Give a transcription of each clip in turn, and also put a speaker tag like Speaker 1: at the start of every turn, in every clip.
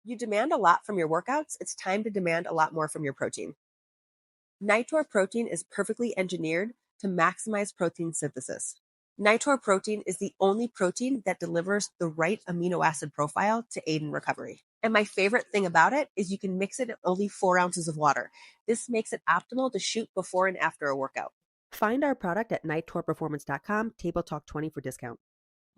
Speaker 1: You demand a lot from your workouts, it's time to demand a lot more from your protein. Nitor protein is perfectly engineered to maximize protein synthesis. Nitor protein is the only protein that delivers the right amino acid profile to aid in recovery. And my favorite thing about it is you can mix it in only 4 ounces of water. This makes it optimal to shoot before and after a workout. Find our product at nitorperformance.com, Table Talk 20 for discount.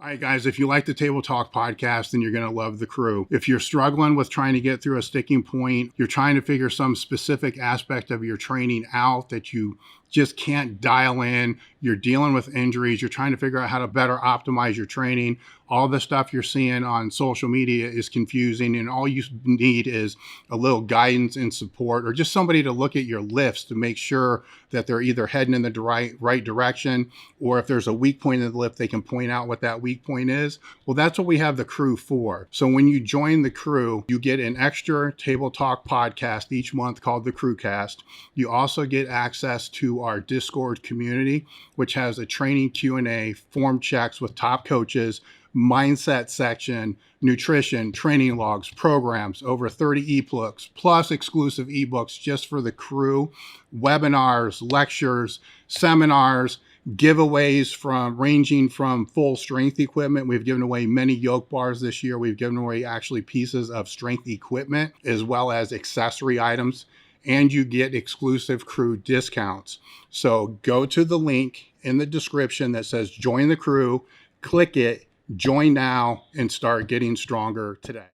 Speaker 2: All right, guys, if you like the Table Talk podcast, then you're going to love the crew. If you're struggling with trying to get through a sticking point, you're trying to figure some specific aspect of your training out that you just can't dial in, you're dealing with injuries, you're trying to figure out how to better optimize your training, all the stuff you're seeing on social media is confusing, and all you need is a little guidance and support, or just somebody to look at your lifts to make sure that they're either heading in the right direction, or if there's a weak point in the lift, they can point out what that weak point is. Well, that's what we have the crew for. So when you join the crew, you get an extra Table Talk podcast each month called the Crewcast. You also get access to our Discord community, which has a training Q&A, form checks with top coaches, mindset section, nutrition, training logs, programs, over 30 ebooks, plus exclusive ebooks just for the crew, webinars, lectures, seminars, giveaways ranging from full strength equipment. We've given away many yoke bars this year. We've given away actually pieces of strength equipment as well as accessory items, and you get exclusive crew discounts. So go to the link in the description that says join the crew, click it, join now, and start getting stronger today.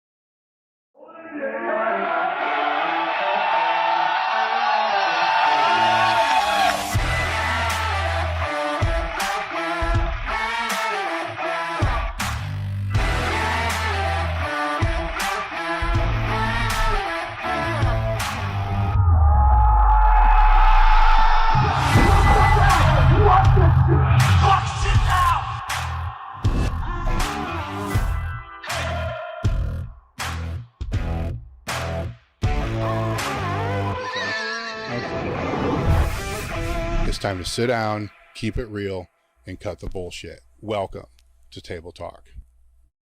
Speaker 2: It's time to sit down, keep it real, and cut the bullshit. Welcome to Table Talk.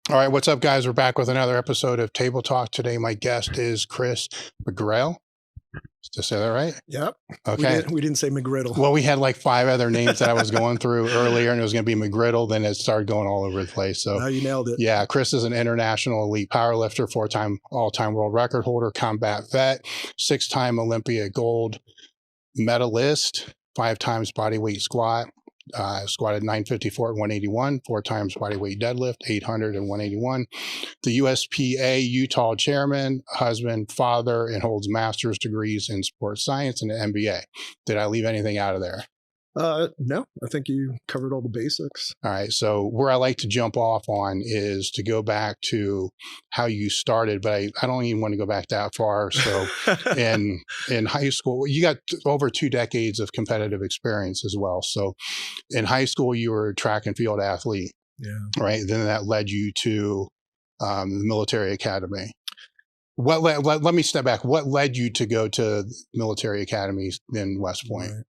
Speaker 2: All right, what's up, guys? We're back with another episode of Table Talk. Today, my guest is Chris McGrail. Did I say that right?
Speaker 3: Yep.
Speaker 2: Okay.
Speaker 3: We didn't say McGriddle.
Speaker 2: Well, we had like 5 other names that I was going through earlier, and it was going to be McGriddle. Then it started going all over the place. So
Speaker 3: now you nailed it.
Speaker 2: Yeah, Chris is an international elite powerlifter, 4-time all-time world record holder, combat vet, 6-time Olympia gold medalist, 5 times bodyweight squat, squatted 954 at 181, 4 times bodyweight deadlift, 800 and 181. The USPA Utah chairman, husband, father, and holds master's degrees in sports science and an MBA. Did I leave anything out of there?
Speaker 3: No, I think you covered all the basics.
Speaker 2: All right. So where I like to jump off on is to go back to how you started, but I don't even want to go back that far. So in high school, you got over 2 decades of competitive experience as well. So in high school, you were a track and field athlete.
Speaker 3: Yeah.
Speaker 2: Right. Then that led you to the military academy. Let me step back. What led you to go to military academies in West Point?
Speaker 3: Right.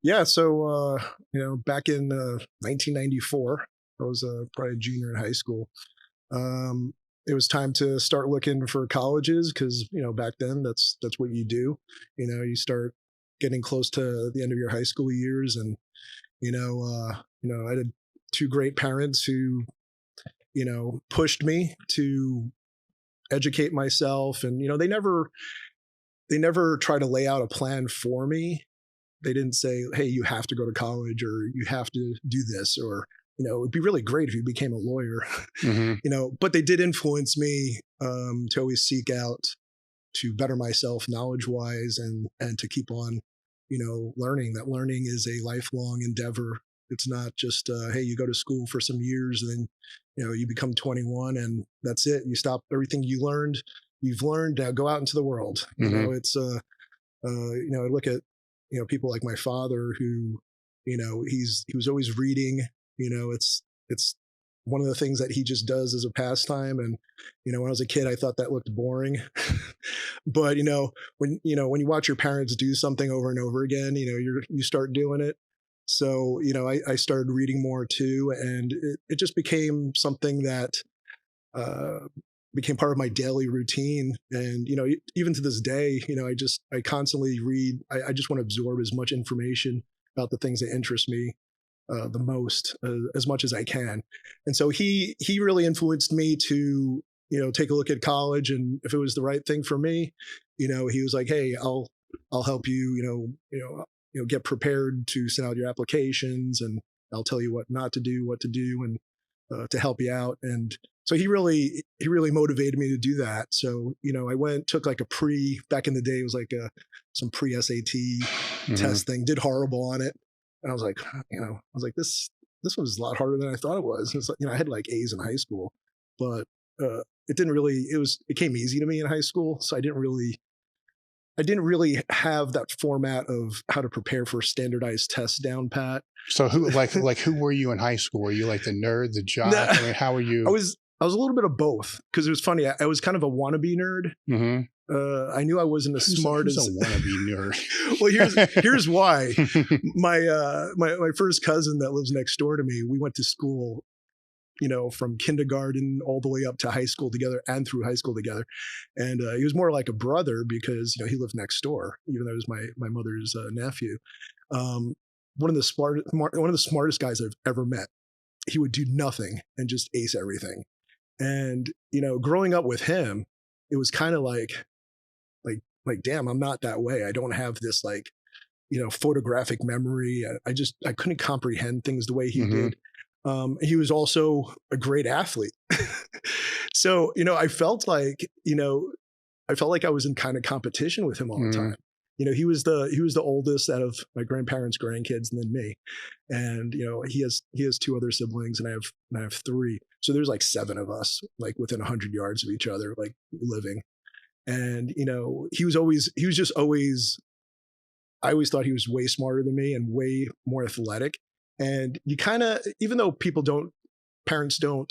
Speaker 3: Yeah. So, back in 1994, I was probably a junior in high school. It was time to start looking for colleges because, back then that's what you do. You start getting close to the end of your high school years. And, I had 2 great parents who, pushed me to educate myself. And, they never try to lay out a plan for me. They didn't say, hey, you have to go to college or you have to do this, or, it'd be really great if you became a lawyer, but they did influence me to always seek out to better myself knowledge wise and to keep on, learning. That learning is a lifelong endeavor. It's not just, hey, you go to school for some years and then, you become 21 and that's it. You stop everything you've learned, now go out into the world. It's, I look at, people like my father who, he was always reading, it's one of the things that he just does as a pastime. And, when I was a kid, I thought that looked boring, but, when you watch your parents do something over and over again, you start doing it. So, I started reading more too, and it just became something that, became part of my daily routine. And, even to this day, I constantly read. I just want to absorb as much information about the things that interest me the most, as much as I can. And so he really influenced me to, take a look at college, and if it was the right thing for me, he was like, hey, I'll help you, get prepared to send out your applications, and I'll tell you what not to do, what to do, and to help you out. And so he really motivated me to do that. So, I took like back in the day, it was like some pre-SAT test thing, did horrible on it. And I was like, this was a lot harder than I thought it was. It's like, I had like A's in high school, but it didn't really, it came easy to me in high school. So I didn't really have that format of how to prepare for standardized tests down pat.
Speaker 2: So who were you in high school? Were you like the nerd, the jock?
Speaker 3: No,
Speaker 2: I mean, how were you?
Speaker 3: I was a little bit of both, because it was funny. I was kind of a wannabe nerd. I knew I wasn't as smart as
Speaker 2: a wannabe nerd.
Speaker 3: Well, here's why. My first cousin that lives next door to me, we went to school, from kindergarten all the way up to high school together and through high school together. And he was more like a brother because, he lived next door, even though he was my mother's nephew. One of the smartest guys I've ever met. He would do nothing and just ace everything. And, growing up with him, it was kind of like, damn, I'm not that way. I don't have this photographic memory. I couldn't comprehend things the way he did. He was also a great athlete. So, I felt like I was in kind of competition with him all the time. He was the oldest out of my grandparents' grandkids, and then me. And, he has two other siblings, and I have three. So there's like 7 of us, like within 100 yards of each other, like living. And, I always thought he was way smarter than me and way more athletic. And you kind of, even though parents don't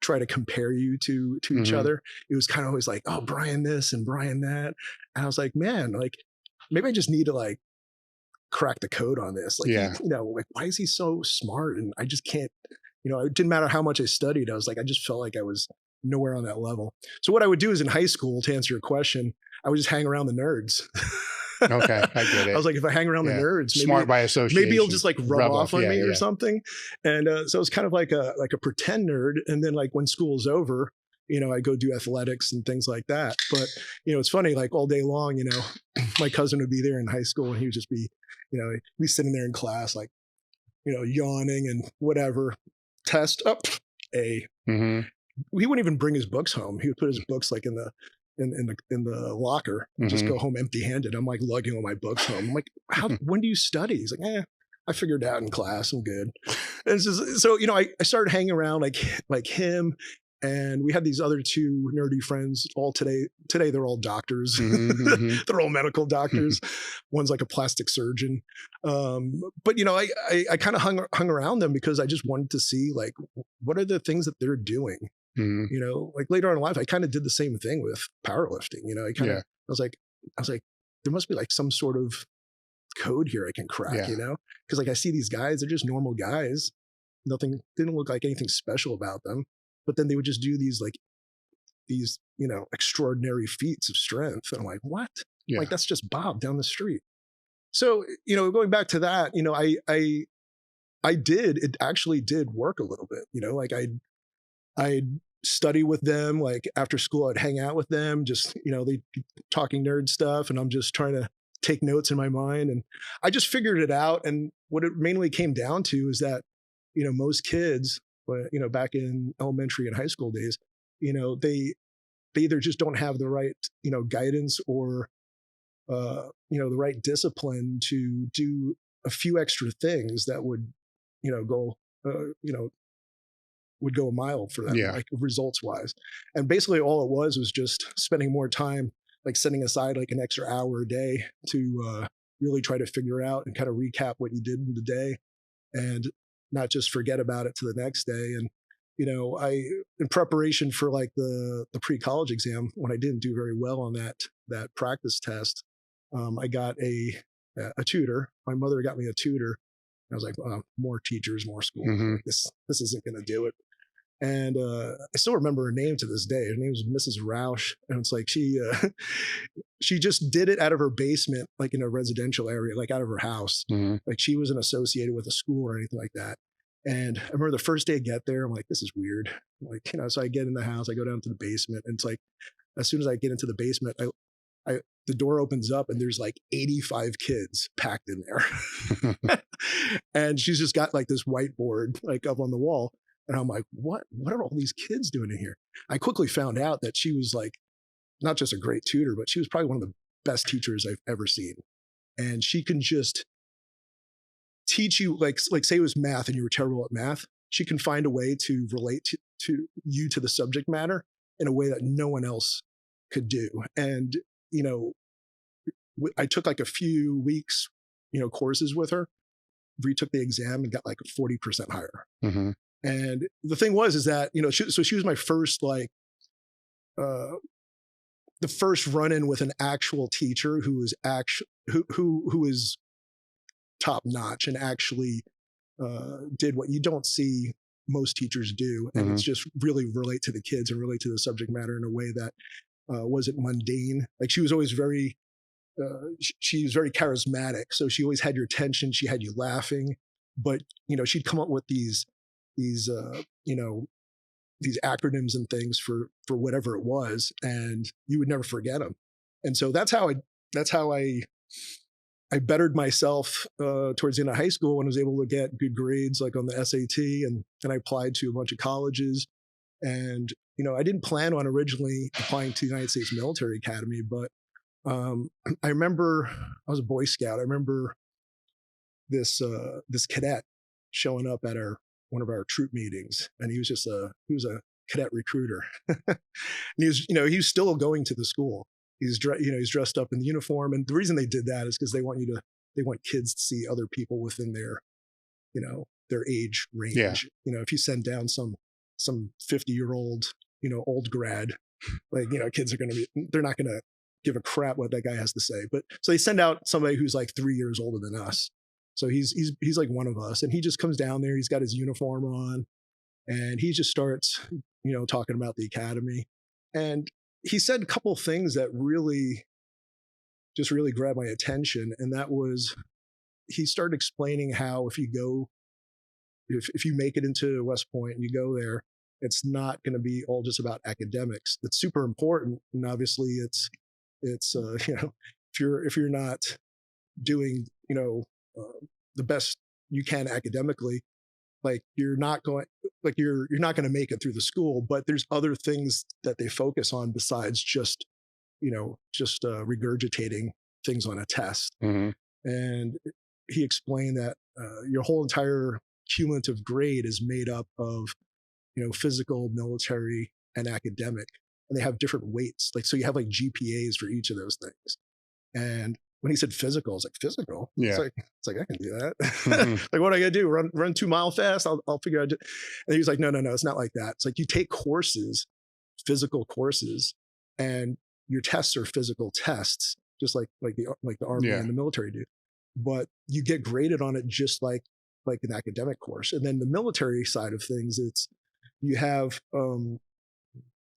Speaker 3: try to compare you to each other, it was kind of always like, oh, Brian this and Brian that. And I was like, man, maybe I just need to crack the code on this. Why is he so smart? And I just can't, it didn't matter how much I studied. I was like, I just felt like I was nowhere on that level. So what I would do is in high school, to answer your question, I would just hang around the nerds.
Speaker 2: Okay, I get it.
Speaker 3: I was like, if I hang around the nerds,
Speaker 2: smart by association,
Speaker 3: maybe he'll just rub off on me or something. And so it's kind of like a pretend nerd. And then when school's over, I go do athletics and things like that. But it's funny, all day long, my cousin would be there in high school, and he would just be, he'd be sitting there in class, yawning and whatever. Test up, A. He wouldn't even bring his books home. He would put his books in the locker and just go home empty-handed. I'm lugging all my books home. I'm like, when do you study? He's like, I figured it out in class. I'm good. And so I started hanging around like him, and we had these other 2 nerdy friends. All today they're all doctors. They're all medical doctors. One's like a plastic surgeon. But I kind of hung around them because I just wanted to see what are the things that they're doing. Later on in life, I kind of did the same thing with powerlifting. I was like, there must be some sort of code here I can crack, because I see these guys, they're just normal guys. Nothing, didn't look like anything special about them, but then they would just do these extraordinary feats of strength. And I'm like, what? Yeah. That's just Bob down the street. So, going back to that, it actually did work a little bit, I'd study with them. After school, I'd hang out with them, just, they talking nerd stuff. And I'm just trying to take notes in my mind. And I just figured it out. And what it mainly came down to is that, most kids, back in elementary and high school days, they either just don't have the right, guidance or, the right discipline to do a few extra things that would, would go a mile for them, results wise. And basically all it was just spending more time, setting aside an extra hour a day to really try to figure out and kind of recap what you did in the day and not just forget about it to the next day. And, in preparation for the pre-college exam, when I didn't do very well on that practice test, I got a tutor. My mother got me a tutor. I was like, more teachers, more school. This isn't going to do it. And I still remember her name to this day. Her name was Mrs. Roush. And it's like she just did it out of her basement, like in a residential area, like out of her house.
Speaker 2: Mm-hmm.
Speaker 3: Like she wasn't associated with a school or anything like that. And I remember the first day I get there, I'm like, this is weird. Like, so I get in the house, I go down to the basement, and it's like, as soon as I get into the basement, the door opens up and there's like 85 kids packed in there. And she's just got like this whiteboard like up on the wall. And I'm like, what are all these kids doing in here? I quickly found out that she was like, not just a great tutor, but she was probably one of the best teachers I've ever seen. And she can just teach you, like say it was math and you were terrible at math. She can find a way to relate to you to the subject matter in a way that no one else could do. And, I took like a few weeks, courses with her, retook the exam and got like 40% higher.
Speaker 2: Mm-hmm.
Speaker 3: And the thing was, is that, she was my first, like, the first run-in with an actual teacher who was who is top notch and actually did what you don't see most teachers do. And it's just really relate to the kids and relate to the subject matter in a way that wasn't mundane. Like she was always very, she was very charismatic. So she always had your attention. She had you laughing, but she'd come up with these acronyms and things for whatever it was, and you would never forget them. And so that's how I bettered myself towards the end of high school when I was able to get good grades, like on the SAT, and then I applied to a bunch of colleges. And I didn't plan on originally applying to the United States Military Academy, but I remember I was a Boy Scout. I remember this cadet showing up at one of our troop meetings, and he was a cadet recruiter. And he was still going to the school. He's dressed up in the uniform, and the reason they did that is because they want kids to see other people within their age range. Yeah. If you send down some 50-year-old old grad, like kids they're not gonna give a crap what that guy has to say. But so they send out somebody who's like 3 years older than us. So he's like one of us, and he just comes down there. He's got his uniform on, and he just starts, talking about the academy. And he said a couple of things that really grabbed my attention. And that was, he started explaining how if you make it into West Point and you go there, it's not going to be all just about academics. It's super important, and obviously it's if you're not doing the best you can academically, like you're not going to make it through the school. But there's other things that they focus on besides just regurgitating things on a test. Mm-hmm. And he explained that your whole entire cumulative grade is made up of physical, military, and academic, and they have different weights. Like, so you have like GPAs for each of those things. And when he said physical, I was like, physical? Yeah. It's like I can do that. Mm-hmm. Like, what do I gotta do? Run 2 mile fast? I'll figure out. And he was like, no, it's not like that. It's like you take courses, physical courses, and your tests are physical tests, just like the Army and the military do. But you get graded on it just like an academic course. And then the military side of things, it's you have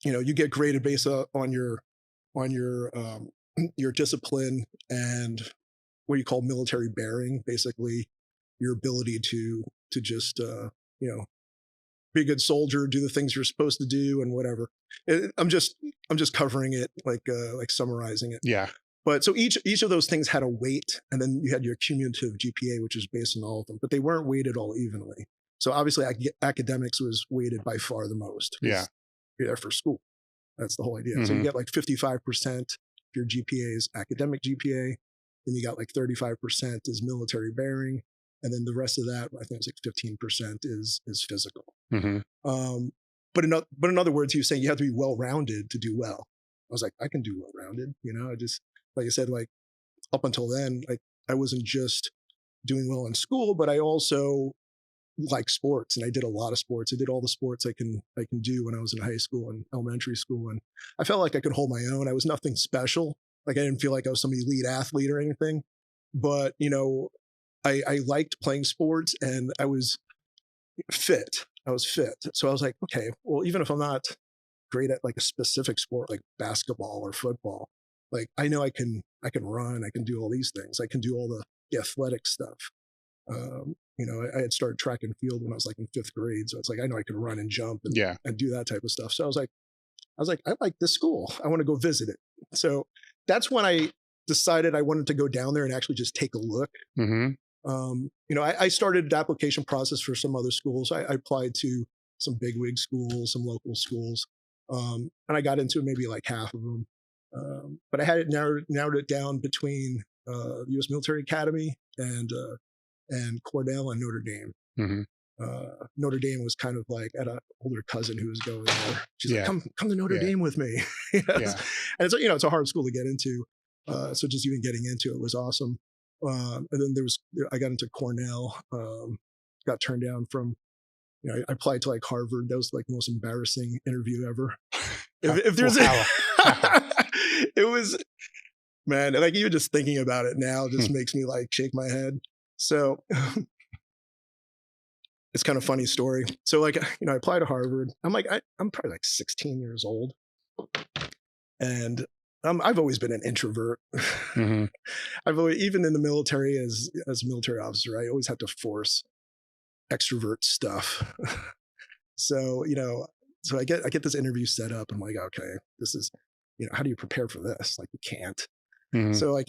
Speaker 3: you get graded based on your discipline and what you call military bearing, basically your ability to just be a good soldier, do the things you're supposed to do, and whatever. I'm just covering it, like summarizing it. Yeah. But so each of those things had a weight, and then you had your cumulative GPA, which is based on all of them, but they weren't weighted all evenly. So obviously academics was weighted by far the most. Yeah. You're there for school. That's the whole idea. Mm-hmm. So you get like 55% of your GPA is academic GPA. Then you got like 35% is military bearing. And then the rest of that, I think it was like 15% is physical. Mm-hmm. But in other words, he was saying you have to be well-rounded to do well. I was like, I can do well-rounded. I just, like I said, like up until then, like I wasn't just doing well in school, but I also like sports, and I did a lot of sports. I did all the sports I can do when I was in high school and elementary school, and I felt like I could hold my own. I was nothing special. Like I didn't feel like I was some elite athlete or anything, but I liked playing sports, and I was fit. I was fit. So I was like, okay, well, even if I'm not great at like a specific sport like basketball or football, like I know I can run, I can do all these things, I can do all the athletic stuff. I had started track and field when I was like in 5th grade, so it's like I know I could run and jump and do that type of stuff. So I was like, I like this school. I want to go visit it. So that's when I decided I wanted to go down there and actually just take a look. I started the application process for some other schools. I applied to some bigwig schools, some local schools, and I got into maybe like half of them. But I had it narrowed it down between the U.S. Military Academy and Cornell and Notre Dame. Notre Dame was kind of like I had an older cousin who was going there. She's like, come to Notre Dame with me. And it's a hard school to get into. So just even getting into it was awesome. And then I got into Cornell, got turned down from, I applied to like Harvard. That was like the most embarrassing interview ever. If there's it was, man, like even just thinking about it now just makes me like shake my head. So it's kind of a funny story. So like, I applied to Harvard. I'm like, I'm probably like 16 years old. And I've always been an introvert. Even in the military as a military officer, I always had to force extrovert stuff. So, so I get this interview set up. I'm like, okay, this is, how do you prepare for this? Like you can't. So like,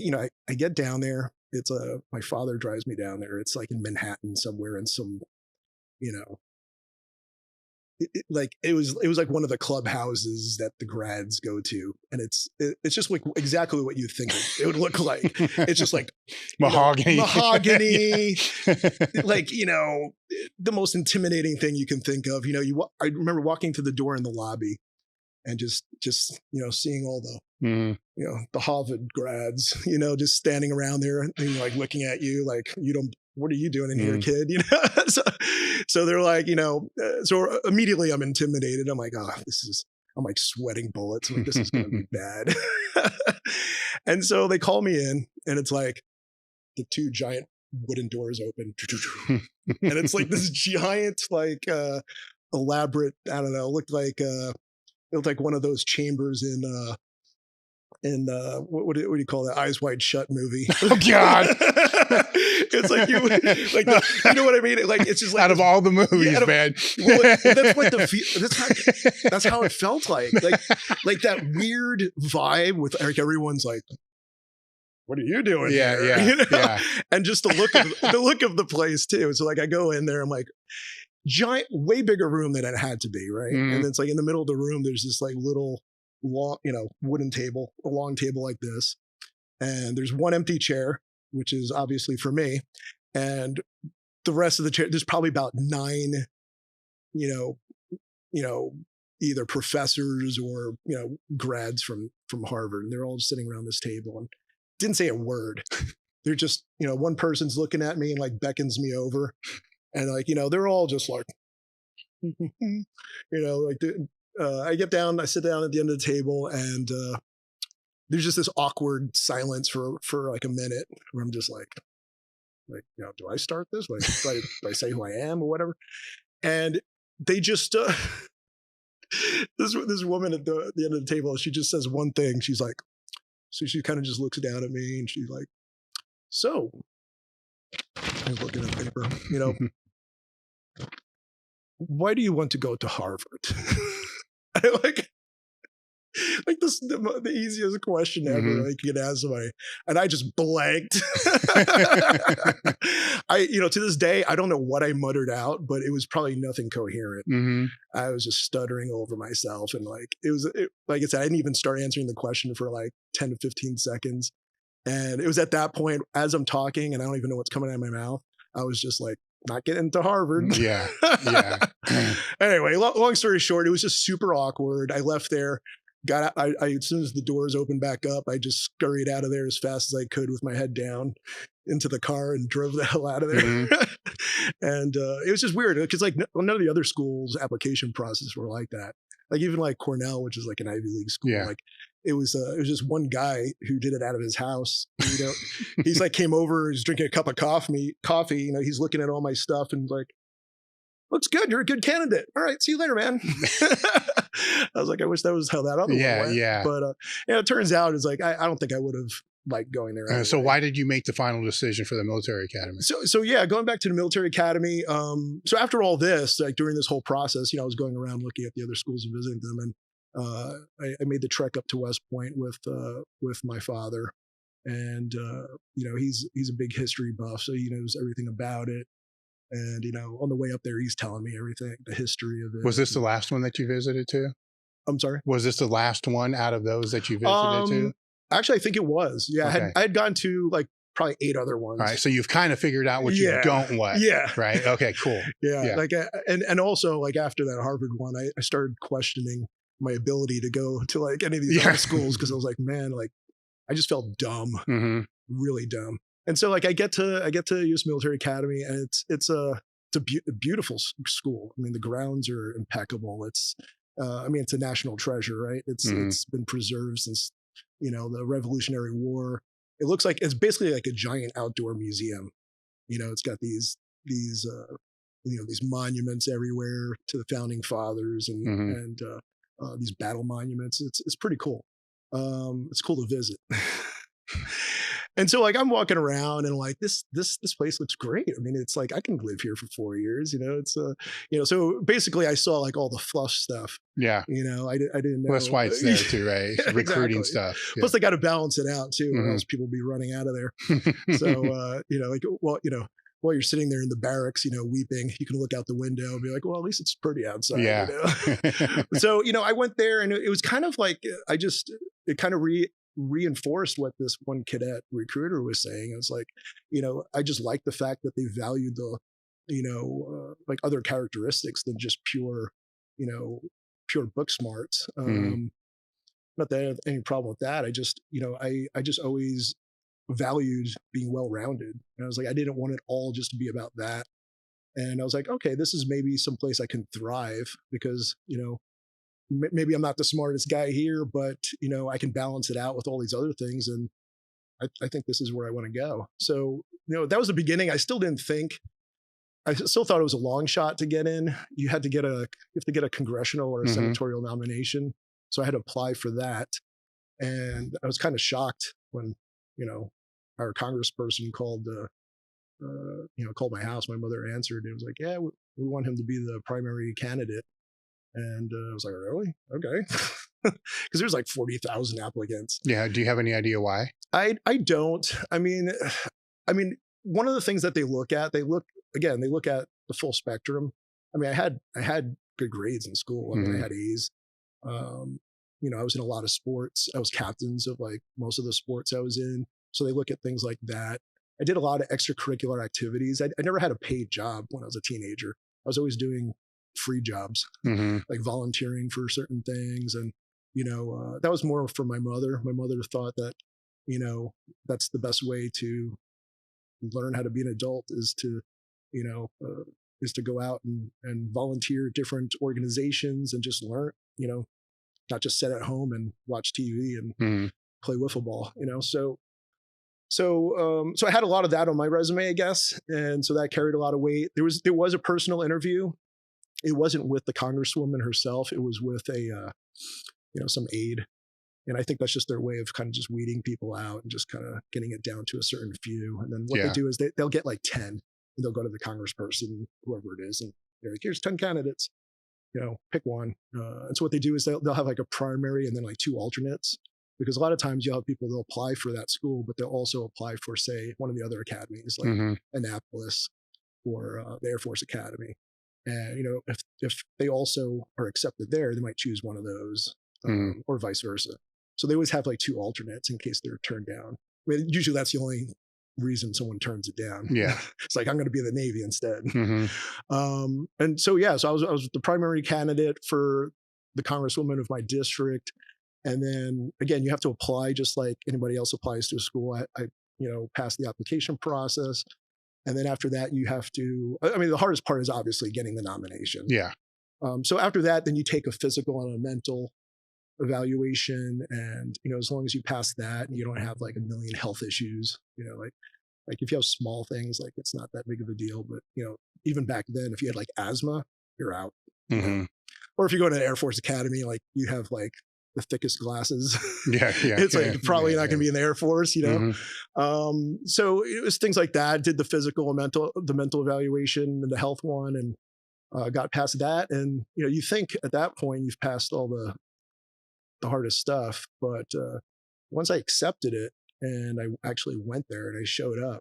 Speaker 3: I get down there. It's my father drives me down there. It's like in Manhattan somewhere in some, it was like one of the clubhouses that the grads go to, and it's just like exactly what you think it would look like. It's just like
Speaker 2: mahogany,
Speaker 3: like the most intimidating thing you can think of. I remember walking to the door in the lobby, and just seeing all the the Harvard grads, just standing around there and like looking at you like what are you doing in here, kid? So they're like, so immediately I'm intimidated. I'm like, I'm like sweating bullets. I'm like, this is going to be bad. And so they call me in, and it's like the 2 giant wooden doors open. And it's like this giant, like elaborate, I don't know, it looked like one of those chambers in what do you call that Eyes Wide Shut movie?
Speaker 2: Oh God!
Speaker 3: It's like you know what I mean? Like it's just like
Speaker 2: out of all the movies, man.
Speaker 3: That's how it felt like that weird vibe with like everyone's like, what are you doing here?
Speaker 2: Yeah.
Speaker 3: And just the look of the place too. So like I go in there, I'm like, giant, way bigger room than it had to be, right? And it's like in the middle of the room, there's this like little long, wooden table, a long table like this. And there's one empty chair, which is obviously for me. And the rest of the chair, there's probably about 9, either professors or, grads from Harvard. And they're all just sitting around this table and didn't say a word. They're just, one person's looking at me and like beckons me over. And like, they're all just like, I get down, I sit down at the end of the table, and there's just this awkward silence for like a minute where I'm just like, do I start this? Like, do I say who I am or whatever? And they just, this woman at the end of the table, she just says one thing. She's like, so she kind of just looks down at me and she's like, so, I was looking at the paper, why do you want to go to Harvard? like this the easiest question ever like you could ask somebody, and I just blanked. I to this day I don't know what I muttered out, but it was probably nothing coherent. I was just stuttering over myself, and like like I said, I didn't even start answering the question for like 10 to 15 seconds, and it was at that point as I'm talking and I don't even know what's coming out of my mouth, I was just like, not getting into Harvard.
Speaker 2: Yeah.
Speaker 3: Anyway, long story short, it was just super awkward. I left there, got out, I as soon as the doors opened back up, I just scurried out of there as fast as I could with my head down into the car and drove the hell out of there. And it was just weird because like none of the other schools' application process were like that. Like even like Cornell, which is like an Ivy League school, like it was just one guy who did it out of his house. He's like came over, he's drinking a cup of coffee. He's looking at all my stuff and like, looks good. You're a good candidate. All right, see you later, man. I was like, I wish that was how that other one went.
Speaker 2: Yeah.
Speaker 3: But it turns out it's like, I don't think I would have liked going there. Anyway.
Speaker 2: So why did you make the final decision for the military academy?
Speaker 3: So yeah, going back to the military academy. So after all this, like during this whole process, I was going around looking at the other schools and visiting them, and I made the trek up to West Point with my father, and he's a big history buff, so he knows everything about it. And on the way up there, he's telling me everything, the history of it.
Speaker 2: Was this the last one that you visited to?
Speaker 3: I'm sorry.
Speaker 2: Was this the last one out of those that you visited to?
Speaker 3: Actually, I think it was. Yeah, okay. I had gone to like probably 8 other ones.
Speaker 2: All right, so you've kind of figured out what you don't want.
Speaker 3: Yeah.
Speaker 2: Right. Okay. Cool.
Speaker 3: Yeah. Like, and also like after that Harvard one, I started questioning my ability to go to like any of these other schools, because I was like, man, like I just felt dumb, really dumb. And so like I get to U.S. Military Academy, and it's a beautiful school. I mean, the grounds are impeccable. It's it's a national treasure, right? It's been preserved since the Revolutionary War. It looks like it's basically like a giant outdoor museum. It's got these monuments everywhere to the founding fathers and these battle monuments. It's pretty cool. It's cool to visit. And so like I'm walking around and like this place looks great. I mean, it's like I can live here for 4 years. It's so basically I saw like all the fluff stuff.
Speaker 2: Yeah.
Speaker 3: I didn't know.
Speaker 2: Well, that's why it's there too, right? Recruiting stuff. Yeah.
Speaker 3: Plus they got to balance it out too, or else people be running out of there. So while you're sitting there in the barracks, weeping, you can look out the window and be like, well, at least it's pretty outside.
Speaker 2: Yeah.
Speaker 3: So I went there, and it was kind of like it kind of reinforced what this one cadet recruiter was saying. It was like, I just like the fact that they valued the, like other characteristics than just pure book smarts. Not that I have any problem with that. I just, I just always valued being well-rounded. And I was like, I didn't want it all just to be about that. And I was like, okay, this is maybe someplace I can thrive, because, maybe I'm not the smartest guy here, but, I can balance it out with all these other things. And I think this is where I want to go. So, that was the beginning. I still thought it was a long shot to get in. You have to get a congressional or a senatorial nomination. So I had to apply for that. And I was kind of shocked when, our congressperson called my house. My mother answered. It was like, yeah, we want him to be the primary candidate. And I was like, really? Okay. Because there's like 40,000 applicants. Yeah.
Speaker 2: Do you have any idea why?
Speaker 3: I don't. I mean, one of the things that they look at the full spectrum. I mean, I had good grades in school. I mean, I had A's. I was in a lot of sports. I was captains of like most of the sports I was in. So they look at things like that. I did a lot of extracurricular activities. I never had a paid job when I was a teenager. I was always doing free jobs, like volunteering for certain things. And, that was more from my mother. My mother thought that, that's the best way to learn how to be an adult is to go out and volunteer at different organizations and just learn, not just sit at home and watch TV and play wiffle ball, So I had a lot of that on my resume, I guess. And so that carried a lot of weight. There was a personal interview. It wasn't with the congresswoman herself. It was with some aide. And I think that's just their way of kind of just weeding people out and just kind of getting it down to a certain few. And then what they do is they'll get like 10 and they'll go to the congressperson, whoever it is. And they're like, here's 10 candidates, pick one. And so what they do is they'll have like a primary and then like 2 alternates. Because a lot of times you'll have people, they'll apply for that school, but they'll also apply for, say, one of the other academies, like Annapolis or the Air Force Academy. And, if they also are accepted there, they might choose one of those or vice versa. So they always have like 2 alternates in case they're turned down. I mean, usually that's the only reason someone turns it down. Yeah. It's like, I'm going to be in the Navy instead. And so, so I was the primary candidate for the congresswoman of my district. And then again, you have to apply just like anybody else applies to a school. I passed the application process. And then after that, you have to, the hardest part is obviously getting the nomination. Yeah. So after that, then you take a physical and a mental evaluation. And, as long as you pass that and you don't have like a million health issues, like Like if you have small things, like it's not that big of a deal. But even back then, if you had like asthma, you're out.
Speaker 2: Mm-hmm.
Speaker 3: Or if you go to an Air Force Academy, like you have like the thickest glasses.
Speaker 2: Yeah,
Speaker 3: It's like probably not going to be in the Air Force,
Speaker 2: Mm-hmm.
Speaker 3: So it was things like that. Did the physical and the mental evaluation and the health one, and got past that. And you think at that point you've passed all the hardest stuff, but once I accepted it and I actually went there and I showed up,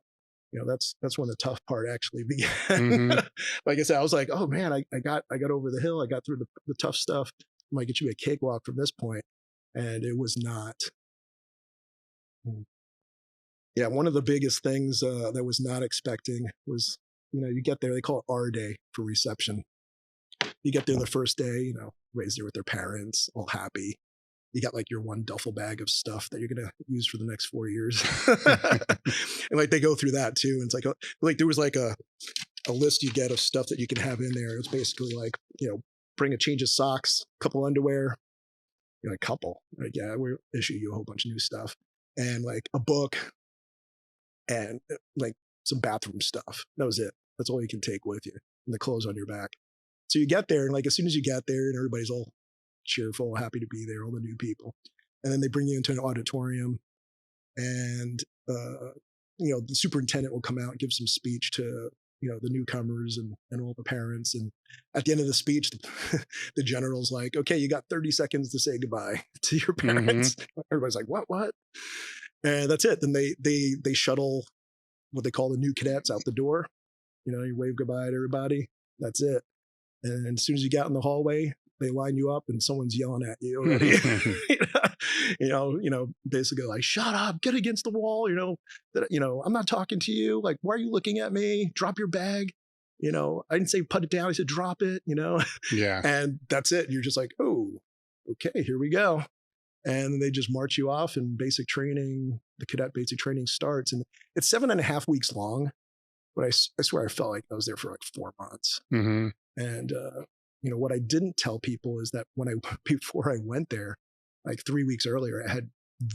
Speaker 3: that's when the tough part actually began.
Speaker 2: Mm-hmm.
Speaker 3: Like I said, I was like, oh man, I got over the hill. I got through the tough stuff. I might get you a cakewalk from this point. And it was not. Yeah, one of the biggest things that was not expecting was, you get there, they call it R Day for reception. You get there the first day, raised there with their parents, all happy. You got like your one duffel bag of stuff that you're going to use for the next 4 years. And like they go through that too. And it's like there was like a list you get of stuff that you can have in there. It's basically like, bring a change of socks, couple underwear, a couple. Like, yeah, we'll issue you a whole bunch of new stuff. And like a book and like some bathroom stuff. That was it. That's all you can take with you. And the clothes on your back. So you get there, and like as soon as you get there and everybody's all cheerful, happy to be there, all the new people. And then they bring you into an auditorium, and the superintendent will come out and give some speech to the newcomers and all the parents. And at the end of the speech, the general's like, okay, you got 30 seconds to say goodbye to your parents. Mm-hmm. Everybody's like, what? And that's it. Then they shuttle what they call the new cadets out the door. You wave goodbye to everybody. That's it. And as soon as you get in the hallway, they line you up and someone's yelling at you already. Basically like, shut up, get against the wall. I'm not talking to you. Like, why are you looking at me? Drop your bag. I didn't say put it down. I said, drop it,
Speaker 2: Yeah.
Speaker 3: And that's it. You're just like, oh, okay, here we go. And they just march you off, and basic training, the cadet basic training starts. And it's 7.5 weeks long, but I swear I felt like I was there for like 4 months.
Speaker 2: Mm-hmm.
Speaker 3: And, what I didn't tell people is that before I went there, like 3 weeks earlier, I had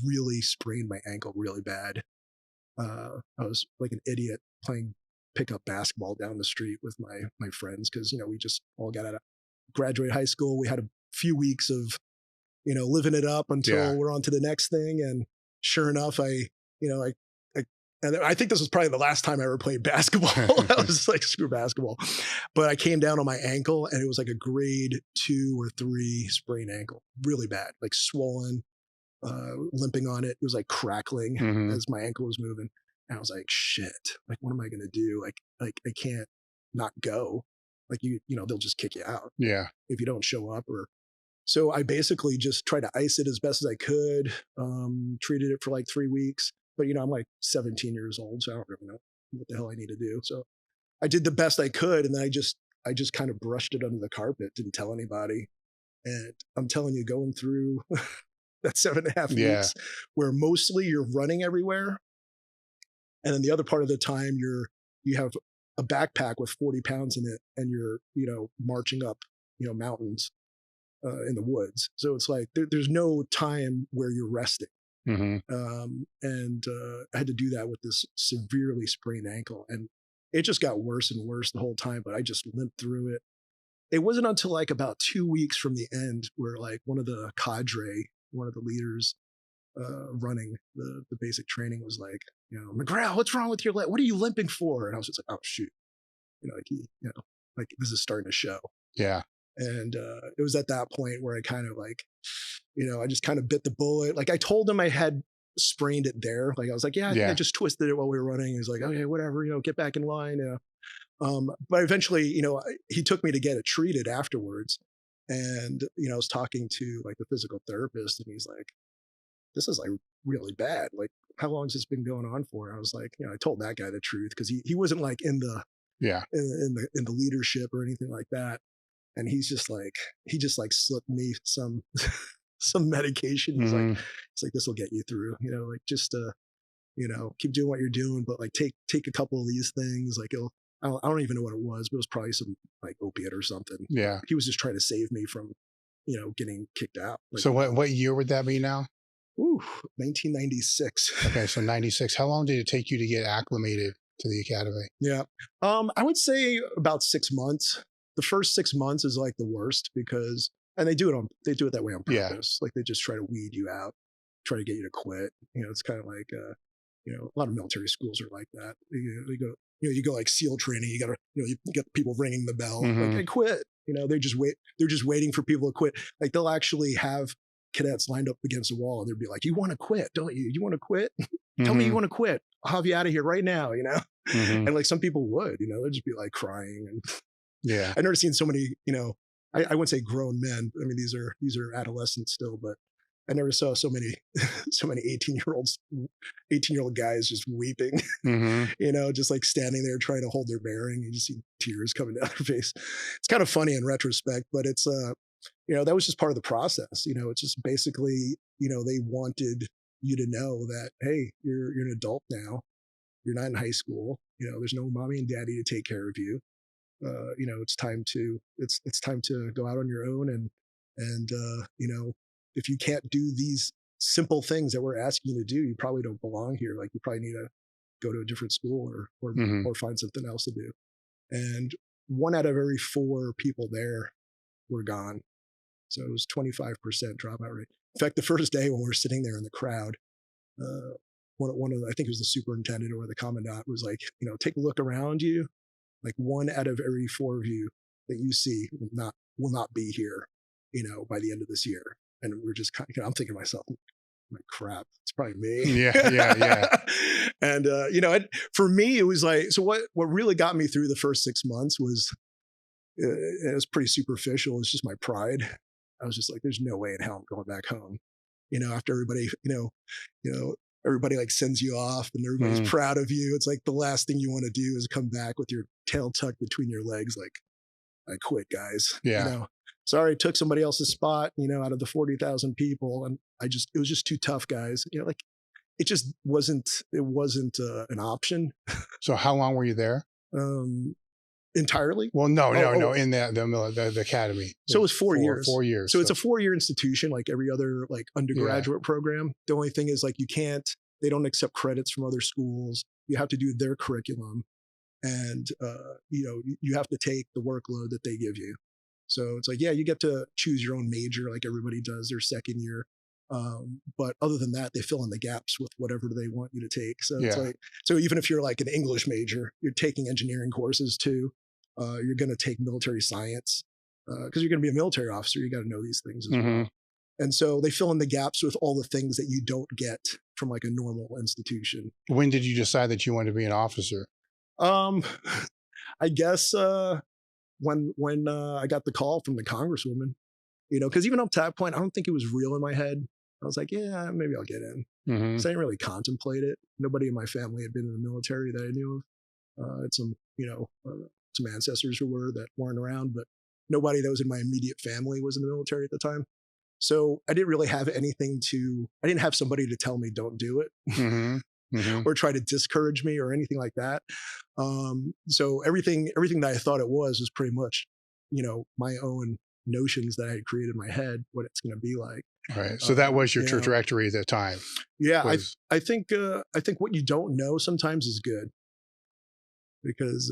Speaker 3: really sprained my ankle really bad. I was like an idiot playing pickup basketball down the street with my friends. Cause we just all got out of graduate high school. We had a few weeks of, living it up until we're on to the next thing. And sure enough, and I think this was probably the last time I ever played basketball. I was like, screw basketball. But I came down on my ankle, and it was like a grade 2 or 3 sprained ankle. Really bad, like swollen, limping on it. It was like crackling as my ankle was moving. And I was like, shit, like, what am I going to do? Like I can't not go. Like, they'll just kick you out.
Speaker 2: Yeah.
Speaker 3: If you don't show up. So I basically just tried to ice it as best as I could, treated it for like 3 weeks. But, I'm like 17 years old, so I don't really know what the hell I need to do. So I did the best I could. And then I just kind of brushed it under the carpet, didn't tell anybody. And I'm telling you, going through that 7.5 weeks where mostly you're running everywhere. And then the other part of the time you have a backpack with 40 pounds in it, and you're, marching up, mountains in the woods. So it's like, there's no time where you're resting. Mm-hmm. And I had to do that with this severely sprained ankle, and it just got worse and worse the whole time, but I just limped through it. It wasn't until like about 2 weeks from the end where like one of the cadre, one of the leaders running the basic training was like, McGrail, what's wrong with your leg? What are you limping for? And I was just like, oh shoot, like this is starting to show.
Speaker 2: Yeah.
Speaker 3: And it was at that point where I kind of like, I just kind of bit the bullet. Like I told him I had sprained it there. Like I was like, I just twisted it while we were running. He's like, okay, whatever, get back in line. But eventually, he took me to get it treated afterwards. And, I was talking to like the physical therapist, and he's like, this is like really bad. Like, how long has this been going on for? And I was like, I told that guy the truth, because he wasn't like in the leadership or anything like that. And he just slipped me some medication. He's like, this will get you through, like just keep doing what you're doing, but like take a couple of these things. Like I don't even know what it was, but it was probably some like opiate or something.
Speaker 2: Yeah.
Speaker 3: He was just trying to save me from, getting kicked out. Like,
Speaker 2: so what year would that be now?
Speaker 3: Ooh, 1996.
Speaker 2: Okay, so 96. How long did it take you to get acclimated to the academy?
Speaker 3: Yeah. I would say about 6 months. The first 6 months is like the worst because, and they do it that way on purpose. Like they just try to weed you out, try to get you to quit. It's kind of like, a lot of military schools are like that. You go like SEAL training. You got to, you get people ringing the bell, like, hey, quit. They just wait. They're just waiting for people to quit. Like they'll actually have cadets lined up against a wall and they'd be like, you want to quit, don't you? You want to quit? Tell me you want to quit. I'll have you out of here right now, And like some people would, they'd just be like crying. And I've never seen so many, I wouldn't say grown men. I mean, these are adolescents still, but I never saw so many 18-year-old guys just weeping, just like standing there trying to hold their bearing. You just see tears coming down their face. It's kind of funny in retrospect, but it's, that was just part of the process. It's just basically, they wanted you to know that, hey, you're an adult now. You're not in high school. There's no mommy and daddy to take care of you. It's time to go out on your own. And if you can't do these simple things that we're asking you to do, you probably don't belong here. Like you probably need to go to a different school or find something else to do. And 1 out of every 4 people there were gone. So it was 25% dropout rate. In fact, the first day when we were sitting there in the crowd, one of the, I think it was the superintendent or the commandant was like, take a look around you. Like 1 out of every 4 of you that you see will not be here, by the end of this year. And we're just kind of, I'm thinking to myself, like, crap, it's probably me.
Speaker 2: Yeah.
Speaker 3: And, for me, it was like, so what really got me through the first 6 months was, it was pretty superficial. It's just my pride. I was just like, there's no way in hell I'm going back home. After everybody, everybody like sends you off and everybody's proud of you. It's like the last thing you want to do is come back with your tail tucked between your legs. Like, I quit, guys.
Speaker 2: Yeah.
Speaker 3: Sorry, I took somebody else's spot, out of the 40,000 people. And it was just too tough, guys. Like it just wasn't an option.
Speaker 2: So how long were you there?
Speaker 3: Entirely?
Speaker 2: Well, no, in the academy.
Speaker 3: So it was 4 years.
Speaker 2: 4 years.
Speaker 3: So it's a 4-year institution, like every other like undergraduate program. The only thing is like they don't accept credits from other schools. You have to do their curriculum, and you have to take the workload that they give you. So it's like, yeah, you get to choose your own major, like everybody does their second year. But other than that, they fill in the gaps with whatever they want you to take. So it's like, so even if you're like an English major, you're taking engineering courses too. You're going to take military science because you're going to be a military officer. You got to know these things as well. And so they fill in the gaps with all the things that you don't get from like a normal institution.
Speaker 2: When did you decide that you wanted to be an officer?
Speaker 3: I guess when I got the call from the congresswoman, because even up to that point, I don't think it was real in my head. I was like, yeah, maybe I'll get in. So I didn't really contemplate it. Nobody in my family had been in the military that I knew of. Had some, some ancestors who that weren't around, but nobody that was in my immediate family was in the military at the time. So I didn't really have I didn't have somebody to tell me don't do it or try to discourage me or anything like that. So everything that I thought it was pretty much, my own notions that I had created in my head, what it's going to be like.
Speaker 2: Right. So that was your trajectory at that time.
Speaker 3: Yeah. I think what you don't know sometimes is good because,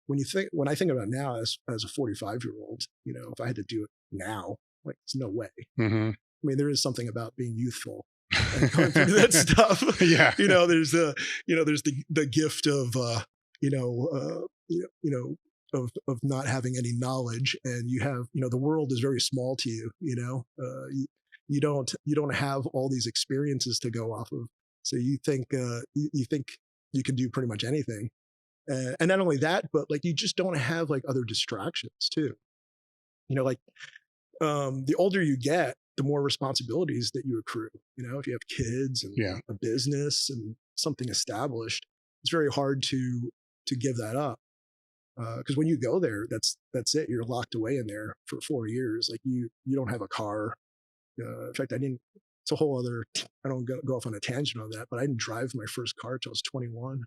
Speaker 3: when I think about it now as a 45-year-old, if I had to do it now, like it's no way. I mean, there is something about being youthful and going through that stuff. There's the gift of, of not having any knowledge, and you have, the world is very small to you, you don't have all these experiences to go off of. So you think you can do pretty much anything. And not only that, but like, you just don't have like other distractions too. The older you get, the more responsibilities that you accrue. If you have kids and a business and something established, it's very hard to give that up. Because when you go there, that's it. You're locked away in there for 4 years. Like you don't have a car. In fact, it's a whole other, I don't go off on a tangent on that, but I didn't drive my first car till I was 21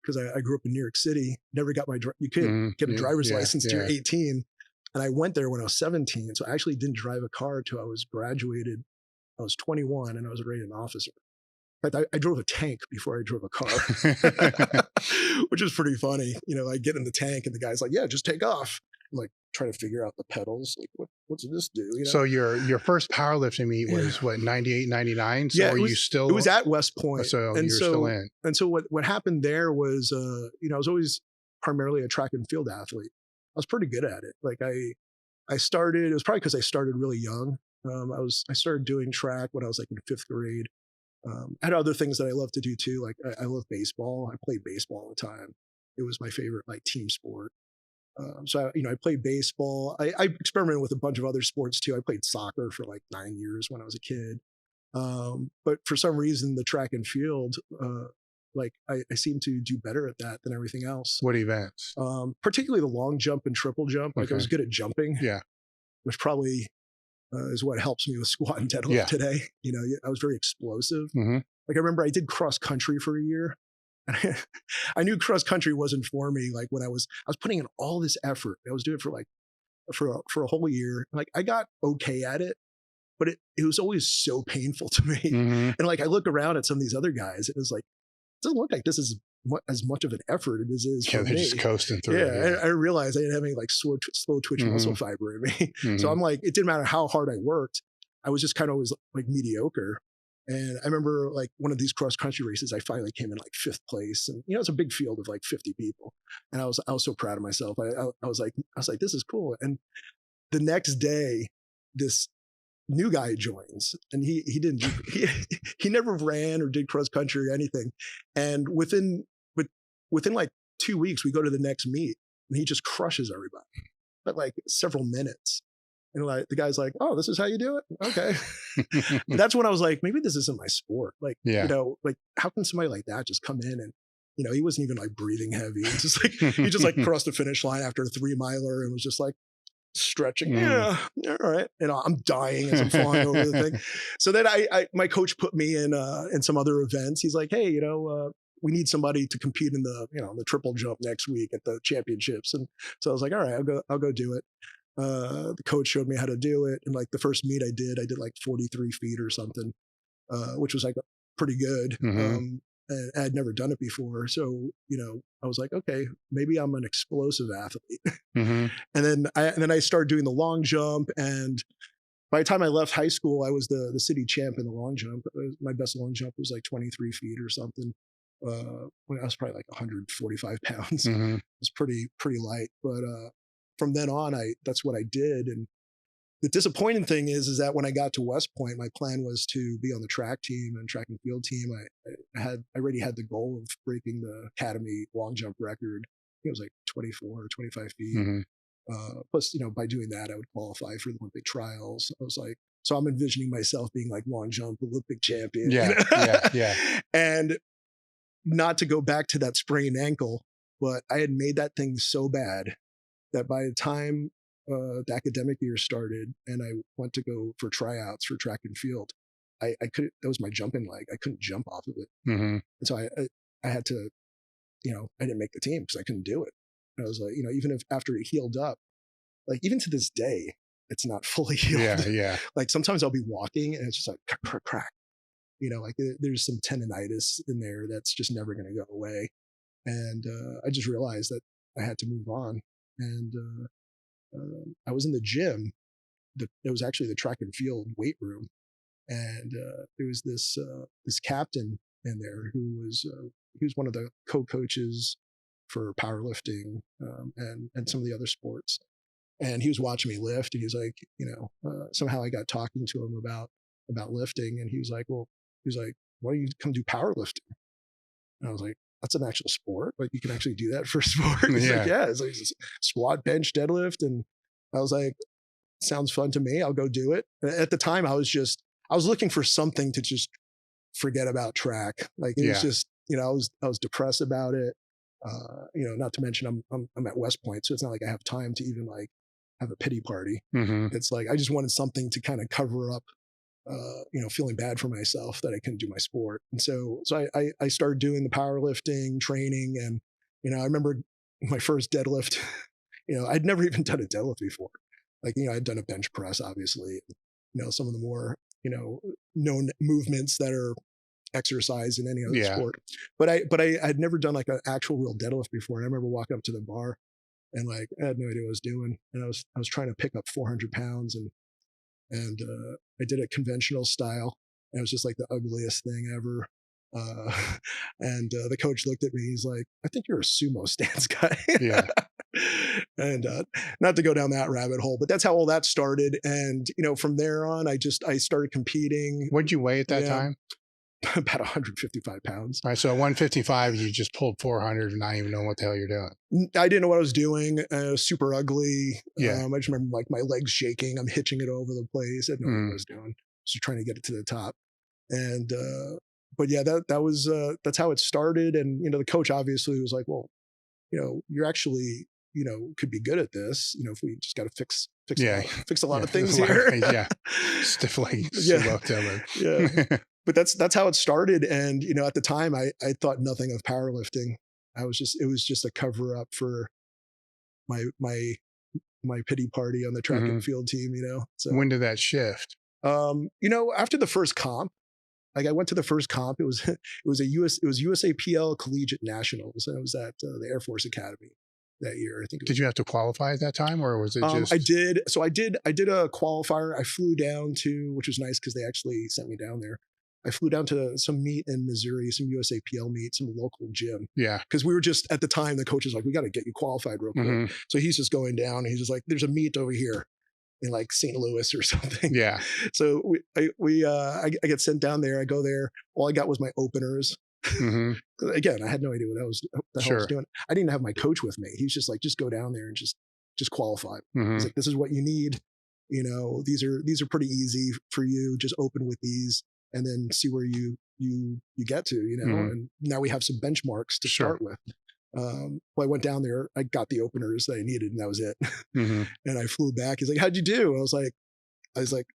Speaker 3: because I grew up in New York City, never got you could get a driver's license till you're 18. And I went there when I was 17. So I actually didn't drive a car till I was graduated I was 21 and I was already an officer. In fact, I drove a tank before I drove a car, which is pretty funny. I get in the tank and the guy's like, yeah, just take off. I'm like trying to figure out the pedals. Like, what's this do?
Speaker 2: So your first powerlifting meet was what, 98, 99? So
Speaker 3: yeah,
Speaker 2: were you still?
Speaker 3: It was at West Point.
Speaker 2: So you're still in.
Speaker 3: And so what happened there was, I was always primarily a track and field athlete. I was pretty good at it. Like I started, it was probably because I started really young. I started doing track when I was like in 5th grade. I had other things that I love to do too. Like I love baseball. I played baseball all the time. It was my favorite like team sport. So I played baseball. I experimented with a bunch of other sports too. I played soccer for like 9 years when I was a kid. But for some reason, the track and field, I seem to do better at that than everything else.
Speaker 2: What events?
Speaker 3: Particularly the long jump and triple jump. Like I was good at jumping.
Speaker 2: Yeah.
Speaker 3: Which probably is what helps me with squat and deadlift today. I was very explosive.
Speaker 2: Mm-hmm.
Speaker 3: Like I remember I did cross country for a year. And I knew cross country wasn't for me. Like when I was putting in all this effort. I was doing it for a whole year. Like I got okay at it, but it was always so painful to me.
Speaker 2: Mm-hmm.
Speaker 3: And like I look around at some of these other guys, it was like, it doesn't look like this is as much of an effort as it is for me.
Speaker 2: They're just coasting through.
Speaker 3: Yeah, I realized I didn't have any like slow twitch muscle fiber in me. So I'm like, it didn't matter how hard I worked. I was just kind of always like mediocre. And I remember like one of these cross country races, I finally came in like 5th place, and it's a big field of like 50 people, and I was so proud of myself. I was like, this is cool. And the next day, this new guy joins, and he didn't he never ran or did cross country or anything, and within like 2 weeks, we go to the next meet, and he just crushes everybody, but like several minutes. And like the guy's like, oh, this is how you do it? Okay. That's when I was like, maybe this isn't my sport. Like, like how can somebody like that just come in and, he wasn't even like breathing heavy. It's just like, he just like crossed the finish line after a 3-miler and was just like stretching. Yeah. All right. And I'm dying as I'm flying over the thing. So then my coach put me in some other events. He's like, hey, we need somebody to compete in the triple jump next week at the championships. And so I was like, all right, I'll go do it. The coach showed me how to do it. And like the first meet I did like 43 feet or something, which was like pretty good. And I'd never done it before. So, I was like, okay, maybe I'm an explosive athlete. And then I started doing the long jump. And by the time I left high school, I was the city champ in the long jump. My best long jump was like 23 feet or something. When I was probably like 145 pounds. It was pretty light. But, from then on, that's what I did. And the disappointing thing is that when I got to West Point, my plan was to be on the track team and track and field team. I already had the goal of breaking the academy long jump record. I think it was like 24 or 25 feet. Plus, by doing that, I would qualify for the Olympic trials. I was like, so I'm envisioning myself being like long jump Olympic champion. Yeah. And not to go back to that sprained ankle, but I had made that thing so bad that by the time the academic year started and I went to go for tryouts for track and field, I couldn't, that was my jumping leg. I couldn't jump off of it. And so I had to, I didn't make the team because I couldn't do it. And I was like, even if after it healed up, like even to this day, it's not fully healed.
Speaker 2: Yeah.
Speaker 3: Like sometimes I'll be walking and it's just like crack. Like there's some tendonitis in there that's just never going to go away. And I just realized that I had to move on. And I was in the gym. It was actually the track and field weight room, and there was this captain in there who was one of the co-coaches for powerlifting and some of the other sports. And he was watching me lift, and he was like, somehow I got talking to him about lifting, and he was like, why don't you come do powerlifting? And I was like, that's an actual sport. Like you can actually do that for sport. He's like, yeah, it's like squat, bench, deadlift. And I was like, sounds fun to me. I'll go do it. And at the time I was looking for something to just forget about track. Like it was just, I was depressed about it. Not to mention I'm at West Point. So it's not like I have time to even like have a pity party. It's like, I just wanted something to kind of cover up feeling bad for myself that I couldn't do my sport. And so I started doing the powerlifting training. And, I remember my first deadlift, I'd never even done a deadlift before. Like, I'd done a bench press, obviously, some of the more known movements that are exercise in any other
Speaker 2: Yeah.
Speaker 3: sport. But I had never done like an actual real deadlift before. And I remember walking up to the bar and like I had no idea what I was doing. And I was trying to pick up 400 pounds and I did it conventional style. And it was just like the ugliest thing ever. And the coach looked at me. He's like, "I think you're a sumo stance guy."
Speaker 2: Yeah.
Speaker 3: And not to go down that rabbit hole, but that's how all that started. And from there on, I started competing.
Speaker 2: What'd you weigh at that time?
Speaker 3: About 155 pounds.
Speaker 2: All right. So at 155, you just pulled 400 and not even know what the hell you're doing.
Speaker 3: I didn't know what I was doing. Super ugly.
Speaker 2: Yeah.
Speaker 3: I just remember like my legs shaking. I'm hitching it over the place. I had no idea what I was doing. Just trying to get it to the top. And, but yeah, that was, that's how it started. And, the coach obviously was like, well, you're actually, could be good at this, if we just got to fix a lot of things here.
Speaker 2: Yeah. Stiff legs.
Speaker 3: Yeah. But that's how it started. And, at the time I thought nothing of powerlifting. It was just a cover up for my pity party on the track and field team, So
Speaker 2: when did that shift?
Speaker 3: After the first comp, like I went to the first comp, it was USAPL Collegiate Nationals, and it was at the Air Force Academy that year. I think.
Speaker 2: Did you have to qualify at that time, or was it just?
Speaker 3: I did. So I did a qualifier. I flew down to, which was nice because they actually sent me down there. I flew down to some meet in Missouri, some USAPL meet, some local gym.
Speaker 2: Yeah.
Speaker 3: Because we were just, at the time, the coach was like, "We got to get you qualified real quick." So he's just going down and he's just like, "There's a meet over here in like St. Louis or something."
Speaker 2: Yeah.
Speaker 3: So I get sent down there. I go there. All I got was my openers. Again, I had no idea what the hell I was doing. I didn't have my coach with me. He's just like, "Just go down there and just qualify." He's like, "This is what you need. These are pretty easy for you. Just open with these and then see where you get to, and now we have some benchmarks to start with." Well, I went down there, I got the openers that I needed, and that was it. And I flew back. He's like, "How'd you do?" I was like,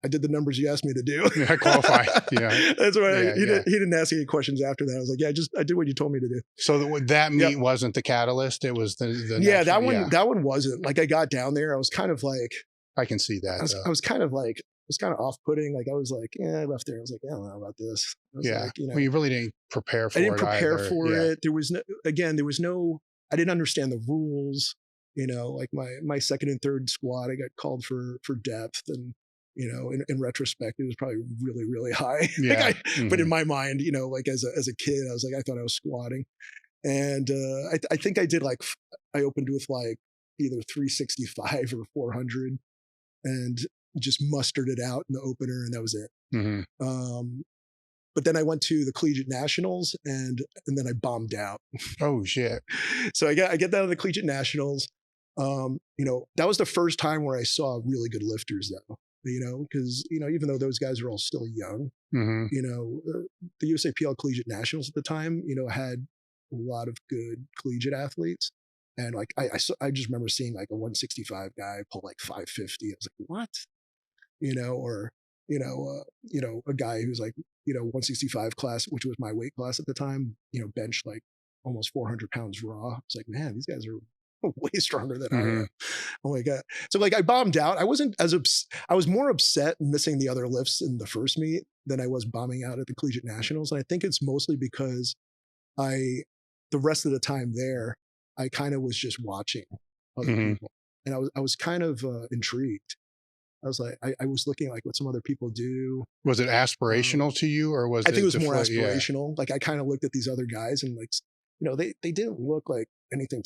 Speaker 3: "I did the numbers you asked me to do."
Speaker 2: I qualified. Yeah.
Speaker 3: That's right. He didn't ask any questions after that. I was like, "Yeah, I did what you told me to do."
Speaker 2: So that meet wasn't the catalyst. It was
Speaker 3: that one wasn't. Like I got down there, I was kind of like,
Speaker 2: I can see that.
Speaker 3: I was kind of like, it was kind of off-putting. Like I was like, I left there. I was like, I don't know about this.
Speaker 2: Yeah.
Speaker 3: Like,
Speaker 2: well, you really didn't prepare for it. I
Speaker 3: didn't prepare for it. There was no, I didn't understand the rules. Like my second and third squat, I got called for depth, and in retrospect, it was probably really, really high.
Speaker 2: Yeah.
Speaker 3: But in my mind, like as a kid, I was like, I thought I was squatting, and I think I did I opened with like either 365 or 400, and just mustered it out in the opener, and that was it. But then I went to the Collegiate Nationals, and then I bombed out.
Speaker 2: Oh shit!
Speaker 3: So I get down to the Collegiate Nationals. That was the first time where I saw really good lifters, though. Because even though those guys are all still young, the USAPL Collegiate Nationals at the time, had a lot of good collegiate athletes. And like I just remember seeing like a 165 guy pull like 550. I was like, what? Or a guy who's like 165 class, which was my weight class at the time, bench like almost 400 pounds raw. It's like, man, these guys are way stronger than I am. Oh my God. So like I bombed out. I wasn't I was more upset missing the other lifts in the first meet than I was bombing out at the Collegiate Nationals. And I think it's mostly because the rest of the time there, I kind of was just watching other people, and I was kind of intrigued. I was like, I was looking like what some other people do.
Speaker 2: Was it aspirational to you, or was
Speaker 3: I think it was more
Speaker 2: aspirational?
Speaker 3: Yeah. Like I kind of looked at these other guys, and like, they didn't look like anything,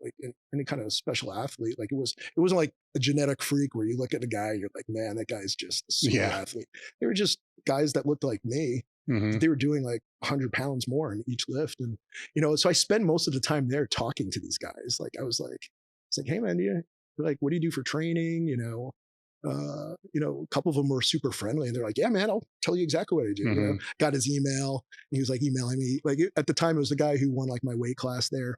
Speaker 3: like any kind of special athlete. Like it wasn't like a genetic freak where you look at a guy, you're like, man, that guy's just a super athlete. They were just guys that looked like me. They were doing like 100 pounds more in each lift. And, so I spend most of the time there talking to these guys. Like I was like, "Hey man, what do you do for training?" A couple of them were super friendly, and they're like, "Yeah, man, I'll tell you exactly what I do." Got his email, and he was like emailing me. Like at the time, it was the guy who won like my weight class there.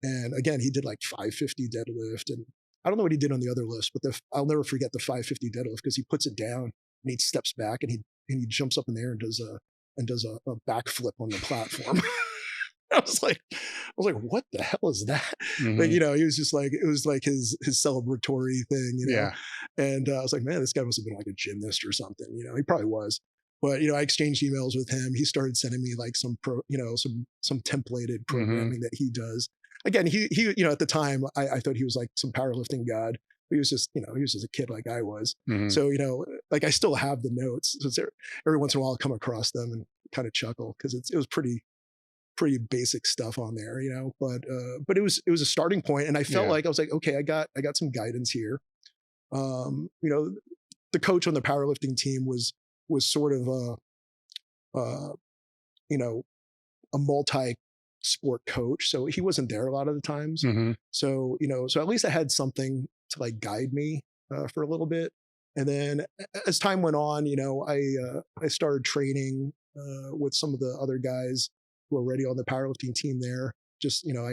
Speaker 3: And again, he did like 550 deadlift, and I don't know what he did on the other lifts, but I'll never forget the 550 deadlift because he puts it down and he steps back and he jumps up in the air and does a backflip on the platform. I was like, what the hell is that? Like,
Speaker 2: Mm-hmm.
Speaker 3: you know, he was just like, it was like his celebratory thing, you know?
Speaker 2: Yeah.
Speaker 3: And I was like, man, this guy must have been like a gymnast or something, you know, he probably was. But, you know, I exchanged emails with him. He started sending me like some templated
Speaker 2: Mm-hmm.
Speaker 3: programming that he does. Again, he, you know, at the time I thought he was like some powerlifting god. He was just, you know, he was just a kid like I was.
Speaker 2: Mm-hmm.
Speaker 3: So, you know, like I still have the notes. So every once in a while I'll come across them and kind of chuckle because it was pretty basic stuff on there, you know, but it was a starting point. And I felt
Speaker 2: Yeah.
Speaker 3: like I was like, okay, I got some guidance here. You know, the coach on the powerlifting team was sort of you know, a multi sport coach. So he wasn't there a lot of the times.
Speaker 2: Mm-hmm.
Speaker 3: So, you know, so at least I had something to like guide me for a little bit. And then as time went on, you know, I started training with some of the other guys who were already on the powerlifting team there. Just, you know,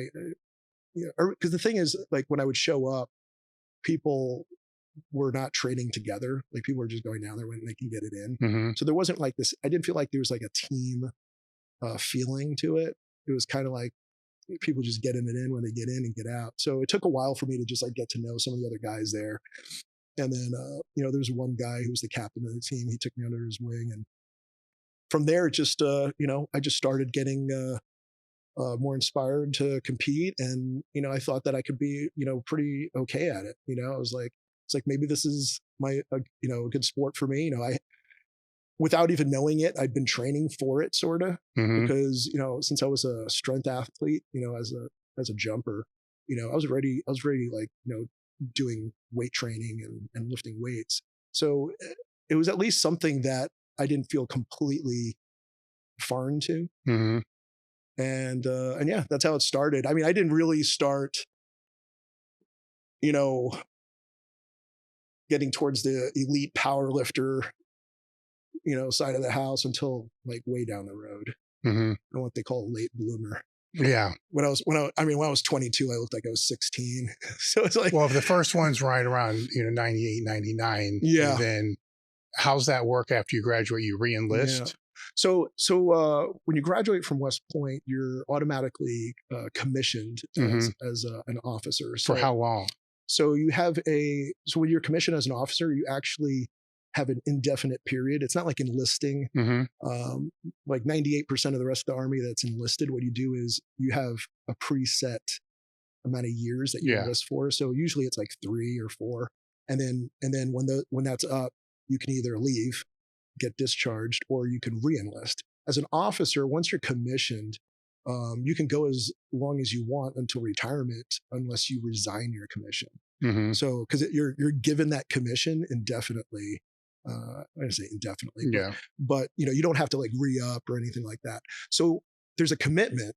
Speaker 3: because the thing is, like when I would show up, people were not training together. Like people were just going down there when they can get it in.
Speaker 2: Mm-hmm.
Speaker 3: So there wasn't like this. I didn't feel like there was like a team feeling to it. It was kind of like people just getting it in when they get in and get out. So it took a while for me to just like get to know some of the other guys there. And then, you know, there was one guy who was the captain of the team. He took me under his wing. And from there, just, you know, I just started getting more inspired to compete. And, you know, I thought that I could be, you know, pretty okay at it. You know, I was like, it's like, maybe this is you know, a good sport for me. You know, without even knowing it, I'd been training for it sort of
Speaker 2: Mm-hmm.
Speaker 3: because, you know, since I was a strength athlete, you know, as a jumper, you know, I was ready like, you know, doing weight training and lifting weights. So it was at least something that I didn't feel completely foreign to.
Speaker 2: Mm-hmm.
Speaker 3: And yeah, that's how it started. I mean, I didn't really start, you know, getting towards the elite power lifter, you know, side of the house until like way down the road.
Speaker 2: Mm-hmm.
Speaker 3: And what they call a late bloomer.
Speaker 2: Yeah.
Speaker 3: When I was 22, I looked like I was 16. So it's like,
Speaker 2: Well, if the first one's right around, you know, 98, 99,
Speaker 3: yeah,
Speaker 2: then how's that work after you graduate? You
Speaker 3: yeah.
Speaker 2: re-enlist?
Speaker 3: So when you graduate from West Point, you're automatically commissioned
Speaker 2: Mm-hmm.
Speaker 3: as an officer.
Speaker 2: For how long?
Speaker 3: So when you're commissioned as an officer, you actually have an indefinite period. It's not like enlisting.
Speaker 2: Mm-hmm.
Speaker 3: Like 98% of the rest of the army that's enlisted, what you do is you have a preset amount of years that you enlist for. So usually it's like 3 or 4. And then when that's up, you can either leave, get discharged, or you can re-enlist. As an officer, once you're commissioned, you can go as long as you want until retirement, unless you resign your commission.
Speaker 2: Mm-hmm.
Speaker 3: So, because you're given that commission indefinitely. I don't say indefinitely, but you know, you don't have to like re-up or anything like that. So there's a commitment.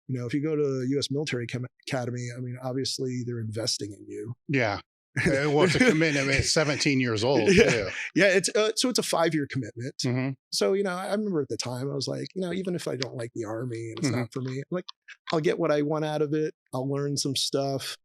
Speaker 3: You know, if you go to the U.S. Military Academy, I mean, obviously they're investing in you.
Speaker 2: Yeah. Well, it's a commitment. I mean, it's 17 years old.
Speaker 3: Yeah,
Speaker 2: too.
Speaker 3: yeah. It's so it's a 5-year commitment.
Speaker 2: Mm-hmm.
Speaker 3: So you know, I remember at the time I was like, you know, even if I don't like the Army and it's
Speaker 2: Mm-hmm.
Speaker 3: not for me, I'm like, I'll get what I want out of it. I'll learn some stuff.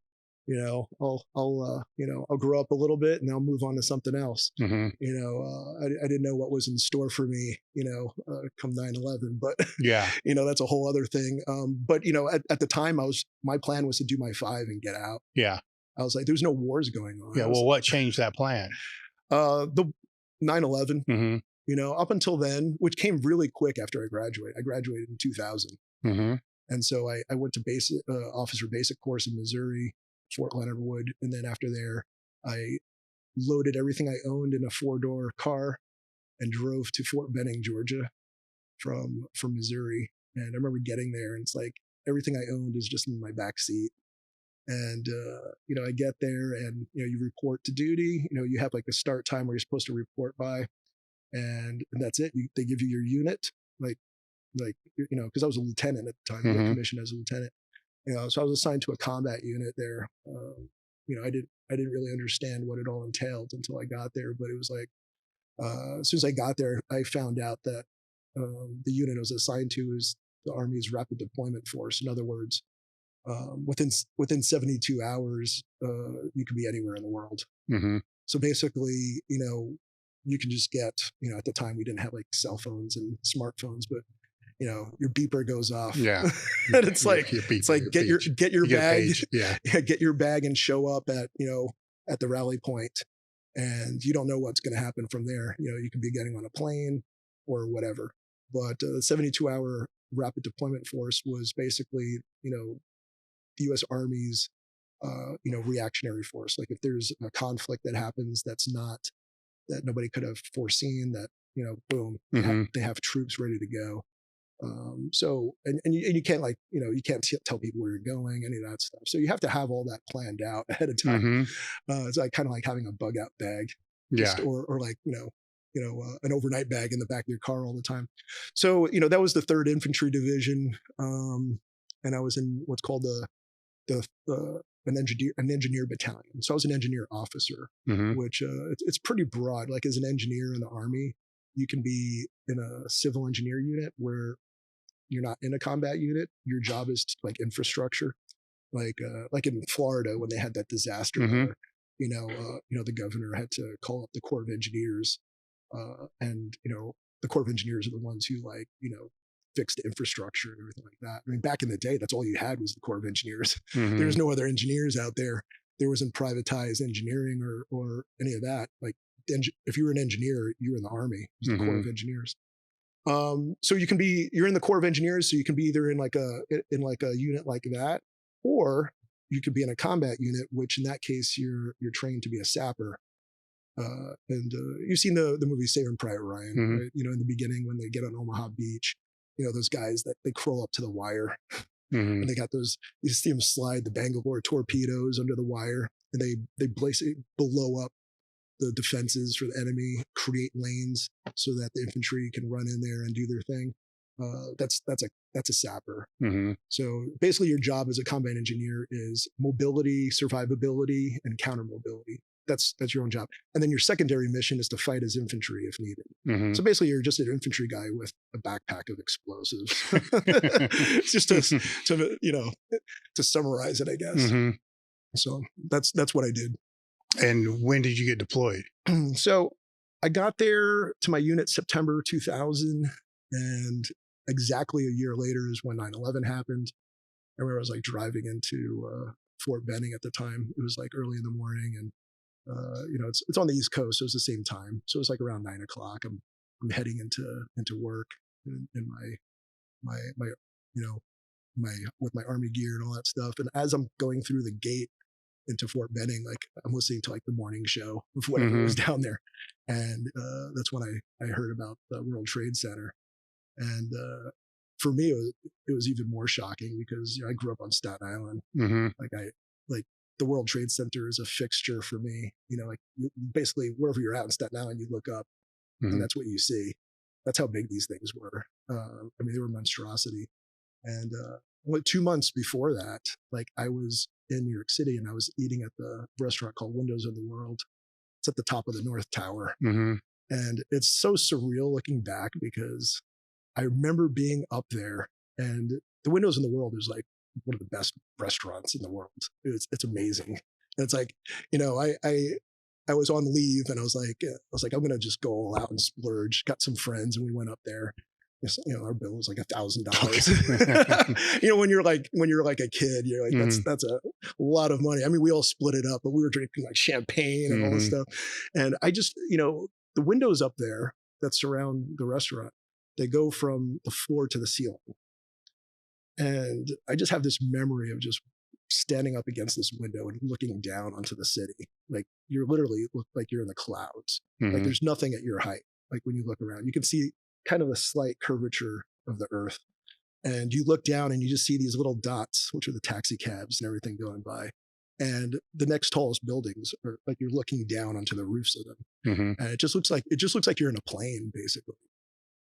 Speaker 3: You know, I'll grow up a little bit and I'll move on to something else.
Speaker 2: Mm-hmm.
Speaker 3: You know, I didn't know what was in store for me, you know, come 9/11, but
Speaker 2: Yeah.
Speaker 3: you know, that's a whole other thing. But you know, at the time my plan was to do my 5 and get out.
Speaker 2: Yeah.
Speaker 3: I was like, there's no wars going on.
Speaker 2: Yeah. Well, what changed that plan?
Speaker 3: The 9/11,
Speaker 2: Mm-hmm.
Speaker 3: you know, up until then, which came really quick after I graduated. I graduated in 2000.
Speaker 2: Mm-hmm.
Speaker 3: And so I went to officer basic course in Missouri, Fort Leonard Wood. And then after there, I loaded everything I owned in a 4-door car and drove to Fort Benning, Georgia from Missouri. And I remember getting there and it's like everything I owned is just in my back seat. And, you know, I get there and, you know, you report to duty, you know, you have like a start time where you're supposed to report by, and that's it. They give you your unit, like, you know, cause I was a lieutenant at the time, I got commissioned as a lieutenant, you know, so I was assigned to a combat unit there. You know, I didn't really understand what it all entailed until I got there, but it was like, as soon as I got there, I found out that, the unit I was assigned to is the Army's Rapid Deployment Force. In other words, within 72 hours, you can be anywhere in the world.
Speaker 2: Mm-hmm.
Speaker 3: So basically, you know, you can just get, you know, at the time we didn't have like cell phones and smartphones, but your beeper goes off.
Speaker 2: Yeah.
Speaker 3: And it's like, get your bag, get your bag and show up at the rally point, and you don't know what's going to happen from there. You could be getting on a plane or whatever. But the 72-hour rapid deployment force was basically, the U.S. Army's, reactionary force. Like if there's a conflict that happens that nobody could have foreseen, that, boom, they have troops ready to go. So, and you can't you can't tell people where you're going, any of that stuff. So you have to have all that planned out ahead of time. It's like kind of like having a bug out bag, or like, an overnight bag in the back of your car all the time. So, that was the 3rd Infantry Division. And I was in what's called an engineer battalion. So I was an engineer officer, which it's pretty broad. Like as an engineer in the Army, you can be in a civil engineer unit where you're not in a combat unit. Your job is like infrastructure, like in Florida when they had that disaster there. The governor had to call up the Corps of Engineers, and the Corps of Engineers are the ones who fixed infrastructure and everything like that. I mean, back in the day, that's all you had was the Corps of Engineers. There's no other engineers out there. There wasn't privatized engineering or any of that. Like if you were an engineer, you were in the Army. It was the Corps of Engineers. So you're in the Corps of Engineers, so you can be either in like a unit like that, or you could be in a combat unit, which in that case you're trained to be a sapper. And you've seen the movie Saving Private Ryan, right? In the beginning when they get on Omaha Beach, those guys that they crawl up to the wire, and they got those. You see them slide the Bangalore torpedoes under the wire, and they basically blow up the defenses for the enemy, create lanes so that the infantry can run in there and do their thing. That's a sapper. So basically your job as a combat engineer is mobility, survivability, and counter mobility. That's your own job. And then your secondary mission is to fight as infantry if needed. So basically you're just an infantry guy with a backpack of explosives. Just to summarize it, I guess. So that's what I did.
Speaker 2: And when did you get deployed?
Speaker 3: So I got there to my unit September 2000, and exactly a year later is when 9/11 happened. I remember I was like driving into Fort Benning at the time. It was like early in the morning, and it's on the East Coast, so it was the same time. So it was like around 9 o'clock. I'm heading into work in my with my Army gear and all that stuff. And as I'm going through the gate into Fort Benning, like I'm listening to like the morning show of whatever was down there, and that's when I heard about the World Trade Center. And for me, it was even more shocking because I grew up on Staten Island. Like the World Trade Center is a fixture for me. Basically wherever you're at in Staten Island, you look up, and that's what you see. That's how big these things were. I mean, they were monstrosity. And 2 months before that, like I was in New York City and I was eating at the restaurant called Windows of the World. It's at the top of the North Tower. And it's so surreal looking back because I remember being up there, and the Windows in the World is like one of the best restaurants in the world. It's amazing. And it's like, I was on leave and I was like, I'm going to just go all out and splurge. Got some friends and we went up there. Our bill was like $1,000. When you're like a kid, you're like, that's a lot of money. I mean, we all split it up, but we were drinking like champagne and all this stuff. And I just, the windows up there that surround the restaurant, they go from the floor to the ceiling. And I just have this memory of just standing up against this window and looking down onto the city. Like you're literally look like you're in the clouds. Like there's nothing at your height. Like when you look around, you can see kind of a slight curvature of the earth. And you look down and you just see these little dots, which are the taxi cabs and everything going by. And the next tallest buildings are like you're looking down onto the roofs of them. And it just looks like you're in a plane, basically.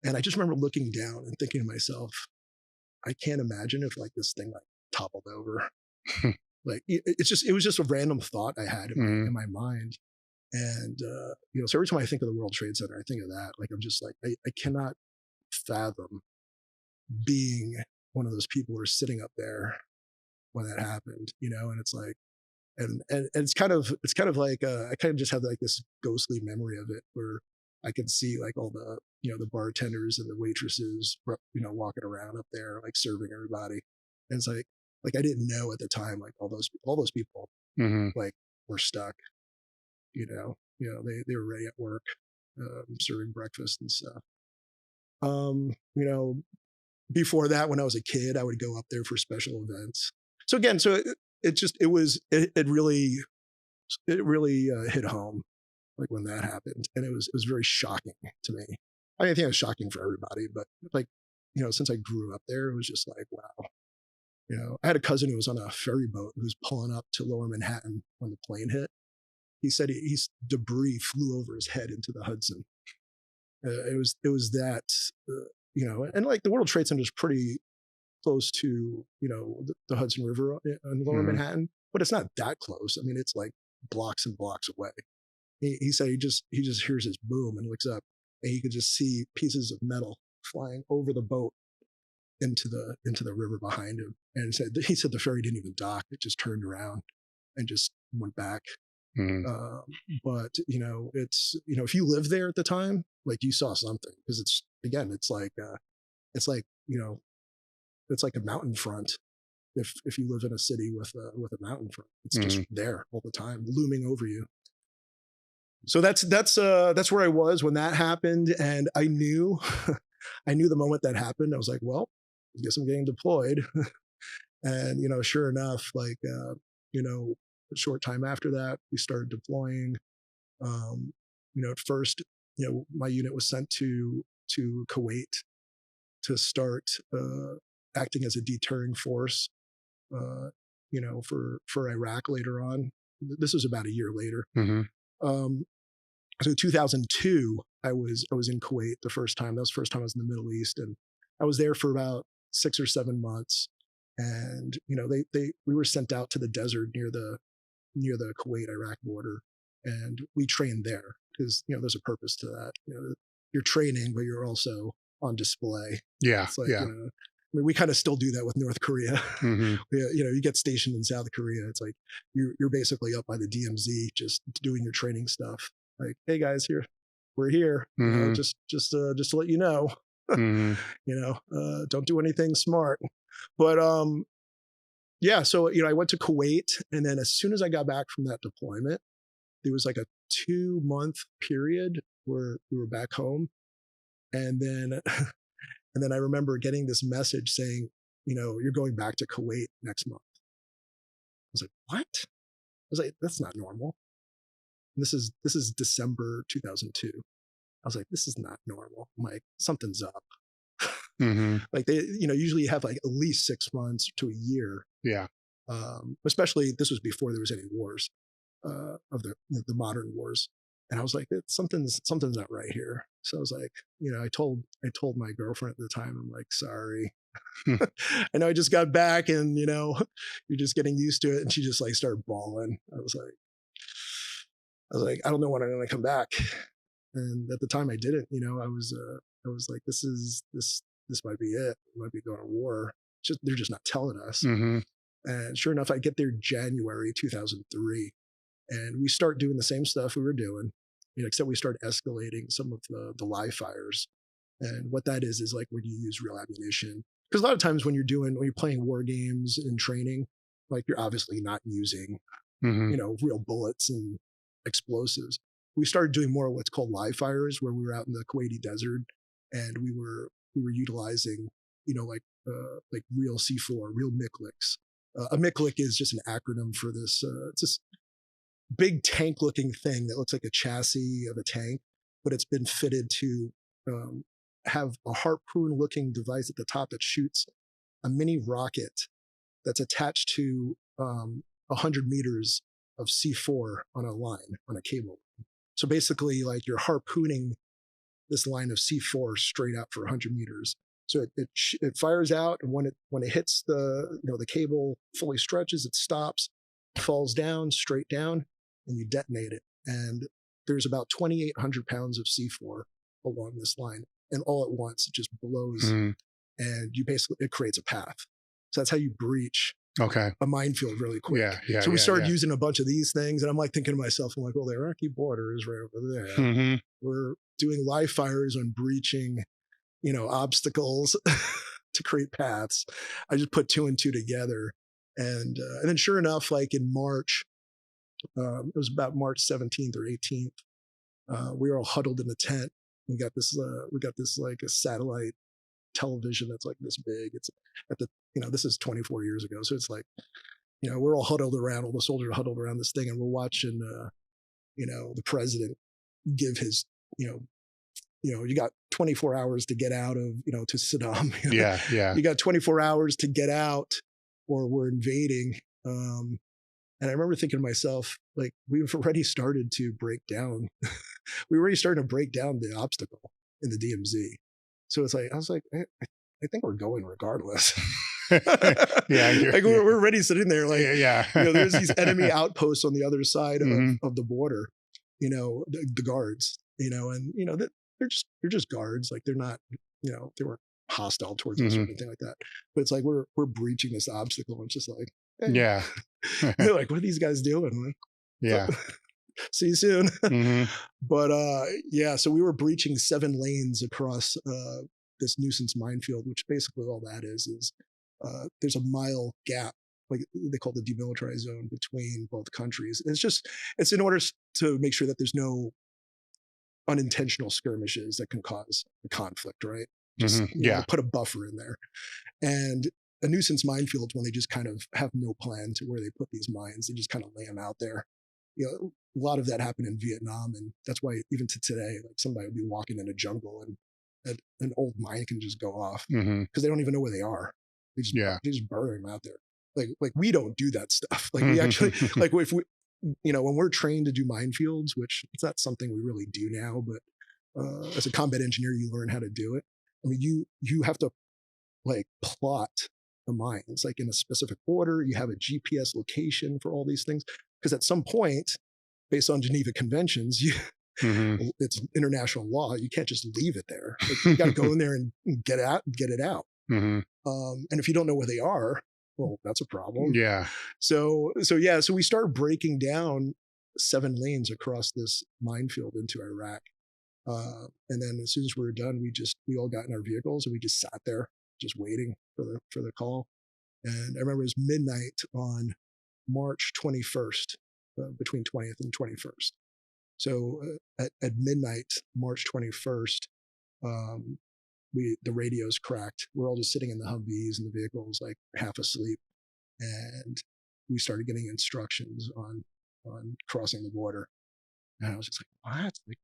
Speaker 3: And I just remember looking down and thinking to myself, I can't imagine if like this thing like toppled over. Like it was just a random thought I had in my mind. And, so every time I think of the World Trade Center, I think of that. Like, I'm just like, I cannot fathom being one of those people who are sitting up there when that happened, and it's like, and it's kind of like, I kind of just have like this ghostly memory of it where I could see like all the, the bartenders and the waitresses, walking around up there, like serving everybody. And it's like I didn't know at the time, like all those people like were stuck, they were ready at work, serving breakfast and stuff. Before that, when I was a kid, I would go up there for special events. So again, it really hit home, like when that happened, and it was very shocking to me. I mean, I think it was shocking for everybody, but like, since I grew up there, it was just like, wow. I had a cousin who was on a ferry boat who was pulling up to Lower Manhattan when the plane hit. He said debris flew over his head into the Hudson. It was that, and like the World Trade Center is pretty close to, the Hudson River in Lower Manhattan, but it's not that close. I mean, it's like blocks and blocks away. He said he just hears this boom and looks up, and he could just see pieces of metal flying over the boat into the river behind him. And he said the ferry didn't even dock; it just turned around and just went back. But it's if you live there at the time, like you saw something, because it's like a mountain front. If you live in a city with a mountain front, it's just there all the time, looming over you. So that's where I was when that happened, and I knew the moment that happened, I was like, well, I guess I'm getting deployed. And sure enough, like a short time after that, we started deploying. At first, my unit was sent to Kuwait to start acting as a deterring force, for Iraq later on. This was about a year later. So 2002, I was in Kuwait the first time. That was the first time I was in the Middle East, and I was there for about 6 or 7 months. And we were sent out to the desert near the Kuwait-Iraq border, and we trained there because there's a purpose to that. You're training, but you're also on display.
Speaker 2: Yeah,
Speaker 3: it's like,
Speaker 2: yeah.
Speaker 3: I mean, we kind of still do that with North Korea. You get stationed in South Korea. It's like you're basically up by the DMZ, just doing your training stuff. Like, hey guys, we're here. Just to let you know. Don't do anything smart. But yeah, so I went to Kuwait, and then as soon as I got back from that deployment, there was like a 2-month period where we were back home, and then I remember getting this message saying, you're going back to Kuwait next month. I was like, what? I was like, that's not normal. And this is December 2002. I was like, this is not normal. I'm like, something's up. Like they, usually have like at least 6 months to a year.
Speaker 2: Yeah.
Speaker 3: Especially this was before there was any wars, of the modern wars. And I was like, something's not right here. So I was like, I told my girlfriend at the time, I'm like, sorry. I know I just got back, and you're just getting used to it. And she just like started bawling. I was like, I don't know when I'm going to come back. And at the time I didn't, I was like, this might be it. We might be going to war. They're just not telling us. And sure enough, I get there January 2003, and we start doing the same stuff we were doing, except we start escalating some of the live fires. And what that is like when you use real ammunition. Because a lot of times when you're playing war games and training, like you're obviously not using, real bullets and explosives. We started doing more of what's called live fires, where we were out in the Kuwaiti desert, and we were utilizing, like real C4, real MICLICs. A MICLIC is just an acronym for this. It's this big tank-looking thing that looks like a chassis of a tank, but it's been fitted to have a harpoon-looking device at the top that shoots a mini rocket that's attached to 100 meters of C4 on a line, on a cable. So basically, like you're harpooning this line of C4 straight out for 100 meters. So it fires out, and when it hits the cable fully stretches, it stops, falls down, straight down, and you detonate it. And there's about 2,800 pounds of C4 along this line, and all at once it just blows, and it creates a path. So that's how you breach a minefield really quick. So we started using a bunch of these things, and I'm like thinking to myself, I'm like, well, the Iraqi border is right over there.
Speaker 2: Mm-hmm.
Speaker 3: We're doing live fires on breaching, obstacles to create paths. I just put 2 and 2 together, and then sure enough, like in March, it was about March 17th or 18th. We were all huddled in the tent. We got this like a satellite television that's like this big. It's at the, this is 24 years ago. So it's like, we're all huddled around, all the soldiers huddled around this thing, and we're watching, the president give his, you got 24 hours to get out of, to Saddam. You got 24 hours to get out or we're invading. And I remember thinking to myself, like, we've already started to break down. We were already starting to break down the obstacle in the DMZ. So it's like, I was like, I think we're going regardless. We're already sitting there like, there's these enemy outposts on the other side of the border, the guards, and, they're just guards. Like they're not, they weren't hostile towards us or anything like that. But it's like, we're breaching this obstacle. And it's just like, hey. They're like, what are these guys doing? Like, see you soon. But so we were breaching 7 lanes across this nuisance minefield, which basically all that is there's a mile gap, like they call it the demilitarized zone, between both countries. It's in order to make sure that there's no unintentional skirmishes that can cause a conflict, right? Just put a buffer in there. And a nuisance minefield, when they just kind of have no plan to where they put these mines, they just kind of lay them out there. A lot of that happened in Vietnam, and that's why even to today, like somebody would be walking in a jungle and an old mine can just go off because they don't even know where they are. They just bury them out there. Like we don't do that stuff. Like we actually, like if we, when we're trained to do minefields, which it's not something we really do now, but as a combat engineer, you learn how to do it. I mean, you have to like plot the mines like in a specific order. You have a GPS location for all these things because at some point, based on Geneva Conventions, it's international law. You can't just leave it there. Like, you got to go in there and get it out. And if you don't know where they are, well, that's a problem. So we started breaking down 7 lanes across this minefield into Iraq. And then as soon as we were done, we all got in our vehicles and we just sat there, just waiting for the call. And I remember it was midnight on March 21st, between 20th and 21st. So at midnight, March 21st, the radios cracked. We're all just sitting in the Humvees and the vehicles, like half asleep. And we started getting instructions on crossing the border. And I was just like, what? Like,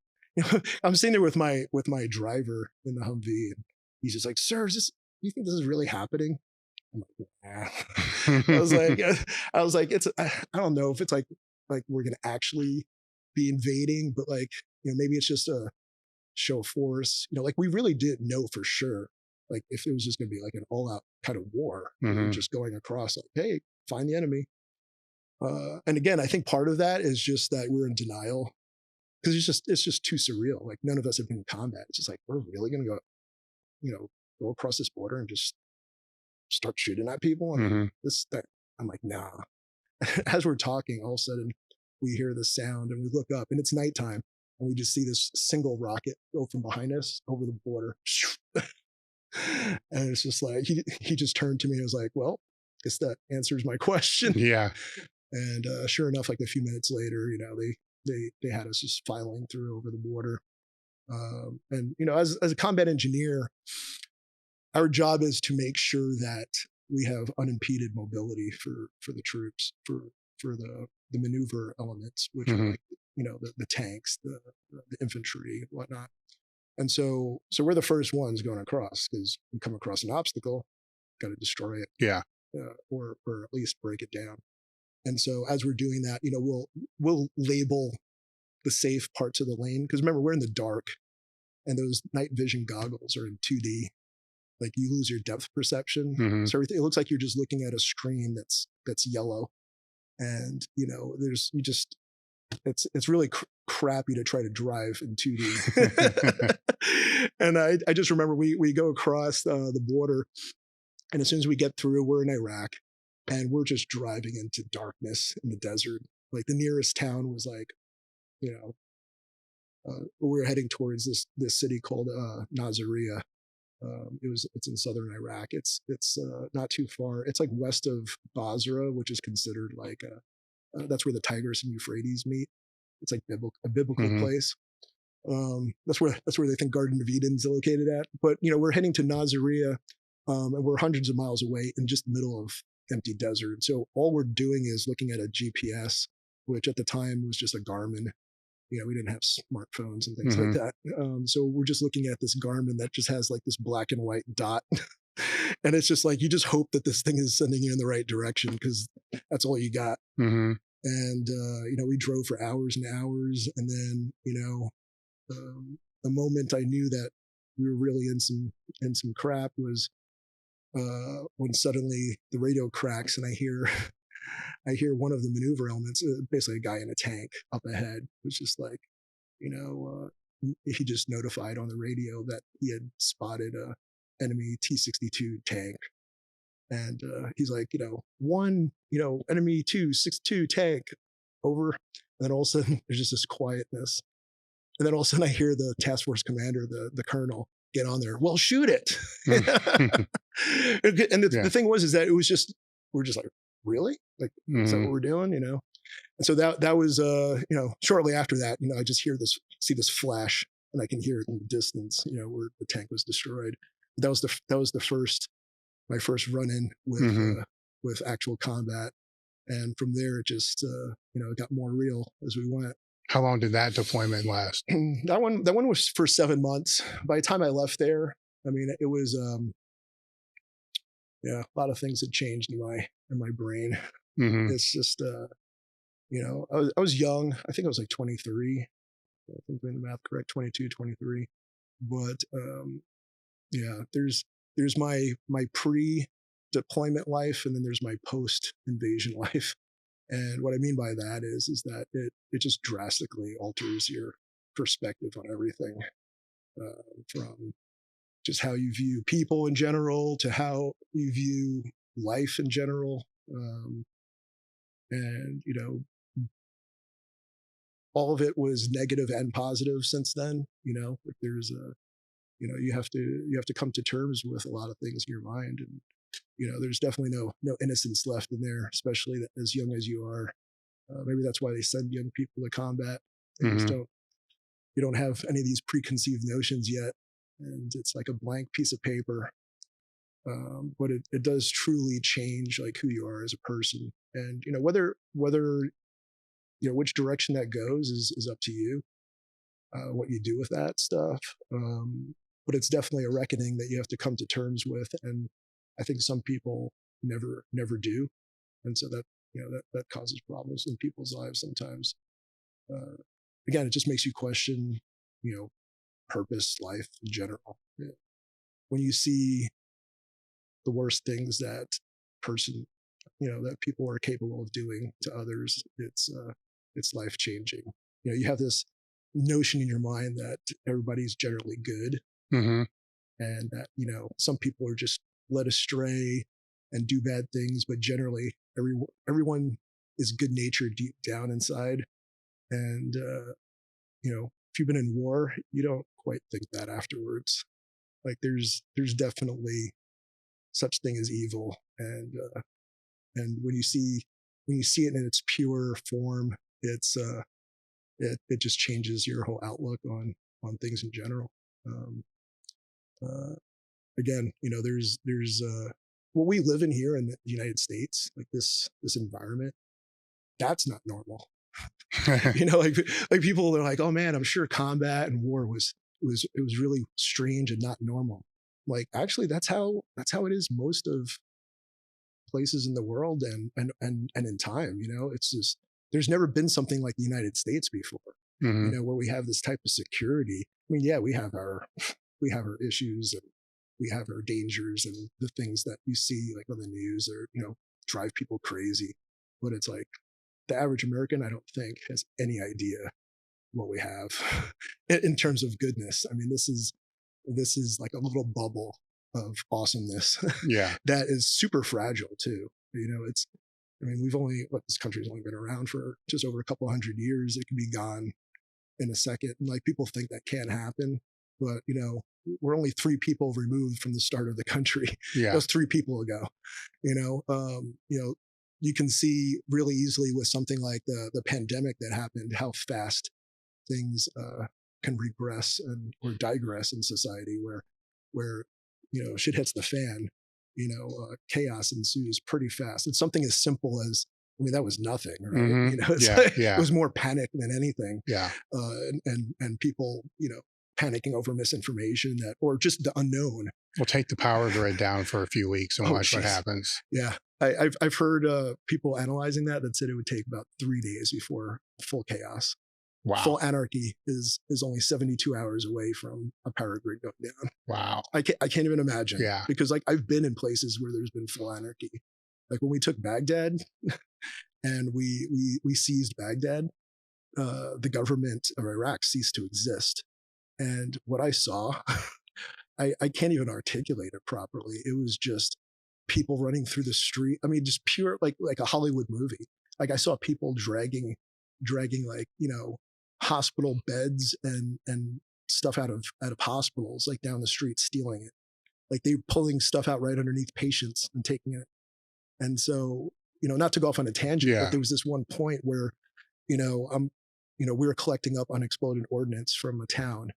Speaker 3: I'm sitting there with my driver in the Humvee, and he's just like, sir, do you think this is really happening? I'm like, nah. I was like, I don't know if it's like we're going to actually be invading, but like, maybe it's just a show of force. Like we really didn't know for sure. Like if it was just going to be like an all-out kind of war, just going across like, hey, find the enemy. And again, I think part of that is just that we're in denial because it's just too surreal. Like none of us have been in combat. It's just like, we're really going to go, go across this border and just start shooting at people. And I'm like, nah. As we're talking, all of a sudden we hear the sound and we look up and it's nighttime and we just see this single rocket go from behind us over the border. And it's just like, he just turned to me and was like, well, I guess that answers my question. And sure enough, like a few minutes later, they had us just filing through over the border. And, as a combat engineer, our job is to make sure that we have unimpeded mobility for the troops, for the maneuver elements, which are like, the tanks, the infantry and whatnot. And so we're the first ones going across because we come across an obstacle, got to destroy it. Or at least break it down. And so as we're doing that, we'll label the safe parts of the lane. Because remember, we're in the dark and those night vision goggles are in 2D. Like you lose your depth perception. So everything, it looks like you're just looking at a screen that's yellow. And, it's really crappy to try to drive in 2D. And I just remember we go across the border. And as soon as we get through, we're in Iraq. and we're just driving into darkness in the desert. Like the nearest town was like, we were heading towards this city called Nasiriyah. It's in southern Iraq. It's not too far. It's like west of Basra, which is considered like that's where the Tigris and Euphrates meet. It's like a biblical place. That's where they think Garden of Eden's located at. But we're heading to Nasiriyah, and we're hundreds of miles away in just the middle of empty desert. So all we're doing is looking at a GPS, which at the time was just a Garmin. We didn't have smartphones and things like that. So we're just looking at this Garmin that just has like this black and white dot. And it's just like, you just hope that this thing is sending you in the right direction because that's all you got. And, we drove for hours and hours. And then, the moment I knew that we were really in some crap was when suddenly the radio cracks and I hear one of the maneuver elements, basically a guy in a tank up ahead, was just like, he just notified on the radio that he had spotted a enemy T-62 tank. And he's like, enemy 262 tank, over. And then all of a sudden there's just this quietness. And then all of a sudden I hear the task force commander, the colonel, get on there. Well, shoot it. And the thing was, is that we're just like, really? Like, is that what we're doing? And so that was, shortly after that, I just see this flash and I can hear it in the distance, where the tank was destroyed. That was my first run in with actual combat. And from there, it just, it got more real as we went.
Speaker 2: How long did that deployment last?
Speaker 3: That one was for 7 months. By the time I left there, I mean, it was, a lot of things had changed in my brain. It's just, I was young. I think I was like 23. If I'm doing the math correct, 22, 23. But there's my pre-deployment life, and then there's my post-invasion life. And what I mean by that is that it just drastically alters your perspective on everything, from just how you view people in general to how you view life in general. And, all of it was negative and positive since then. There's you have to come to terms with a lot of things in your mind. And, there's definitely no innocence left in there, especially as young as you are. Maybe that's why they send young people to combat. They just you don't have any of these preconceived notions yet. And it's like a blank piece of paper. But it does truly change like who you are as a person. And, whether which direction that goes is up to you, what you do with that stuff. But it's definitely a reckoning that you have to come to terms with. And I think some people never do. And so that, that causes problems in people's lives sometimes. Again, it just makes you question, purpose, life in general. When you see the worst things that that people are capable of doing to others, it's life-changing. You have this notion in your mind that everybody's generally good, and that, some people are just led astray and do bad things, but generally everyone is good-natured deep down inside. And, if you've been in war, you don't quite think that afterwards. Like there's definitely such thing as evil. And when you see it in its pure form, it just changes your whole outlook on things in general. Again, there's what we live in here in the United States, like this environment, that's not normal. Like people are like, oh man, I'm sure combat and war was really strange and not normal. Like actually that's how it is most of places in the world and in time. It's just, there's never been something like the United States before, where we have this type of security. I mean, yeah, we have our issues and we have our dangers and the things that you see like on the news or, drive people crazy. But it's like the average American, I don't think, has any idea what we have in terms of goodness. I mean, this is like a little bubble of awesomeness.
Speaker 2: Yeah.
Speaker 3: That is super fragile too. I mean, this country's only been around for just over a couple hundred years. It can be gone in a second. And like, people think that can't happen, but we're only 3 people removed from the start of the country.
Speaker 2: Yeah.
Speaker 3: That was 3 people ago. You can see really easily with something like the pandemic that happened, how fast things can regress or digress in society, where shit hits the fan. Chaos ensues pretty fast. It's something as simple as, I mean, that was nothing, right?
Speaker 2: Mm-hmm.
Speaker 3: It was more panic than anything.
Speaker 2: Yeah.
Speaker 3: And people, panicking over misinformation or just the unknown.
Speaker 2: We'll take the power grid down for a few weeks and watch what happens.
Speaker 3: Yeah. I've heard people analyzing that said it would take about 3 days before full chaos.
Speaker 2: Wow.
Speaker 3: Full anarchy is only 72 hours away from a power grid going down.
Speaker 2: Wow.
Speaker 3: I can't even imagine.
Speaker 2: Yeah.
Speaker 3: Because like, I've been in places where there's been full anarchy. Like when we took Baghdad and we seized Baghdad, the government of Iraq ceased to exist. And what I saw, I can't even articulate it properly. It was just people running through the street. I mean, just pure, like a Hollywood movie. Like, I saw people dragging like, hospital beds and stuff out of hospitals, like down the street, stealing it. Like, they were pulling stuff out right underneath patients and taking it. And so, not to go off on a tangent, but there was this one point where, we were collecting up unexploded ordnance from a town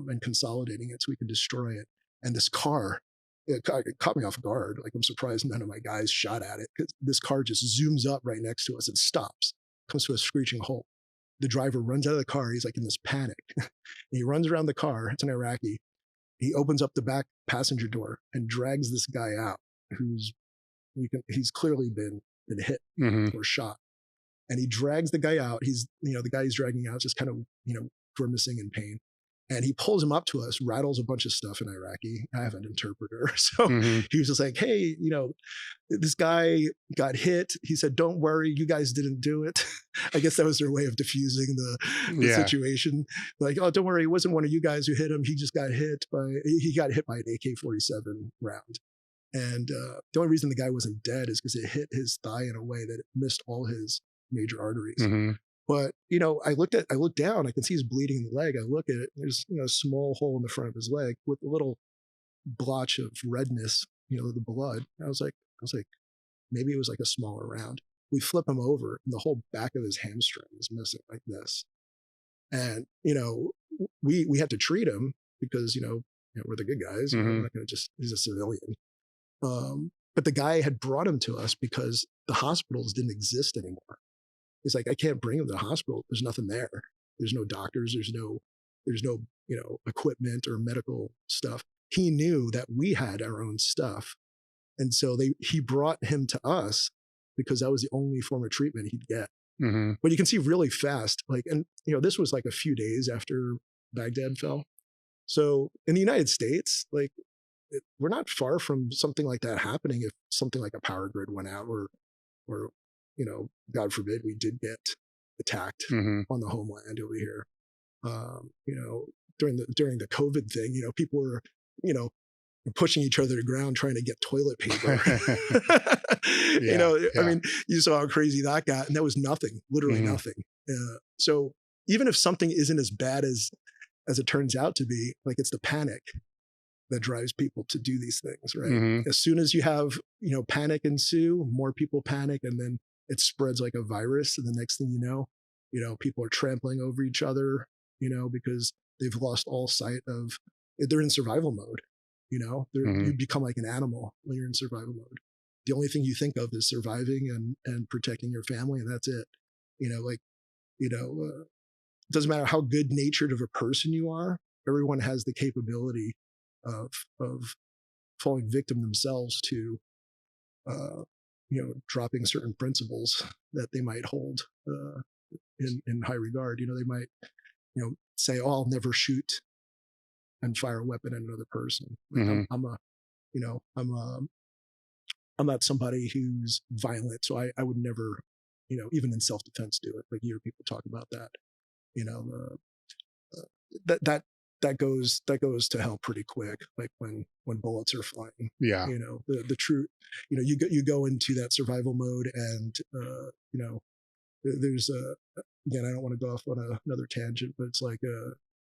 Speaker 3: and consolidating it so we could destroy it. And this car, it caught me off guard. Like, I'm surprised none of my guys shot at it, because this car just zooms up right next to us and stops, comes to a screeching halt. The driver runs out of the car. He's like in this panic. And he runs around the car. It's an Iraqi. He opens up the back passenger door and drags this guy out he's clearly been hit or shot. And he drags the guy out. The guy he's dragging out just kind of, grimacing in pain. And he pulls him up to us, rattles a bunch of stuff in Iraqi. I have an interpreter. So he was just like, hey, this guy got hit. He said, don't worry, you guys didn't do it. I guess that was their way of diffusing the situation. Like, oh, don't worry, it wasn't one of you guys who hit him. He just got hit by an AK-47 round. And the only reason the guy wasn't dead is because it hit his thigh in a way that it missed all his major arteries. But, I looked down, I can see he's bleeding in the leg. I look at it, there's, a small hole in the front of his leg with a little blotch of redness, the blood. I was like, maybe it was like a smaller round. We flip him over and the whole back of his hamstring is missing like this. And, we had to treat him because, we're the good guys. We're not going to he's a civilian. But the guy had brought him to us because the hospitals didn't exist anymore. He's like, I can't bring him to the hospital. There's nothing there. There's no doctors. There's no, equipment or medical stuff. He knew that we had our own stuff. And so he brought him to us because that was the only form of treatment he'd get. But you can see really fast, this was like a few days after Baghdad fell. So in the United States, we're not far from something like that happening if something like a power grid went out or God forbid we did get attacked on the homeland over here. During the COVID thing, people were, pushing each other to the ground trying to get toilet paper. I mean, you saw how crazy that got, and that was nothing, literally nothing. So even if something isn't as bad as it turns out to be, it's the panic that drives people to do these things, right? As soon as you have, panic ensue, more people panic, and then it spreads like a virus. And the next thing you know, people are trampling over each other, because they've lost all sight of, they're in survival mode. You become like an animal when you're in survival mode. The only thing you think of is surviving and protecting your family, and that's it. It doesn't matter how good natured of a person you are. Everyone has the capability of falling victim themselves to, dropping certain principles that they might hold in high regard. They might, say, "Oh, I'll never shoot and fire a weapon at another person." I'm not somebody who's violent, so I would never, even in self-defense, do it. You hear people talk about that. that goes to hell pretty quick, like when bullets are flying.
Speaker 2: Yeah.
Speaker 3: The true, you go into that survival mode, and there's again, I don't want to go off on another tangent, but it's like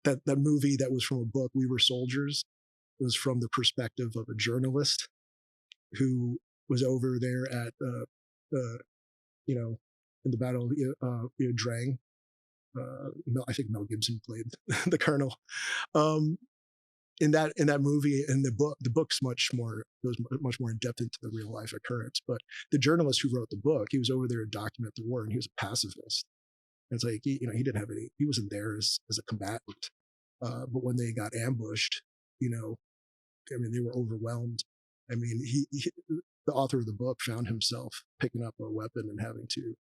Speaker 3: that movie that was from a book, We Were Soldiers. It was from the perspective of a journalist who was over there at in the Battle of Drang. I think Mel Gibson played the colonel. In that movie, and the book's goes much more in depth into the real life occurrence. But the journalist who wrote the book, he was over there to document the war, and he was a pacifist. And it's like he didn't have any, he wasn't there as a combatant. But when they got ambushed, they were overwhelmed. The author of the book found himself picking up a weapon and having to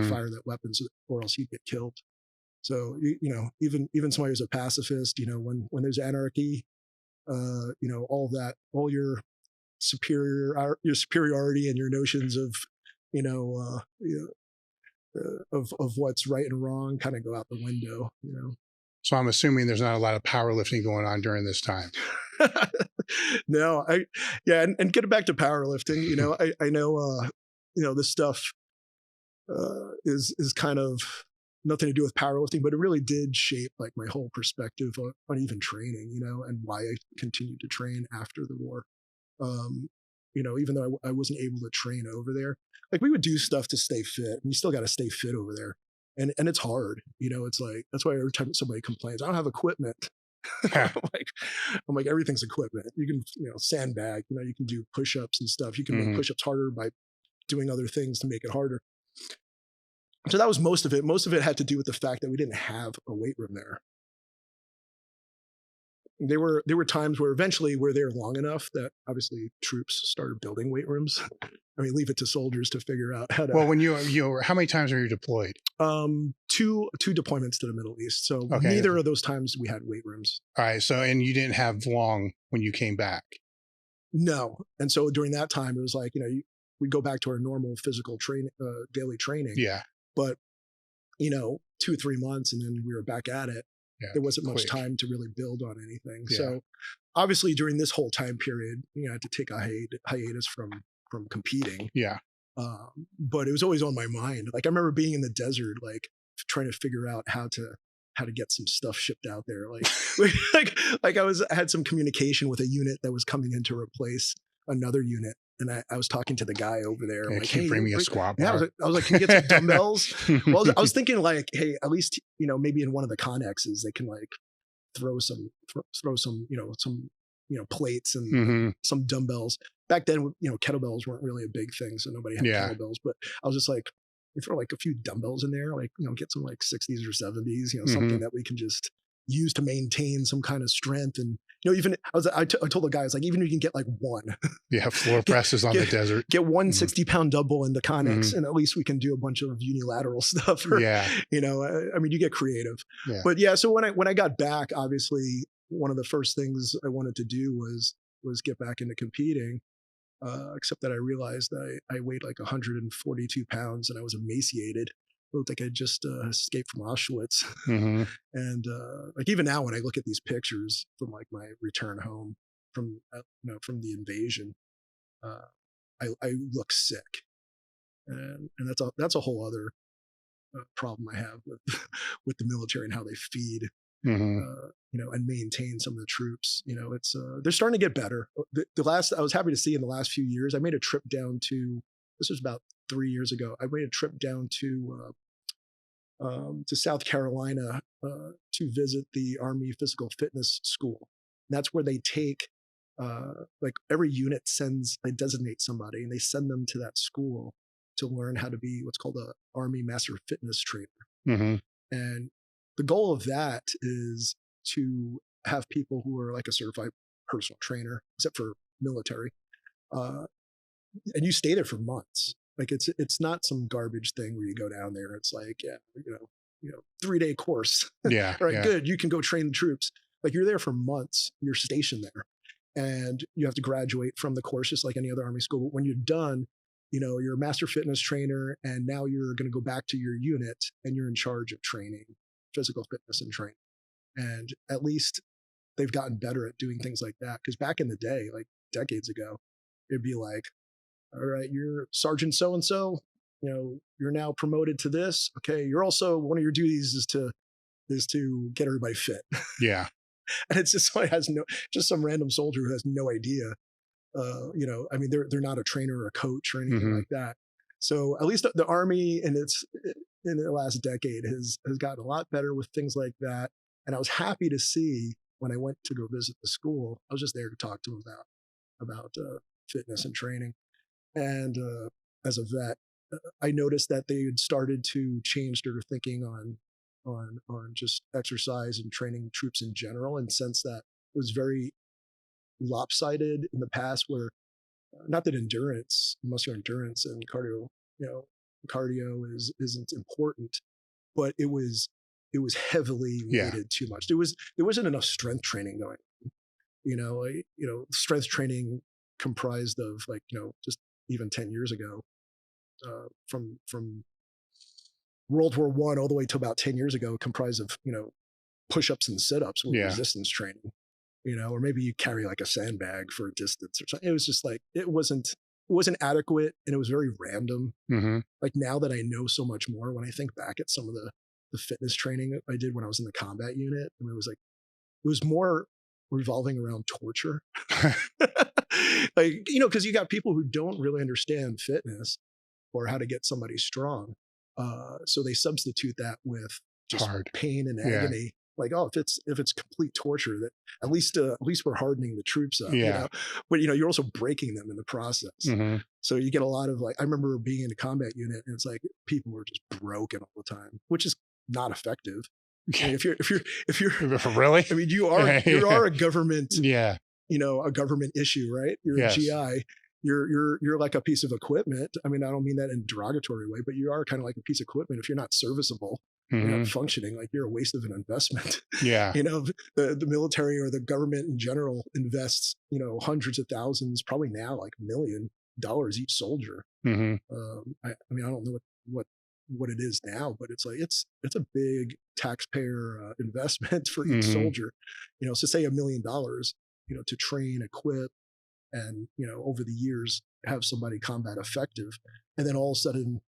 Speaker 3: fire that weapon, or else he'd get killed. So even somebody who's a pacifist, when there's anarchy, all your superiority and your notions of of what's right and wrong kind of go out the window.
Speaker 2: So I'm assuming there's not a lot of powerlifting going on during this time.
Speaker 3: No, and getting back to powerlifting, I know this stuff is kind of nothing to do with powerlifting, but it really did shape like my whole perspective on even training, and why I continued to train after the war. Even though I wasn't able to train over there, like we would do stuff to stay fit, and you still got to stay fit over there. And it's hard, it's like, that's why every time somebody complains, I don't have equipment. I'm like, everything's equipment. You can, sandbag, you can do push-ups and stuff. You can make push-ups harder by doing other things to make it harder. So that was most of it. Most of it had to do with the fact that we didn't have a weight room there. There were times where eventually we're there long enough that obviously troops started building weight rooms. Leave it to soldiers to figure out how to.
Speaker 2: Well, when you were, how many times were you deployed?
Speaker 3: Two deployments to the Middle East. So neither of those times we had weight rooms.
Speaker 2: All right. So, and you didn't have long when you came back?
Speaker 3: No. And so during that time, it was like, we'd go back to our normal physical daily training.
Speaker 2: Yeah.
Speaker 3: But, 2-3 months, and then we were back at it. Yeah, there wasn't much time to really build on anything. Yeah. So obviously during this whole time period, I had to take a hiatus from competing.
Speaker 2: Yeah.
Speaker 3: But it was always on my mind. Like I remember being in the desert, like trying to figure out how to get some stuff shipped out there. Like I had some communication with a unit that was coming in to replace another unit. And I was talking to the guy over there.
Speaker 2: Yeah,
Speaker 3: like,
Speaker 2: hey, bring me a squat bar.
Speaker 3: Yeah, I was like, can you get some dumbbells? Well, I was thinking like, hey, at least, maybe in one of the connexes, they can like throw some, plates and some dumbbells. Back then, kettlebells weren't really a big thing. So nobody had kettlebells, but I was just like, we throw like a few dumbbells in there, like, get some like 60s or 70s, something that we can just use to maintain some kind of strength. And even I told the guys, like, even if you can get like one,
Speaker 2: floor presses on the desert,
Speaker 3: get one 60-pound dumbbell in the connex, and at least we can do a bunch of unilateral stuff. Or, you get creative. Yeah. But so when I got back, obviously one of the first things I wanted to do was get back into competing. Except that I realized I weighed like 142 pounds and I was emaciated. It looked like I just escaped from Auschwitz. And like even now when I look at these pictures from like my return home from the invasion, I look sick, and that's a whole other problem I have with the military and how they feed. And maintain some of the troops. It's they're starting to get better. I was happy to see in the last few years, I made a trip down to, this was about 3 years ago. I made a trip down to South Carolina to visit the Army Physical Fitness School. And that's where they take like every unit designates somebody, and they send them to that school to learn how to be what's called a Army Master Fitness Trainer. And the goal of that is to have people who are like a certified personal trainer, except for military, and you stay there for months. Like it's not some garbage thing where you go down there. It's like 3-day course.
Speaker 2: Yeah.
Speaker 3: Right. Good. You can go train the troops. Like you're there for months. You're stationed there, and you have to graduate from the course just like any other Army school. But when you're done, you're a master fitness trainer, and now you're going to go back to your unit, and you're in charge of training physical fitness and training. And at least they've gotten better at doing things like that. Because back in the day, like decades ago, it'd be like, all right, you're Sergeant so-and-so, you're now promoted to this. Okay, you're also, one of your duties is to get everybody fit.
Speaker 2: Yeah.
Speaker 3: And it's just somebody has just some random soldier who has no idea. I mean, they're not a trainer or a coach or anything like that. So at least the Army in the last decade has gotten a lot better with things like that. And I was happy to see when I went to go visit the school, I was just there to talk to them about fitness and training. And as a vet, I noticed that they had started to change their thinking on just exercise and training troops in general, in the sense that it was very lopsided in the past, where not that muscular endurance and cardio, cardio isn't important, but it was heavily weighted too much. There wasn't enough strength training going. Strength training comprised of just even 10 years ago, from World War I all the way to about 10 years ago, comprised of push-ups and sit-ups with resistance training. Or maybe you carry like a sandbag for a distance or something. It was just like, it wasn't adequate, and it was very random. Like, now that I know so much more, when I think back at some of the fitness training I did when I was in the combat unit, I mean, it was more revolving around torture. Like, because you got people who don't really understand fitness or how to get somebody strong. So they substitute that with just pain and agony. Like, oh, if it's complete torture, that at least we're hardening the troops up. But you're also breaking them in the process. So you get a lot of, like, I remember being in a combat unit, and it's like people were just broken all the time, which is not effective. I mean, if you're
Speaker 2: really,
Speaker 3: I mean, you are a government, a government issue, right? You're a GI. You're like a piece of equipment. I mean, I don't mean that in a derogatory way, but you are kind of like a piece of equipment. If you're not serviceable, you're not functioning, like, you're a waste of an investment. The military or the government in general invests, hundreds of thousands, probably now like $1 million each soldier. I mean, I don't know what it is now, but it's like, it's a big taxpayer investment for each soldier. So say $1 million, to train, equip, and over the years have somebody combat effective, and then all of a sudden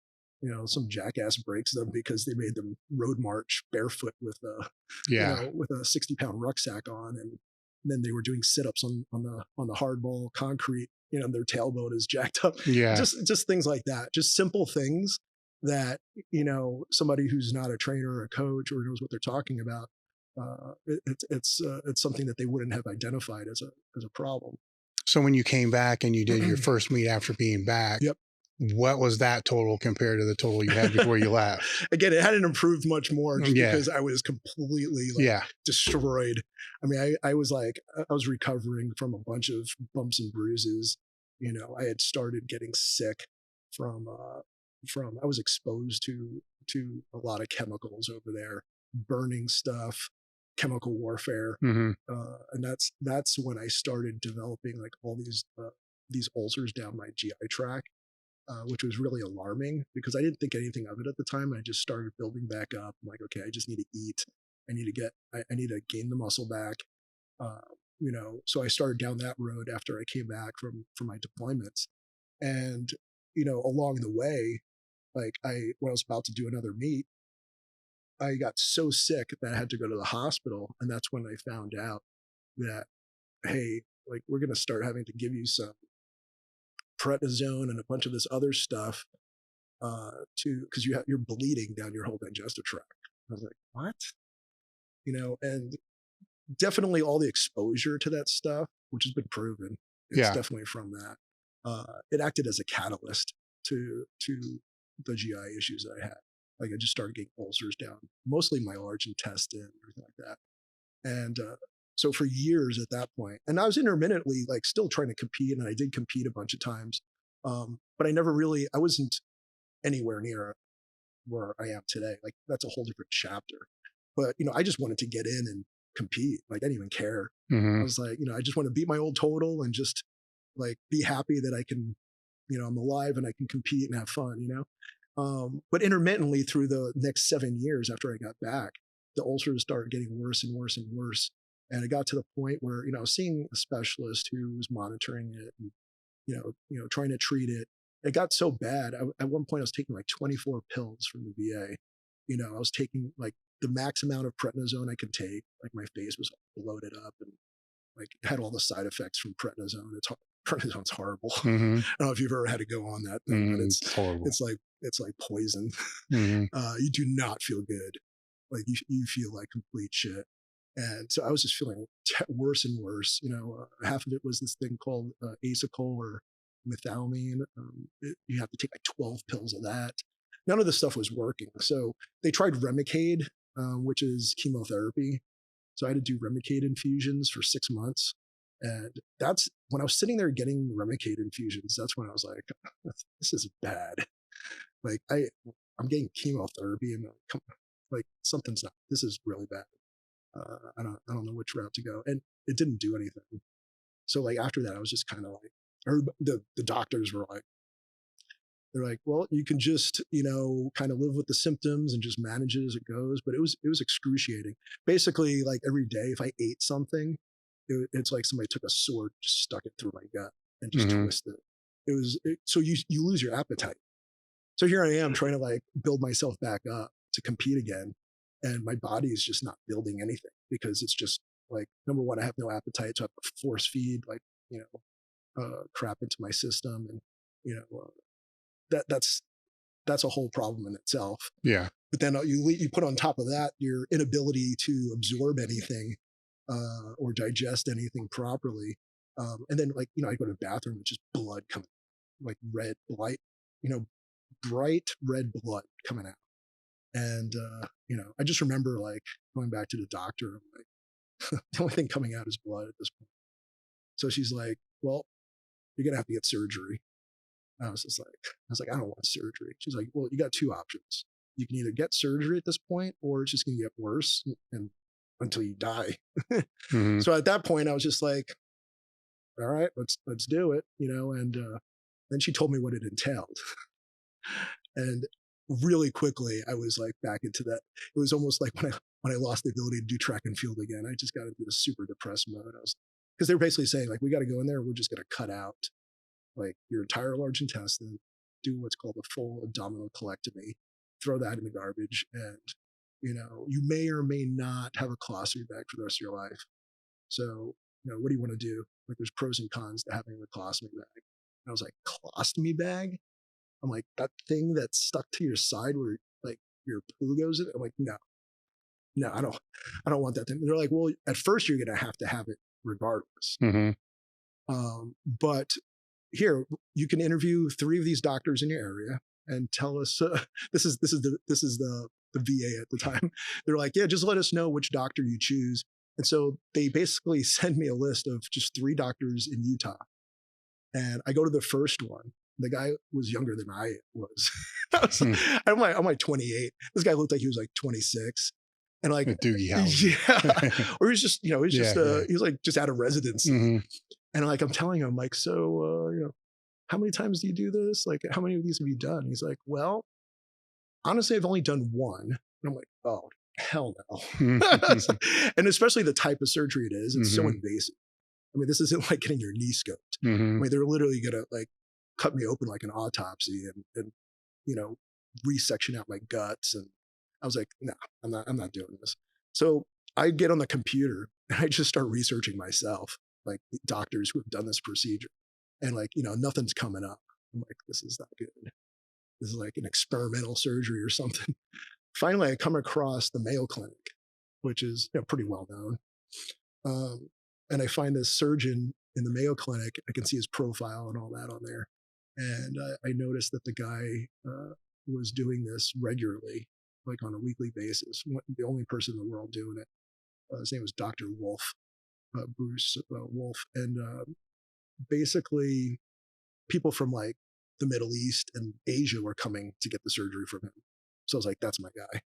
Speaker 3: some jackass breaks them because they made them road march barefoot with a 60-pound rucksack on, and then they were doing sit-ups on the hardball concrete, their tailbone is jacked up. Just things like that, just simple things that somebody who's not a trainer or a coach or knows what they're talking about, it's something that they wouldn't have identified as a problem.
Speaker 2: So when you came back and you did your first meet after being back, what was that total compared to the total you had before you left?
Speaker 3: Again, it hadn't improved much more, just because I was completely destroyed. I mean, I was recovering from a bunch of bumps and bruises. I had started getting sick from I was exposed to a lot of chemicals over there, burning stuff, chemical warfare. And that's when I started developing like all these ulcers down my GI tract, which was really alarming because I didn't think anything of it at the time. I just started building back up. I'm like, okay, I just need to eat. I need to gain the muscle back. So I started down that road after I came back from my deployments. And, along the way, like when I was about to do another meet, I got so sick that I had to go to the hospital. And that's when I found out that, hey, like, we're going to start having to give you some prednisone and a bunch of this other stuff because you're bleeding down your whole digestive tract. I was like, what? And definitely all the exposure to that stuff, which has been proven, it's definitely from that. It acted as a catalyst to the GI issues that I had. Like, I just started getting ulcers down, mostly my large intestine, everything like that. And so for years at that point, and I was intermittently like still trying to compete, and I did compete a bunch of times, but I wasn't anywhere near where I am today. Like, that's a whole different chapter. But I just wanted to get in and compete. Like, I didn't even care. I was like, I just want to beat my old total and just like be happy that I can, I'm alive and I can compete and have fun. But intermittently through the next 7 years after I got back, the ulcers started getting worse and worse and worse. And it got to the point where, I was seeing a specialist who was monitoring it and, trying to treat it. It got so bad. At one point I was taking like 24 pills from the VA. I was taking like the max amount of prednisone I could take. Like my face was bloated up and like had all the side effects from prednisone. Prednisone's horrible. I don't know if you've ever had to go on that thing, but it's
Speaker 2: horrible.
Speaker 3: It's like poison. You do not feel good. Like you feel like complete shit. And so I was just feeling worse and worse. Half of it was this thing called acetol or methalamine. You have to take like 12 pills of that. None of this stuff was working. So they tried Remicade, which is chemotherapy. So I had to do Remicade infusions for 6 months. And that's when I was sitting there getting Remicade infusions. That's when I was like, this is bad. Like I'm getting chemotherapy and like something's not, this is really bad. I don't know which route to go. And it didn't do anything. So like after that, I was just kind of like, or the doctors were like, they're like, well, you can just, kind of live with the symptoms and just manage it as it goes. But it was excruciating. Basically, like every day, if I ate something, it's like somebody took a sword, just stuck it through my gut and just twisted it. So you lose your appetite. So here I am trying to like build myself back up to compete again. And my body is just not building anything because it's just like, number one, I have no appetite. So I have to force feed like, crap into my system. And, that's a whole problem in itself.
Speaker 2: Yeah.
Speaker 3: But then you put on top of that your inability to absorb anything or digest anything properly. And then like, I go to the bathroom, which is blood coming, like red light, bright red blood coming out. And, I just remember like going back to the doctor, I'm like, the only thing coming out is blood at this point. So she's like, well, you're going to have to get surgery. I was like, I don't want surgery. She's like, well, you got two options. You can either get surgery at this point, or it's just going to get worse and until you die. So at that point, I was just like, all right, let's do it, and then she told me what it entailed. And really quickly, I was like back into that. It was almost like when I lost the ability to do track and field again, I just got into this super depressed mode. Because they were basically saying like, we got to go in there. We're just going to cut out like your entire large intestine, do what's called a full abdominal colectomy, throw that in the garbage. And, you may or may not have a colostomy bag for the rest of your life. So, what do you want to do? Like there's pros and cons to having a colostomy bag. And I was like, colostomy bag? I'm like, that thing that's stuck to your side where like your poo goes in? I'm like, no, I don't want that thing. They're like, well, at first you're going to have it regardless. But here you can interview 3 of these doctors in your area and tell us, this is the VA at the time. They're like, yeah, just let us know which doctor you choose. And so they basically send me a list of just 3 doctors in Utah. And I go to the first one. The guy was younger than I was. I'm like 28. This guy looked like he was like 26. And like,
Speaker 2: Doogie House.
Speaker 3: Yeah. Or he's just, he was like just out of residency. And like, I'm telling him like, so, how many times do you do this? Like, how many of these have you done? He's like, well, honestly, I've only done 1. And I'm like, oh, hell no. And especially the type of surgery it is, it's so invasive. I mean, this isn't like getting your knee scoped. I mean, they're literally going to like cut me open like an autopsy and resection out my guts. And I was like, no, I'm not doing this. So I get on the computer and I just start researching myself, like doctors who have done this procedure. And like, nothing's coming up. I'm like, this is not good. This is like an experimental surgery or something. Finally, I come across the Mayo Clinic, which is pretty well known. And I find this surgeon in the Mayo Clinic. I can see his profile and all that on there. And I noticed that the guy was doing this regularly, like on a weekly basis. The only person in the world doing it. His name was Dr. Wolf, Bruce Wolf. And basically, people from like the Middle East and Asia were coming to get the surgery from him. So I was like, that's my guy.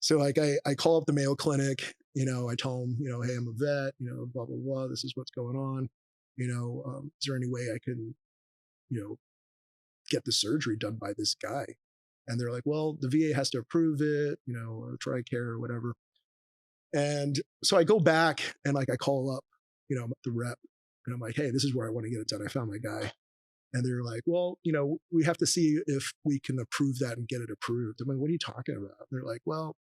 Speaker 3: So like I call up the Mayo Clinic, I tell them, hey, I'm a vet, blah, blah, blah. This is what's going on. Is there any way I can, get the surgery done by this guy? And they're like, well, the VA has to approve it, or TRICARE or whatever. And so I go back and like I call up, the rep, and I'm like, hey, this is where I want to get it done. I found my guy. And they're like, well, we have to see if we can approve that and get it approved. I'm like, what are you talking about? They're like, well,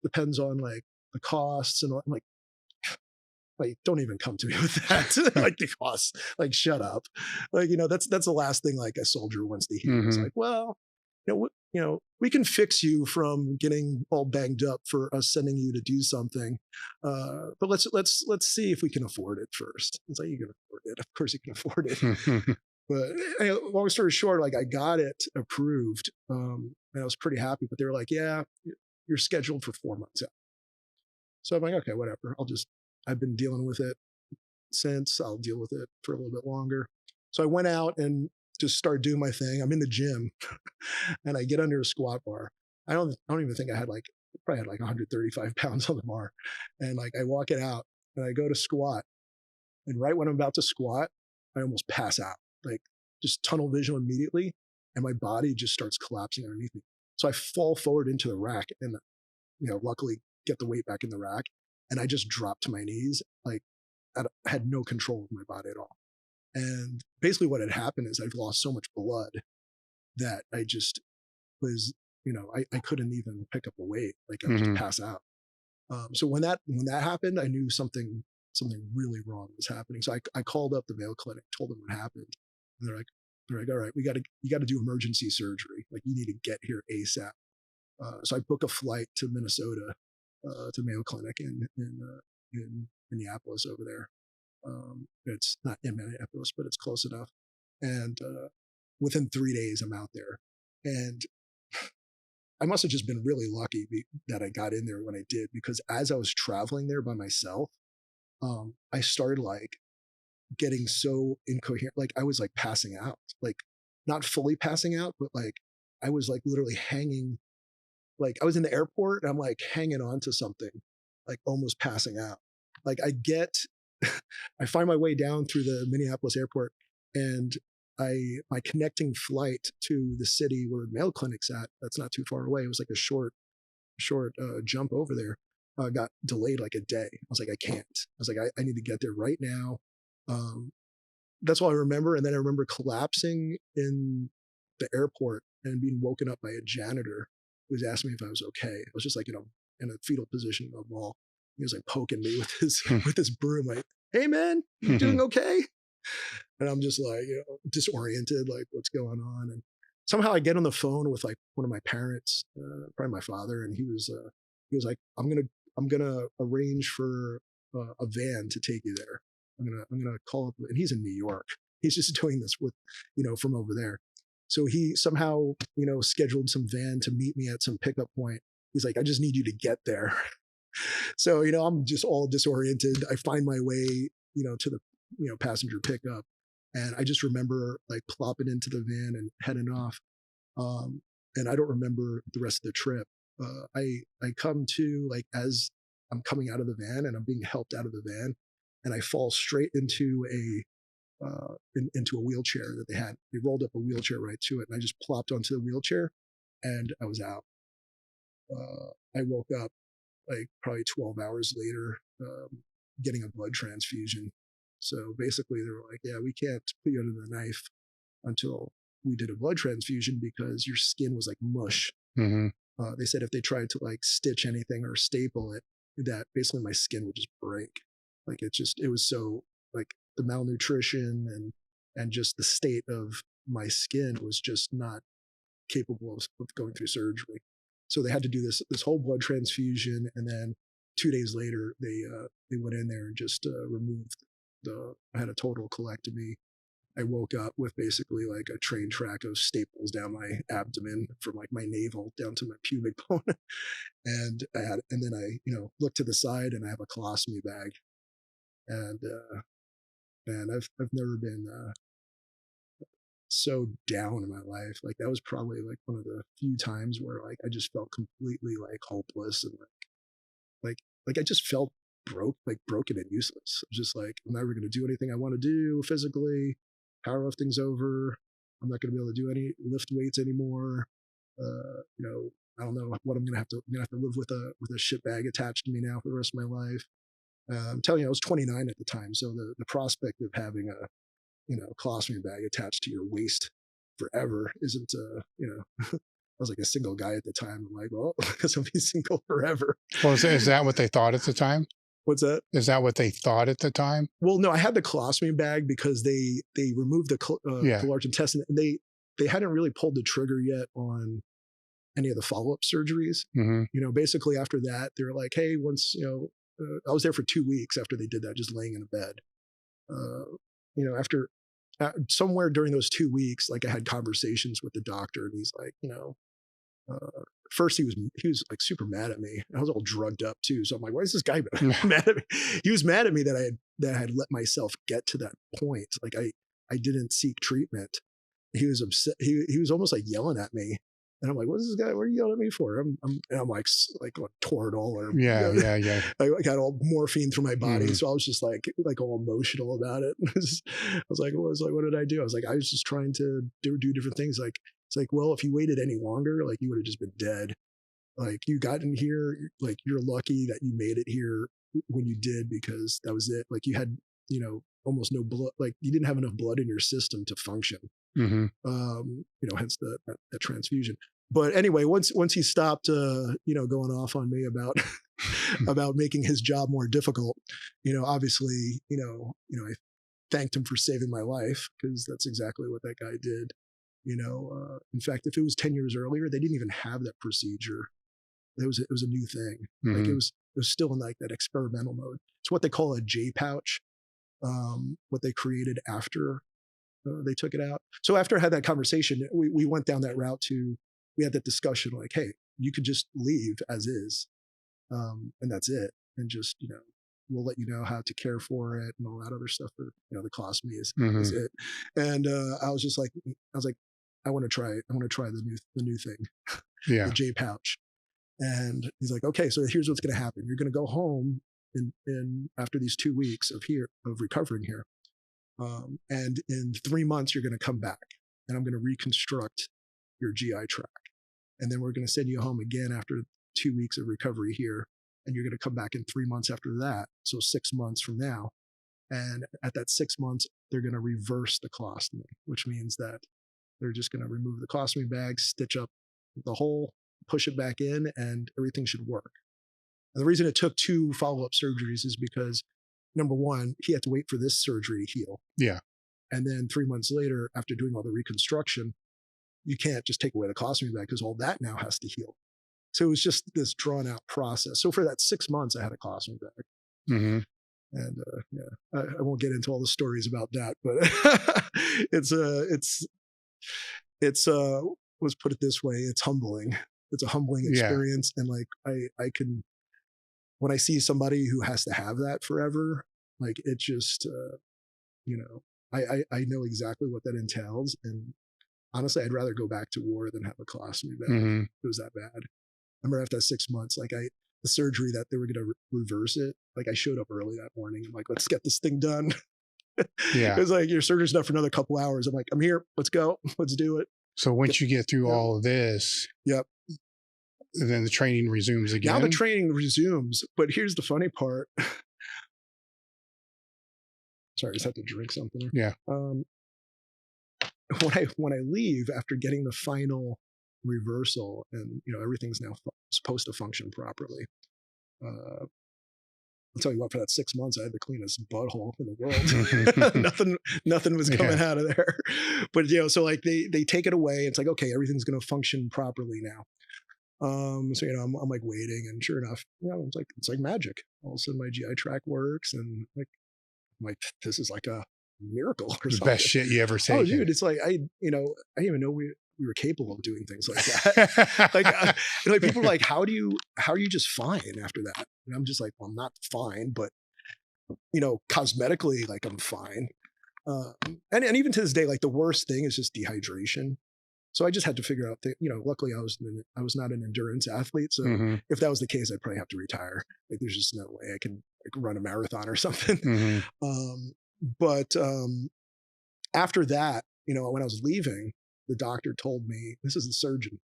Speaker 3: depends on like the costs and all. I'm like, don't even come to me with that. Like the costs, like, shut up. Like, that's the last thing like a soldier wants to hear. It's like, well, we can fix you from getting all banged up for us sending you to do something. But let's see if we can afford it first. It's like, you can afford it. Of course you can afford it. But long story short, like I got it approved. And I was pretty happy, but they were like, yeah, you're scheduled for 4 months out. So I'm like, okay, whatever. I've been dealing with it since. I'll deal with it for a little bit longer. So I went out and just started doing my thing. I'm in the gym and I get under a squat bar. I don't even think I probably had like 135 pounds on the bar. And like I walk it out and I go to squat. And right when I'm about to squat, I almost pass out, like just tunnel vision immediately. And my body just starts collapsing underneath me. So I fall forward into the rack and, luckily get the weight back in the rack. And I just dropped to my knees. Like I had no control of my body at all. And basically what had happened is I've lost so much blood that I just was, I couldn't even pick up a weight. Like I would just pass out. So when that happened, I knew something really wrong was happening. So I called up the Mayo Clinic, told them what happened. And they're like, all right, you got to do emergency surgery. Like you need to get here ASAP. So I book a flight to Minnesota, to Mayo Clinic in Minneapolis over there. It's not in Minneapolis, but it's close enough. And within 3 days, I'm out there. And I must have just been really lucky that I got in there when I did, because as I was traveling there by myself, I started like getting so incoherent. Like I was like passing out, like not fully passing out, but like I was like literally hanging. Like I was in the airport and I'm like hanging on to something, like almost passing out. Like I find my way down through the Minneapolis airport, and my connecting flight to the city where the Mayo Clinic's at, that's not too far away. It was like a short jump over there. Got delayed like a day. I was like, I can't. I was like, I need to get there right now. That's all I remember. And then I remember collapsing in the airport and being woken up by a janitor who was asking me if I was okay. I was just like, in a fetal position on the wall. He was like poking me with his broom, like, hey man, you doing okay? And I'm just like, disoriented, like what's going on? And somehow I get on the phone with like one of my parents, probably my father, and he was like, I'm gonna arrange for a van to take you there. I'm gonna call up, and he's in New York. He's just doing this with, from over there. So he somehow, scheduled some van to meet me at some pickup point. He's like, I just need you to get there. So, I'm just all disoriented. I find my way, to the, passenger pickup. And I just remember like plopping into the van and heading off. And I don't remember the rest of the trip. I come to, like, as I'm coming out of the van and I'm being helped out of the van, and I fall straight into into a wheelchair that they had. They rolled up a wheelchair right to it, and I just plopped onto the wheelchair, and I was out. I woke up like probably 12 hours later, getting a blood transfusion. So basically, they were like, "Yeah, we can't put you under the knife until we did a blood transfusion because your skin was like mush." They said if they tried to like stitch anything or staple it, that basically my skin would just break. Like it was so, like, the malnutrition and just the state of my skin was just not capable of going through surgery. So they had to do this whole blood transfusion, and then 2 days later they went in there and just removed I had a total colectomy. I woke up with basically like a train track of staples down my abdomen from like my navel down to my pubic bone. And then I, looked to the side and I have a colostomy bag. And, man, I've never been, so down in my life. Like that was probably like one of the few times where like, I just felt completely like hopeless and like I just felt broken and useless. I was just like, I'm never going to do anything I want to do physically. Powerlifting's over. I'm not going to be able to do any lift weights anymore. I don't know what I'm going to have to live with a shit bag attached to me now for the rest of my life. I'm telling you, I was 29 at the time. So the prospect of having a, colostomy bag attached to your waist forever isn't, I was like a single guy at the time. I'm like, well, I guess I'll be single forever.
Speaker 2: Well, is that what they thought at the time?
Speaker 3: What's that?
Speaker 2: Is that what they thought at the time?
Speaker 3: Well, no, I had the colostomy bag because they removed the large intestine, and they hadn't really pulled the trigger yet on any of the follow-up surgeries.
Speaker 2: Mm-hmm.
Speaker 3: Basically after that, they were like, hey, once, I was there for 2 weeks after they did that, just laying in a bed. After somewhere during those 2 weeks, like I had conversations with the doctor, and he's like, first he was like super mad at me. I was all drugged up too. So I'm like, why is this guy mad at me? He was mad at me that I had let myself get to that point. Like I didn't seek treatment. He was upset. He was almost like yelling at me. And I'm like, what is this guy? What are you yelling at me for? I'm like Toradol or
Speaker 2: yeah.
Speaker 3: I got all morphine through my body, so I was just like all emotional about it. I was like, what did I do? I was like, I was just trying to do different things. Like it's like, well, if you waited any longer, like you would have just been dead. Like you got in here, like you're lucky that you made it here when you did, because that was it. Like you had, almost no blood. Like you didn't have enough blood in your system to function.
Speaker 2: Mm-hmm.
Speaker 3: Hence the transfusion. But anyway, once he stopped, going off on me about about making his job more difficult, obviously, I thanked him for saving my life, because that's exactly what that guy did. In fact, if it was 10 years earlier, they didn't even have that procedure. It was a new thing.
Speaker 2: Mm-hmm.
Speaker 3: Like it was still in like that experimental mode. It's what they call a J pouch. What they created after they took it out. So after I had that conversation, we went down that route we had that discussion like, hey, you could just leave as is. And that's it. And just, we'll let you know how to care for it and all that other stuff. For, the colostomy is it. And I was like, I want to try the new thing, the J pouch. And he's like, okay, so here's what's going to happen. You're going to go home in after these 2 weeks of recovering here. And in 3 months, you're going to come back, and I'm going to reconstruct your GI tract. And then we're going to send you home again after 2 weeks of recovery here. And you're going to come back in 3 months after that. So 6 months from now. And at that 6 months, they're going to reverse the colostomy, which means that they're just going to remove the colostomy bag, stitch up the hole, push it back in, and everything should work. And the reason it took 2 follow-up surgeries is because, number one, he had to wait for this surgery to heal.
Speaker 2: Yeah.
Speaker 3: And then 3 months later, after doing all the reconstruction, you can't just take away the colostomy bag because all that now has to heal. So it was just this drawn out process. So for that 6 months, I had a colostomy bag.
Speaker 2: Mm-hmm.
Speaker 3: And I won't get into all the stories about that, but let's put it this way. It's humbling. It's a humbling experience. Yeah. And like, I can, when I see somebody who has to have that forever, like it just, I know exactly what that entails. And honestly, I'd rather go back to war than have a colostomy bag.
Speaker 2: Mm-hmm.
Speaker 3: It was that bad. I remember after 6 months, like the surgery that they were going to reverse it, like I showed up early that morning. I'm like, let's get this thing done.
Speaker 2: Yeah.
Speaker 3: It was like, your surgery's not for another couple hours. I'm like, I'm here. Let's go. Let's do it.
Speaker 2: So once you get through all of this,
Speaker 3: yep.
Speaker 2: Then the training resumes again.
Speaker 3: Now the training resumes, but here's the funny part. Sorry, I just had to drink something.
Speaker 2: Yeah.
Speaker 3: When I leave after getting the final reversal, and everything's now supposed to function properly. I'll tell you what, for that 6 months, I had the cleanest butthole in the world. nothing was coming out of there. But so like they take it away. It's like, okay, everything's going to function properly now. So I'm like waiting, and sure enough, it's like magic. All of a sudden, my GI tract works, and like I'm like, this is like a miracle or something.
Speaker 2: The best shit you ever taken.
Speaker 3: Oh, dude, it's like I didn't even know we were capable of doing things like that. like people are like, how are you just fine after that? And I'm just like, well, I'm not fine, but cosmetically, like I'm fine. And even to this day, like the worst thing is just dehydration. So I just had to figure out that, luckily I was not an endurance athlete. So if that was the case, I'd probably have to retire. Like there's just no way I can run a marathon or something.
Speaker 2: Mm-hmm.
Speaker 3: But after that, when I was leaving, the doctor told me, this is the surgeon.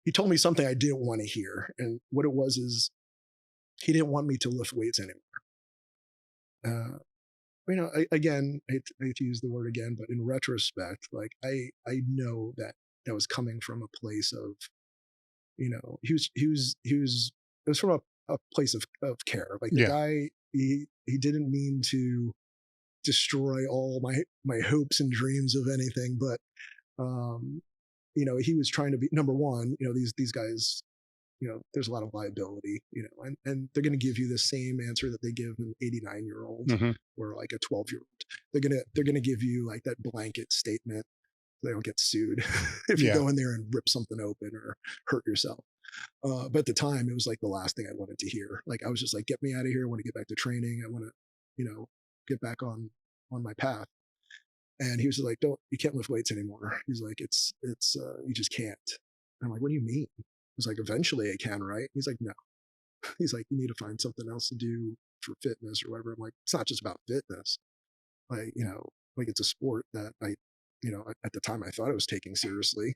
Speaker 3: he told me something I didn't want to hear. And what it was is he didn't want me to lift weights anymore. Again, I hate to use the word again, but in retrospect, like I know that was coming from a place of, it was from a place of care. Like the guy, he didn't mean to destroy all my hopes and dreams of anything, but he was trying to be, number one, these guys, there's a lot of liability, and they're going to give you the same answer that they give an 89-year-old or like a 12-year-old. They're going to give you like that blanket statement. They don't get sued if you go in there and rip something open or hurt yourself. But at the time, it was like the last thing I wanted to hear. Like I was just like, get me out of here. I want to get back to training. I want to, get back on my path. And he was like, you can't lift weights anymore. He's like, it's you just can't. I'm like, what do you mean? I was like, eventually I can, right? He's like, no. He's like, you need to find something else to do for fitness or whatever. I'm like, it's not just about fitness. Like, like it's a sport that at the time I thought I was taking seriously.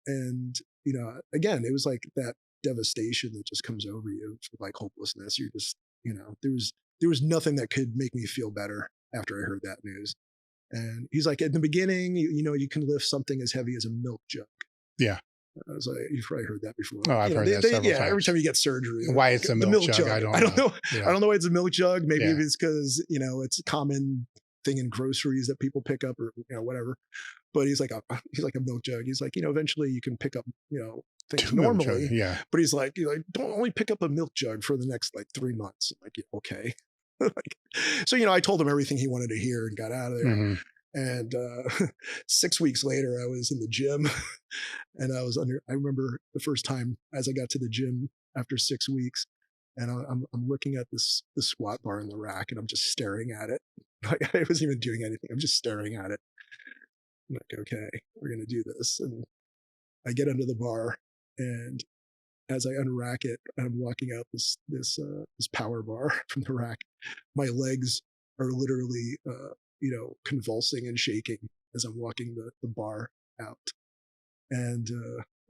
Speaker 3: And, again, it was like that devastation that just comes over you, like hopelessness. You're just, there was nothing that could make me feel better after I heard that news. And he's like, at the beginning, you can lift something as heavy as a milk jug.
Speaker 2: Yeah.
Speaker 3: I was like, you've probably heard that before.
Speaker 2: Oh, I've heard that several times.
Speaker 3: Every time you get surgery.
Speaker 2: Why it's a milk jug, I don't know.
Speaker 3: Yeah. I don't know why it's a milk jug. Maybe it's because, it's a common thing in groceries that people pick up or, whatever. But he's like a milk jug. He's like, eventually you can pick up, things normally.
Speaker 2: Yeah.
Speaker 3: But he's like, don't only pick up a milk jug for the next like 3 months. I'm like, yeah, okay. So, I told him everything he wanted to hear and got out of there. Mm-hmm. And 6 weeks later, I was in the gym and I remember the first time as I got to the gym after 6 weeks, and I'm looking at the squat bar in the rack and I'm just staring at it. Like I wasn't even doing anything. I'm just staring at it. I'm like, okay, we're going to do this. And I get under the bar, and as I unrack it, I'm walking out this power bar from the rack. My legs are literally, convulsing and shaking as I'm walking the bar out. And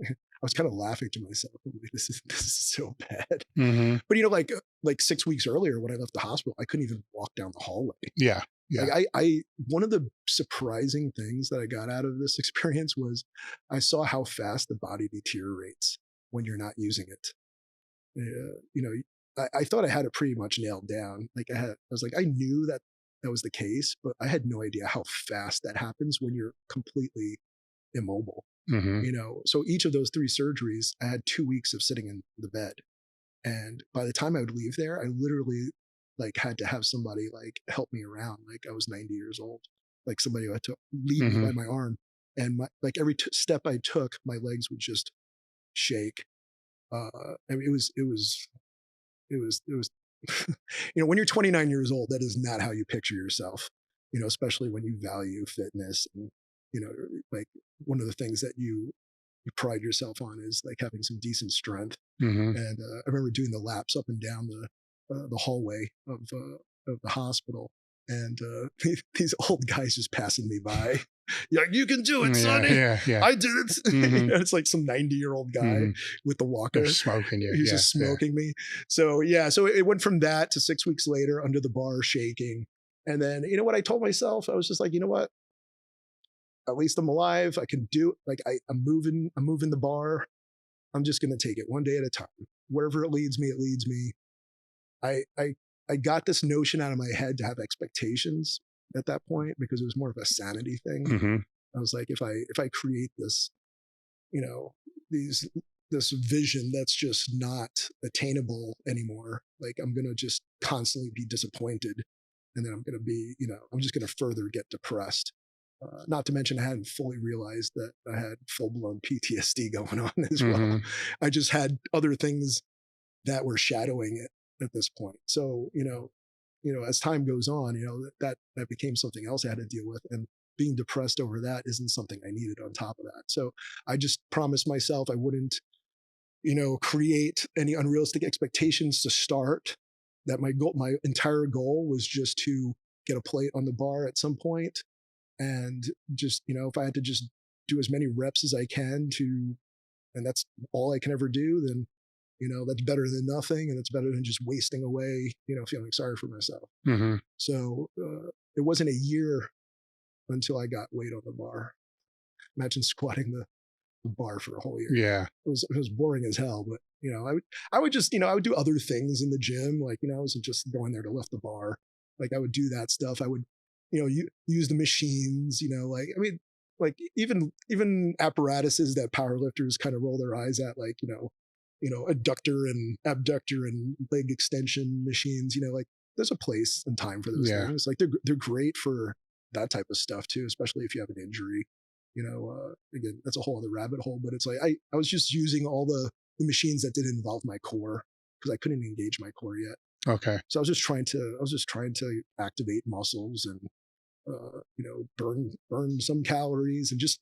Speaker 3: I was kind of laughing to myself. I'm like, this is so bad. Mm-hmm. But like 6 weeks earlier when I left the hospital, I couldn't even walk down the hallway.
Speaker 2: Yeah. Yeah.
Speaker 3: Like I one of the surprising things that I got out of this experience was I saw how fast the body deteriorates when you're not using it. I thought I had it pretty much nailed down. Like I was like, I knew that was the case, but I had no idea how fast that happens when you're completely immobile. Mm-hmm. So each of those 3 surgeries, I had 2 weeks of sitting in the bed. And by the time I would leave there, I literally like had to have somebody like help me around. Like I was 90 years old, like somebody who had to lead mm-hmm. me by my arm. And like every step I took, my legs would just shake. I mean, it was when you're 29 years old, that is not how you picture yourself, especially when you value fitness. And, like one of the things that you pride yourself on is like having some decent strength. Mm-hmm. And I remember doing the laps up and down the hallway of the hospital. And these old guys just passing me by. You're like, you can do it, Sonny. Yeah. I did it. Mm-hmm. It's like some 90-year-old guy mm-hmm. with the walker.
Speaker 2: They're smoking you.
Speaker 3: He's just smoking me. So so it went from that to 6 weeks later under the bar shaking. And then, what I told myself? I was just like, you know what? At least I'm alive. I can do it. Like I'm moving the bar. I'm just going to take it one day at a time. Wherever it leads me, it leads me. I got this notion out of my head to have expectations at that point because it was more of a sanity thing. Mm-hmm. I was like, if I create this, this vision that's just not attainable anymore, like I'm going to just constantly be disappointed. And then I'm going to be, I'm just going to further get depressed. Not to mention I hadn't fully realized that I had full-blown PTSD going on as mm-hmm. well. I just had other things that were shadowing it at this point. So, as time goes on, that became something else I had to deal with. And being depressed over that isn't something I needed on top of that. So I just promised myself I wouldn't, create any unrealistic expectations to start. That my entire goal was just to get a plate on the bar at some point. And just, if I had to just do as many reps as I can to and that's all I can ever do, then, that's better than nothing. And it's better than just wasting away, feeling sorry for myself.
Speaker 2: Mm-hmm.
Speaker 3: So it wasn't a year until I got weight on the bar. Imagine squatting the bar for a whole year.
Speaker 2: Yeah.
Speaker 3: It was boring as hell, but I would just, I would do other things in the gym. Like, I wasn't just going there to lift the bar. Like I would do that stuff. I would, use the machines, like even apparatuses that powerlifters kind of roll their eyes at, like, adductor and abductor and leg extension machines, like there's a place and time for those things. Like they're great for that type of stuff too, especially if you have an injury. Again, that's a whole other rabbit hole, but it's like I was just using all the machines that didn't involve my core because I couldn't engage my core yet.
Speaker 2: Okay.
Speaker 3: So I was just trying to activate muscles and burn some calories and just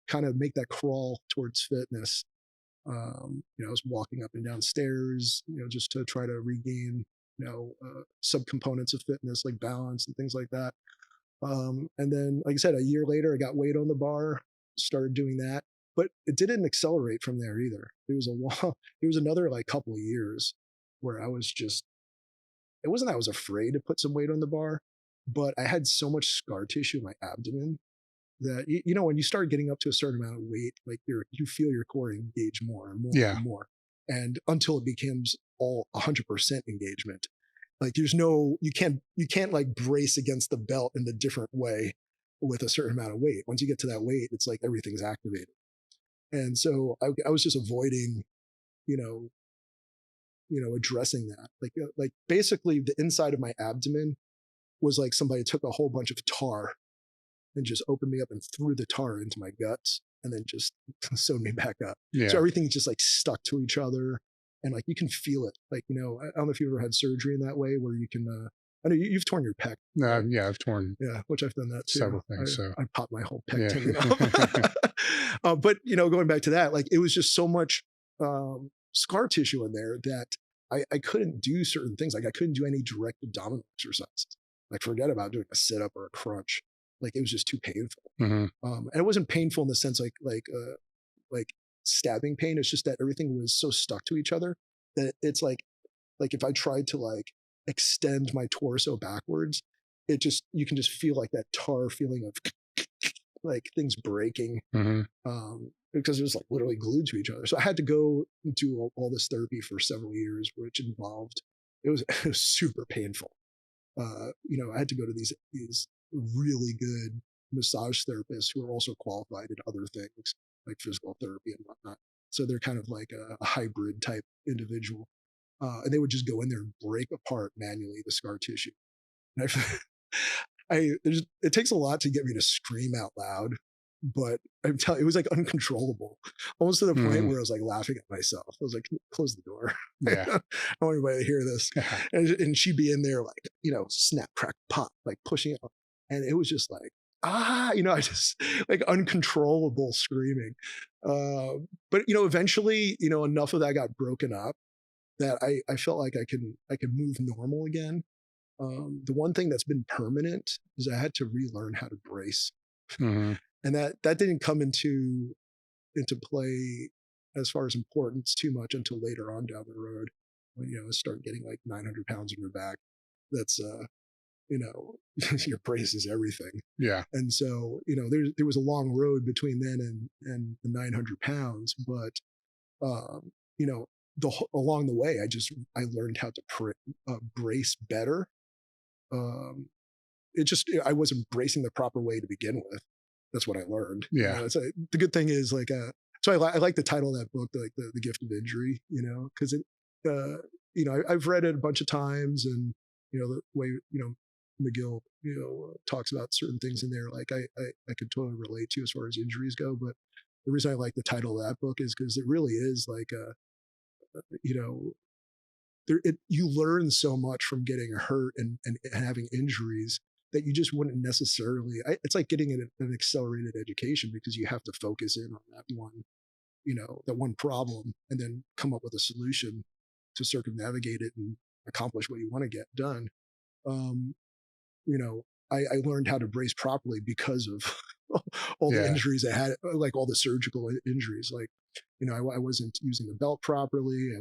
Speaker 3: kind of make that crawl towards fitness. I was walking up and down stairs, just to try to regain, subcomponents of fitness like balance and things like that. And then, like I said, a year later, I got weight on the bar, started doing that, but it didn't accelerate from there either. It was another like couple of years where it wasn't that I was afraid to put some weight on the bar, but I had so much scar tissue in my abdomen that, when you start getting up to a certain amount of weight, like you feel your core engage more and more and more. And until it becomes all 100% engagement. Like you can't like brace against the belt in the different way with a certain amount of weight. Once you get to that weight, it's like everything's activated. And so I was just avoiding, addressing that. Like basically the inside of my abdomen was like somebody took a whole bunch of tar and just opened me up and threw the tar into my guts and then just sewed me back up. So everything's just like stuck to each other. And like, you can feel it. Like, I don't know if you ever had surgery in that way where you can, I know you've torn your pec.
Speaker 2: Right? Yeah, I've torn.
Speaker 3: Yeah, which I've done that too.
Speaker 2: Several things.
Speaker 3: I popped my whole pec tendon off. But, going back to that, like it was just so much scar tissue in there that I couldn't do certain things. Like I couldn't do any direct abdominal exercises. Like forget about doing a sit up or a crunch. Like it was just too painful.
Speaker 2: Mm-hmm.
Speaker 3: And it wasn't painful in the sense like stabbing pain. It's just that everything was so stuck to each other that it's like if I tried to like extend my torso backwards, you can just feel like that tar feeling of like things breaking.
Speaker 2: Mm-hmm.
Speaker 3: Because it was like literally glued to each other. So I had to go do all this therapy for several years, which involved, it was super painful. I had to go to these really good massage therapists who are also qualified in other things like physical therapy and whatnot. So they're kind of like a hybrid type individual. And they would just go in there and break apart manually the scar tissue. And it takes a lot to get me to scream out loud, but I'm telling you, it was like uncontrollable, almost to the point where I was like laughing at myself. I was like, close the door.
Speaker 2: Yeah.
Speaker 3: I don't want anybody to hear this. And she'd be in there like, snap, crack, pop, like pushing it. And it was just like, I just like uncontrollable screaming. But eventually, enough of that got broken up that I felt like I could move normal again. The one thing that's been permanent is I had to relearn how to brace.
Speaker 2: Mm-hmm.
Speaker 3: And that didn't come into play as far as importance too much until later on down the road when, I start getting like 900 pounds on your back. That's, your brace is everything.
Speaker 2: Yeah.
Speaker 3: And so, there was a long road between then and the 900 pounds, but, along the way, I learned how to brace better. I wasn't bracing the proper way to begin with. That's what I learned.
Speaker 2: Yeah.
Speaker 3: The good thing is like, so I like the title of that book, like the Gift of Injury, because I've read it a bunch of times and, the way, McGrail, talks about certain things in there. Like I could totally relate to as far as injuries go. But the reason I like the title of that book is because it really is like, you learn so much from getting hurt and having injuries that you just wouldn't necessarily, it's like getting an accelerated education because you have to focus in on that one problem and then come up with a solution to circumnavigate it and accomplish what you want to get done. I learned how to brace properly because of all the injuries I had, like all the surgical injuries. Like I wasn't using the belt properly.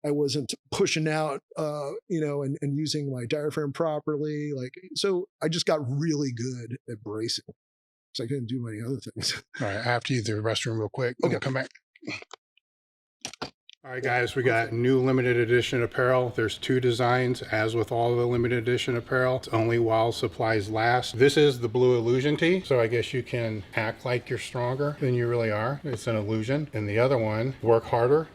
Speaker 3: I wasn't pushing out, and using my diaphragm properly. So I just got really good at bracing. So I couldn't do many other things.
Speaker 2: All right, I have to use the restroom real quick.
Speaker 3: Okay.
Speaker 2: We'll come back. All right, guys, we got new limited edition apparel. There's 2 designs, as with all the limited edition apparel. It's only while supplies last. This is the Blue Illusion tee, so I guess you can act like you're stronger than you really are. It's an illusion. And the other one, work harder,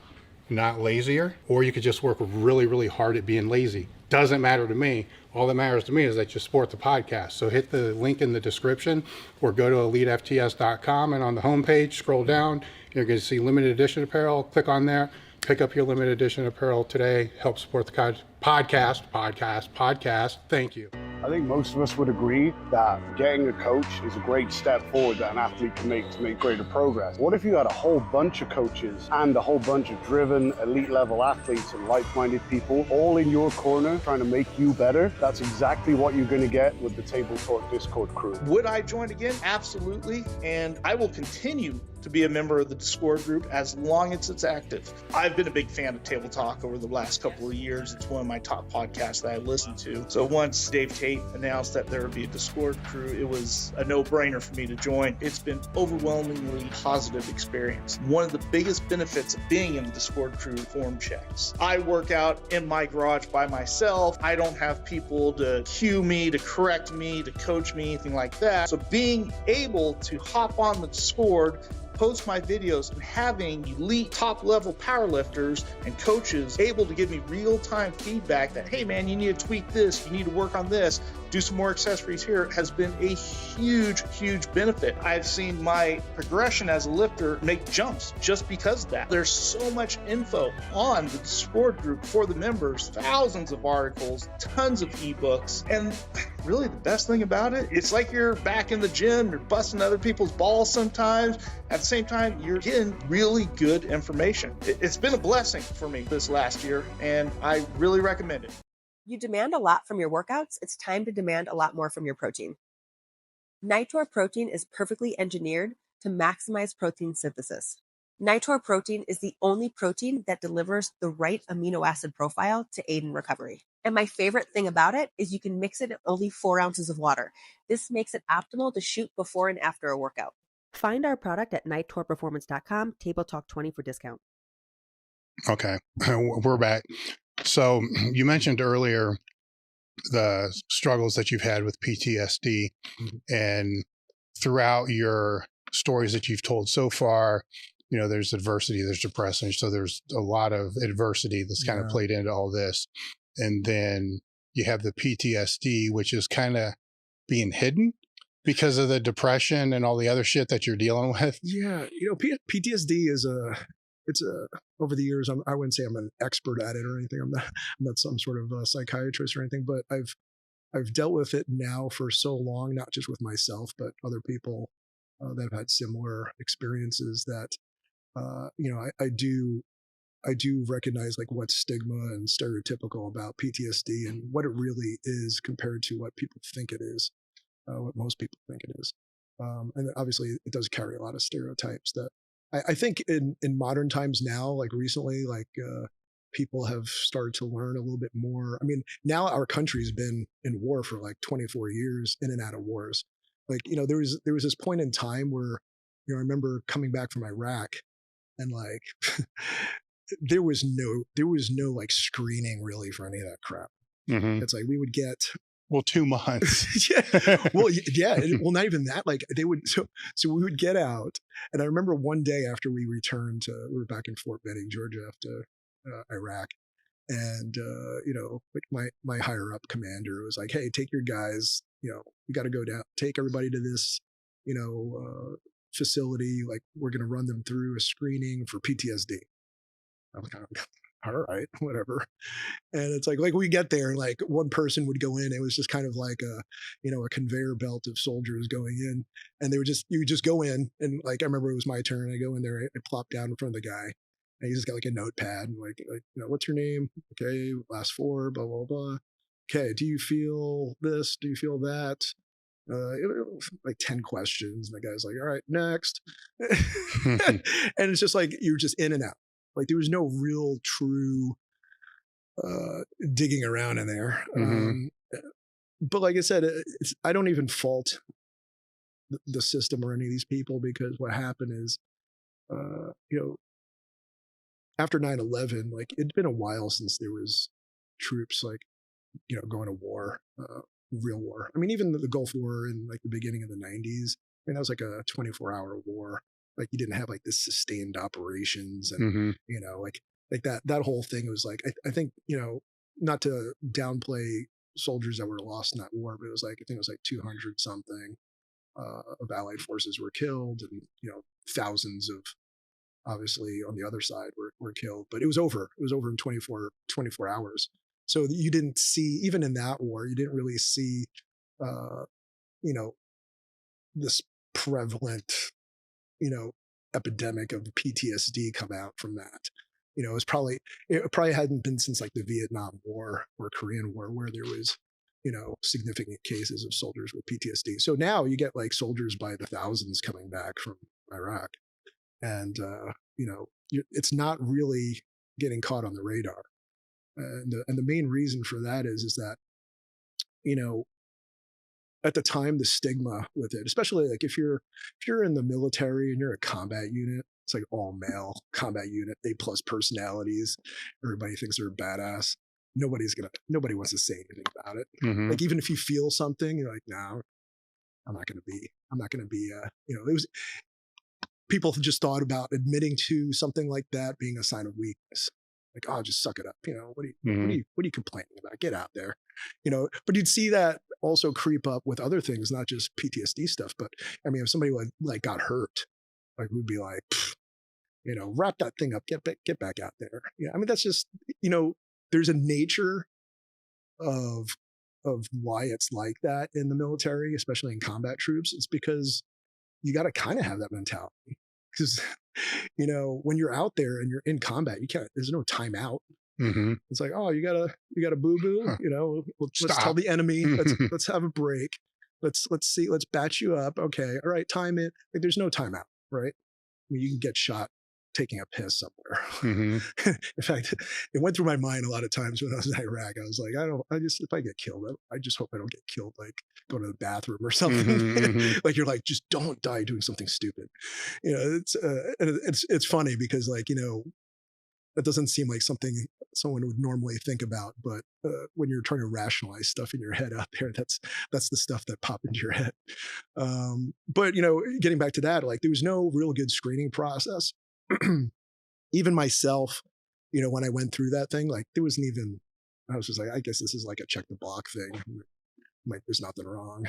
Speaker 2: not lazier, or you could just work really, really hard at being lazy. Doesn't matter to me. All that matters to me is that you support the podcast. So hit the link in the description or go to elitefts.com, and on the homepage, scroll down, you're going to see limited edition apparel. Click on there. Pick up your limited edition apparel today. Help support the podcast. Thank you.
Speaker 4: I think most of us would agree that getting a coach is a great step forward that an athlete can make to make greater progress. What if you had a whole bunch of coaches and a whole bunch of driven elite level athletes and like-minded people all in your corner trying to make you better? That's exactly what you're going to get with the Table Talk Discord crew.
Speaker 5: Would I join again? Absolutely. And I will continue to be a member of the Discord group as long as it's active. I've been a big fan of Table Talk over the last couple of years. It's one of my top podcasts that I listen to. So once Dave Tate announced that there would be a Discord crew, it was a no-brainer for me to join. It's been overwhelmingly positive experience. One of the biggest benefits of being in the Discord crew, form checks. I work out in my garage by myself. I don't have people to cue me, to correct me, to coach me, anything like that. So being able to hop on the Discord, post my videos, and having elite top-level powerlifters and coaches able to give me real-time feedback that, hey man, you need to tweak this, you need to work on this, do some more accessories here, has been a huge, huge benefit. I've seen my progression as a lifter make jumps just because of that. There's so much info on the Discord group for the members, thousands of articles, tons of ebooks, and really the best thing about it, it's like you're back in the gym, you're busting other people's balls sometimes. At the same time, you're getting really good information. It's been a blessing for me this last year, and I really recommend it.
Speaker 1: You demand a lot from your workouts, it's time to demand a lot more from your protein. Nitor protein is perfectly engineered to maximize protein synthesis. Nitor protein is the only protein that delivers the right amino acid profile to aid in recovery. And my favorite thing about it is you can mix it in only 4 ounces of water. This makes it optimal to shoot before and after a workout. Find our product at nitorperformance.com, Table Talk 20 for discount.
Speaker 2: Okay, we're back. So you mentioned earlier the struggles that you've had with PTSD, and throughout your stories that you've told so far, there's adversity, there's depression. So there's a lot of adversity that's kind of played into all this. And then you have the PTSD, which is kind of being hidden because of the depression and all the other shit that you're dealing with.
Speaker 3: Yeah. PTSD is over the years, I wouldn't say I'm an expert at it or anything. I'm not some sort of psychiatrist or anything, but I've dealt with it now for so long, not just with myself, but other people that have had similar experiences that, I do recognize like what's stigma and stereotypical about PTSD and what it really is compared to what people think it is, what most people think it is. And obviously it does carry a lot of stereotypes that I think in modern times now, like recently, people have started to learn a little bit more. I mean, now our country's been in war for like 24 years, in and out of wars. There was this point in time where, I remember coming back from Iraq and there was no like screening really for any of that crap. Mm-hmm. It's like we would get
Speaker 2: 2 months.
Speaker 3: Yeah. Well, yeah. Well, not even that. Like they would. So we would get out, and I remember one day after we returned we were back in Fort Benning, Georgia, after Iraq, and my higher up commander was like, "Hey, take your guys. You got to go down. Take everybody to this, facility. Like we're going to run them through a screening for PTSD." I'm kind of, all right, whatever. And it's like we get there, like one person would go in. It was just kind of like a conveyor belt of soldiers going in, and you would just go in, and like I remember it was my turn. I go in there, I plop down in front of the guy, and he just got like a notepad, and like what's your name? Okay, last 4, blah blah blah. Okay, do you feel this? Do you feel that? like 10 questions. And the guy's like, all right, next. And it's just like, you're just in and out. Like there was no real true digging around in there. But like I said, I don't even fault the system or any of these people, because what happened is, after 9/11, like it'd been a while since there was troops like, going to war, real war. I mean, even the Gulf War in like the beginning of the 90s, I mean, that was like a 24-hour war. Like you didn't have like this sustained operations and, like that whole thing was like, I think, not to downplay soldiers that were lost in that war, but it was like, I think it was like 200 something of Allied forces were killed, and, thousands of, obviously on the other side were killed, but it was over in 24 hours. So you didn't see, even in that war, you didn't really see, this prevalent, epidemic of PTSD come out from that. It probably hadn't been since like the Vietnam War or Korean War where there was, significant cases of soldiers with PTSD. So now you get like soldiers by the thousands coming back from Iraq, and it's not really getting caught on the radar. And the main reason for that is that, at the time, the stigma with it, especially like if you're in the military and you're a combat unit, it's like all male combat unit, A+ personalities. Everybody thinks they're a badass. Nobody wants to say anything about it. Like even if you feel something, you're like, no, I'm not going to be, it was, people just thought about admitting to something like that being a sign of weakness. Like, oh, just suck it up. What are you complaining about? Get out there. But you'd see that also creep up with other things, not just PTSD stuff. But I mean, if somebody like got hurt, like we'd be like, wrap that thing up, get back out there. Yeah. I mean, that's just, there's a nature of why it's like that in the military, especially in combat troops. It's because you got to kind of have that mentality. Because, when you're out there and you're in combat, there's no timeout. It's like, oh, you got a boo-boo, let's tell the enemy, let's have a break. Let's see, let's batch you up. Okay. All right. Time it. Like there's no timeout, right? I mean, you can get shot taking a piss somewhere. In fact, it went through my mind a lot of times when I was in Iraq. I was like, if I get killed, I just hope I don't get killed, like going to the bathroom or something. Like you're like, just don't die doing something stupid. It's funny because like, that doesn't seem like something someone would normally think about, but when you're trying to rationalize stuff in your head out there, that's the stuff that popped into your head. But getting back to that, like there was no real good screening process. Even myself, when I went through that thing, like there wasn't even, I was just like, I guess this is like a check the block thing. Like there's nothing wrong.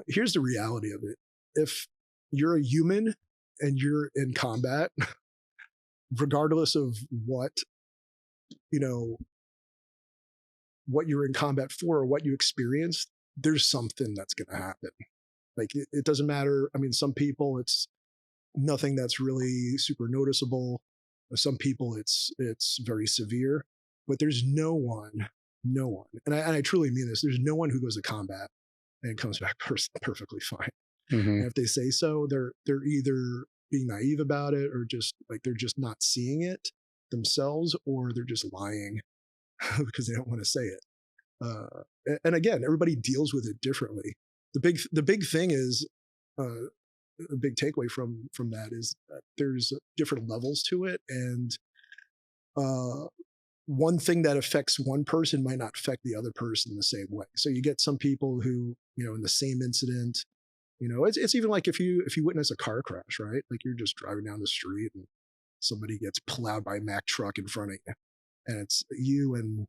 Speaker 3: Here's the reality of it. If you're a human and you're in combat, regardless of what you're in combat for or what you experienced, there's something that's going to happen. Like it doesn't matter. I mean, some people it's nothing that's really super noticeable. Some people it's very severe, but there's no one, and I truly mean this. There's no one who goes to combat and comes back perfectly fine. And if they say so, they're either being naive about it, or just like they're just not seeing it themselves, or they're just lying because they don't want to say it. And again, everybody deals with it differently. The big thing is, a big takeaway from that is that there's different levels to it, and one thing that affects one person might not affect the other person the same way. So you get some people who, in the same incident, it's even like if you witness a car crash, right? Like you're just driving down the street and somebody gets plowed by a Mack truck in front of you, and it's you and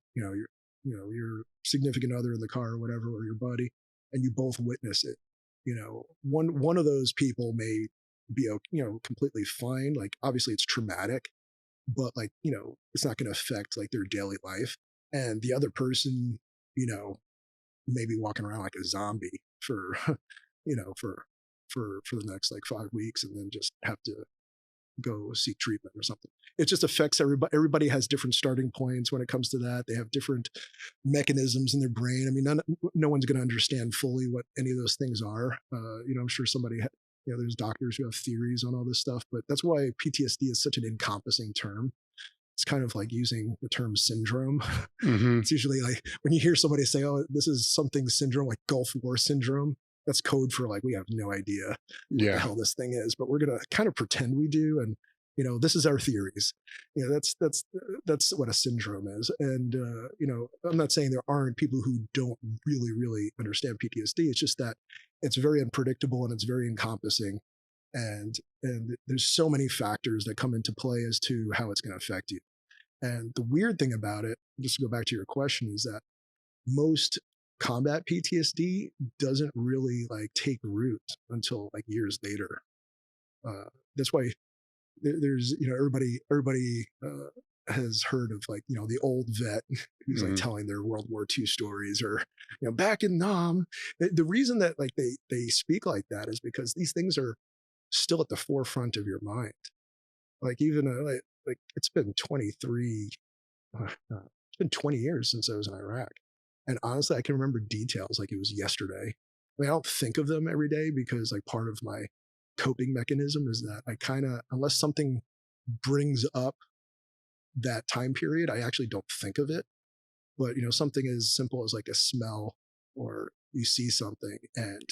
Speaker 3: your significant other in the car or whatever, or your buddy, and you both witness it. One of those people may be completely fine. Like obviously it's traumatic, but like it's not going to affect like their daily life. And the other person, may be walking around like a zombie for for the next like 5 weeks, and then just have to go seek treatment or something. It just affects everybody. Everybody has different starting points when it comes to that. They have different mechanisms in their brain. I mean, no one's going to understand fully what any of those things are. I'm sure there's doctors who have theories on all this stuff, but that's why PTSD is such an encompassing term. It's kind of like using the term syndrome. Mm-hmm. It's usually like when you hear somebody say, oh, this is something syndrome, like Gulf War syndrome, that's code for like, we have no idea what the hell this thing is, but we're going to kind of pretend we do. And, this is our theories. That's what a syndrome is. And, I'm not saying there aren't people who don't really, really understand PTSD. It's just that it's very unpredictable and it's very encompassing. And there's so many factors that come into play as to how it's going to affect you. And the weird thing about it, just to go back to your question, is that most combat PTSD doesn't really like take root until like years later. That's why there's, everybody has heard of like, the old vet who's like telling their World War II stories, or, back in Nam. The reason that like they speak like that is because these things are still at the forefront of your mind. Like even like it's been 20 years since I was in Iraq. And honestly, I can remember details like it was yesterday. I mean, I don't think of them every day because like part of my coping mechanism is that I kind of, unless something brings up that time period, I actually don't think of it. But, something as simple as like a smell, or you see something and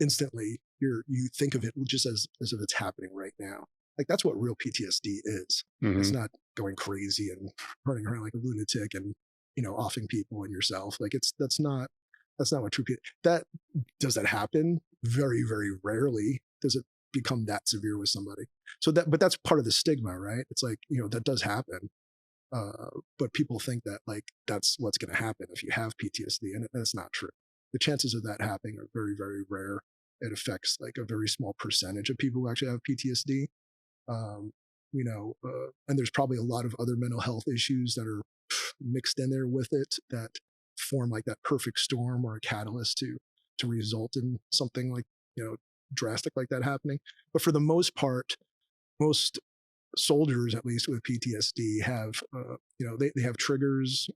Speaker 3: instantly you think of it just as if it's happening right now. Like that's what real PTSD is. Mm-hmm. It's not going crazy and running around like a lunatic and, offing people and yourself. Like that's not what true that does that happen? Very, very rarely does it become that severe with somebody. But that's part of the stigma, right? It's like, that does happen. But people think that like, that's what's going to happen if you have PTSD, and that's not true. The chances of that happening are very, very rare. It affects like a very small percentage of people who actually have PTSD. And there's probably a lot of other mental health issues that are mixed in there with it that form like that perfect storm or a catalyst to result in something like, drastic like that happening. But for the most part, most soldiers, at least with PTSD, have, they have triggers.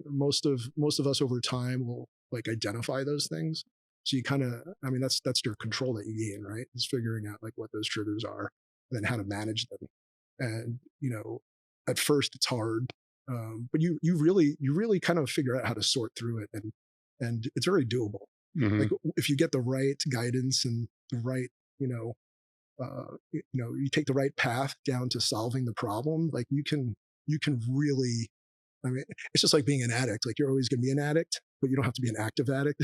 Speaker 3: Most of us over time will like identify those things. So you kind of, that's your control that you gain, right? Is figuring out like what those triggers are and then how to manage them. And, at first it's hard, but you really kind of figure out how to sort through it, and it's very doable. Mm-hmm. Like if you get the right guidance and the right, you take the right path down to solving the problem, like you can really, it's just like being an addict. Like you're always going to be an addict, but you don't have to be an active addict.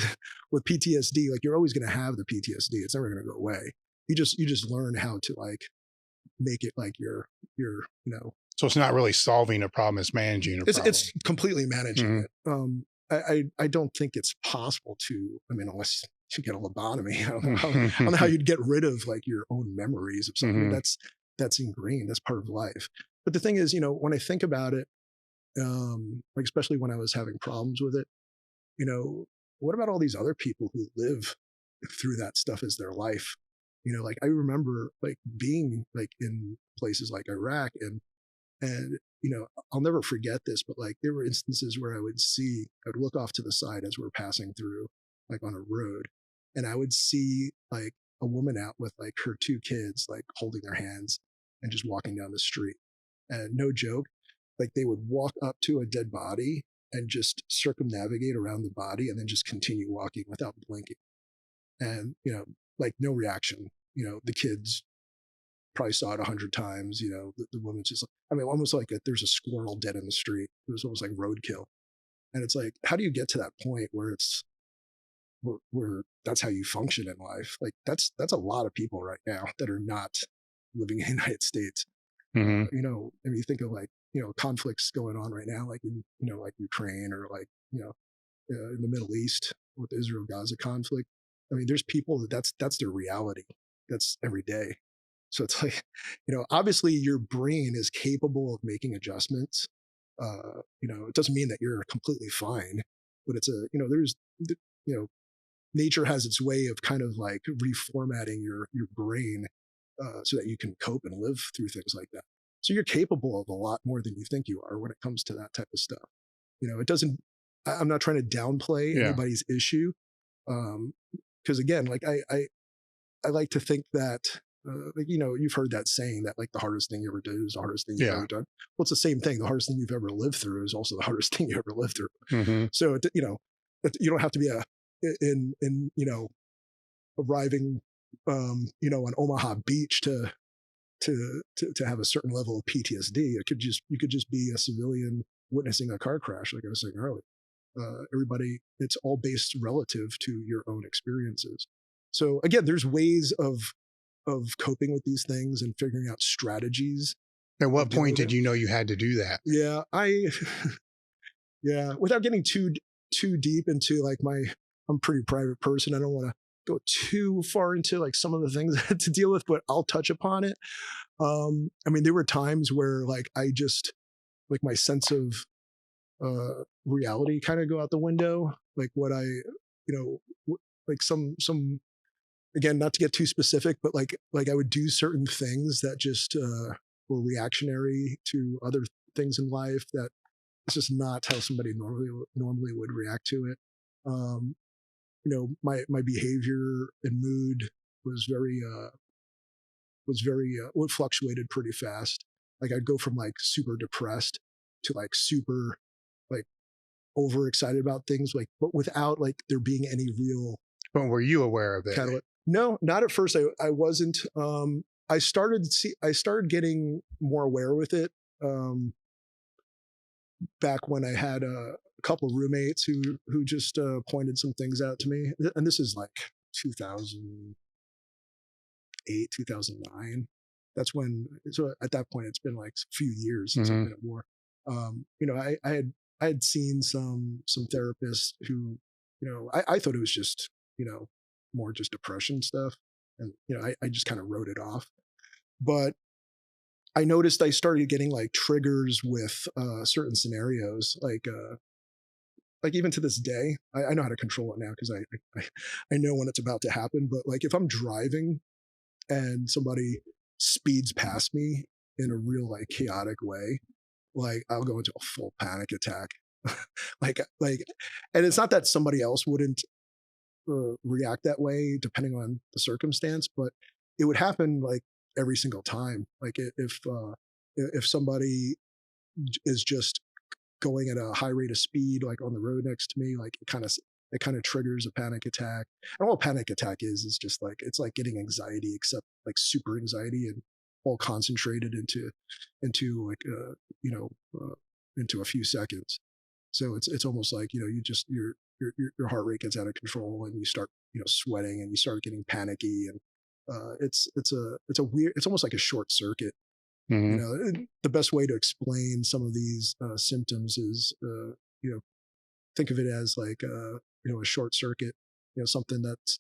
Speaker 3: With PTSD, like you're always going to have the PTSD. It's never going to go away. You just learn how to like make it like your.
Speaker 2: So it's not really solving a problem; it's managing a problem.
Speaker 3: It's completely managing it. I don't think it's possible to. Unless you get a lobotomy, I don't know how you'd get rid of like your own memories of something. That's ingrained. That's part of life. But the thing is, when I think about it, like especially when I was having problems with it, what about all these other people who live through that stuff as their life? Like I remember like being like in places like Iraq and I'll never forget this, but like there were instances where I would look off to the side as we're passing through like on a road, and I would see like a woman out with like her 2 kids, like holding their hands and just walking down the street. And no joke, like they would walk up to a dead body and just circumnavigate around the body and then just continue walking without blinking. And, like no reaction, the kids probably saw it 100 times, the woman's just like, almost like there's a squirrel dead in the street. It was almost like roadkill. And it's like, how do you get to that point where where that's how you function in life? Like that's a lot of people right now that are not living in the United States. Mm-hmm. And you think of like, conflicts going on right now, like in, like Ukraine or like, in the Middle East with the Israel-Gaza conflict. There's people that's their reality. That's every day. So it's like, obviously your brain is capable of making adjustments. It doesn't mean that you're completely fine, but it's nature has its way of kind of like reformatting your brain so that you can cope and live through things like that. So you're capable of a lot more than you think you are when it comes to that type of stuff. It doesn't, I'm not trying to downplay anybody's issue. Cause again, like I like to think that, like, you've heard that saying that like the hardest thing you ever do is the hardest thing you've ever done. Well, it's the same thing. The hardest thing you've ever lived through is also the hardest thing you ever lived through. So, you don't have to be arriving, on Omaha Beach to have a certain level of PTSD. You could just be a civilian witnessing a car crash, like I was saying earlier. Everybody, it's all based relative to your own experiences. So again, there's ways of coping with these things and figuring out strategies.
Speaker 2: At what point did you know you had to do that?
Speaker 3: Yeah, without getting too deep into like I'm a pretty private person. I don't want to go too far into like some of the things I had to deal with, but I'll touch upon it. I mean, there were times where like I just like my sense of reality kind of go out the window. Like what I, like some, again, not to get too specific, but like I would do certain things that just were reactionary to other things in life that it's just not how somebody normally would react to it. My behavior and mood was it fluctuated pretty fast. Like I'd go from like super depressed to like super like overexcited about things, like, but without like there being any real.
Speaker 2: But were you aware of it?
Speaker 3: No, not at first. I wasn't. I started getting more aware with it back when I had a couple of roommates who just pointed some things out to me, and this is like 2008, 2009. That's when. So at that point, it's been like a few years since I've been at war. I had seen some therapists who, I thought it was just, more just depression stuff. And, I just kind of wrote it off. But I noticed I started getting like triggers with certain scenarios, like even to this day, I know how to control it now because I know when it's about to happen. But like if I'm driving and somebody speeds past me in a real like chaotic way, like I'll go into a full panic attack. like, and it's not that somebody else wouldn't react that way depending on the circumstance, but it would happen like every single time. Like if somebody is just going at a high rate of speed, like on the road next to me, like it kind of triggers a panic attack. And all a panic attack is just like, it's like getting anxiety, except like super anxiety and all concentrated into like, into a few seconds. So it's almost like, your heart rate gets out of control and you start, sweating and you start getting panicky, and it's almost like a short circuit. The best way to explain some of these symptoms is, think of it as like, a short circuit, something that's,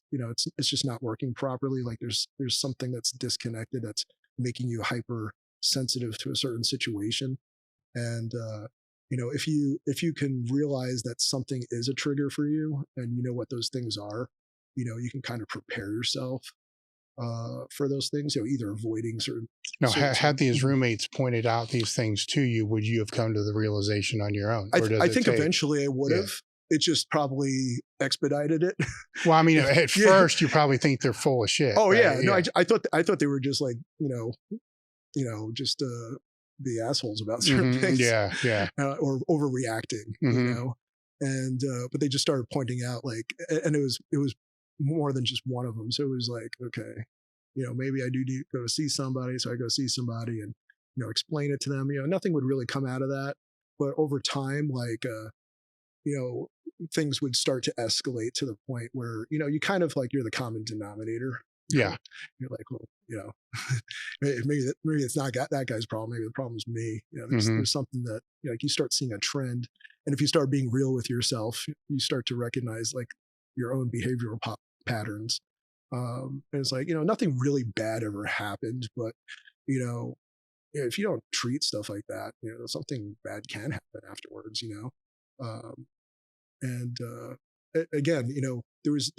Speaker 3: it's just not working properly. Like there's something that's disconnected that's making you hyper sensitive to a certain situation. And, if you can realize that something is a trigger for you and you know what those things are, you can kind of prepare yourself for those things, either avoiding certain.
Speaker 2: Now, had these roommates pointed out these things to you, would you have come to the realization on your own?
Speaker 3: I think eventually I would have. It just probably expedited it.
Speaker 2: Well, I mean, at first you probably think they're full of shit.
Speaker 3: Oh right? No, I thought they were just like, just the assholes about certain things. Or overreacting, and but they just started pointing out like, and it was more than just one of them. So it was like, okay, maybe I do need to go see somebody. So I go see somebody and, explain it to them. Nothing would really come out of that. But over time, like, things would start to escalate to the point where, you kind of like, you're the common denominator.
Speaker 2: Yeah.
Speaker 3: You're like, well, maybe it's not that guy's problem. Maybe the problem's me. There's something that, like you start seeing a trend. And if you start being real with yourself, you start to recognize like your own behavioral patterns. And it's like, nothing really bad ever happened, but, if you don't treat stuff like that, something bad can happen afterwards, and again, there was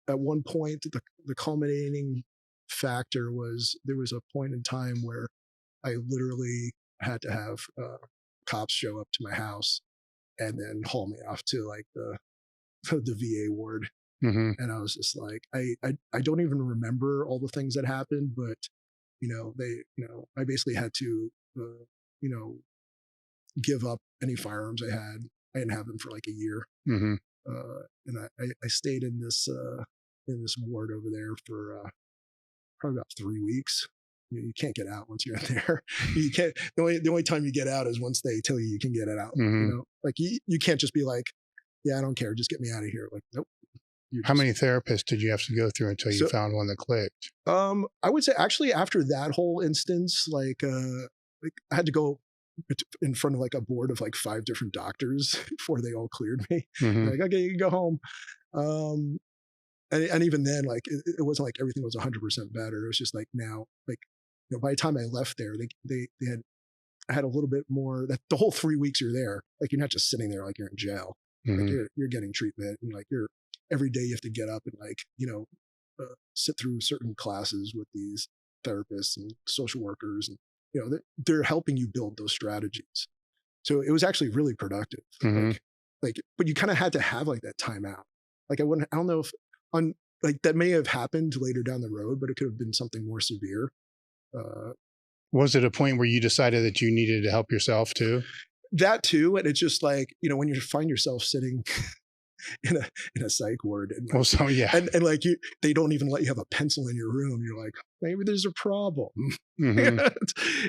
Speaker 3: at one point, the culminating factor was there was a point in time where I literally had to have cops show up to my house and then haul me off to like the VA ward.
Speaker 2: Mm-hmm.
Speaker 3: And I was just like, I don't even remember all the things that happened, but I basically had to, give up any firearms I had. I didn't have them for like a year.
Speaker 2: Mm-hmm.
Speaker 3: And I stayed in this ward over there for probably about 3 weeks. You can't get out once you're in there. You can't. The only time you get out is once they tell you can get it out.
Speaker 2: Mm-hmm.
Speaker 3: Like you can't just be like, yeah, I don't care, just get me out of here. Like, nope.
Speaker 2: How many therapists did you have to go through until you found one that clicked?
Speaker 3: I would say actually after that whole instance, like I had to go in front of like a board of like 5 different doctors before they all cleared me.
Speaker 2: Mm-hmm.
Speaker 3: Like, okay, you can go home. And even then, like it wasn't like everything was 100% better. It was just like now, like by the time I left there, I had a little bit more. That the whole 3 weeks you're there, like you're not just sitting there like you're in jail.
Speaker 2: Mm-hmm.
Speaker 3: Like you're getting treatment, and like every day you have to get up and like sit through certain classes with these therapists and social workers, and they're helping you build those strategies. So it was actually really productive.
Speaker 2: Mm-hmm.
Speaker 3: Like, but you kind of had to have like that time out. Like I don't know if that may have happened later down the road, but it could have been something more severe.
Speaker 2: Was it a point where you decided that you needed to help yourself too?
Speaker 3: That too, and it's just like when you find yourself sitting in a psych ward, and and like they don't even let you have a pencil in your room. You're like, maybe there's a problem. Mm-hmm.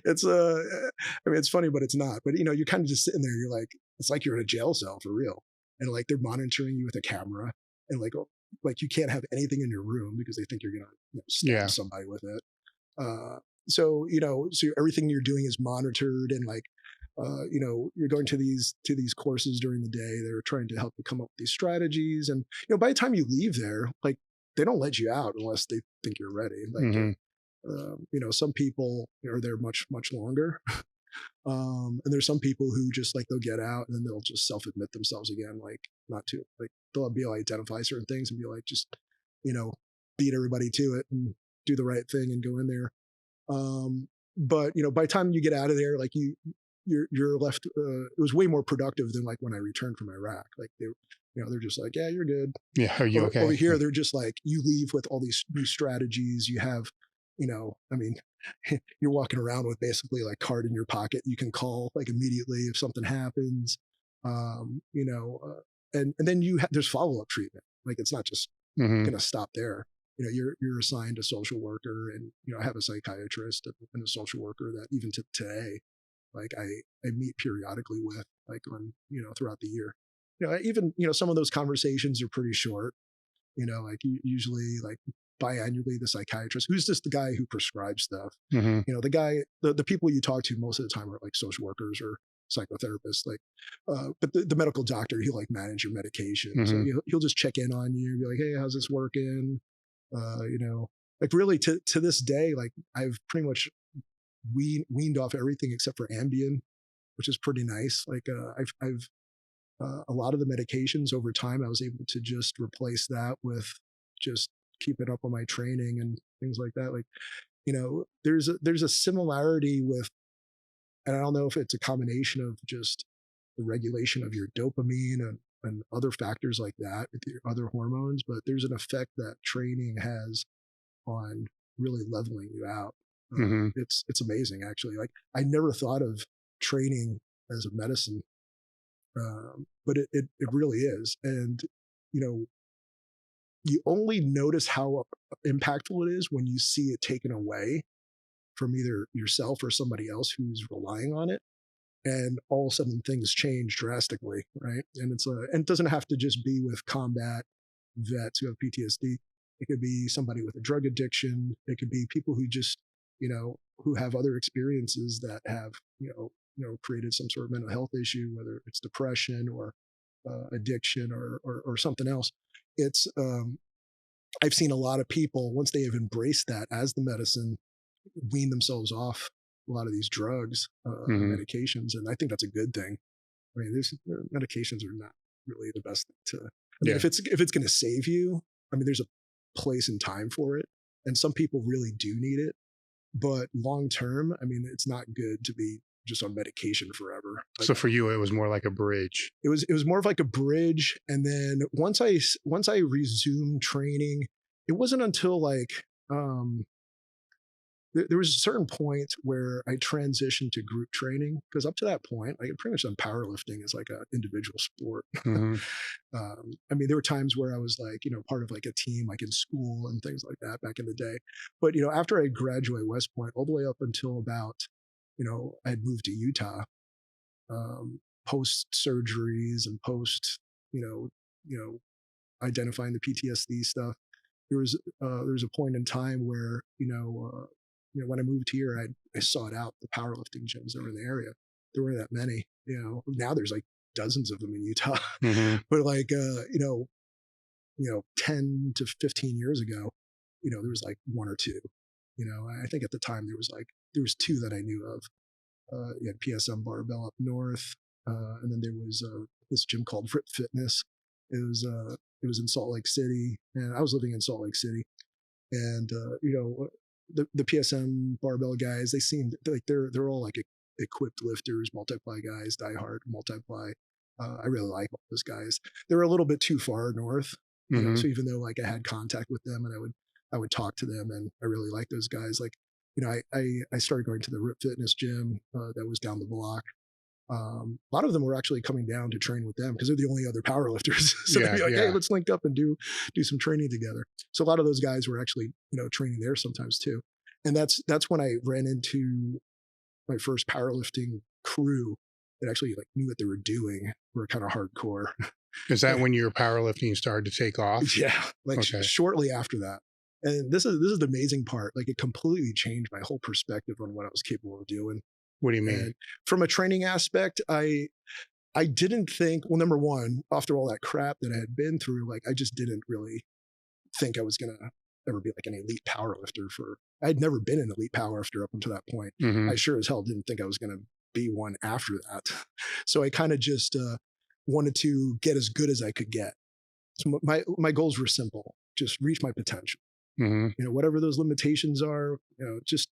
Speaker 3: It's funny, but it's not. But you're kind of just sitting there. You're like, it's like you're in a jail cell for real, and like they're monitoring you with a camera, and like you can't have anything in your room because they think you're gonna stab somebody with it. So everything you're doing is monitored, and like you're going to these courses during the day. They're trying to help you come up with these strategies, and by the time you leave there, like they don't let you out unless they think you're ready. Like mm-hmm. Some people are there much longer. And there's some people who just like they'll get out and then they'll just self-admit themselves again, like not to, like they'll be able to identify certain things and be like, just beat everybody to it and do the right thing and go in there. But by the time you get out of there, like you're left. It was way more productive than like when I returned from Iraq. Like they're just like, yeah, you're good.
Speaker 2: Yeah, are you okay?
Speaker 3: Over here, they're just like, you leave with all these new strategies. You have, you're walking around with basically like card in your pocket. You can call like immediately if something happens. And then there's follow-up treatment. Like it's not just
Speaker 2: mm-hmm.
Speaker 3: going to stop there. You're assigned a social worker, and I have a psychiatrist and a social worker that even to today, like I meet periodically with, like on throughout the year. Even some of those conversations are pretty short. Like usually like biannually, the psychiatrist, who's just the guy who prescribes stuff.
Speaker 2: Mm-hmm.
Speaker 3: The people you talk to most of the time are like social workers or psychotherapists, like, but the medical doctor, he'll like manage your medication. Mm-hmm. So he'll just check in on you, be like, hey, how's this working? Like really to this day, like I've pretty much weaned off everything except for Ambien, which is pretty nice. Like I've a lot of the medications over time, I was able to just replace that with just keeping up on my training and things like that. Like, there's a similarity with, and I don't know if it's a combination of just the regulation of your dopamine and other factors like that with your other hormones, but there's an effect that training has on really leveling you out.
Speaker 2: Mm-hmm.
Speaker 3: It's amazing, actually. Like I never thought of training as a medicine, but it really is. And you only notice how impactful it is when you see it taken away from either yourself or somebody else who's relying on it, and all of a sudden things change drastically, right? And and it doesn't have to just be with combat vets who have PTSD. It could be somebody with a drug addiction. It could be people who just who have other experiences that have created some sort of mental health issue, whether it's depression or addiction or something else. It's I've seen a lot of people, once they have embraced that as the medicine, wean themselves off a lot of these drugs,
Speaker 2: mm-hmm.
Speaker 3: medications, and I think that's a good thing. I mean, medications are not really the best to. If it's going to save you, I mean, there's a place and time for it. And some people really do need it, but long term, I mean, it's not good to be just on medication forever. Like,
Speaker 2: so for you, it was more like a bridge.
Speaker 3: It was more of like a bridge. And then once I resumed training, it wasn't until like there was a certain point where I transitioned to group training, because up to that point, like, pretty much done powerlifting as like an individual sport.
Speaker 2: Mm-hmm.
Speaker 3: I mean, there were times where I was like, part of like a team, like in school and things like that back in the day. But, after I graduated West Point, all the way up until about, I had moved to Utah, post surgeries and post, identifying the PTSD stuff. There was a point in time where, when I moved here, I sought out the powerlifting gyms that were in the area. There weren't that many, now there's like dozens of them in Utah,
Speaker 2: Mm-hmm.
Speaker 3: but like, 10 to 15 years ago, there was like one or two, I think at the time there was two that I knew of. You had PSM Barbell up north. And then there was this gym called Rip Fitness. It was in Salt Lake City, and I was living in Salt Lake City. And the PSM Barbell guys, they seemed like they're all like equipped lifters, multiply guys, diehard multiply. I really like all those guys. They were a little bit too far north,
Speaker 2: Mm-hmm.
Speaker 3: so even though like I had contact with them and I would talk to them, and I really like those guys. Like, I started going to the Rip Fitness gym that was down the block. A lot of them were actually coming down to train with them because they're the only other powerlifters. So they'd be like, hey, let's link up and do some training together. So a lot of those guys were actually, training there sometimes too. And that's when I ran into my first powerlifting crew that actually like knew what they were doing, were kind of hardcore.
Speaker 2: Is that when your powerlifting started to take off?
Speaker 3: Yeah, like shortly after that. And this is the amazing part. Like, it completely changed my whole perspective on what I was capable of doing.
Speaker 2: What do you mean?
Speaker 3: And from a training aspect, I didn't think, well, number one, after all that crap that I had been through, like, I just didn't really think I was going to ever be like an elite powerlifter. I had never been an elite powerlifter up until that point.
Speaker 2: Mm-hmm.
Speaker 3: I sure as hell didn't think I was going to be one after that. So I kind of just wanted to get as good as I could get. So my goals were simple: just reach my potential.
Speaker 2: Mm-hmm.
Speaker 3: Whatever those limitations are, just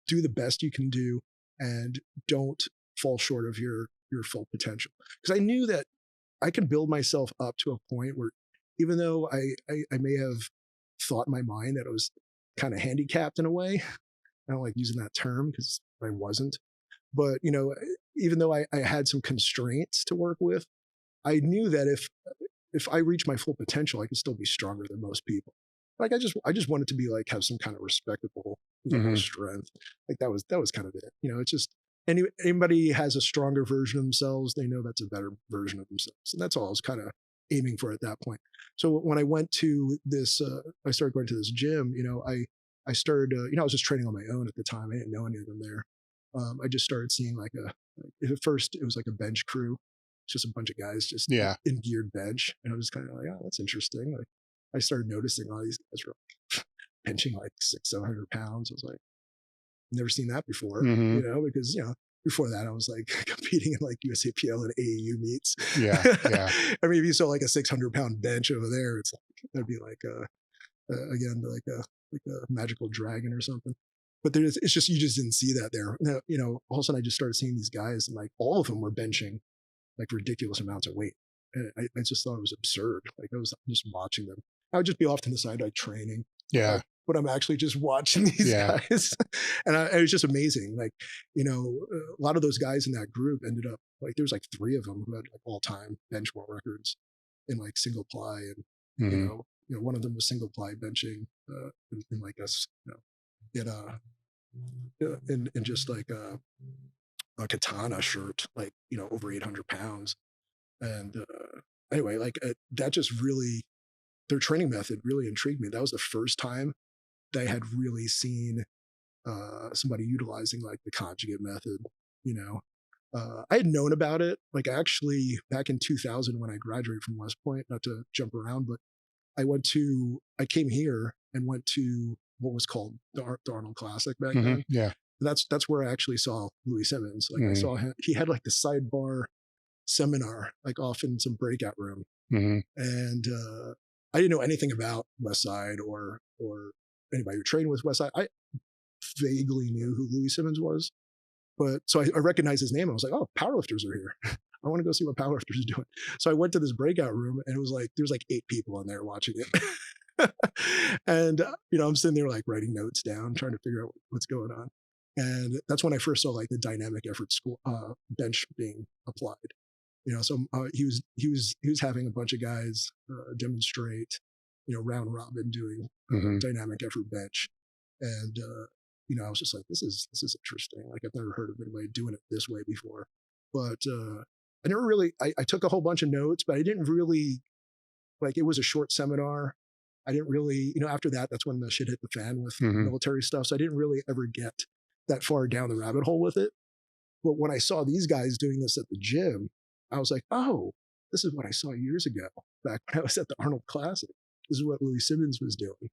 Speaker 3: do the best you can do, and don't fall short of your full potential. Because I knew that I could build myself up to a point where, even though I may have thought in my mind that I was kind of handicapped in a way, I don't like using that term because I wasn't, but even though I had some constraints to work with, I knew that if I reach my full potential, I could still be stronger than most people. Like, I just wanted to be like, have some kind of respectable strength. Like, that was kind of it. It's just anybody has a stronger version of themselves, they know that's a better version of themselves. And that's all I was kind of aiming for at that point. So when I went to this, I started going to this gym, I started, I was just training on my own at the time. I didn't know any of them there. I just started seeing at first it was like a bench crew. It's just a bunch of guys just in geared bench. And I was kind of like, oh, that's interesting. Like, I started noticing all these guys were benching like 600-700 pounds. I was like, never seen that before, because, before that I was like competing in like USAPL and AAU meets.
Speaker 2: Yeah.
Speaker 3: I mean, if you saw like a 600-pound bench over there, it's like, that'd be like, again, like a magical dragon or something. But it's just, you just didn't see that there. Now, all of a sudden I just started seeing these guys, and like all of them were benching like ridiculous amounts of weight. And I just thought it was absurd. Like, I was just watching them. I would just be off to the side, like training.
Speaker 2: Yeah.
Speaker 3: But I'm actually just watching these guys. And it was just amazing. Like, a lot of those guys in that group ended up, like, there was like 3 of them who had like all-time bench world records in like single ply. And, one of them was single ply benching in like us, in just like a katana shirt, like, over 800 pounds. And anyway, like that just really, their training method really intrigued me. That was the first time that I had really seen somebody utilizing like the conjugate method. I had known about it. Like, actually, back in 2000 when I graduated from West Point, not to jump around, but I came here and went to what was called the Arnold Classic back then.
Speaker 2: Yeah.
Speaker 3: That's where I actually saw Louis Simmons. Like, I saw him. He had like the sidebar seminar, like off in some breakout room. And I didn't know anything about West Side or anybody who trained with Westside, I vaguely knew who Louis Simmons was. But so I recognized his name. I was like, oh, powerlifters are here. I want to go see what powerlifters are doing. So I went to this breakout room, and it was like, there's like 8 people in there watching it. And, I'm sitting there like writing notes down, trying to figure out what's going on. And that's when I first saw like the dynamic effort school bench being applied. So he was having a bunch of guys demonstrate, round robin doing dynamic effort bench. And, I was just like, this is interesting. Like, I've never heard of anybody doing it this way before. But I never really, I took a whole bunch of notes, but I didn't really, like, it was a short seminar. I didn't really, after that, that's when the shit hit the fan with military stuff. So I didn't really ever get that far down the rabbit hole with it. But when I saw these guys doing this at the gym, I was like, oh, this is what I saw years ago, back when I was at the Arnold Classic. This is what Louis Simmons was doing.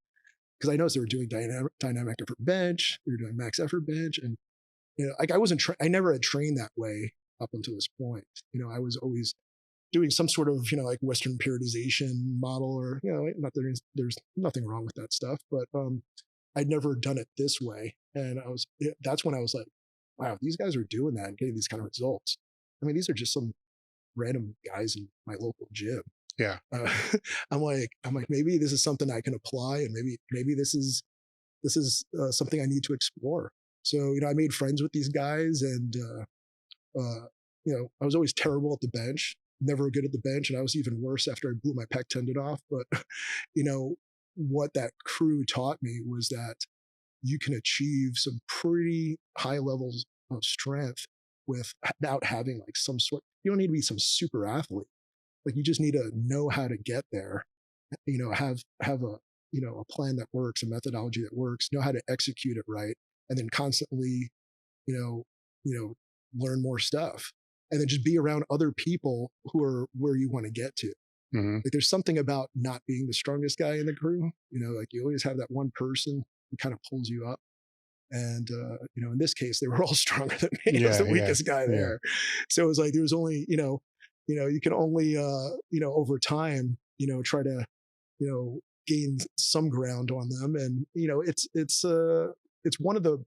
Speaker 3: Because I noticed they were doing dynamic effort bench, they were doing max effort bench, and like I never had trained that way up until this point. I was always doing some sort of like Western periodization model, or not that there's nothing wrong with that stuff, but I'd never done it this way, and that's when I was like, wow, these guys are doing that and getting these kind of results. I mean, these are just some random guys in my local gym.
Speaker 2: Yeah.
Speaker 3: I'm like, maybe this is something I can apply, and maybe this is something I need to explore. So, I made friends with these guys, and, I was always terrible at the bench, never good at the bench. And I was even worse after I blew my pec tendon off. But, what that crew taught me was that you can achieve some pretty high levels of strength without having like you don't need to be some super athlete. Like, you just need to know how to get there, have a, a plan that works, a methodology that works, know how to execute it right. And then constantly, learn more stuff, and then just be around other people who are where you want to get to. Like, there's something about not being the strongest guy in the crew, like you always have that one person who kind of pulls you up. And, in this case, they were all stronger than me. I was the weakest guy there. So it was like, there was only, you can only, over time, try to, gain some ground on them. And, it's one of the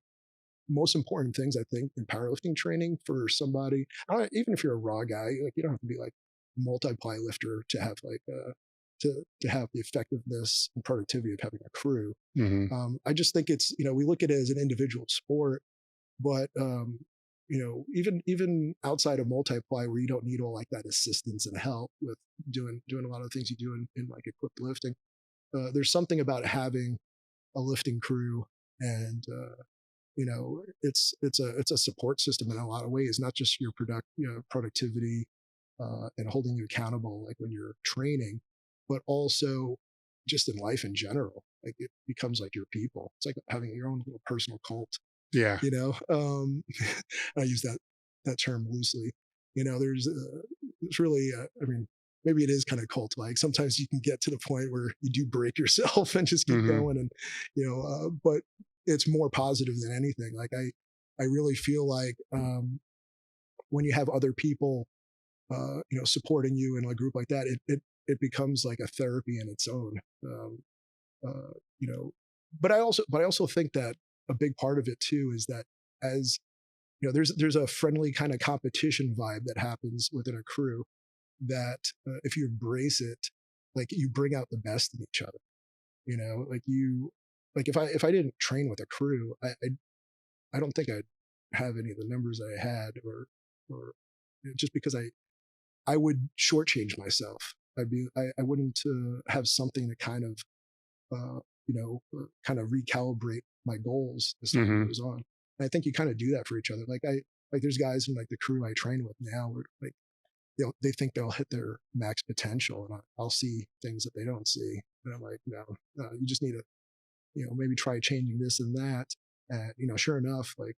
Speaker 3: most important things, I think, in powerlifting training for somebody. Even if you're a raw guy, like, you don't have to be like a multiply lifter to have like, to have the effectiveness and productivity of having a crew. I just think it's, we look at it as an individual sport, but, even outside of multiply, where you don't need all like that assistance and help with doing a lot of the things you do in like equipped lifting, there's something about having a lifting crew, and it's a support system in a lot of ways, not just your productivity and holding you accountable, like when you're training, but also just in life in general. Like, it becomes like your people. It's like having your own little personal cult.
Speaker 2: Yeah.
Speaker 3: I use that term loosely. It's really, I mean, maybe it is kind of cult like. Sometimes you can get to the point where you do break yourself and just keep going, and but it's more positive than anything. Like, I really feel like when you have other people supporting you in a group like that, it becomes like a therapy in its own. But I also think that a big part of it too is that, as there's a friendly kind of competition vibe that happens within a crew, that if you embrace it, like, you bring out the best in each other. Like if I didn't train with a crew, I don't think I'd have any of the numbers that I had, or just because I would shortchange myself. I wouldn't have something to kind of kind of recalibrate my goals as time goes on. And I think you kind of do that for each other. Like, there's guys in like the crew I train with now where like they think they'll hit their max potential, and I'll see things that they don't see, and I'm like, no, you just need to maybe try changing this and that, and sure enough, like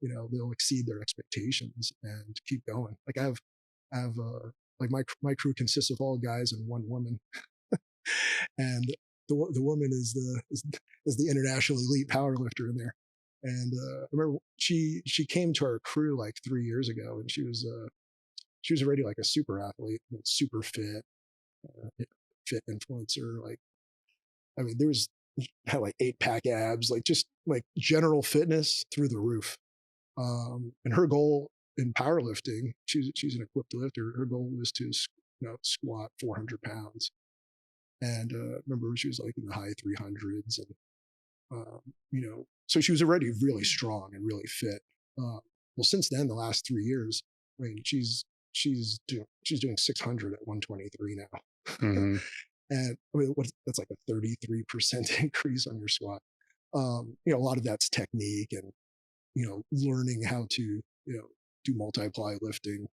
Speaker 3: they'll exceed their expectations and keep going. Like, I have like my crew consists of all guys and one woman, and the woman is the international elite power lifter in there. And I remember she came to our crew like 3 years ago, and she was already like a super athlete, super fit, fit influencer. Like, I mean, there was had like 8-pack abs, like just like general fitness through the roof. And her goal in powerlifting, she's an equipped lifter. Her goal was to squat 400 pounds. And remember, she was like in the high 300s, and so she was already really strong and really fit. Well, since then, the last 3 years, I mean, she's doing 600 at 123 now.
Speaker 2: Mm-hmm.
Speaker 3: And I mean, that's like a 33% increase on your squat. A lot of that's technique and, learning how to, do multiply lifting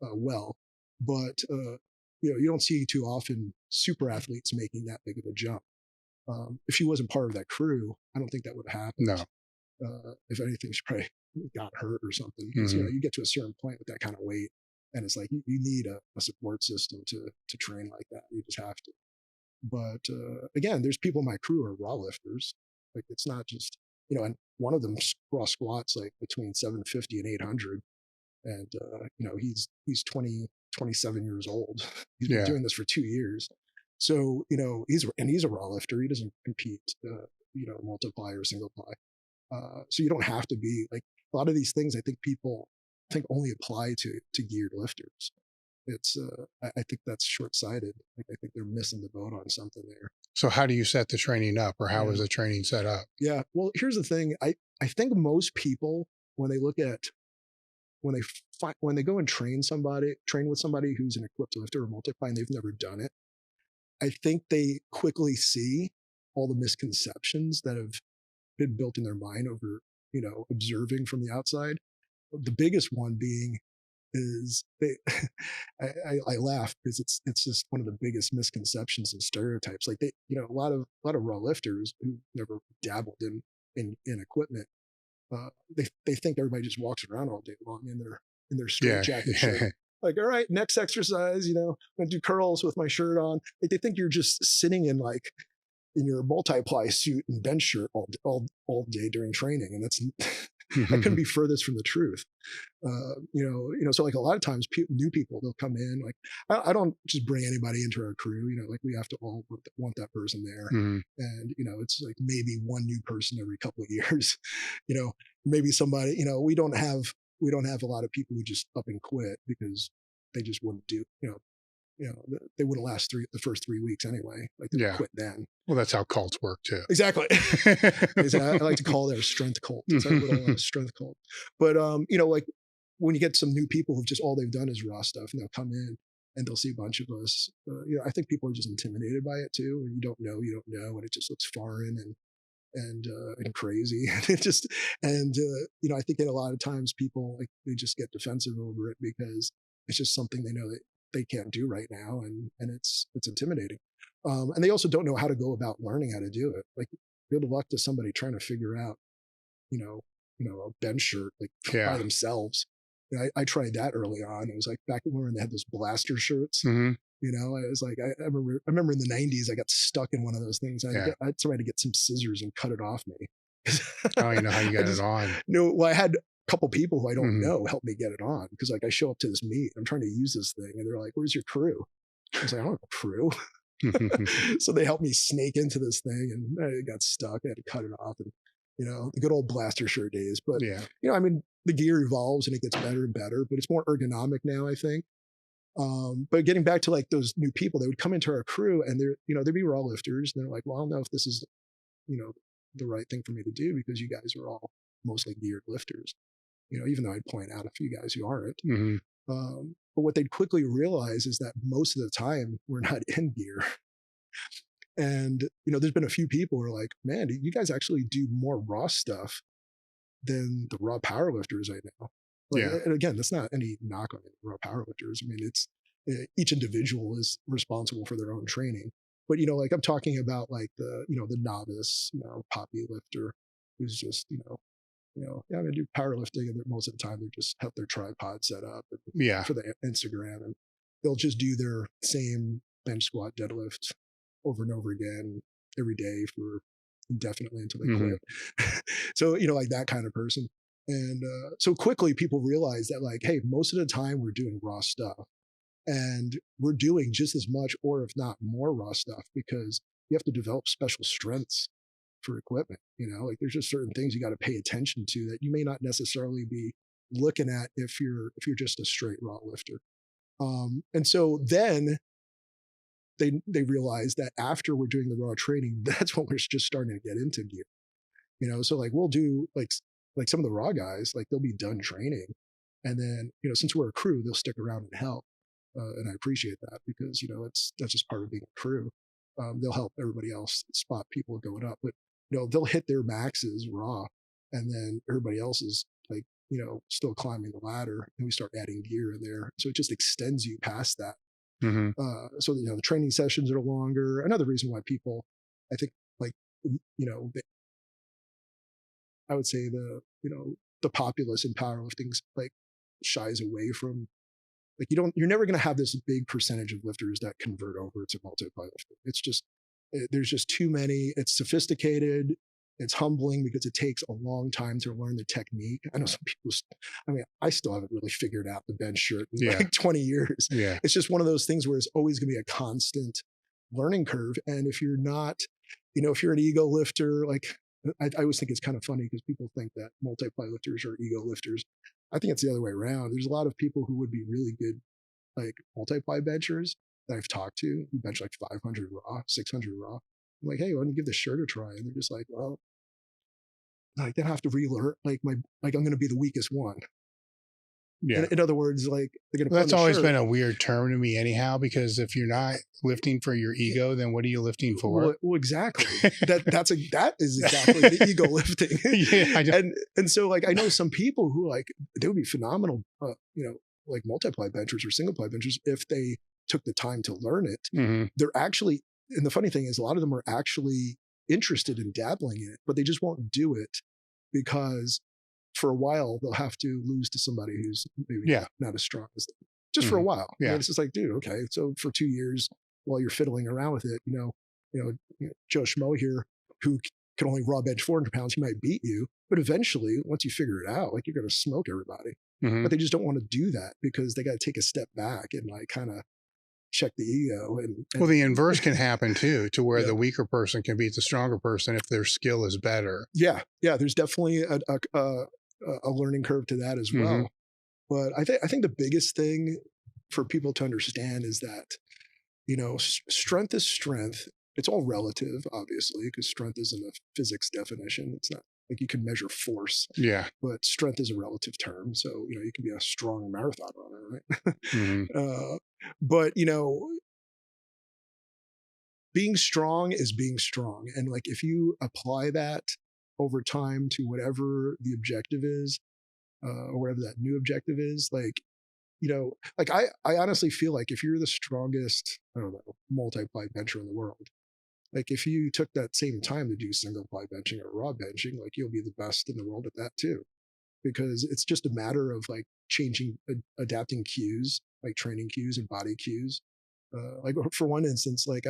Speaker 3: well. But, you don't see too often super athletes making that big of a jump. If she wasn't part of that crew, I don't think that would have happened.
Speaker 2: No.
Speaker 3: If anything, she probably got hurt or something. Because, you get to a certain point with that kind of weight, and it's like you need a support system to train like that. You just have to. But again, there's people in my crew who are raw lifters. Like it's not just, and one of them raw squats like between 750 and 800. And, he's 27 years old. He's been doing this for 2 years. So, he's a raw lifter. He doesn't compete, multiply or single ply. So you don't have to be like a lot of these things. I think people only apply to geared lifters. It's, I think that's short-sighted. Like, I think they're missing the boat on something there.
Speaker 2: So how do you set the training up, or how is the training set up? Yeah.
Speaker 3: Well, here's the thing. I think most people, when they look at, when they go and train with somebody who's an equipped lifter or multiply and they've never done it, I think they quickly see all the misconceptions that have been built in their mind over, observing from the outside. The biggest one being is I laugh because it's just one of the biggest misconceptions and stereotypes. Like a lot of raw lifters who never dabbled in equipment, they think everybody just walks around all day long in their straight jacket shirt. Like, all right, next exercise, I'm gonna do curls with my shirt on. Like, they think you're just sitting in your multiply suit and bench shirt all day during training, and that's that couldn't be furthest from the truth. So like a lot of times new people, they'll come in, like, I don't just bring anybody into our crew, like we have to all want that person there. And, it's like maybe one new person every couple of years, maybe somebody, we don't have a lot of people who just up and quit because they just wouldn't do, they wouldn't last the first 3 weeks anyway. Like they would quit then.
Speaker 2: Well, that's how cults work too.
Speaker 3: Exactly. I like to call it a strength cult. It's a little strength cult. But, like when you get some new people who've just, all they've done is raw stuff, and they'll come in and they'll see a bunch of us. I think people are just intimidated by it too. And you don't know, and it just looks foreign and crazy. I think that a lot of times people, like, they just get defensive over it because it's just something they know that they can't do right now, and it's intimidating. And they also don't know how to go about learning how to do it. Like, good luck to somebody trying to figure out, a bench shirt by themselves. I tried that early on. It was like back when they had those blaster shirts. I was like, I remember in the 90s, I got stuck in one of those things. I tried to get some scissors and cut it off me.
Speaker 2: Oh, you know how you got it on.
Speaker 3: No, well, I had a couple people who I don't know help me get it on, because like I show up to this meet, I'm trying to use this thing, and they're like, "Where's your crew?" I was like, "I don't have a crew." So they helped me snake into this thing, and I got stuck. I had to cut it off, and the good old blaster shirt days. But the gear evolves and it gets better and better, but it's more ergonomic now, I think. But getting back to like those new people, they would come into our crew and they'd be raw lifters, and they're like, "Well, I don't know if this is the right thing for me to do, because you guys are all mostly geared lifters." Even though I'd point out a few guys who aren't. But what they'd quickly realize is that most of the time we're not in gear. And, there's been a few people who are like, "Man, you guys actually do more raw stuff than the raw powerlifters I know." And again, that's not any knock on raw powerlifters. I mean, it's each individual is responsible for their own training. But, like I'm talking about like the novice, poppy lifter who's just, I'm gonna do powerlifting, and most of the time they just have their tripod set up for the Instagram, and they'll just do their same bench squat deadlift over and over again every day for indefinitely until they quit. So, like that kind of person. And so quickly people realize that, like, hey, most of the time we're doing raw stuff, and we're doing just as much, or if not more, raw stuff, because you have to develop special strengths for equipment. Like there's just certain things you got to pay attention to that you may not necessarily be looking at if you're just a straight raw lifter. And so then they realize that after we're doing the raw training, that's when we're just starting to get into gear. So like we'll do like some of the raw guys, like they'll be done training, and then since we're a crew, they'll stick around and help, and I appreciate that because that's just part of being a crew. They'll help everybody else spot people going up, but they'll hit their maxes raw, and then everybody else is like still climbing the ladder, and we start adding gear in there, so it just extends you past that.
Speaker 2: Mm-hmm.
Speaker 3: So the training sessions are longer. Another reason why people, I think, like I would say the populace in powerlifting like shies away from, like you're never going to have this big percentage of lifters that convert over to multiply lifting. It's just there's just too many. It's sophisticated. It's humbling because it takes a long time to learn the technique. I know some people, I still haven't really figured out the bench shirt in like 20 years.
Speaker 2: Yeah.
Speaker 3: It's just one of those things where it's always going to be a constant learning curve. And if you're not, if you're an ego lifter, like I always think it's kind of funny because people think that multiply lifters are ego lifters. I think it's the other way around. There's a lot of people who would be really good, like multiply benchers that I've talked to who bench like 500 raw, 600 raw. I'm like, hey, why don't you give this shirt a try? And they're just like, well, like they have to relearn. Like I'm going to be the weakest one.
Speaker 2: Yeah.
Speaker 3: In other words, like they're going to.
Speaker 2: That's always been a weird term to me, anyhow. Because if you're not lifting for your ego, then what are you lifting for?
Speaker 3: Well exactly. that is exactly the ego lifting.
Speaker 2: Yeah,
Speaker 3: and so like I know some people who like they would be phenomenal, like multiply benchers or single ply benchers if they took the time to learn it.
Speaker 2: Mm-hmm.
Speaker 3: They're actually, and the funny thing is, a lot of them are actually interested in dabbling in it, but they just won't do it because for a while they'll have to lose to somebody who's maybe not as strong as them, just for a while.
Speaker 2: Yeah.
Speaker 3: And it's just like, dude, okay, so for 2 years while you're fiddling around with it, Joe Schmo here who can only raw bench 400 pounds, he might beat you, but eventually once you figure it out, like you're going to smoke everybody.
Speaker 2: Mm-hmm.
Speaker 3: But they just don't want to do that because they got to take a step back and like kind of check the ego. And
Speaker 2: well, the inverse can happen too, to where the weaker person can beat the stronger person if their skill is better.
Speaker 3: Yeah. There's definitely a learning curve to that as well.
Speaker 2: Mm-hmm.
Speaker 3: But I think the biggest thing for people to understand is that, strength is strength. It's all relative, obviously, because strength isn't a physics definition. It's not like you can measure force.
Speaker 2: Yeah.
Speaker 3: But strength is a relative term. So, you can be a strong marathon runner, right?
Speaker 2: Mm-hmm.
Speaker 3: But, being strong is being strong. And like, if you apply that over time to whatever the objective is, or whatever that new objective is, like, like I honestly feel like if you're the strongest, I don't know, multiply bencher in the world, like if you took that same time to do single ply benching or raw benching, like you'll be the best in the world at that too, because it's just a matter of like changing, adapting cues, like training cues and body cues. Like for one instance, like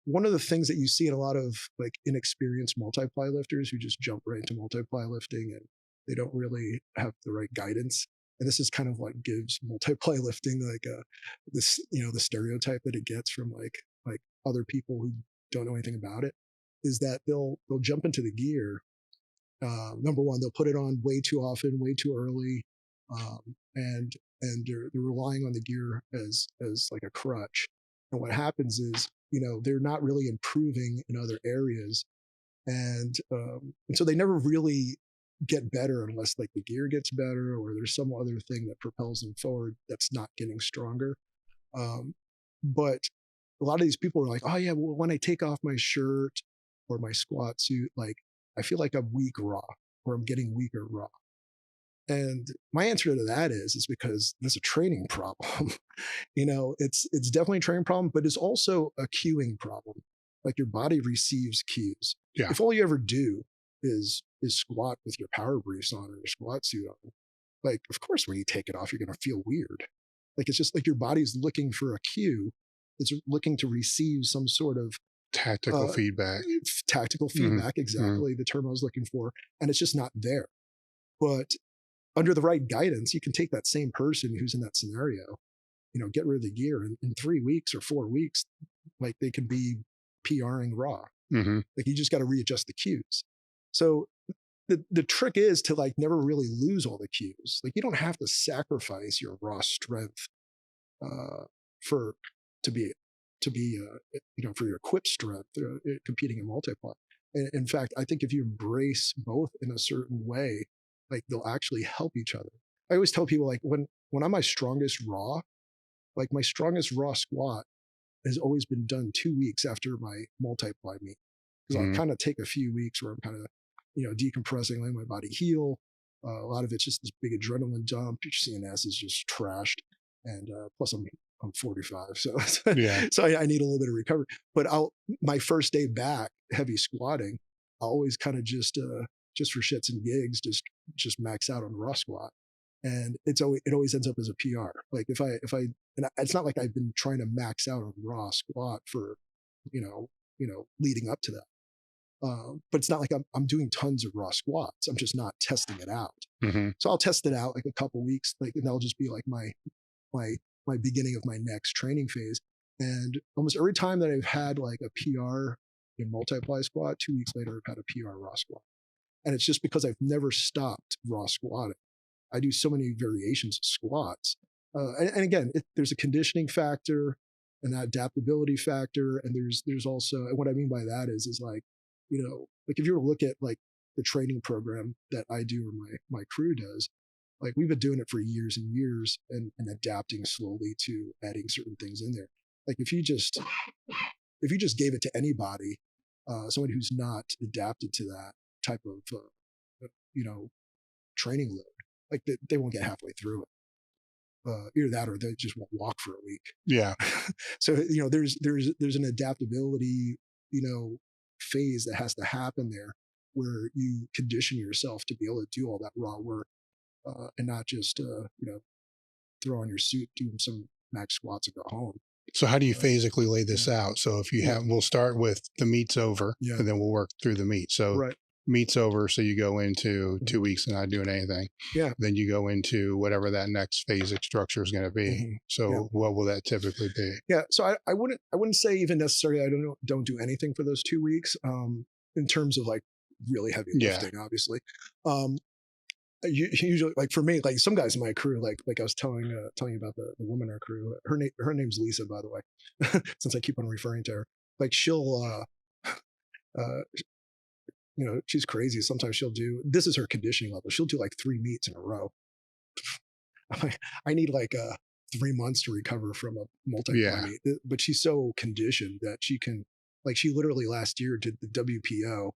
Speaker 3: one of the things that you see in a lot of like inexperienced multiply lifters who just jump right into multiply lifting and they don't really have the right guidance. And this is kind of what gives multiply lifting like this, the stereotype that it gets from like other people who don't know anything about it, is that they'll jump into the gear. Number one, they'll put it on way too often, way too early, and they're relying on the gear as like a crutch. And what happens is, they're not really improving in other areas, and so they never really get better unless like the gear gets better or there's some other thing that propels them forward that's not getting stronger. But a lot of these people are like, oh yeah, well, when I take off my shirt or my squat suit, like I feel like I'm weak raw, or I'm getting weaker raw. And my answer to that is because that's a training problem. It's definitely a training problem, but it's also a cueing problem. Like your body receives cues.
Speaker 2: Yeah.
Speaker 3: If all you ever do is squat with your power briefs on or your squat suit on, like of course when you take it off, you're gonna feel weird. Like it's just like your body's looking for a cue. It's looking to receive some sort of
Speaker 2: tactical feedback.
Speaker 3: Tactical feedback, exactly the term I was looking for. And it's just not there. But under the right guidance, you can take that same person who's in that scenario, get rid of the gear in 3 weeks or 4 weeks, like they could be PRing raw. Like you just got to readjust the cues. So the trick is to like never really lose all the cues. Like you don't have to sacrifice your raw strength for to be for your equipped strength competing in multiply. And in fact, I think if you embrace both in a certain way, like they'll actually help each other. I always tell people like when I'm my strongest raw, like my strongest raw squat has always been done 2 weeks after my multiply meet. Because I'll kind of take a few weeks where I'm kind of, decompressing, letting my body heal. A lot of it's just this big adrenaline dump. Your CNS is just trashed. And plus I'm 45. So, so I need a little bit of recovery. But my first day back, heavy squatting, I always kind of just for shits and gigs, just max out on raw squat. And it always ends up as a PR. Like if I, and it's not like I've been trying to max out on raw squat for, leading up to that. But it's not like I'm doing tons of raw squats. I'm just not testing it out. So I'll test it out like a couple weeks, like, and that'll just be like my beginning of my next training phase. And almost every time that I've had like a PR in multiply squat, 2 weeks later, I've had a PR raw squat. And it's just because I've never stopped raw squatting. I do so many variations of squats. And again, there's a conditioning factor, an adaptability factor. And there's also, and what I mean by that is like, like if you were to look at like the training program that I do or my crew does, like we've been doing it for years and years and adapting slowly to adding certain things in there. Like if you just gave it to anybody, someone who's not adapted to that type of, training load, like they won't get halfway through it. Either that or they just won't walk for a week.
Speaker 2: Yeah.
Speaker 3: So, there's an adaptability, phase that has to happen there where you condition yourself to be able to do all that raw work and not just, throw on your suit, do some max squats and go home.
Speaker 2: So how do you physically lay this out? So if you we'll start with the meet's over and then we'll work through the meet. So meet's over. So you go into 2 weeks and not doing anything. Yeah. Then you go into whatever that next phasic structure is going to be. So what will that typically be?
Speaker 3: Yeah. So I wouldn't say even necessarily, I don't do anything for those 2 weeks in terms of like really heavy lifting, obviously. Usually, like for me, like some guys in my crew, like I was telling you about the woman in our crew. Her name's Lisa, by the way, since I keep on referring to her. Like she'll, she's crazy. Sometimes she'll do. This is her conditioning level. She'll do like 3 meets in a row. I need like 3 months to recover from a multi-meet. But she's so conditioned that she can. Like she literally last year did the WPO,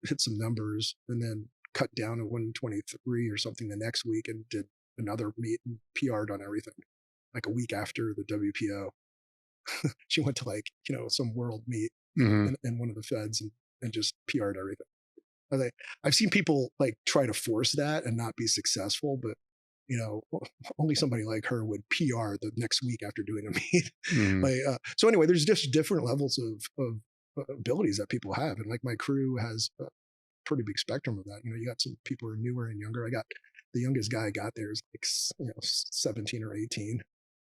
Speaker 3: hit some numbers, and then cut down to 123 or something the next week and did another meet and PR'd on everything. Like a week after the WPO, she went to like, some world meet in one of the feds and just PR'd everything. I've seen people like try to force that and not be successful, but only somebody like her would PR the next week after doing a meet. So anyway, there's just different levels of abilities that people have. And like my crew has pretty big spectrum of that. You got some people who are newer and younger. I got the youngest guy I got there is like 17 or 18,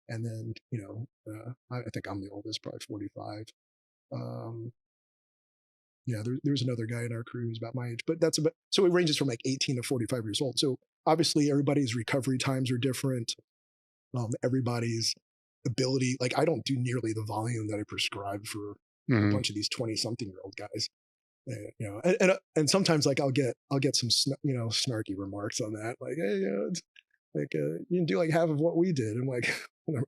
Speaker 3: and then I think I'm the oldest, probably 45. There's another guy in our crew who's about my age, but so it ranges from like 18 to 45 years old. So obviously everybody's recovery times are different. Everybody's ability, like I don't do nearly the volume that I prescribe for a bunch of these 20-something-year-old guys. And sometimes like I'll get some snarky remarks on that, like, hey, you can do like half of what we did. I'm like,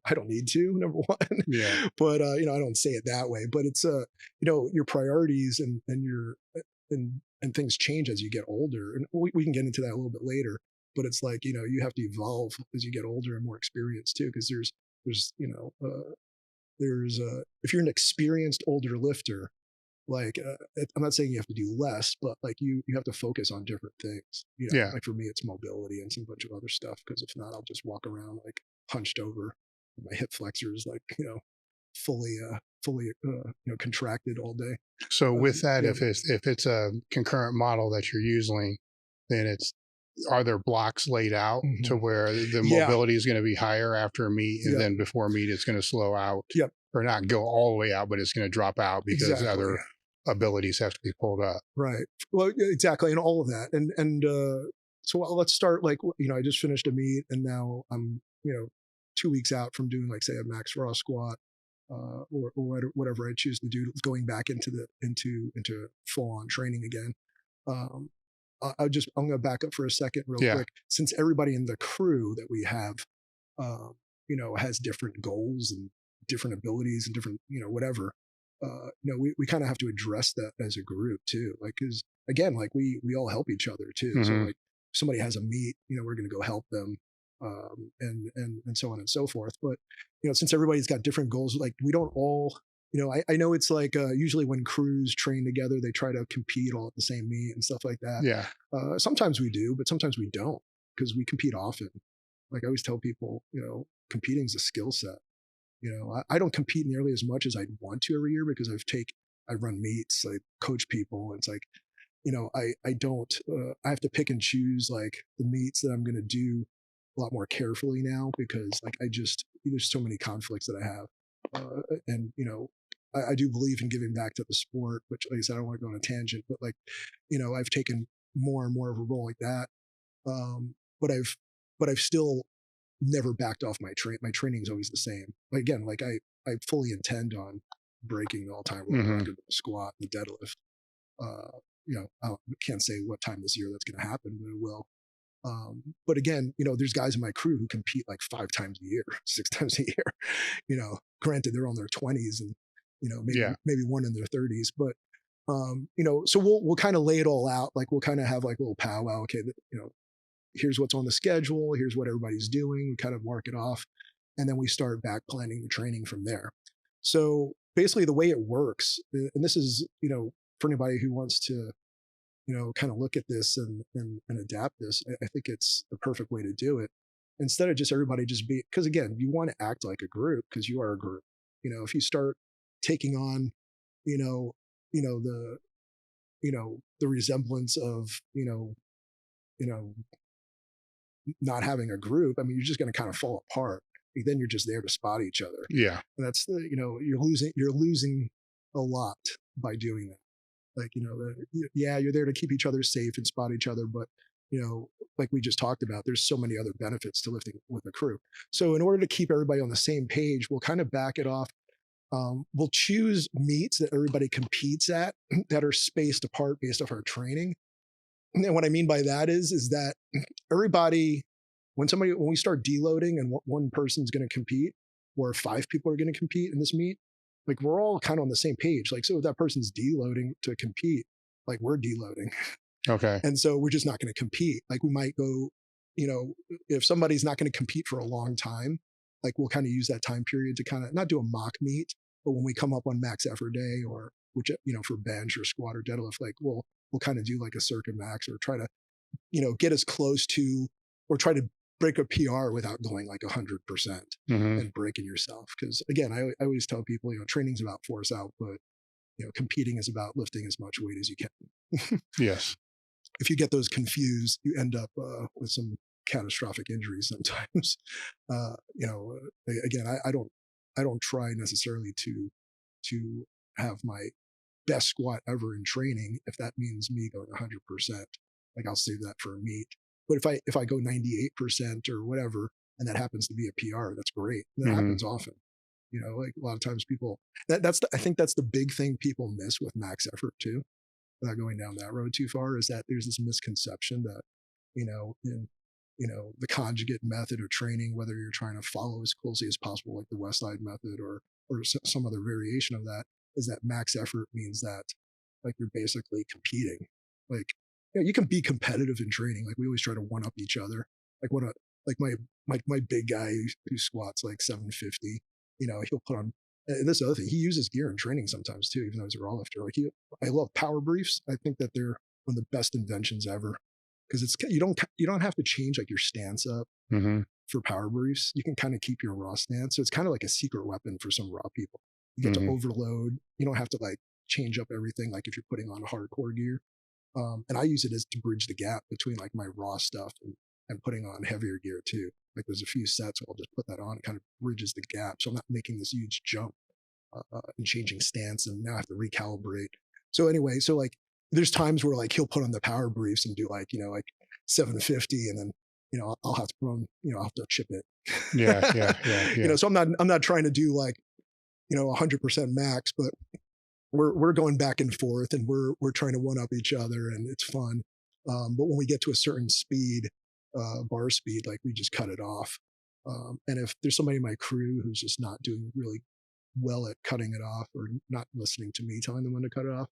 Speaker 3: I don't need to, number one. But I don't say it that way. But it's your priorities and your and things change as you get older, and we can get into that a little bit later. But it's like you have to evolve as you get older and more experienced too, because there's if you're an experienced older lifter. Like, I'm not saying you have to do less, but like you have to focus on different things. Like for me, it's mobility and some bunch of other stuff. Because if not, I'll just walk around like hunched over, my hip flexors like fully contracted all day.
Speaker 2: So with that, if it's a concurrent model that you're using, then are there blocks laid out to where the mobility is going to be higher after a meet, and then before a meet it's going to slow out? Or not go all the way out, but it's going to drop out because other abilities have to be pulled up.
Speaker 3: Right. Well, exactly. And all of that. So let's start like, I just finished a meet and now I'm, 2 weeks out from doing like say a max raw squat, or whatever I choose to do, going back into full on training again. I'm going to back up for a second real quick. Since everybody in the crew that we have, has different goals and different abilities and different, whatever, we kind of have to address that as a group too. Like, cause again, like we all help each other too. Mm-hmm. So like if somebody has a meet, we're going to go help them, and so on and so forth. But, since everybody's got different goals, like we don't all, I know it's like, usually when crews train together, they try to compete all at the same meet and stuff like that.
Speaker 2: Yeah.
Speaker 3: Sometimes we do, but sometimes we don't because we compete often. Like I always tell people, competing is a skill set. I don't compete nearly as much as I'd want to every year because I run meets, I coach people. And it's like, I don't, I have to pick and choose like the meets that I'm going to do a lot more carefully now because like there's so many conflicts that I have. And I do believe in giving back to the sport, which like I said, I don't want to go on a tangent, but like, I've taken more and more of a role like that. But I've still never backed off my training is always the same. Like, again, like I fully intend on breaking the all-time world record, the squat, the deadlift. I can't say what time this year that's going to happen, but it will. But again, there's guys in my crew who compete like 5 times a year, 6 times a year. Granted, they're on their 20s and maybe one in their 30s, but so we'll kind of lay it all out. Like we'll kind of have like a little powwow. Okay, here's what's on the schedule. Here's what everybody's doing. We kind of mark it off, and then we start back planning the training from there. So basically, the way it works, and this is for anybody who wants to kind of look at this and adapt this, I think it's the perfect way to do it. Instead of just everybody because again, you want to act like a group because you are a group. If you start taking on, the resemblance of, not having a group, I mean, you're just going to kind of fall apart. Then you're just there to spot each other.
Speaker 2: Yeah.
Speaker 3: And that's you're losing a lot by doing that. Like, you're there to keep each other safe and spot each other. But, like we just talked about, there's so many other benefits to lifting with a crew. So in order to keep everybody on the same page, we'll kind of back it off. We'll choose meets that everybody competes at that are spaced apart based off our training. And what I mean by that is that everybody, when we start deloading and one person's going to compete, or 5 people are going to compete in this meet, like we're all kind of on the same page. Like, so if that person's deloading to compete, like we're deloading.
Speaker 2: Okay.
Speaker 3: And so we're just not going to compete. Like we might go, if somebody's not going to compete for a long time, like we'll kind of use that time period to kind of not do a mock meet, but when we come up on max effort day or which, for bench or squat or deadlift, like we'll kind of do like a circuit max or try to, get as close to, or try to break a PR without going like 100% and breaking yourself. Because again, I always tell people, training's about force output. Competing is about lifting as much weight as you can.
Speaker 2: Yes.
Speaker 3: If you get those confused, you end up with some catastrophic injuries sometimes. Again, I don't try necessarily to have my best squat ever in training if that means me going 100%. Like I'll save that for a meet. But if I go 98% or whatever, and that happens to be a PR, that's great. That happens often. Like a lot of times people, I think that's the big thing people miss with max effort too, without going down that road too far, is that there's this misconception that, in, the conjugate method of training, whether you're trying to follow as closely as possible, like the Westside method or some other variation of that, is that max effort means that like you're basically competing. Like, you can be competitive in training. Like we always try to one up each other. Like my big guy who squats like 750, he'll put on, and this other thing, he uses gear in training sometimes too, even though he's a raw lifter. Like I love power briefs. I think that they're one of the best inventions ever because you don't have to change like your stance up for power briefs. You can kind of keep your raw stance. So it's kind of like a secret weapon for some raw people. You get to overload. You don't have to like change up everything like if you're putting on hardcore gear. And I use it as to bridge the gap between like my raw stuff and putting on heavier gear too. Like there's a few sets where I'll just put that on. It kind of bridges the gap. So I'm not making this huge jump and changing stance and now I have to recalibrate. So anyway, so like there's times where like he'll put on the power briefs and do like, like 750, and then, I'll have to put on, I'll have to chip it.
Speaker 2: Yeah.
Speaker 3: So I'm not trying to do like, 100% max, but we're going back and forth, and we're trying to one up each other, and it's fun. But when we get to a certain speed, bar speed, like we just cut it off. And if there's somebody in my crew who's just not doing really well at cutting it off, or not listening to me telling them when to cut it off,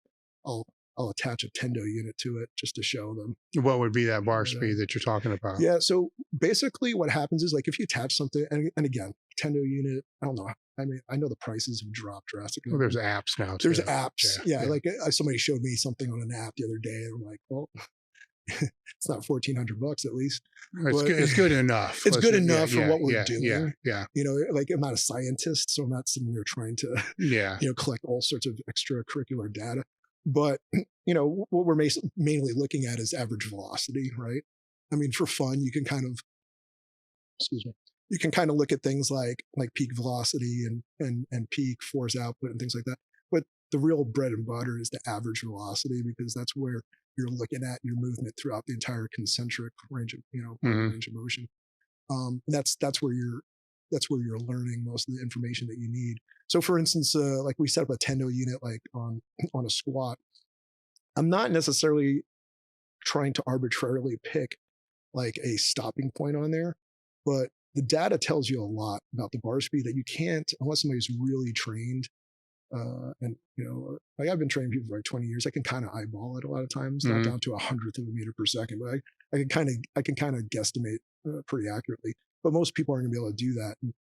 Speaker 3: I'll attach a tendo unit to it just to show them.
Speaker 2: What would be that bar speed that you're talking about?
Speaker 3: Yeah. So basically what happens is like if you attach something, and again, tendo unit, I don't know. I mean, I know the prices have dropped drastically.
Speaker 2: Well, there's apps now.
Speaker 3: There's apps. Yeah. Like somebody showed me something on an app the other day, and I'm like, well, it's not $1,400 at least.
Speaker 2: It's good enough.
Speaker 3: It's good enough for what we're doing.
Speaker 2: Yeah.
Speaker 3: Like I'm not a scientist, so I'm not sitting there trying to, collect all sorts of extracurricular data. But, what we're mainly looking at is average velocity, right? I mean, for fun, you can kind of look at things like peak velocity and peak force output and things like that. But the real bread and butter is the average velocity, because that's where you're looking at your movement throughout the entire concentric range of, range of motion. That's where you're learning most of the information that you need. So for instance, like we set up a tendo unit, like on a squat, I'm not necessarily trying to arbitrarily pick like a stopping point on there, but the data tells you a lot about the bar speed that you can't, unless somebody's really trained. And like I've been training people for like 20 years. I can kind of eyeball it a lot of times, not down to 1/100th of a meter per second, but I can kind of guesstimate pretty accurately. But most people aren't gonna be able to do that. And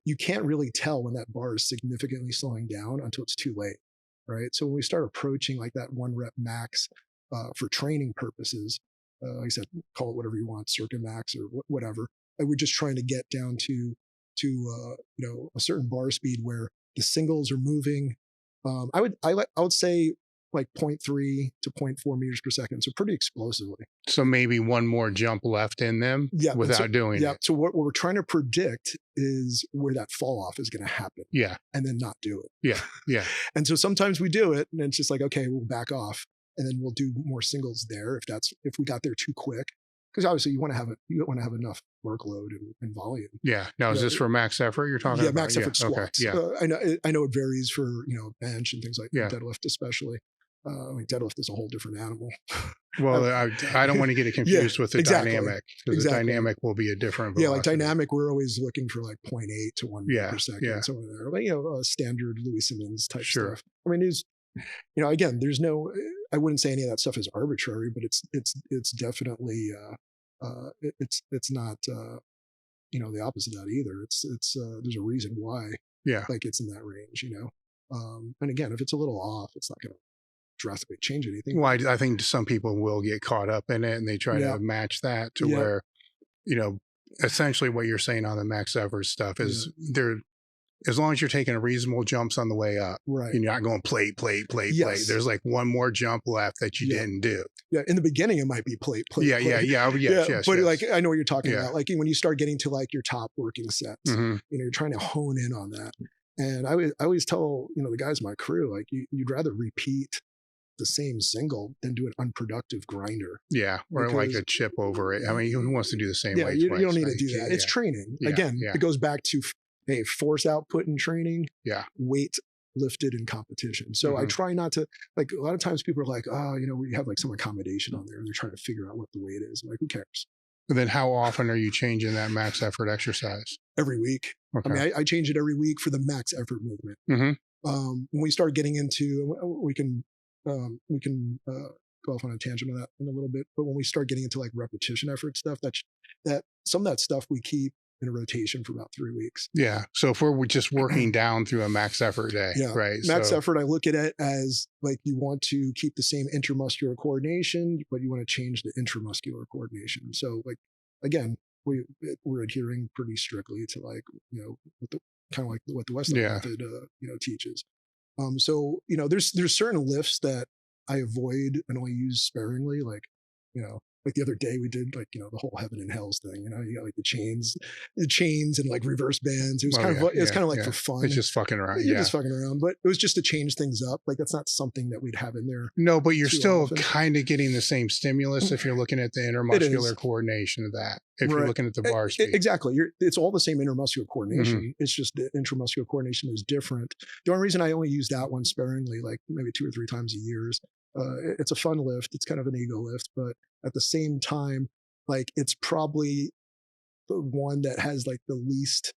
Speaker 3: you can't really tell when that bar is significantly slowing down until it's too late, right? So when we start approaching like that 1 rep max for training purposes, like I said, call it whatever you want, circuit max or whatever. We're just trying to get down to a certain bar speed where the singles are moving. I would say like 0.3 to 0.4 meters per second. So pretty explosively.
Speaker 2: So maybe one more jump left in them without doing it.
Speaker 3: So what we're trying to predict is where that fall off is going to happen.
Speaker 2: Yeah.
Speaker 3: And then not do it.
Speaker 2: Yeah.
Speaker 3: And so sometimes we do it, and it's just like, okay, we'll back off, and then we'll do more singles there if we got there too quick. Because obviously you want to have enough workload and volume.
Speaker 2: Yeah. Now, is this for max effort you're talking about?
Speaker 3: Yeah, max effort squats.
Speaker 2: Okay. Yeah.
Speaker 3: I know it varies for bench and things like deadlift, especially. Deadlift is a whole different animal.
Speaker 2: Well, I don't want to get it confused with the dynamic, because the dynamic will be a different velocity.
Speaker 3: Yeah, like dynamic, we're always looking for like 0.8 to 1 meter per second, somewhere there. But standard Louis Simmons type stuff. I mean, again, there's no. I wouldn't say any of that stuff is arbitrary, but it's definitely it's not the opposite of that either. It's there's a reason why like it's in that range, and again, if it's a little off, it's not going to drastically change anything.
Speaker 2: Well, I think some people will get caught up in it, and they try to match that to where, essentially what you're saying on the max effort stuff is as long as you're taking reasonable jumps on the way up,
Speaker 3: right?
Speaker 2: You're not going plate. There's like one more jump left that you didn't do. Yeah,
Speaker 3: in the beginning it might be plate.
Speaker 2: Yes.
Speaker 3: But like I know what you're talking about. Like when you start getting to like your top working sets, you're trying to hone in on that. And I always tell the guys in my crew, like you'd rather repeat the same single than do an unproductive grinder.
Speaker 2: Yeah, or like a chip over it. I mean, who wants to do the same weight
Speaker 3: you
Speaker 2: twice?
Speaker 3: You don't need to do that. It's training. Again, it goes back to force output in training, weight lifted in competition. So I try not to, like a lot of times people are like, we have like some accommodation on there and they're trying to figure out what the weight is. I'm like, who cares?
Speaker 2: And then how often are you changing that max effort exercise?
Speaker 3: Every week. Okay. I mean, I change it every week for the max effort movement. When we start getting into, we can go off on a tangent on that in a little bit, but when we start getting into like repetition effort stuff, that some of that stuff we keep in a rotation for about 3 weeks.
Speaker 2: Yeah. So if we're just working down through a max effort day, right?
Speaker 3: Max effort, I look at it as like you want to keep the same intermuscular coordination, but you want to change the intramuscular coordination. So like, again, we're adhering pretty strictly to like, what the Western method, teaches. So, there's certain lifts that I avoid and only use sparingly, like like the other day we did like, the whole heaven and hells thing, you got like the chains and like reverse bands. It was it was kind of like for fun.
Speaker 2: It's just fucking around.
Speaker 3: You're just fucking around, but it was just to change things up. Like that's not something that we'd have in there.
Speaker 2: No, but you're still kind of getting the same stimulus if you're looking at the intermuscular coordination of that. If you're looking at the bar speed.
Speaker 3: Exactly. It's all the same intermuscular coordination. It's just the intramuscular coordination is different. The only reason I only use that one sparingly, like maybe 2 or 3 times a year, is it's a fun lift. It's kind of an ego lift, but at the same time, like it's probably the one that has like the least,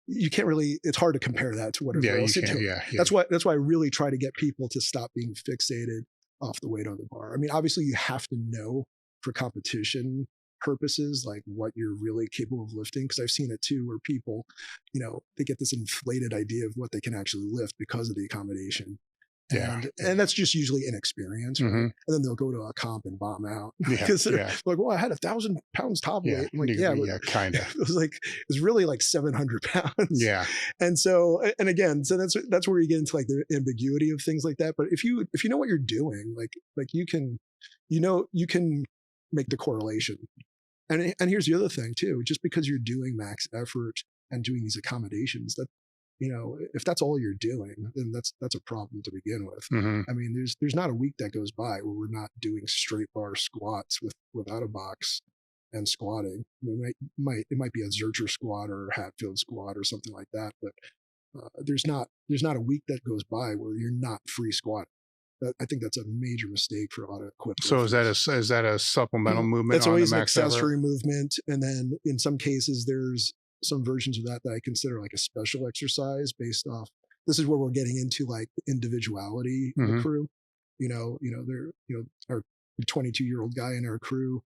Speaker 3: you can't really, it's hard to compare that to whatever else you do. That's why I really try to get people to stop being fixated off the weight on the bar. I mean, obviously you have to know for competition purposes, like what you're really capable of lifting. Cause I've seen it too, where people, they get this inflated idea of what they can actually lift because of the accommodation. And that's just usually inexperience. Right? And then they'll go to a comp and bomb out because they're like, well, I had 1,000 pounds top weight. I'm like,
Speaker 2: kind of.
Speaker 3: It was really like 700 pounds.
Speaker 2: Yeah.
Speaker 3: And so, and again, so that's where you get into like the ambiguity of things like that. But if you know what you're doing, like you can make the correlation. And here's the other thing too, just because you're doing max effort and doing these accommodations, that, if that's all you're doing, then that's a problem to begin with. I mean, there's not a week that goes by where we're not doing straight bar squats without a box and squatting. I mean, it might be a Zercher squat or a Hatfield squat or something like that, but there's not a week that goes by where you're not free squatting. I think that's a major mistake for a lot of equipment.
Speaker 2: So is that a supplemental movement?
Speaker 3: It's always an accessory movement, and then in some cases there's some versions of that I consider like a special exercise based off. This is where we're getting into like individuality in the crew. Our 22-year-old guy in our crew,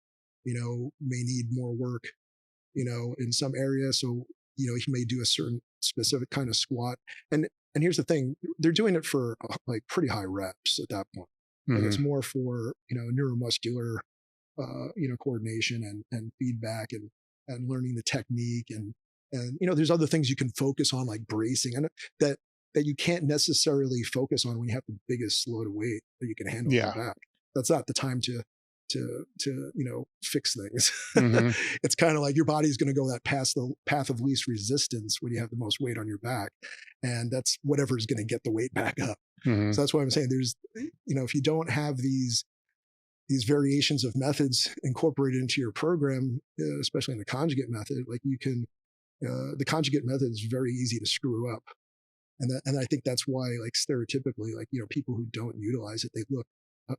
Speaker 3: may need more work, in some area. So, he may do a certain specific kind of squat. And here's the thing, they're doing it for like pretty high reps at that point. Like it's more for, neuromuscular, coordination and feedback and learning the technique and there's other things you can focus on like bracing and that you can't necessarily focus on when you have the biggest load of weight that you can handle your back. That's not the time to fix things. It's kind of like your body's going to go that path of least resistance when you have the most weight on your back, and that's whatever is going to get the weight back up. So that's why I'm saying there's, if you don't have these variations of methods incorporated into your program, especially in the conjugate method, like you can, the conjugate method is very easy to screw up. And I think that's why, like stereotypically, like, people who don't utilize it, they look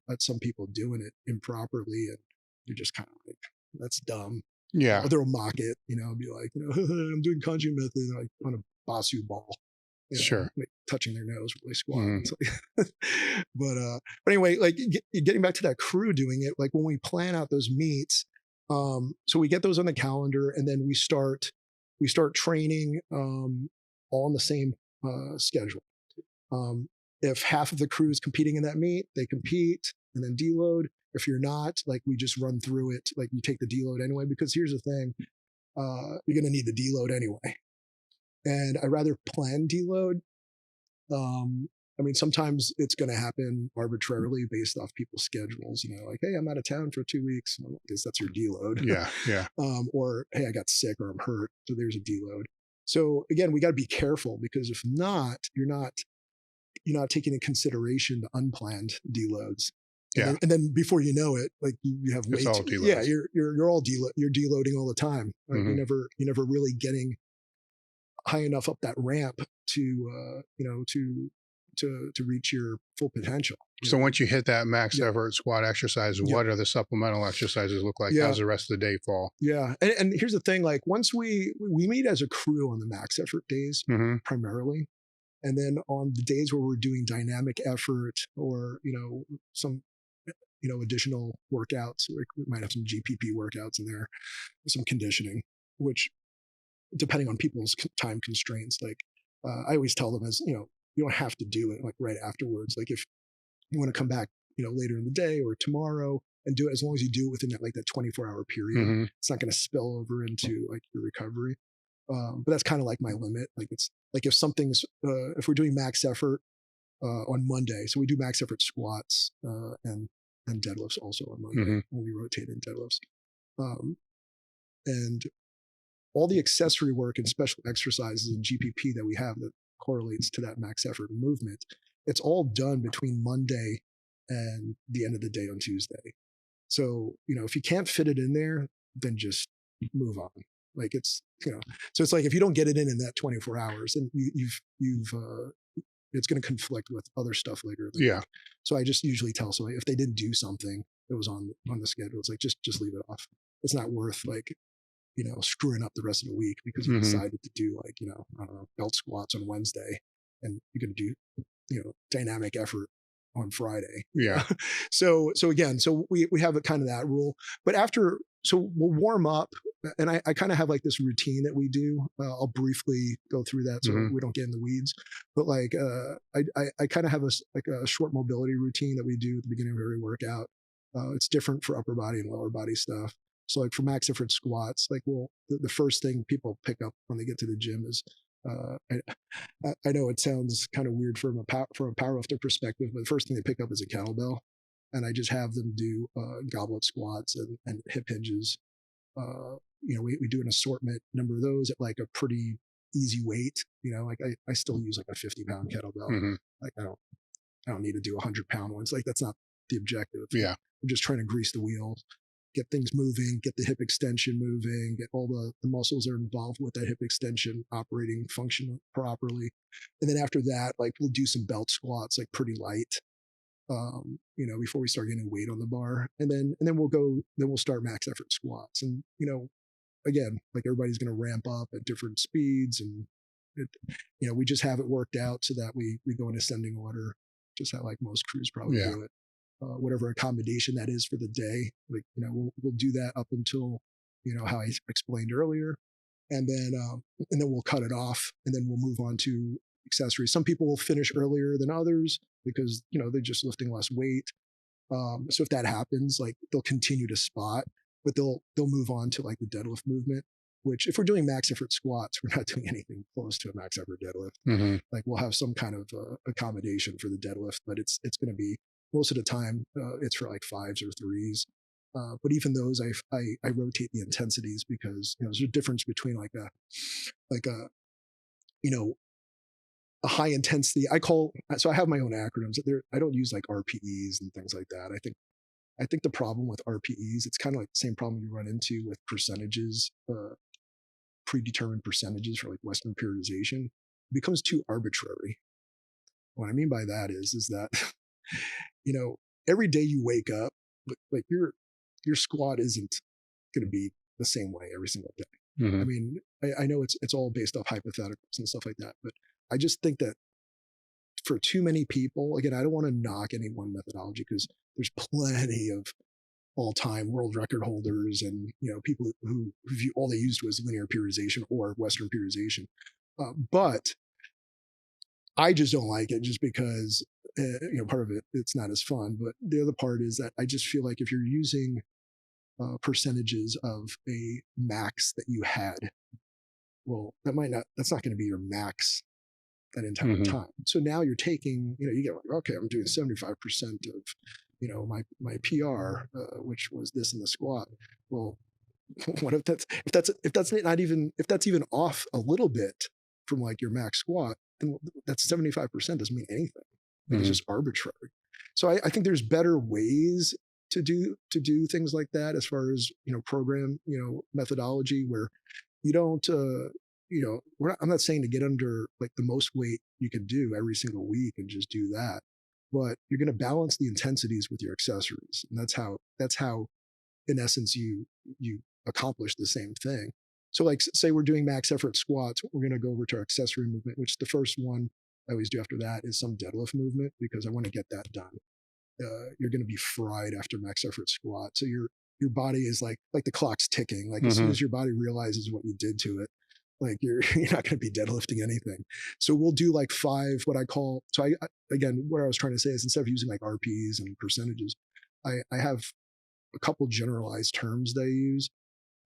Speaker 3: at some people doing it improperly and you're just kind of like, that's dumb. Or they'll mock it, be like, I'm doing conjugate method, like on a Basu ball. Like touching their nose while they squat. But anyway, like getting back to that crew doing it, like when we plan out those meets, so we get those on the calendar and then we start training all on the same schedule. If half of the crew is competing in that meet, they compete and then deload. If you're not, like we just run through it, like you take the deload anyway, because here's the thing, you're going to need the deload anyway. And I rather plan deload. I mean, sometimes it's going to happen arbitrarily based off people's schedules, like, hey, I'm out of town for 2 weeks. Well, I guess that's your deload. Or, hey, I got sick or I'm hurt. So there's a deload. So again, we got to be careful because if not, you're not taking into consideration the unplanned deloads. And then before you know it, like you have weight. You're all you're deloading all the time. Right? You're never really getting high enough up that ramp to reach your full potential.
Speaker 2: So once you hit that max effort squat exercise, what are the supplemental exercises look like? How's the rest of the day fall?
Speaker 3: And here's the thing, like once we meet as a crew on the max effort days primarily. And then on the days where we're doing dynamic effort or, some, additional workouts, we might have some GPP workouts in there, some conditioning, which depending on people's time constraints, like I always tell them you don't have to do it like right afterwards. Like if you want to come back, later in the day or tomorrow and do it, as long as you do it within that 24-hour period, it's not going to spill over into like your recovery. But that's kind of like my limit. Like it's like if something's, if we're doing max effort on Monday, so we do max effort squats and and deadlifts also on Monday when we rotate in deadlifts. And all the accessory work and special exercises and GPP that we have that correlates to that max effort movement, it's all done between Monday and the end of the day on Tuesday. So, if you can't fit it in there, then just move on. Like it's, so it's like if you don't get it in that 24 hours, then you've it's going to conflict with other stuff later.
Speaker 2: Yeah.
Speaker 3: So I just usually tell somebody if they didn't do something that was on the schedule, it's like, just leave it off. It's not worth screwing up the rest of the week because you decided to do I don't know, belt squats on Wednesday and you're going to do, dynamic effort on Friday.
Speaker 2: Yeah.
Speaker 3: So again, we have a kind of that rule, but so we'll warm up, and I kind of have like this routine that we do. I'll briefly go through that so we don't get in the weeds, but like, I kind of have a short mobility routine that we do at the beginning of every workout. It's different for upper body and lower body stuff. So like for max effort squats, like the first thing people pick up when they get to the gym is, I know it sounds kind of weird from a powerlifter perspective, but the first thing they pick up is a kettlebell, and I just have them do goblet squats and hip hinges. We do an assortment number of those at like a pretty easy weight. Like I still use like a 50-pound kettlebell. Like I don't need to do 100-pound ones. Like that's not the objective.
Speaker 2: Yeah,
Speaker 3: I'm just trying to grease the wheels, get things moving, get the hip extension moving, get all the muscles that are involved with that hip extension operating function properly. And then after that, like we'll do some belt squats, like pretty light, before we start getting weight on the bar. And then we'll start max effort squats. And, again, like everybody's going to ramp up at different speeds, and we just have it worked out so that we go in ascending order, just how like most crews probably do it. Whatever accommodation that is for the day, like, we'll do that up until, how I explained earlier. And then we'll cut it off, and then we'll move on to accessories. Some people will finish earlier than others because, they're just lifting less weight. So if that happens, like they'll continue to spot, but they'll move on to like the deadlift movement, which if we're doing max effort squats, we're not doing anything close to a max effort deadlift. Like we'll have some kind of accommodation for the deadlift, but it's going to be, most of the time, it's for like 5s or 3s. But even those, I rotate the intensities because there's a difference between a high intensity. So I have my own acronyms. I don't use like RPEs and things like that. I think the problem with RPEs, it's kind of like the same problem you run into with percentages, predetermined percentages for like Western periodization. It becomes too arbitrary. What I mean by that is that every day you wake up, like your squat isn't going to be the same way every single day. I mean, I know it's all based off hypotheticals and stuff like that, but I just think that for too many people, again, I don't want to knock any one methodology because there's plenty of all-time world record holders and people who view all they used was linear periodization or Western periodization, but I just don't like it just because part of it's not as fun, but the other part is that I just feel like if you're using percentages of a max that you had, well, that's not going to be your max that entire time. So now you're taking, you get like, okay, I'm doing 75% of, my PR, which was this in the squat. Well, what if that's even off a little bit from like your max squat, then that's 75% doesn't mean anything. It's just arbitrary. So I think there's better ways to do things like that as far as, program, methodology where you don't, I'm not saying to get under like the most weight you can do every single week and just do that, but you're going to balance the intensities with your accessories. And that's how in essence, you accomplish the same thing. So like say we're doing max effort squats, we're going to go over to our accessory movement, which the first one I always do after that is some deadlift movement because I want to get that done. You're going to be fried after max effort squat. So your body is like the clock's ticking. Like as soon as your body realizes what you did to it, like you're not going to be deadlifting anything. So we'll do like 5, what I call, so again, what I was trying to say is instead of using like RPs and percentages, I have a couple generalized terms that I use.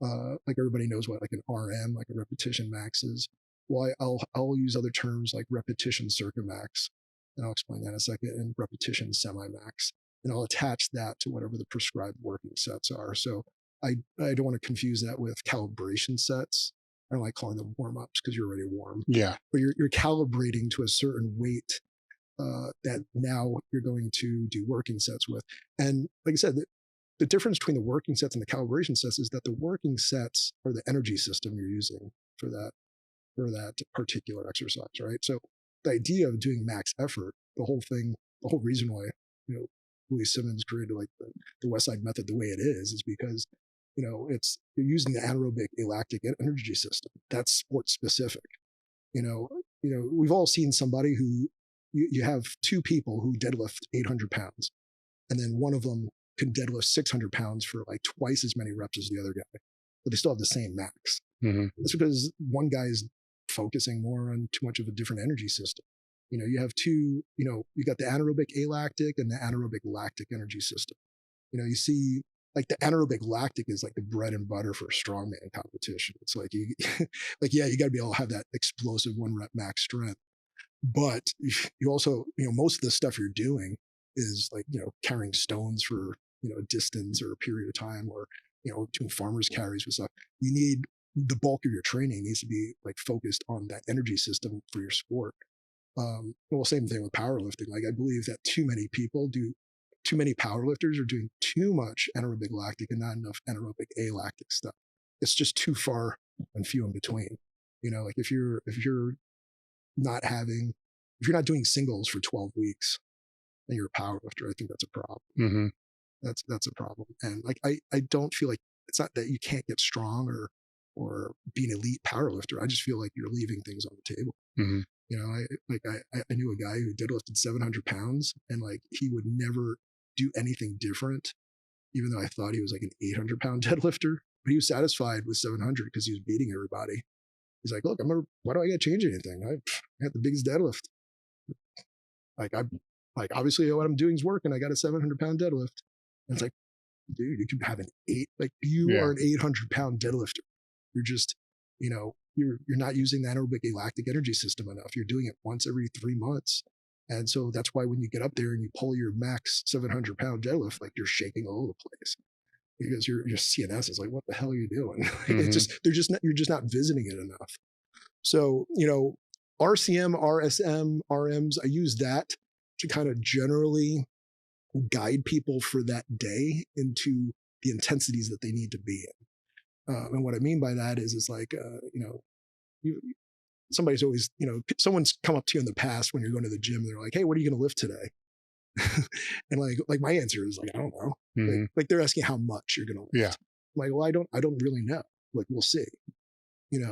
Speaker 3: Like everybody knows what like an RM, like a repetition max is. Well, I'll use other terms like repetition circa max, and I'll explain that in a second, and repetition semi-max. and I'll attach that to whatever the prescribed working sets are. So I don't want to confuse that with calibration sets. I don't like calling them warm-ups because you're already warm.
Speaker 2: Yeah.
Speaker 3: But you're calibrating to a certain weight that now you're going to do working sets with. And like I said, the difference between the working sets and the calibration sets is that the working sets are the energy system you're using for that particular exercise, right? So the idea of doing max effort, the whole reason why, Louis Simmons created like the West Side method the way it is because, you're using the anaerobic lactic energy system. That's sport specific. We've all seen somebody who you have two people who deadlift 800 pounds, and then one of them can deadlift 600 pounds for like twice as many reps as the other guy, but they still have the same max.
Speaker 2: Mm-hmm.
Speaker 3: That's because one guy's focusing more on too much of a different energy system. You have two, you got the anaerobic alactic and the anaerobic lactic energy system. You see like the anaerobic lactic is like the bread and butter for strongman competition. It's like you got to be able to have that explosive 1 rep max strength. But you also, most of the stuff you're doing is like, carrying stones for, a distance or a period of time, or, doing farmers carries with stuff. You need the bulk of your training needs to be like focused on that energy system for your sport. Well, same thing with powerlifting. Like I believe that too many powerlifters are doing too much anaerobic lactic and not enough anaerobic alactic stuff. It's just too far and few in between. Like if you're not doing singles for 12 weeks and you're a powerlifter, I think that's a problem.
Speaker 2: Mm-hmm.
Speaker 3: That's a problem. And like, I don't feel like it's not that you can't get strong or be an elite powerlifter. I just feel like you're leaving things on the table.
Speaker 2: Mm-hmm.
Speaker 3: I knew a guy who deadlifted 700 pounds and like, he would never do anything different, even though I thought he was like an 800 pound deadlifter, but he was satisfied with 700 because he was beating everybody. He's like, look, why do I got to change anything? I got the biggest deadlift. Like obviously what I'm doing is working. I got a 700 pound deadlift. And it's like, dude, you can have are an 800 pound deadlifter. You're just, you're not using the anaerobic lactic energy system enough. You're doing it once every 3 months. And so that's why when you get up there and you pull your max 700 pound deadlift, like you're shaking all over the place because your CNS is like, what the hell are you doing?
Speaker 2: Mm-hmm.
Speaker 3: You're just not visiting it enough. So, RCM, RSM, RMs, I use that to kind of generally guide people for that day into the intensities that they need to be in. And what I mean by that is like, somebody's always, someone's come up to you in the past when you're going to the gym. They're like, hey, what are you going to lift today? And like my answer is like, I don't know.
Speaker 2: Mm-hmm.
Speaker 3: Like they're asking how much you're going to lift.
Speaker 2: Yeah.
Speaker 3: I'm like, well, I don't really know. Like, we'll see.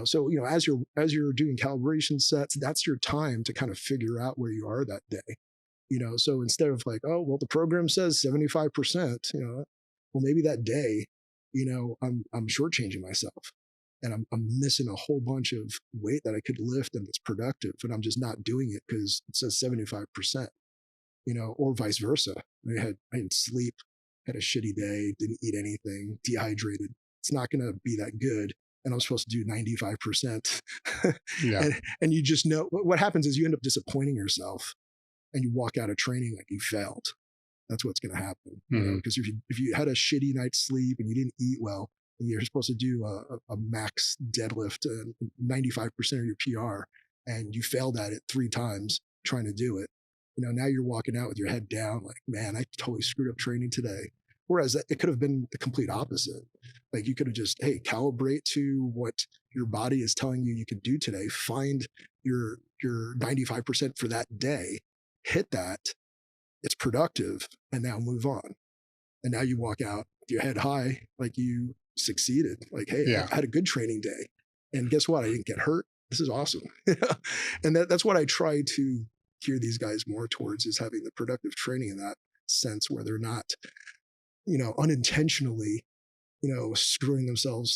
Speaker 3: So, as you're doing calibration sets, that's your time to kind of figure out where you are that day. So instead of like, oh, well, the program says 75%, well, maybe that day, I'm shortchanging myself and I'm missing a whole bunch of weight that I could lift and it's productive, and I'm just not doing it because it says 75%, or vice versa. I didn't sleep, had a shitty day, didn't eat anything, dehydrated. It's not going to be that good. And I'm supposed to do 95%.
Speaker 2: Yeah.
Speaker 3: And you just know what happens is you end up disappointing yourself. And you walk out of training like you failed. That's what's going to happen.
Speaker 2: Mm-hmm.
Speaker 3: Because if you had a shitty night's sleep and you didn't eat well, and you're supposed to do a max deadlift, 95% of your PR, and you failed at it 3 times trying to do it, now you're walking out with your head down like, man, I totally screwed up training today. Whereas it could have been the complete opposite. Like you could have just, hey, calibrate to what your body is telling you can do today. Find your 95% for that day. Hit that, it's productive, and now move on. And now you walk out with your head high, like you succeeded. Like, hey,
Speaker 2: yeah.
Speaker 3: I had a good training day. And guess what? I didn't get hurt. This is awesome. And that's what I try to gear these guys more towards, is having the productive training in that sense where they're not, unintentionally, screwing themselves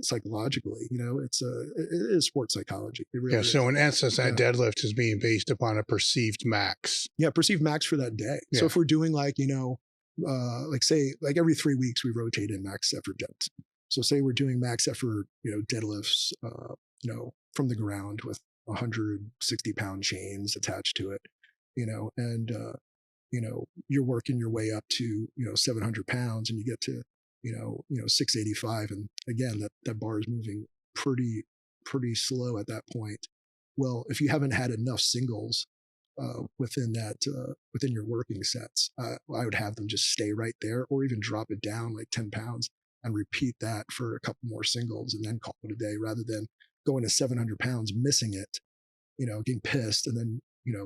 Speaker 3: psychologically. It is sports psychology. It really is.
Speaker 2: So in essence, that deadlift is being based upon a perceived max.
Speaker 3: Yeah, perceived max for that day.
Speaker 2: Yeah.
Speaker 3: So if we're doing say every 3 weeks we rotate in max effort depth. So say we're doing max effort, deadlifts, from the ground with 160 pound chains attached to it, and you're working your way up to, 700 pounds and you get to, 685. And again, that bar is moving pretty slow at that point. Well, if you haven't had enough singles within your working sets, I would have them just stay right there or even drop it down like 10 pounds and repeat that for a couple more singles and then call it a day, rather than going to 700 pounds, missing it, getting pissed, and then,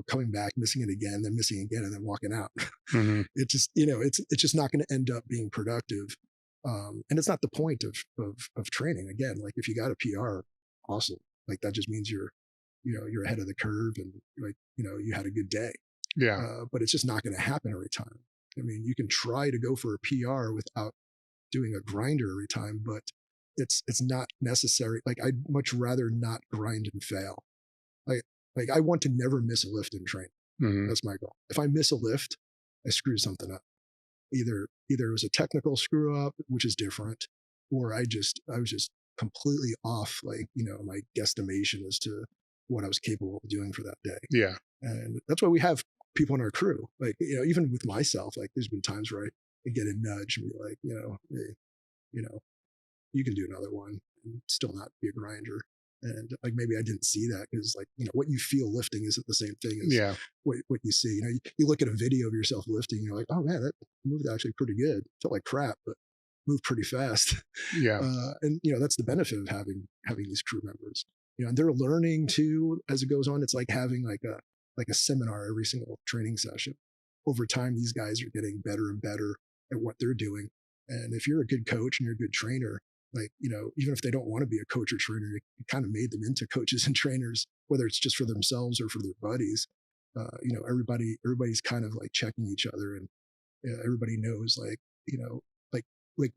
Speaker 3: coming back, missing it again, then missing again, and then walking out.
Speaker 2: Mm-hmm.
Speaker 3: It just, it's just not going to end up being productive. And it's not the point of training. Again, like if you got a PR, awesome. Like that just means you're ahead of the curve and like, you had a good day.
Speaker 2: Yeah.
Speaker 3: But it's just not going to happen every time. I mean, you can try to go for a PR without doing a grinder every time, but it's not necessary. Like I'd much rather not grind and fail. Like I want to never miss a lift in training.
Speaker 2: Mm-hmm.
Speaker 3: That's my goal. If I miss a lift, I screw something up. Either it was a technical screw up, which is different, or I was just completely off, like, my guesstimation as to what I was capable of doing for that day.
Speaker 2: Yeah.
Speaker 3: And that's why we have people in our crew. Like, even with myself, like there's been times where I get a nudge and be like, hey, you can do another one and still not be a grinder. And like, maybe I didn't see that because like, what you feel lifting isn't the same thing as what you see. You look at a video of yourself lifting, you're like, oh man, that moved actually pretty good. Felt like crap, but moved pretty fast.
Speaker 2: Yeah.
Speaker 3: And that's the benefit of having these crew members. And they're learning too as it goes on. It's like having like a seminar every single training session. Over time, these guys are getting better and better at what they're doing. And if you're a good coach and you're a good trainer, like, even if they don't want to be a coach or trainer, you kind of made them into coaches and trainers, whether it's just for themselves or for their buddies. Everybody's kind of like checking each other, and everybody knows like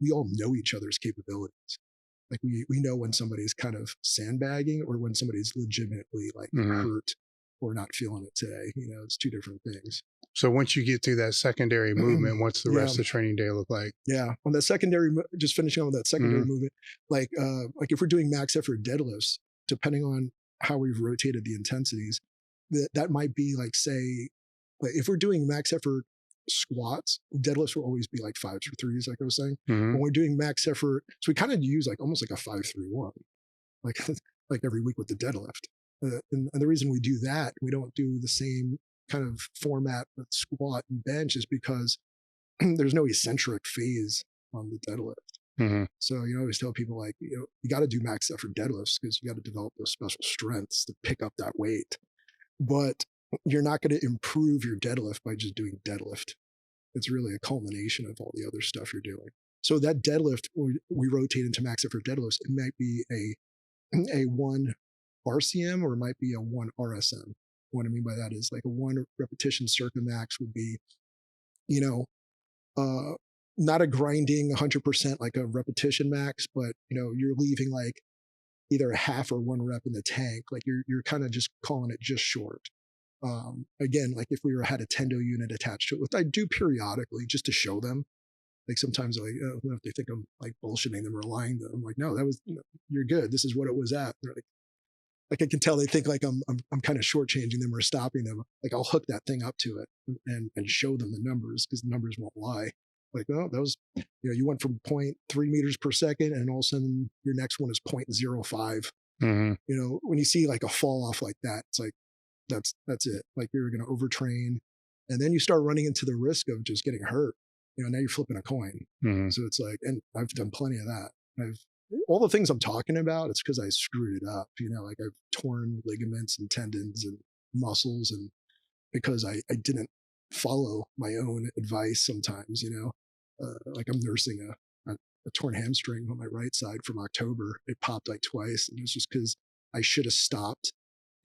Speaker 3: we all know each other's capabilities. Like we know when somebody's kind of sandbagging or when somebody's legitimately like hurt or not feeling it today. It's two different things.
Speaker 2: So once you get through that secondary movement, what's the rest of the training day look like?
Speaker 3: Yeah. On that secondary, just finishing on with that secondary movement, like if we're doing max effort deadlifts, depending on how we've rotated the intensities, that might be like, say, like if we're doing max effort squats, deadlifts will always be like 5s or 3s, like I was saying. When we're doing max effort, so we kind of use like almost like a 5-3-1, like every week with the deadlift. And the reason we do that, we don't do the same kind of format with squat and bench, is because there's no eccentric phase on the deadlift. So I always tell people like, you got to do max effort deadlifts because you got to develop those special strengths to pick up that weight. But you're not going to improve your deadlift by just doing deadlift. It's really a culmination of all the other stuff you're doing. So that deadlift, we rotate into max effort deadlifts. It might be a 1 RCM or it might be a 1 RSM. What I mean by that is like a 1 repetition circa max would be, not a grinding 100% like a repetition max, but you're leaving like either a half or 1 rep in the tank. Like you're kind of just calling it just short. Again, like if we had a tendo unit attached to it, which I do periodically just to show them. Like sometimes like, if they think I'm like bullshitting them or lying to them, I'm like, no, that was, you're good. This is what it was at. They're like I can tell they think like I'm kind of shortchanging them or stopping them. Like I'll hook that thing up to it and show them the numbers because the numbers won't lie. Like, oh, that was, you went from 0.3 meters per second and all of a sudden your next one is 0.05. When you see like a fall off like that, it's like, that's it. Like you're going to overtrain. And then you start running into the risk of just getting hurt. Now you're flipping a coin. So it's like, and I've done plenty of that. All the things I'm talking about, it's because I screwed it up. Like I've torn ligaments and tendons and muscles, and because I didn't follow my own advice sometimes, like I'm nursing a torn hamstring on my right side from October. It popped like twice, and it was just because I should have stopped.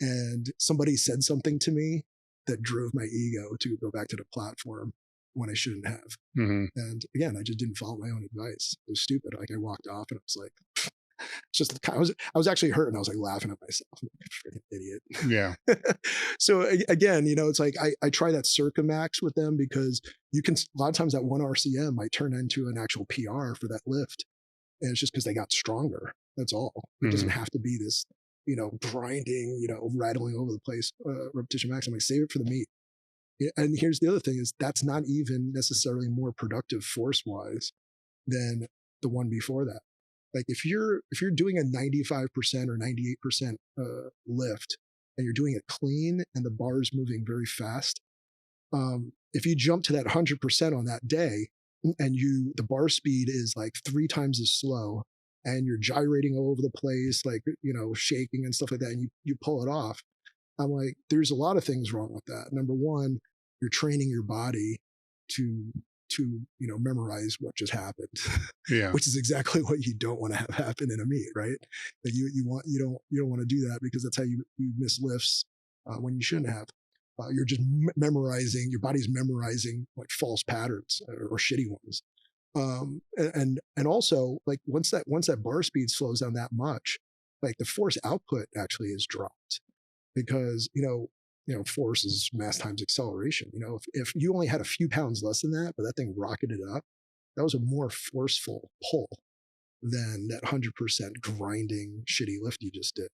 Speaker 3: And somebody said something to me that drove my ego to go back to the platform when I shouldn't have. And again, I just didn't follow my own advice. It was stupid. Like I walked off and I was like, I was actually hurt and I was like laughing at myself. I'm like, freaking idiot.
Speaker 2: Yeah.
Speaker 3: So again, it's like I try that circa max with them because you can, a lot of times that 1 RCM might turn into an actual PR for that lift. And it's just because they got stronger. That's all. It doesn't have to be this, grinding, rattling over the place, repetition max. I'm like, save it for the meet. And here's the other thing is that's not even necessarily more productive force wise than the one before that. Like if you're doing a 95% or 98% lift and you're doing it clean and the bar is moving very fast, if you jump to that 100% on that day and the bar speed is like 3 times as slow and you're gyrating all over the place, like, shaking and stuff like that, and you pull it off, I'm like, there's a lot of things wrong with that. Number one, you're training your body to memorize what just happened.
Speaker 2: Yeah.
Speaker 3: Which is exactly what you don't want to have happen in a meet, right? That you don't want to do that, because that's how you miss lifts when you shouldn't have. You're just memorizing, your body's memorizing like false patterns or shitty ones. And also, like once that bar speed slows down that much, like the force output actually is dropped, because force is mass times acceleration. If you only had a few pounds less than that, but that thing rocketed up, that was a more forceful pull than that 100% grinding shitty lift you just did.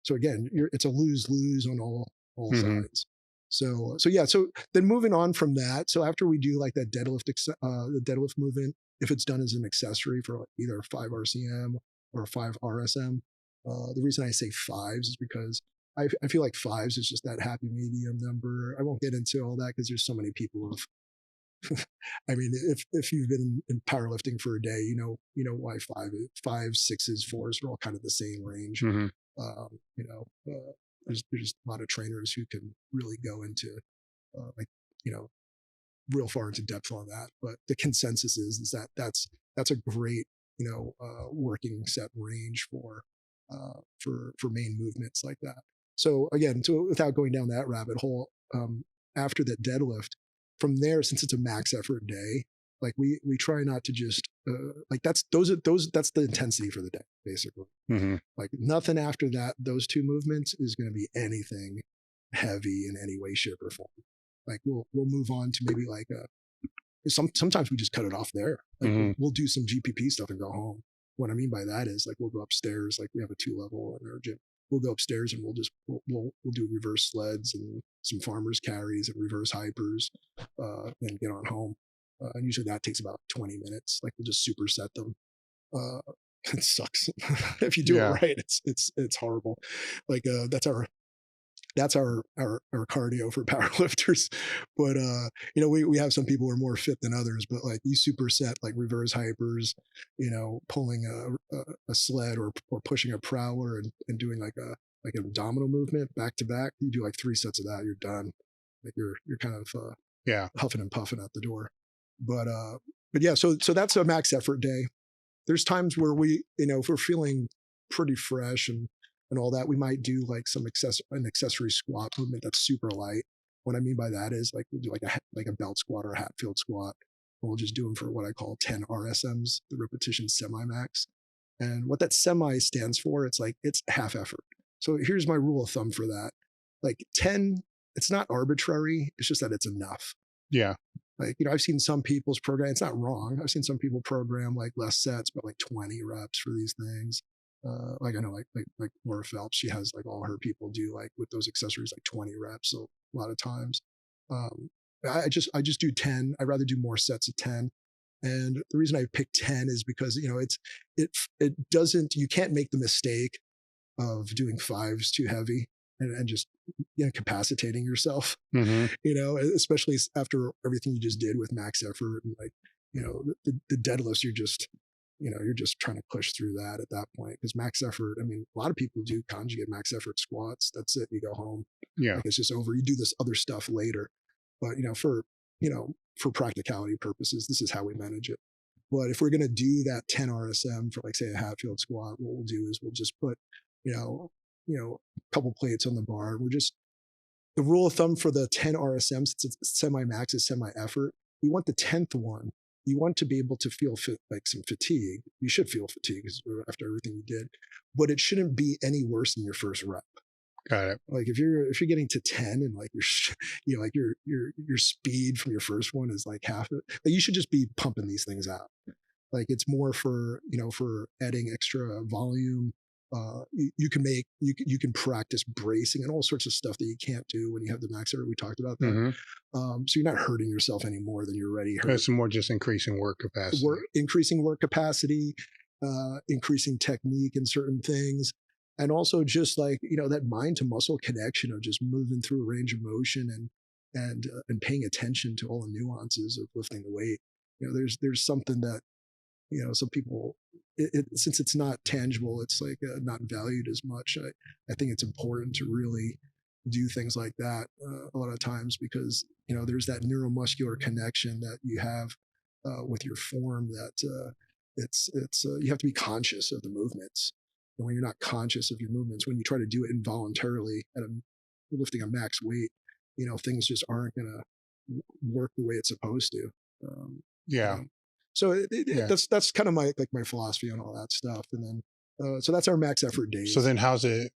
Speaker 3: So again, it's a lose-lose on all sides. So then moving on from that, so after we do like that the deadlift movement, if it's done as an accessory for like either a 5 RCM or a 5 RSM, the reason I say 5s is because I feel like 5s is just that happy medium number. I won't get into all that because there's so many people who've I mean, if you've been in powerlifting for a day, you know why 5s, 6s, 4s are all kind of the same range. There's a lot of trainers who can really go into real far into depth on that. But the consensus is that that's a great working set range for main movements like that. So again, without going down that rabbit hole, after that deadlift, from there, since it's a max effort day, like we try not to just that's the intensity for the day, basically. Like nothing after that, those 2 movements is going to be anything heavy in any way, shape, or form. Like we'll move on to maybe like sometimes we just cut it off there. Like we'll do some GPP stuff and go home. What I mean by that is like we'll go upstairs, like we have a 2-level in our gym. We'll go upstairs and we'll do reverse sleds and some farmers carries and reverse hypers, and get on home. And usually that takes about 20 minutes. Like we'll just superset them. It sucks if you do it right. It's horrible. Like that's our cardio for powerlifters. But we have some people who are more fit than others, but like you superset like reverse hypers, pulling a sled or pushing a prowler and doing like an abdominal movement back to back. You do like 3 sets of that, you're done. Like you're kind of huffing and puffing out the door. But yeah, so that's a max effort day. There's times where we, if we're feeling pretty fresh and all that, we might do like an accessory squat movement that's super light. What I mean by that is like we'll do like a belt squat or a Hatfield squat. We'll just do them for what I call 10 RSMs, the repetition semi-max. And what that semi stands for, it's half effort. So here's my rule of thumb for that. Like 10, it's not arbitrary. It's just that it's enough.
Speaker 2: Yeah.
Speaker 3: Like, I've seen some people's program, it's not wrong. I've seen some people program like less sets, but like 20 reps for these things. Like I know like Laura Phelps, she has like all her people do like with those accessories, like 20 reps. So a lot of times, I just do 10. I'd rather do more sets of 10. And the reason I picked 10 is because, it doesn't, you can't make the mistake of doing 5s too heavy and just incapacitating yourself, especially after everything you just did with max effort and like, the deadlifts, you're just trying to push through that at that point. Because max effort, I mean, a lot of people do conjugate max effort squats. That's it. You go home.
Speaker 2: Yeah.
Speaker 3: Like it's just over. You do this other stuff later. But, for practicality purposes, this is how we manage it. But if we're going to do that 10 RSM for like, say, a Hatfield squat, what we'll do is we'll just put, a couple plates on the bar. The rule of thumb for the 10 RSM, since it's semi-max is semi-effort, we want the 10th one. You want to be able to feel like some fatigue. You should feel fatigue after everything you did, but it shouldn't be any worse than your first rep.
Speaker 2: Got it.
Speaker 3: Like if you're getting to 10 and like your speed from your first one is like half it, like you should just be pumping these things out. Like it's more for adding extra volume, You can practice bracing and all sorts of stuff that you can't do when you have the max effort. We talked about that.
Speaker 2: Mm-hmm.
Speaker 3: So you're not hurting yourself any more than you're already hurt.
Speaker 2: It's more just increasing work capacity.
Speaker 3: Increasing work capacity, increasing technique in certain things. And also just like, that mind to muscle connection of just moving through a range of motion and paying attention to all the nuances of lifting the weight. There's something that, some people, since it's not tangible, it's like not valued as much. I think it's important to really do things like that a lot of times because, there's that neuromuscular connection that you have with your form that it's you have to be conscious of the movements. And when you're not conscious of your movements, when you try to do it involuntarily lifting a max weight, things just aren't going to work the way it's supposed to. So that's kind of my philosophy on all that stuff. And then, so that's our max effort days.
Speaker 2: So then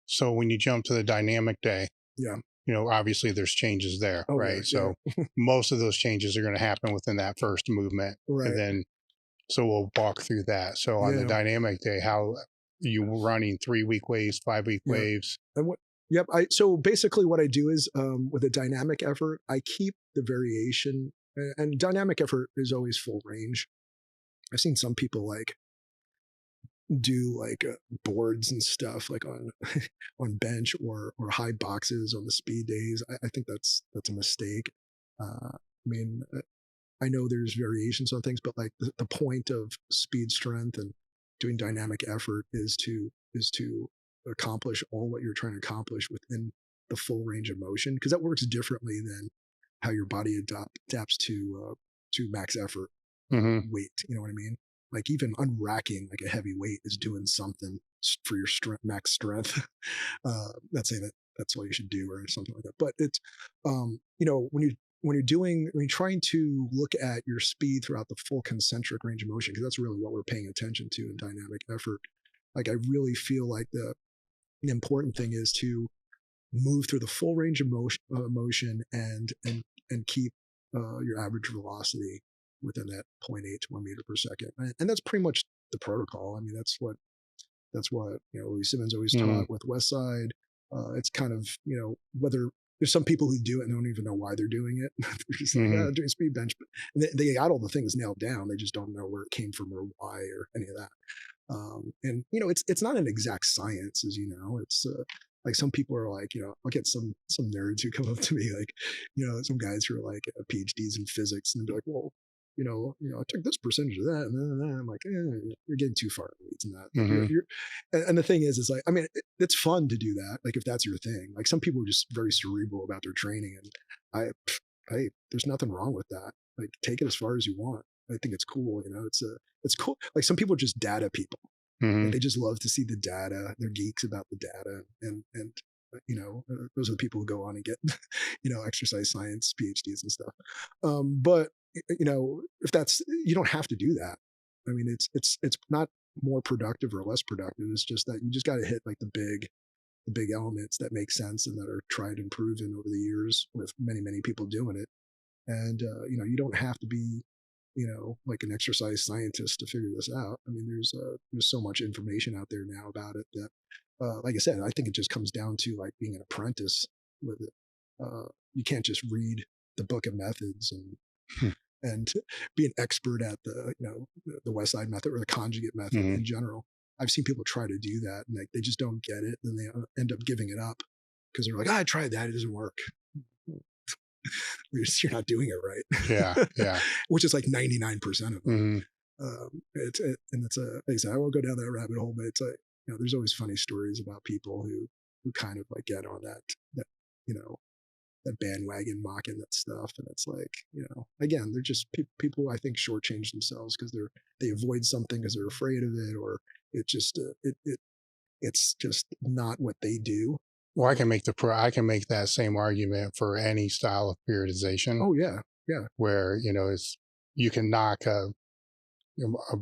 Speaker 2: so when you jump to the dynamic day,
Speaker 3: yeah,
Speaker 2: obviously there's changes there, right? So most of those changes are going to happen within that first movement.
Speaker 3: Right.
Speaker 2: And then, so we'll walk through that. So on the dynamic day, how you running 3-week waves, 5-week waves?
Speaker 3: And so basically what I do is, with a dynamic effort, I keep the variation, and dynamic effort is always full range. I've seen some people do boards and stuff on bench or high boxes on the speed days. I think that's a mistake. I know there's variations on things, but the point of speed strength and doing dynamic effort is to accomplish all what you're trying to accomplish within the full range of motion, because that works differently than how your body adapts to max effort weight. You know what I mean? Like even unracking a heavy weight is doing something for your max strength. Not saying that that's all you should do or something like that, but it's when you're trying to look at your speed throughout the full concentric range of motion, because that's really what we're paying attention to in dynamic effort. I really feel like the important thing is to move through the full range of motion and keep your average velocity within that 0.8 to 1 meter per second. And that's pretty much the protocol. I mean, that's what Louis Simmons always taught with Westside. It's kind of, whether there's some people who do it and don't even know why they're doing it. They're just doing speed bench, but they got all the things nailed down. They just don't know where it came from or why or any of that. And it's not an exact science, as you know. It's some people are I'll get some nerds who come up to me, some guys who are PhDs in physics, and they're like, well, I took this percentage of that, and then I'm like, you're getting too far in that. And the thing is it's fun to do that, if that's your thing. Some people are just very cerebral about their training, and there's nothing wrong with that. Take it as far as you want. I think it's cool. It's cool. Some people are just data people. They just love to see the data. They're geeks about the data, and those are the people who go on and get exercise science PhDs and stuff. But if that's, you don't have to do that. I mean, it's not more productive or less productive. It's just that you just got to hit the big elements that make sense and that are tried and proven over the years with many, many people doing it. And, you don't have to be, an exercise scientist to figure this out. I mean, there's so much information out there now about it that, like I said, I think it just comes down to being an apprentice with it. You can't just read the book of methods and be an expert at the Westside method or the conjugate method in general. I've seen people try to do that and they just don't get it, and they end up giving it up because they're like, I tried that, it doesn't work. You're not doing it right.
Speaker 2: Yeah.
Speaker 3: Which is 99% of them. I won't go down that rabbit hole, but it's there's always funny stories about people who kind of get on that that bandwagon mocking that stuff. And it's again, they're just people I think shortchange themselves because they avoid something because they're afraid of it, or it just it's just not what they do.
Speaker 2: Well, I can make that same argument for any style of periodization.
Speaker 3: Oh yeah.
Speaker 2: Where you can knock a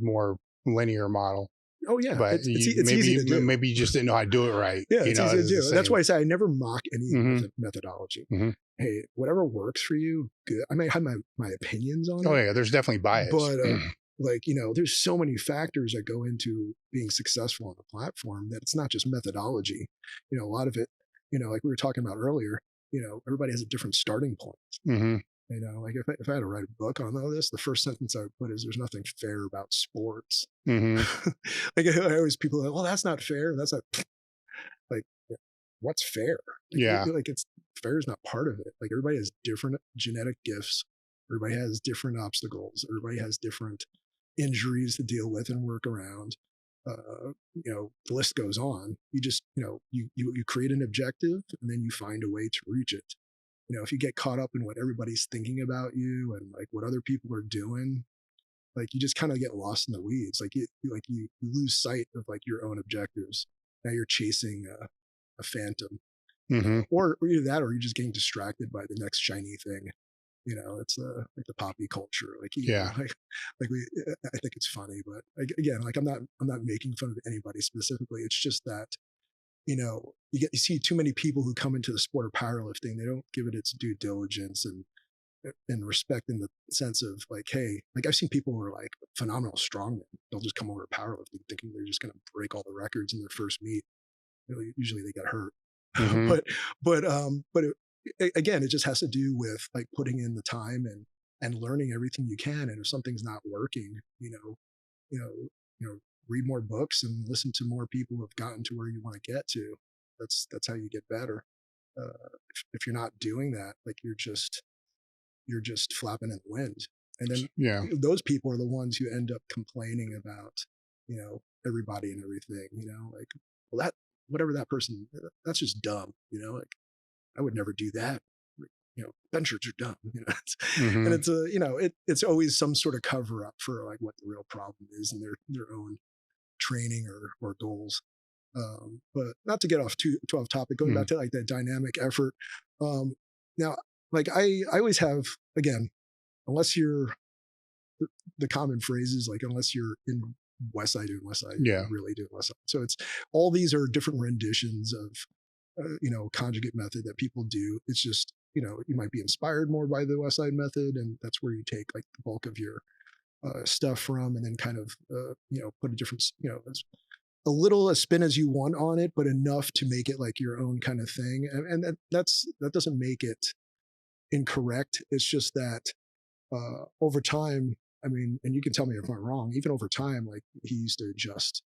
Speaker 2: more linear model.
Speaker 3: Oh yeah,
Speaker 2: but
Speaker 3: it's easy to do.
Speaker 2: Maybe you just didn't know how to do it right.
Speaker 3: Yeah, it's easy to do. That's why I say I never mock any methodology. Hey, whatever works for you, good. I may have my opinions on it.
Speaker 2: Oh yeah, there's definitely bias.
Speaker 3: But like, you know, there's so many factors that go into being successful on the platform that it's not just methodology. You know, a lot of it, you know, like we were talking about earlier, you know, everybody has a different starting point.
Speaker 2: Mm-hmm.
Speaker 3: You know, like if I had to write a book on all this, the first sentence I would put is there's nothing fair about sports.
Speaker 2: Mm-hmm.
Speaker 3: Like I always people are like, well, that's not fair. That's not like, what's fair? Like,
Speaker 2: Yeah.
Speaker 3: like it's fair is not part of it. Like everybody has different genetic gifts. Everybody has different obstacles. Everybody has different injuries to deal with and work around. You know, the list goes on. You just, you know, you create an objective and then you find a way to reach it. You know, if you get caught up in what everybody's thinking about you and like what other people are doing, like you just kind of get lost in the weeds. Like you lose sight of like your own objectives. Now you're chasing a phantom,
Speaker 2: Mm-hmm.
Speaker 3: or either that, or you're just getting distracted by the next shiny thing. You know, it's like the poppy culture. Like,
Speaker 2: Yeah.
Speaker 3: know, I think it's funny, but again, like I'm not making fun of anybody specifically. It's just that, you know, you see too many people who come into the sport of powerlifting. They don't give it its due diligence and respect in the sense of like, hey, like I've seen people who are like phenomenal strongmen. They'll just come over to powerlifting thinking they're just going to break all the records in their first meet. Usually they get hurt.
Speaker 2: Mm-hmm.
Speaker 3: but again, it just has to do with like putting in the time and learning everything you can. And if something's not working, you know, read more books and listen to more people who have gotten to where you want to get to. That's how you get better. If you're not doing that, like you're just flapping in the wind. And then those people are the ones who end up complaining about, you know, everybody and everything, you know, like, well, whatever that person, that's just dumb, you know, like I would never do that. You know, benchers are dumb, you know,
Speaker 2: Mm-hmm.
Speaker 3: and it's you know, it's always some sort of cover up for like what the real problem is in their own training or goals. But not to get off too off topic, going back to like that dynamic effort. Now, like I always have, again, unless you're the common phrase is like, unless you're in West Side doing West Side, you're really doing West Side. So it's all these are different renditions of, you know, conjugate method that people do. It's just, you know, you might be inspired more by the West Side method, and that's where you take like the bulk of your stuff from, and then kind of, you know, put a different, you know, a little a spin as you want on it, but enough to make it like your own kind of thing. And that doesn't make it incorrect. It's just that over time, I mean, and you can tell me if I'm wrong, even over time, like he used to adjust,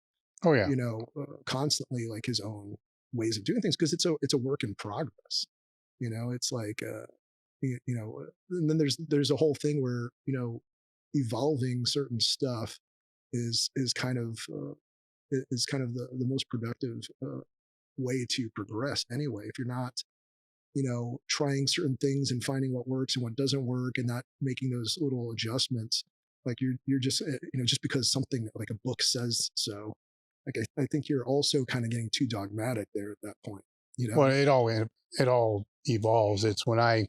Speaker 3: you know, constantly like his own ways of doing things, because it's a work in progress. You know, it's like, you know, and then there's a whole thing where, you know, evolving certain stuff is kind of the most productive way to progress anyway. If you're not, you know, trying certain things and finding what works and what doesn't work and not making those little adjustments, like you're just, you know, just because something like a book says so, like I think you're also kind of getting too dogmatic there at that point, you know?
Speaker 2: Well, it all evolves. It's when I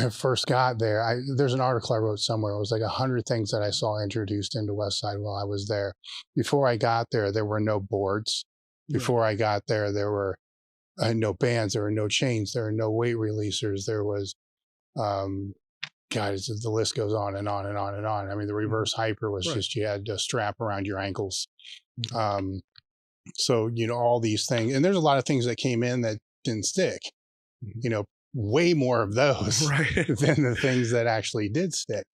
Speaker 2: first got there, there's an article I wrote somewhere. It was like 100 things that I saw introduced into West Side while I was there. Before I got there were no boards. Before I got there were no bands, there were no chains, there were no weight releasers. There was, guys, the list goes on and on and on and on. I mean, the reverse hyper was just, you had to strap around your ankles. So, you know, all these things, and there's a lot of things that came in that didn't stick, you know, way more of those than the things that actually did stick,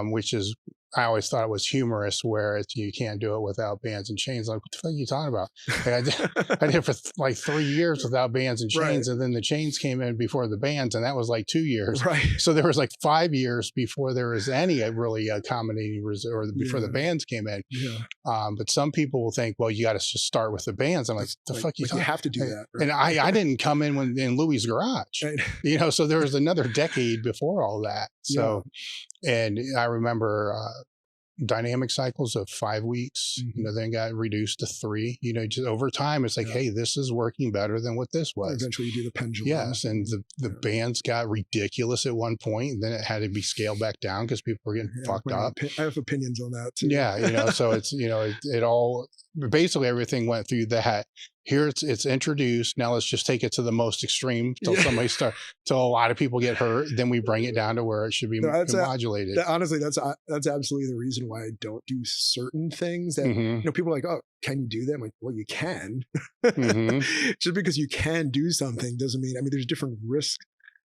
Speaker 2: which is, I always thought it was humorous where you can't do it without bands and chains. Like, what the fuck are you talking about? Like I did for like 3 years without bands and chains, and then the chains came in before the bands, and that was like 2 years. So there was like 5 years before there was any really accommodating or before the bands came in. But some people will think, well, you got to just start with the bands. I'm like, the fuck you talking?
Speaker 3: You have to do that.
Speaker 2: And I didn't come in in Louis' garage, you know, so there was another decade before all that. So, and I remember dynamic cycles of 5 weeks, you know, then got reduced to 3, you know, just over time, it's like, hey, this is working better than what this was.
Speaker 3: Eventually you do the pendulum.
Speaker 2: Yes. And the bands got ridiculous at one point, and then it had to be scaled back down because people were getting fucked up.
Speaker 3: I have opinions on that too.
Speaker 2: Yeah. You know, so it's, you know, it all, basically everything went through that. here it's introduced. Now let's just take it to the most extreme till till a lot of people get hurt. Then we bring it down to where it should be modulated.
Speaker 3: Honestly, that's absolutely the reason why I don't do certain things that, you know, people are like, oh, can you do that? I'm like, well, you can. Just because you can do something doesn't mean, I mean, there's different risks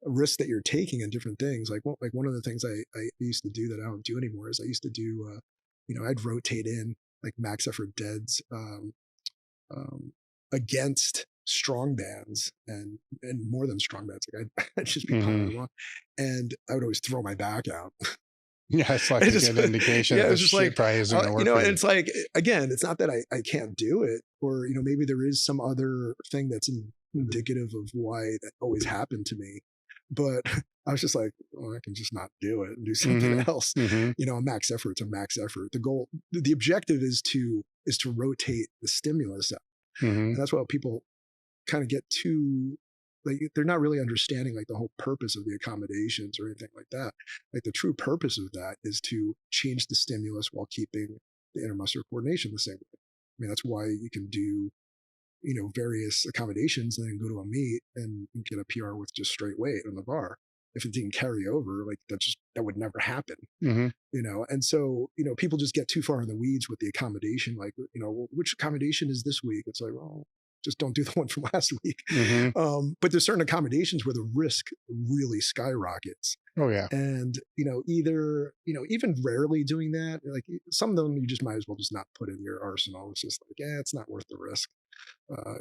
Speaker 3: that you're taking in different things. Like one of the things I used to do that I don't do anymore is I used to do, you know, I'd rotate in like max effort deads, against strong bands and more than strong bands. Like I'd just be piling on, and I would always throw my back out.
Speaker 2: Yeah, it's like a good indication that this shit like, probably isn't going to work.
Speaker 3: You know, and it's like, again, it's not that I can't do it, or, you know, maybe there is some other thing that's indicative of why that always happened to me. But I was just like, oh, I can just not do it and do something else. You know, a max effort's a max effort. The goal, the objective is to rotate the stimulus out. And that's what people kind of get too, like, they're not really understanding like the whole purpose of the accommodations or anything like that. Like the true purpose of that is to change the stimulus while keeping the intermuscular coordination the same way. I mean, that's why you can do, you know, various accommodations and then go to a meet and get a PR with just straight weight on the bar. If it didn't carry over, like that would never happen, you know? And so, you know, people just get too far in the weeds with the accommodation. Like, you know, well, which accommodation is this week? It's like, well, just don't do the one from last week. But there's certain accommodations where the risk really skyrockets.
Speaker 2: Oh yeah.
Speaker 3: And, you know, either, you know, even rarely doing that, like some of them you just might as well just not put in your arsenal. It's just like, it's not worth the risk.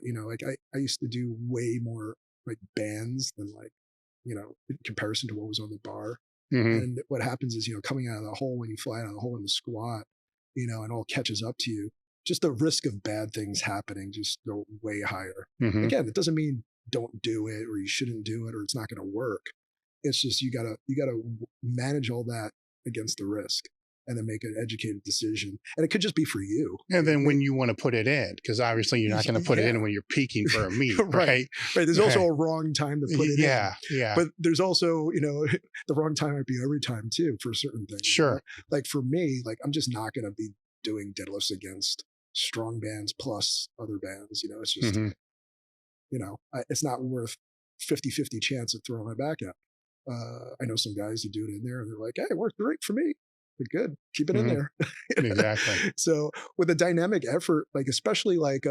Speaker 3: You know, like I used to do way more like bands than like, you know, in comparison to what was on the bar. And what happens is, you know, coming out of the hole, when you fly out of the hole in the squat, you know, and all catches up to you, just the risk of bad things happening just go way higher. Again, it doesn't mean don't do it or you shouldn't do it or it's not going to work. It's just you gotta manage all that against the risk and then make an educated decision. And it could just be for you.
Speaker 2: And then when you want to put it in, because obviously you're not going to put it in when you're peaking for a meet, right?
Speaker 3: There's also a wrong time to put it in.
Speaker 2: Yeah.
Speaker 3: But there's also, you know, the wrong time might be every time too for certain things.
Speaker 2: Sure.
Speaker 3: Like for me, like I'm just not going to be doing deadlifts against strong bands plus other bands. You know, it's just, you know, it's not worth 50-50 chance of throwing my back out. I know some guys who do it in there and they're like, hey, it worked great for me. Good, keep it in there.
Speaker 2: Exactly.
Speaker 3: So with a dynamic effort, like especially like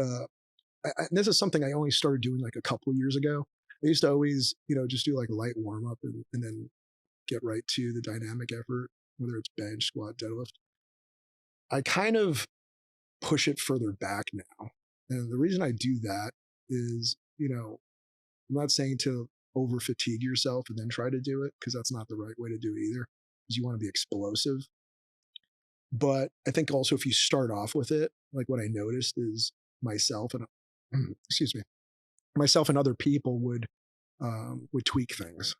Speaker 3: this is something I only started doing like a couple of years ago. I used to always, you know, just do like a light warm up and then get right to the dynamic effort, whether it's bench, squat, deadlift. I kind of push it further back now, and the reason I do that is, you know, I'm not saying to over fatigue yourself and then try to do it, because that's not the right way to do it either. Because you want to be explosive. But I think also if you start off with it, like what I noticed is myself and myself and other people would tweak things.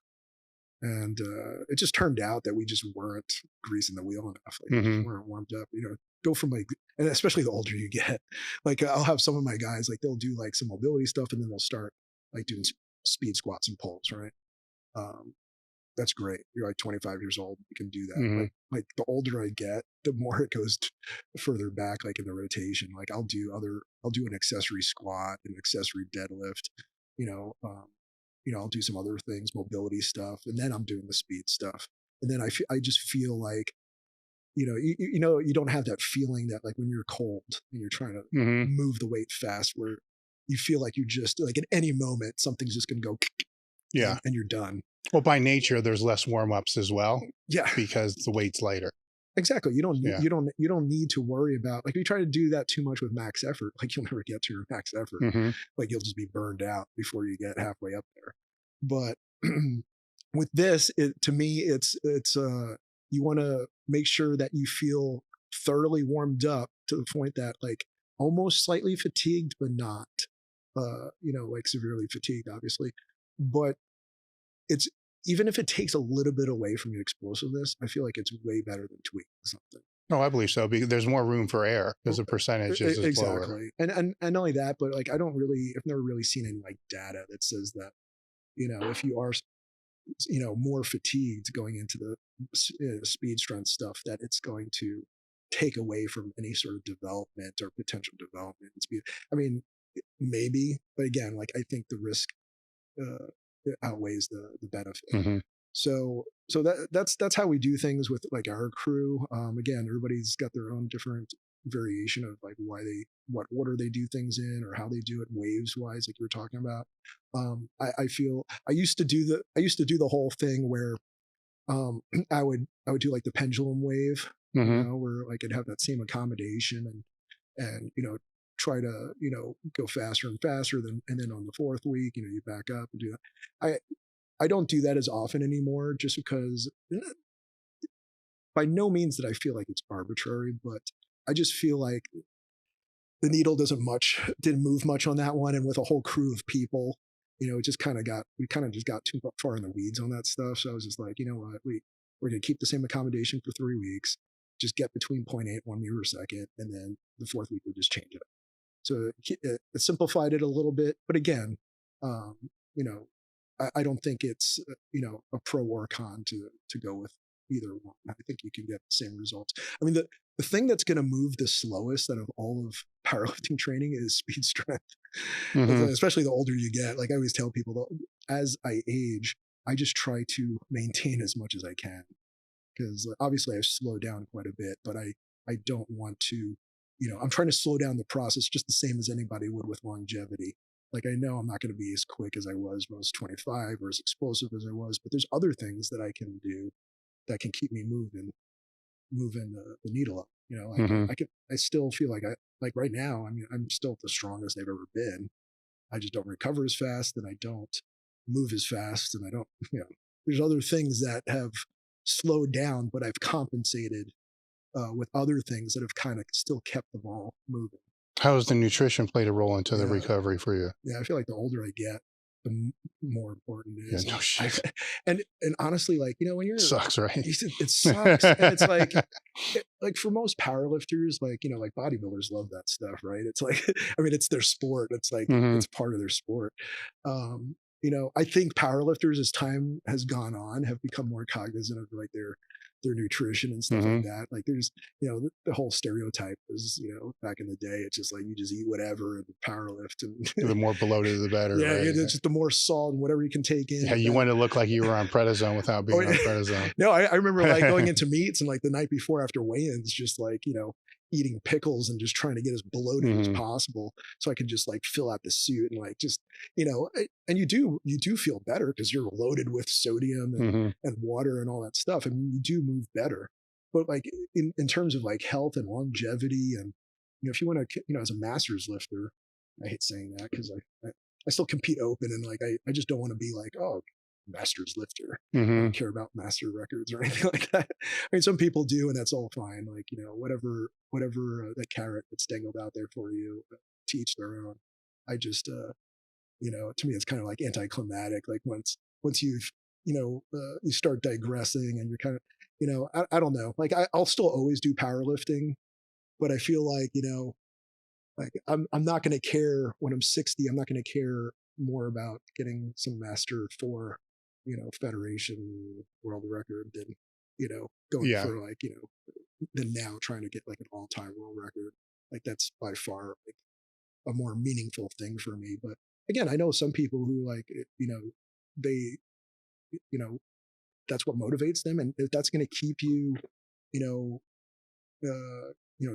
Speaker 3: And it just turned out that we just weren't greasing the wheel enough. Like we just weren't warmed up, you know, go from like, and especially the older you get, like I'll have some of my guys, like they'll do like some mobility stuff and then they'll start like doing speed squats and pulls, right? That's great. You're like 25 years old. You can do that. Like the older I get, the more it goes further back, like in the rotation. Like I'll do an accessory squat, an accessory deadlift, you know, I'll do some other things, mobility stuff. And then I'm doing the speed stuff. And then I just feel like, you know, you don't have that feeling that like when you're cold and you're trying to move the weight fast, where you feel like you're just like at any moment, something's just going to go, and you're done.
Speaker 2: Well, by nature, there's less warm-ups as well.
Speaker 3: Yeah.
Speaker 2: Because the weight's lighter.
Speaker 3: Exactly. You don't need to worry about, like, if you try to do that too much with max effort, like you'll never get to your max effort. Like you'll just be burned out before you get halfway up there. But with this, to me, it's you want to make sure that you feel thoroughly warmed up to the point that like almost slightly fatigued, but not, you know, like severely fatigued, obviously. But it's, even if it takes a little bit away from your explosiveness, I feel like it's way better than tweaking something.
Speaker 2: No, I believe so, because there's more room for error because the percentage is
Speaker 3: exactly lower. And not only that, but like I've never really seen any like data that says that, you know, if you are, you know, more fatigued going into the speed strength stuff, that it's going to take away from any sort of development or potential development in speed. I mean, maybe, but again, like I think the risk outweighs the benefit.
Speaker 2: Mm-hmm.
Speaker 3: So that's how we do things with like our crew. Again, everybody's got their own different variation of like what order they do things in, or how they do it waves wise, like you were talking about. I feel I used to do the whole thing where I would do like the pendulum wave,
Speaker 2: Mm-hmm.
Speaker 3: where like I'd have that same accommodation and try to go faster and faster, and then on the fourth week you back up and do that. I don't do that as often anymore, just because by no means that I feel like it's arbitrary, but I just feel like the needle didn't move much on that one. And with a whole crew of people, it just we kind of just got too far in the weeds on that stuff. So I was just like, you know what, we're going to keep the same accommodation for 3 weeks, just get between 0.8 and 1 meter per second. And then the fourth week we just change it up. So it simplified it a little bit, but again, I don't think it's a pro or a con to go with either one. I think you can get the same results. I mean, the thing that's going to move the slowest out of all of powerlifting training is speed strength.
Speaker 2: Mm-hmm.
Speaker 3: Especially the older you get. Like I always tell people, as I age, I just try to maintain as much as I can, because obviously I've slowed down quite a bit, but I don't want to. I'm trying to slow down the process just the same as anybody would with longevity. Like I know I'm not going to be as quick as I was when I was 25 or as explosive as I was, but there's other things that I can do that can keep me moving the needle up.
Speaker 2: Mm-hmm.
Speaker 3: I still feel like like right now, I mean, I'm still the strongest I've ever been. I just don't recover as fast, and I don't move as fast, and I don't, there's other things that have slowed down, but I've compensated with other things that have kind of still kept the ball moving.
Speaker 2: How has the nutrition played a role into the recovery for you?
Speaker 3: Yeah, I feel like the older I get, the more important it is.
Speaker 2: Yeah, no shit.
Speaker 3: And honestly, like, when you're...
Speaker 2: It sucks, right?
Speaker 3: It sucks. And it's like, like for most powerlifters, like, like bodybuilders love that stuff, right? It's like, I mean, it's their sport. It's like,
Speaker 2: Mm-hmm.
Speaker 3: it's part of their sport. I think powerlifters, as time has gone on, have become more cognizant of like their nutrition and stuff like that. Like there's, the whole stereotype is, back in the day, it's just like you just eat whatever and power lift, and
Speaker 2: the more bloated the better.
Speaker 3: Yeah,
Speaker 2: right?
Speaker 3: it's just the more salt and whatever you can take in.
Speaker 2: Yeah, you want to look like you were on prednisone without being on prednisone.
Speaker 3: No, I remember like going into meets and like the night before after weigh-ins, just like, eating pickles and just trying to get as bloated as possible so I could just like fill out the suit and like just, and you do feel better because you're loaded with sodium and water and all that stuff. I mean, you do move better, but like in terms of like health and longevity, and, if you want to, as a masters lifter, I hate saying that because I still compete open, and like, I just don't want to be like, oh, masters lifter. I don't care about master records or anything like that. I mean, some people do, and that's all fine. Like, whatever that carrot that's dangled out there for you, to each their own. I just, to me, it's kind of like anticlimactic. Like once you've, you start digressing and you're kind of, I don't know. Like I'll still always do powerlifting, but I feel like, like I'm not going to care when I'm 60. I'm not going to care more about getting some master for, federation world record than, going for like, than now trying to get like an all-time world record. Like that's by far like a more meaningful thing for me. But again, I know some people who like, they, that's what motivates them. And if that's going to keep you,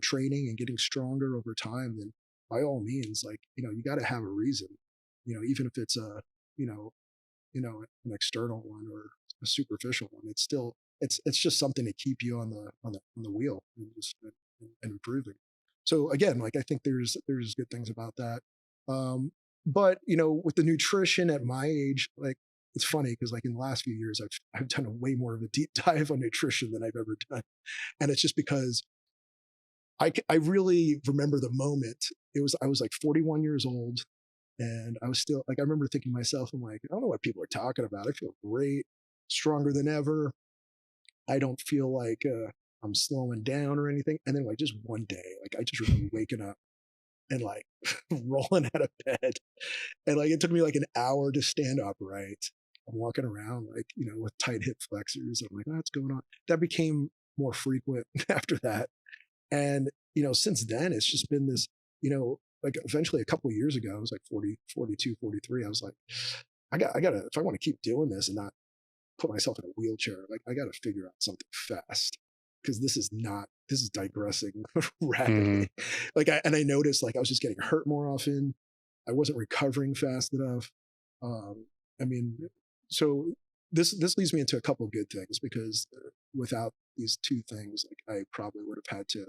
Speaker 3: training and getting stronger over time, then by all means, like, you got to have a reason, even if it's a, an external one or a superficial one. It's still, it's just something to keep you on the wheel and just and improving. So again, like I think there's good things about that. But with the nutrition at my age, like it's funny because like in the last few years, I've done a way more of a deep dive on nutrition than I've ever done, and it's just because I really remember the moment. I was like 41 years old, and I was still like, I remember thinking to myself, I'm like, I don't know what people are talking about. I feel great, stronger than ever. I don't feel like I'm slowing down or anything. And then like just one day, like I just remember waking up and like rolling out of bed. And like, it took me like an hour to stand upright. I'm walking around like, with tight hip flexors. I'm like, what's going on? That became more frequent after that. And, since then it's just been this, like eventually a couple of years ago, I was like 40, 42, 43. I was like, I gotta, if I want to keep doing this and not put myself in a wheelchair, like I gotta figure out something fast, because this is digressing rapidly. Like I noticed like I was just getting hurt more often. I wasn't recovering fast enough. I mean, so this leads me into a couple of good things, because without these two things, like I probably would have had to,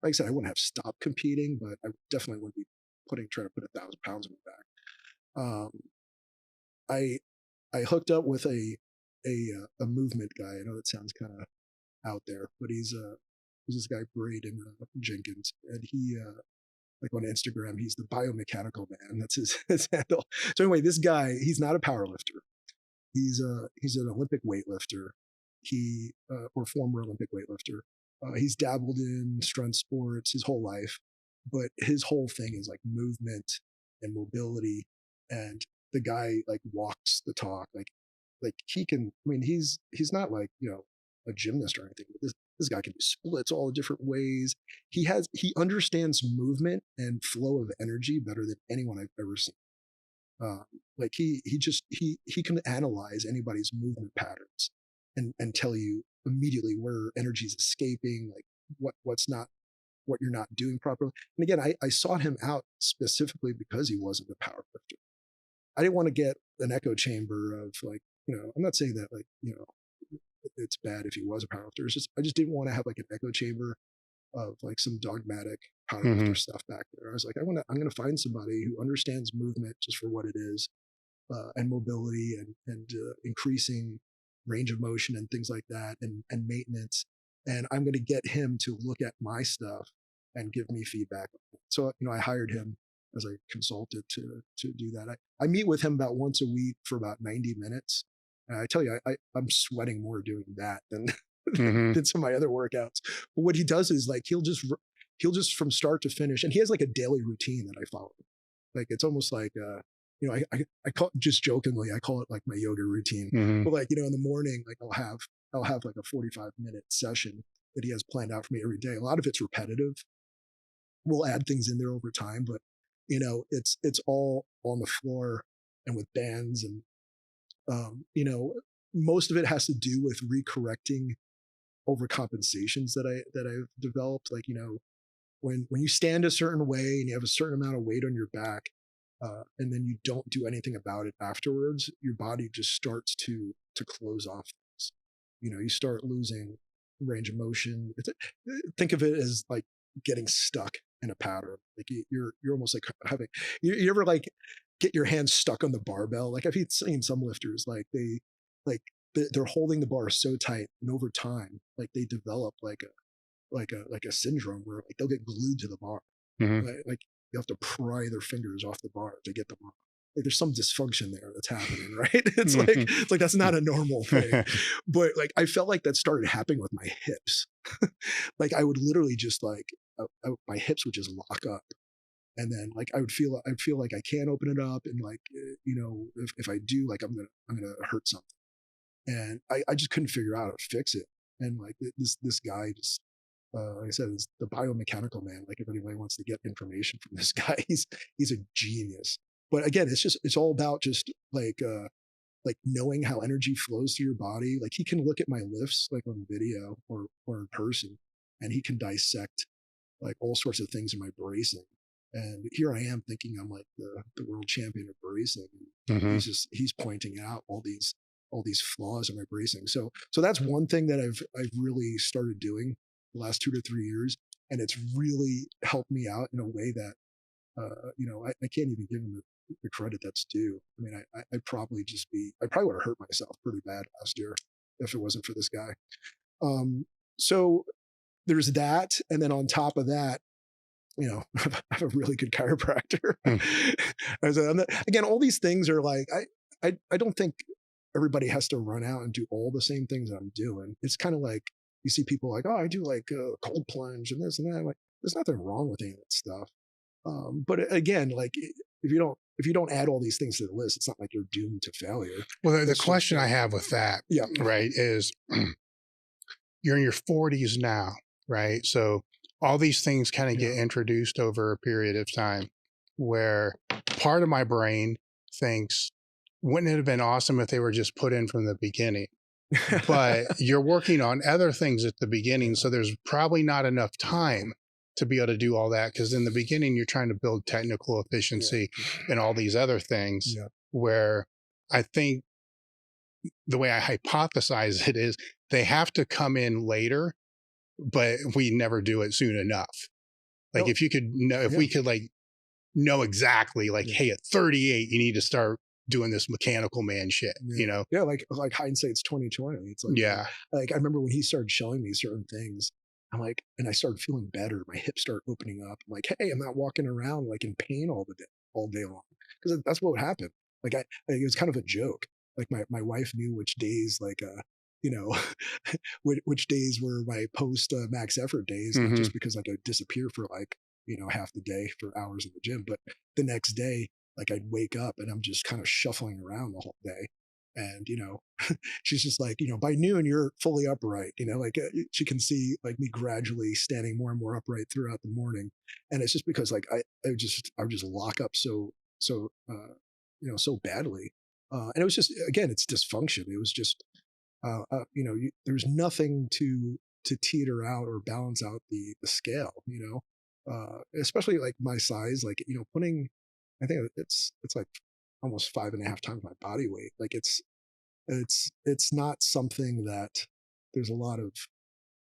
Speaker 3: like I said, I wouldn't have stopped competing, but I definitely wouldn't be trying to put 1,000 pounds on my back. I hooked up with a movement guy. I know that sounds kind of out there, but he's this guy Braden Jenkins, and he like on Instagram, he's the biomechanical man. That's his handle. So anyway, this guy, he's not a power lifter. He's an Olympic weightlifter. He or former Olympic weightlifter. He's dabbled in strength sports his whole life, but his whole thing is like movement and mobility. And the guy like walks the talk. Like he can. I mean, he's not like, you know, a gymnast or anything. But this guy can do splits all different ways. He understands movement and flow of energy better than anyone I've ever seen. Like he can analyze anybody's movement patterns and tell you immediately where energy is escaping, like what you're not doing properly. And again, I sought him out specifically because he wasn't a power lifter. I didn't want to get an echo chamber of like, you know, I'm not saying that like, you know, it's bad if he was a powerlifter. It's just, I just didn't want to have like an echo chamber of like some dogmatic powerlifter stuff back there. I was like, I'm going to find somebody who understands movement just for what it is, and mobility and increasing range of motion and things like that, and maintenance. And I'm going to get him to look at my stuff and give me feedback. So, you know, I hired him as a consultant to do that. I meet with him about once a week for about 90 minutes. And I tell you, I'm sweating more doing that than than some of my other workouts. But what he does is like, he'll just from start to finish, and he has like a daily routine that I follow. Like, it's almost like, you know, I call it, just jokingly, I call it like my yoga routine. But like, you know, in the morning, like I'll have like a 45-minute session that he has planned out for me every day. A lot of it's repetitive. We'll add things in there over time, but you know, it's all on the floor and with bands, and you know, most of it has to do with recorrecting overcompensations that I've developed. Like, you know, when you stand a certain way and you have a certain amount of weight on your back, and then you don't do anything about it afterwards, your body just starts to close off things. You know, you start losing range of motion. Think of it as like getting stuck in a pattern. Like you're almost like having, you ever like get your hands stuck on the barbell? Like I've seen some lifters, like they're holding the bar so tight, and over time, like they develop like a syndrome where like they'll get glued to the bar. Like you have to pry their fingers off the bar to get them off. Like there's some dysfunction there that's happening, right? It's like that's not a normal thing. But like I felt like that started happening with my hips. Like I would literally just like my hips would just lock up, and then like I'd feel like I can't open it up, and like, you know, if I do, like I'm gonna hurt something, and I just couldn't figure out how to fix it. And like this guy just, like I said, is the biomechanical man. Like if anybody wants to get information from this guy, he's a genius. But again, it's all about just like knowing how energy flows through your body. Like he can look at my lifts like on video or in person, and he can dissect like all sorts of things in my bracing. And here I am thinking I'm like the world champion of bracing. He's pointing out all these flaws in my bracing. So that's one thing that I've really started doing the last 2 to 3 years, and it's really helped me out in a way that you know, I can't even give him the credit that's due. I mean, I probably would have hurt myself pretty bad last year if it wasn't for this guy. So there's that, and then on top of that, you know, I have a really good chiropractor. Again, all these things are like, I don't think everybody has to run out and do all the same things that I'm doing. It's kind of like, you see people like, oh, I do like cold plunge and this and that. I'm like, there's nothing wrong with any of that stuff. But again, like if you don't add all these things to the list, it's not like you're doomed to failure.
Speaker 2: Well, the question I have with that, right, is you're in your 40s now, right? So all these things kind of get introduced over a period of time. where part of my brain thinks, wouldn't it have been awesome if they were just put in from the beginning? But you're working on other things at the beginning, so there's probably not enough time to be able to do all that, because in the beginning you're trying to build technical efficiency and all these other things, where I think the way I hypothesize it is they have to come in later, but we never do it soon enough. Like if you could know, if we could like know exactly like, hey, at 38 you need to start doing this mechanical man shit, you know?
Speaker 3: Yeah, like hindsight's 2020. It's like, like I remember when he started showing me certain things, I'm like, and I started feeling better. My hips start opening up. I'm like, hey, I'm not walking around like in pain all day long, because that's what would happen. Like it was kind of a joke. Like my wife knew which days, like you know, which days were my post max effort days, not just because like I'd disappear for like, you know, half the day for hours in the gym, but the next day, like I'd wake up and I'm just kind of shuffling around the whole day. And, you know, she's just like, you know, by noon, you're fully upright, you know, like she can see like me gradually standing more and more upright throughout the morning. And it's just because like I would just lock up so, you know, so badly. And it was just, again, it's dysfunction. It was just, you know, there's nothing to teeter out or balance out the scale, you know, especially like my size, like, you know, I think it's like almost 5.5 times my body weight. Like it's not something that there's a lot of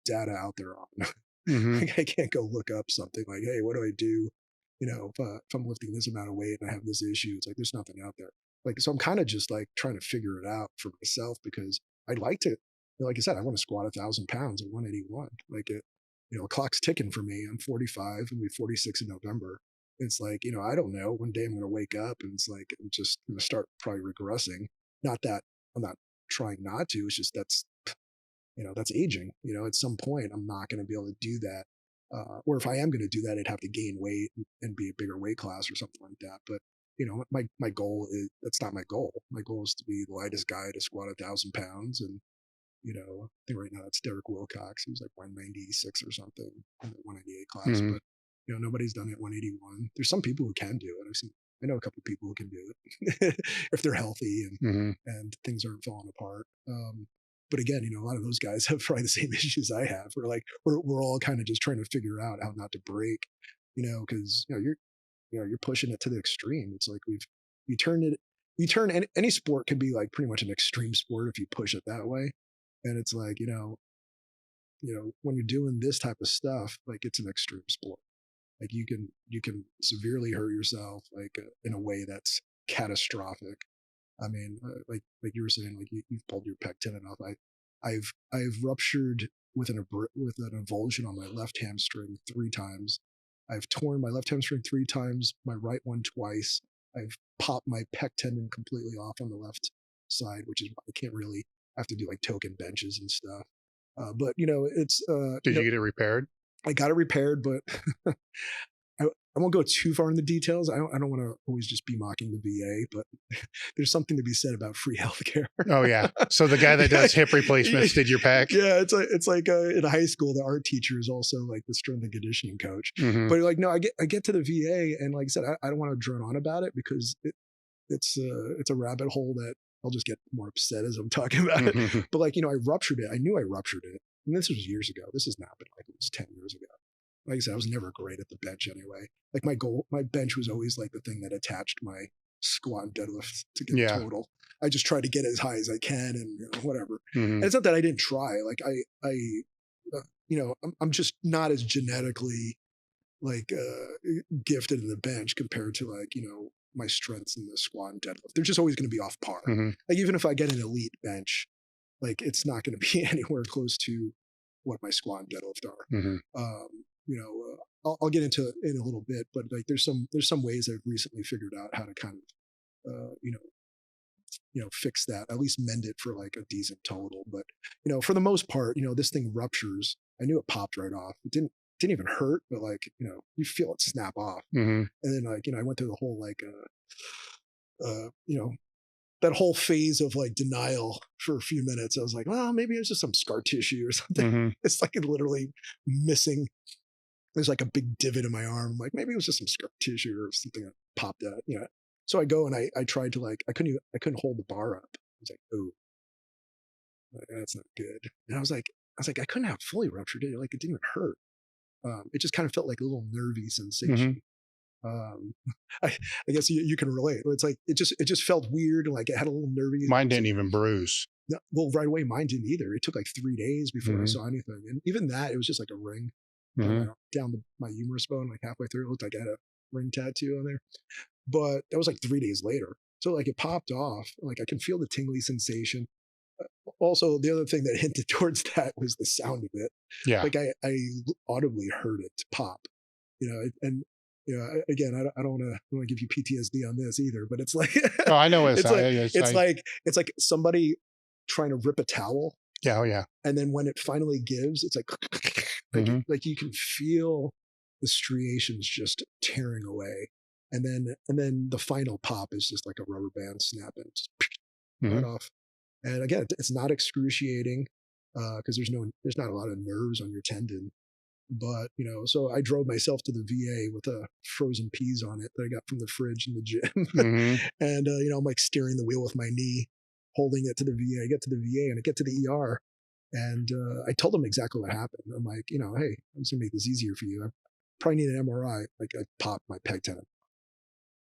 Speaker 3: data out there on. Like I can't go look up something like, hey, what do I do? You know, if I'm lifting this amount of weight and I have this issue, it's like, there's nothing out there. Like, so I'm kind of just like trying to figure it out for myself, because I'd like to, you know, like I said, I want to squat 1,000 pounds at 181. Like you know, the clock's ticking for me. I'm 45 and be 46 in November. It's like, you know, I don't know. One day I'm going to wake up and it's like, I'm just going to start probably regressing. Not that I'm not trying not to. It's just you know, that's aging. You know, at some point I'm not going to be able to do that. Or if I am going to do that, I'd have to gain weight and be a bigger weight class or something like that. But, you know, my goal is, that's not my goal. My goal is to be the lightest guy to squat 1,000 pounds. And, you know, I think right now it's Derek Wilcox. He was like 196 or something in the 198 class. But, you know, nobody's done it at 181. There's some people who can do it. I know a couple of people who can do it if they're healthy and things aren't falling apart. But again, you know, a lot of those guys have probably the same issues I have. We're all kind of just trying to figure out how not to break, you know, because you're pushing it to the extreme. It's like you turn any sport can be like pretty much an extreme sport if you push it that way. And it's like, you know, when you're doing this type of stuff, like it's an extreme sport. Like you can severely hurt yourself, like in a way that's catastrophic. I mean, like you were saying, like you've pulled your pec tendon off. I've ruptured with an avulsion on my left hamstring 3 times. I've torn my left hamstring 3 times, my right one twice. I've popped my pec tendon completely off on the left side, which is why I can't really have to do like token benches and stuff. But you know, it's
Speaker 2: did you get it repaired?
Speaker 3: I got it repaired, but I won't go too far in the details. I don't want to always just be mocking the VA, but there's something to be said about free healthcare.
Speaker 2: Oh yeah. So the guy that does hip replacements did your pec?
Speaker 3: Yeah, it's like in high school, the art teacher is also like the strength and conditioning coach. But like, no, I get to the VA, and like I said, I don't want to drone on about it because it's a rabbit hole that I'll just get more upset as I'm talking about it. But like, you know, I ruptured it. I knew I ruptured it. And this was years ago. This has now been like, it was 10 years ago. Like I said, I was never great at the bench anyway. Like my bench was always like the thing that attached my squat and deadlift to get the total. I just tried to get as high as I can and you know, whatever. And it's not that I didn't try. Like I you know, I'm just not as genetically like gifted in the bench compared to like, you know, my strengths in the squat and deadlift. They're just always going to be off par. Like even if I get an elite bench, like it's not going to be anywhere close to what my squat and deadlift are. You know, I'll get into it in a little bit, but like there's some ways I've recently figured out how to kind of you know fix that, at least mend it for like a decent total. But you know, for the most part, you know, this thing ruptures. I knew it popped right off. It didn't even hurt, but like, you know, you feel it snap off. And then like, you know, I went through the whole like you know, that whole phase of like denial for a few minutes. I was like, well, maybe it's just some scar tissue or something. It's like literally missing there's like a big divot in my arm. I'm like, maybe it was just some scar tissue or something that popped out, you know. So I go and I tried to like, I couldn't hold the bar up. I was like, oh, that's not good. And I was like, I couldn't have fully ruptured it. Like, it didn't even hurt. It just kind of felt like a little nervy sensation. I guess you can relate. It's like, it just felt weird. Like it had a little nervy.
Speaker 2: Mine didn't even bruise.
Speaker 3: No, well, right away, mine didn't either. It took like 3 days before I saw anything. And even that, it was just like a ring down my humerus bone, like halfway through. It looked like I had a ring tattoo on there. But that was like 3 days later. So like it popped off. Like I can feel the tingly sensation. Also, the other thing that hinted towards that was the sound of it.
Speaker 2: Yeah.
Speaker 3: Like I audibly heard it pop, you know, and you know, again, I don't want to give you PTSD on this either, but it's like,
Speaker 2: oh, I know
Speaker 3: it's like somebody trying to rip a towel.
Speaker 2: Yeah. Oh yeah.
Speaker 3: And then when it finally gives, it's like, like you can feel the striations just tearing away. And then the final pop is just like a rubber band snapping right off. And again, it's not excruciating because there's not a lot of nerves on your tendon. But, you know, so I drove myself to the VA with frozen peas on it that I got from the fridge in the gym. And, you know, I'm like steering the wheel with my knee, holding it to the VA. I get to the VA and I get to the ER. And I told them exactly what happened. I'm like, you know, hey, I'm just going to make this easier for you. I probably need an MRI. Like I popped my pec tendon.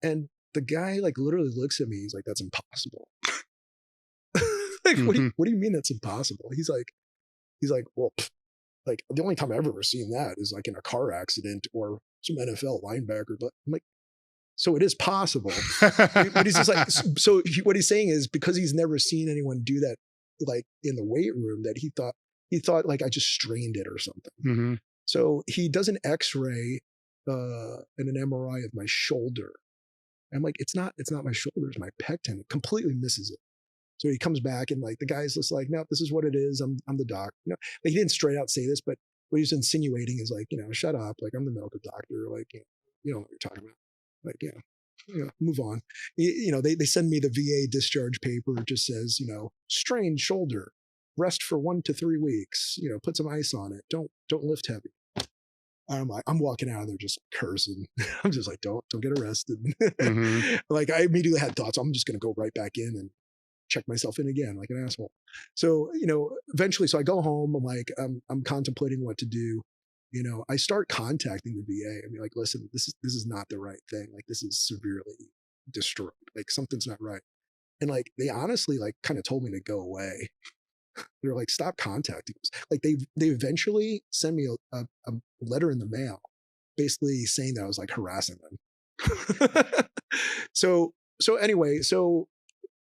Speaker 3: And the guy like literally looks at me. He's like, that's impossible. Like, what do you mean that's impossible? He's like, well, like the only time I've ever seen that is like in a car accident or some NFL linebacker. But I'm like, so it is possible. But he's just like, so what he's saying is because he's never seen anyone do that, like in the weight room, that he thought like I just strained it or something. So he does an X-ray and an MRI of my shoulder. I'm like, it's not my shoulder, it's my pec tendon. Completely misses it. So he comes back and like the guy's just like, no, this is what it is. I'm the doc. You know, like he didn't straight out say this, but what he's insinuating is like, you know, shut up. Like I'm the medical doctor. Like, you know what you're talking about. Like, yeah, move on. You know, they send me the VA discharge paper. It just says, you know, strained shoulder, rest for 1 to 3 weeks. You know, put some ice on it. Don't lift heavy. I'm walking out of there just cursing. I'm just like, don't get arrested. Like I immediately had thoughts. I'm just going to go right back in and check myself in again like an asshole. So, you know, eventually, so I go home. I'm like, I'm contemplating what to do. You know, I start contacting the VA. I mean, like, listen, this is not the right thing. Like, this is severely destroyed. Like, something's not right. And like, they honestly like kind of told me to go away. They're like, stop contacting us. Like, they eventually send me a letter in the mail, basically saying that I was like harassing them. So anyway, so.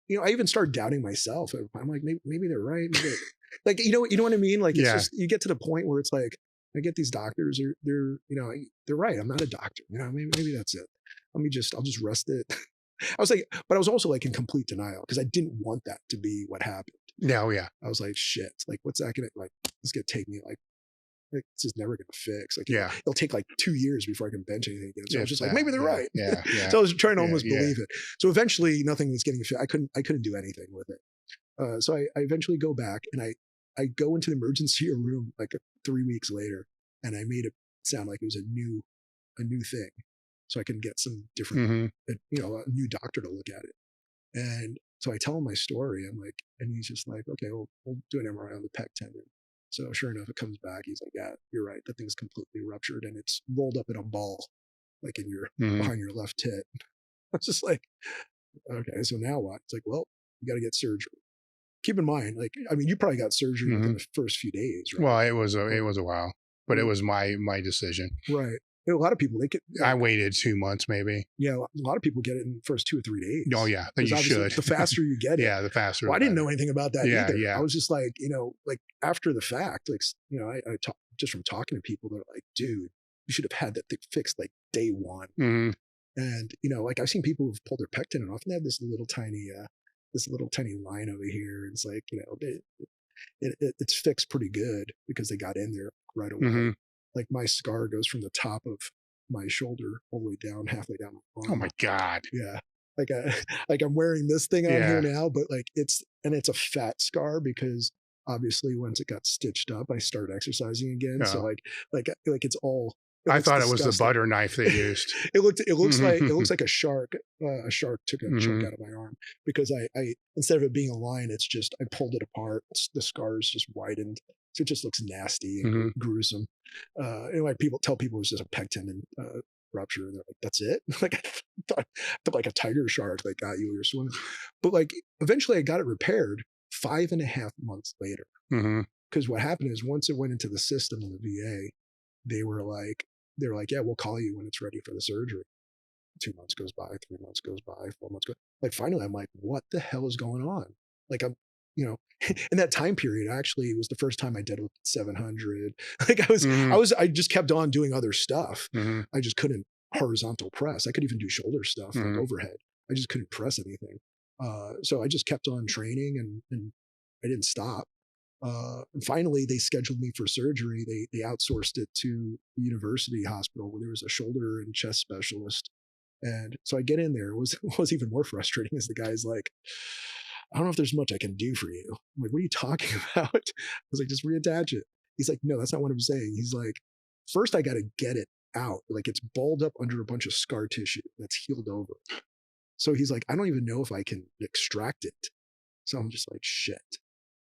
Speaker 3: You know, I even started doubting myself. I'm like, maybe they're right. Like, you know what I mean? Like, it's just, you get to the point where it's like, I get these doctors, they're, you know, they're right. I'm not a doctor. You know, maybe that's it. I'll just rest it. I was like, but I was also like in complete denial because I didn't want that to be what happened.
Speaker 2: Yeah, yeah.
Speaker 3: I was like, shit, like, what's that gonna, like, it's gonna take me like this is never gonna fix. Like, it'll take like 2 years before I can bench anything again. So I was just like, maybe they're right.
Speaker 2: Yeah.
Speaker 3: So I was trying to almost believe it. So eventually nothing was getting fixed. I couldn't do anything with it. So I eventually go back and I go into the emergency room like 3 weeks later, and I made it sound like it was a new thing, so I can get some different, you know, a new doctor to look at it. And so I tell him my story. I'm like, and he's just like, okay, we'll do an MRI on the pec tendon. So sure enough, it comes back. He's like, yeah, you're right. That thing's completely ruptured and it's rolled up in a ball, like in your behind your left tit. I was just like, okay, so now what? It's like, well, you got to get surgery. Keep in mind, like, I mean, you probably got surgery within the first few days, right?
Speaker 2: Well, it was a while, but it was my decision.
Speaker 3: Right. You know, a lot of people, they get.
Speaker 2: I waited 2 months, maybe.
Speaker 3: Yeah, a lot of people get it in the first 2 or 3 days.
Speaker 2: Oh yeah, you should.
Speaker 3: The faster you get it,
Speaker 2: the faster.
Speaker 3: Well, I didn't know anything about that either.
Speaker 2: Yeah.
Speaker 3: I was just like, you know, like after the fact, like, you know, I talk just from talking to people, they're like, dude, you should have had that thing fixed like day one. And you know, like I've seen people who've pulled their pec tendon off and they have this little tiny line over here. And it's like, you know, it's fixed pretty good because they got in there right away. Like my scar goes from the top of my shoulder all the way down, halfway down my arm.
Speaker 2: Oh my God.
Speaker 3: Yeah. Like I'm wearing this thing on here now, but like it's a fat scar because obviously once it got stitched up, I started exercising again. So like it's all
Speaker 2: I thought it was the
Speaker 3: disgusting.
Speaker 2: butter knife they used.
Speaker 3: It looks like a shark. A shark took a chunk out of my arm because I instead of it being a line, it's just I pulled it apart. The scars just widened, so it just looks nasty and gruesome. Like people tell people it was just a pec tendon rupture, and they're like, "That's it?" Like I thought like a tiger shark that got you when you're swimming. But like eventually, I got it repaired 5.5 months later. Because what happened is once it went into the system in the VA, they were like, yeah, we'll call you when it's ready for the surgery. 2 months goes by, 3 months goes by, 4 months goes. Like finally, I'm like, what the hell is going on? Like I'm, in that time period, actually, it was the first time I did 700. Like I just kept on doing other stuff. I just couldn't horizontal press. I could even do shoulder stuff like overhead. I just couldn't press anything. So I just kept on training and I didn't stop. And finally, they scheduled me for surgery. They outsourced it to the university hospital where there was a shoulder and chest specialist. And so I get in there. What was even more frustrating is the guy's like, I don't know if there's much I can do for you. I'm like, what are you talking about? I was like, just reattach it. He's like, no, that's not what I'm saying. He's like, first I got to get it out. Like it's balled up under a bunch of scar tissue that's healed over. So he's like, I don't even know if I can extract it. So I'm just like, shit.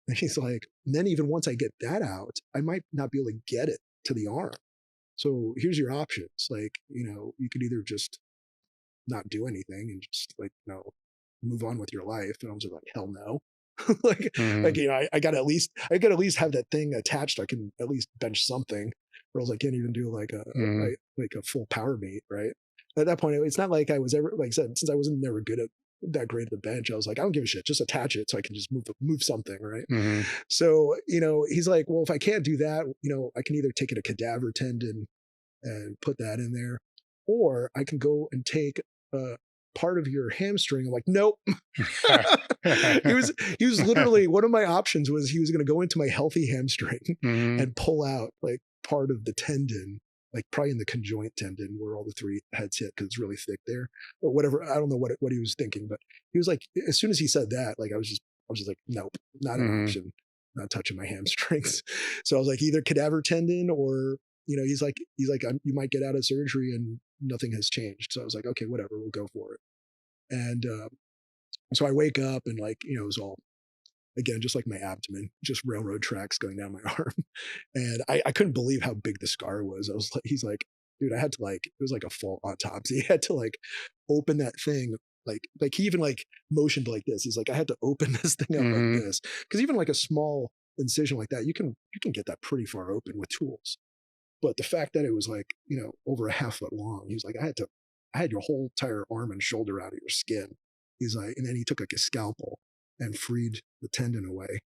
Speaker 3: And he's like, and then even once I get that out, I might not be able to get it to the arm. So here's your options. Like, you could either just not do anything and just like, move on with your life. And I was like, hell no. I got to at least have that thing attached. I can at least bench something, or else I can't even do like a full power meet. Right. At that point, it's not like I was ever, like I said, since I wasn't never good at that great at the bench, I was like, I don't give a shit, just attach it so I can just move something, right? So he's like, well, if I can't do that, I can either take it a cadaver tendon and put that in there, or I can go and take part of your hamstring. I'm like, nope. he was literally, one of my options was he was going to go into my healthy hamstring and pull out like part of the tendon, like probably in the conjoint tendon where all the three heads hit because it's really thick there, or whatever. I don't know what he was thinking, but he was like, as soon as he said that, like I was just like, nope, not an option, not touching my hamstrings. So I was like, either cadaver tendon or, he's like, you might get out of surgery and nothing has changed. So I was like, okay, whatever, we'll go for it. And so I wake up and like, it was all, again, just like my abdomen, just railroad tracks going down my arm. And I couldn't believe how big the scar was. I was like, he's like, dude, I had to it was like a full autopsy. I had to like open that thing. Like he even like motioned like this. He's like, I had to open this thing up like this. Cause even like a small incision like that, you can get that pretty far open with tools. But the fact that it was like, over a half foot long, he was like, I had your whole entire arm and shoulder out of your skin. He's like, and then he took like a scalpel and freed the tendon away.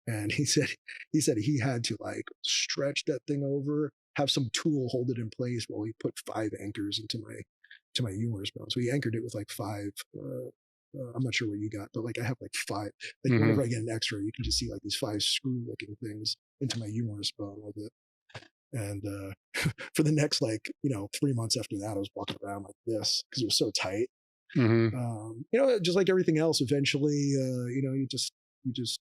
Speaker 3: And he said he had to like stretch that thing over, have some tool hold it in place while he put 5 anchors into my humerus bone. So he anchored it with like 5. I'm not sure what you got, but like I have like 5. Like whenever I get an X-ray, you can just see like these 5 screw-looking things into my humerus bone with it. And for the next 3 months after that, I was walking around like this because it was so tight. Just like everything else, eventually, you just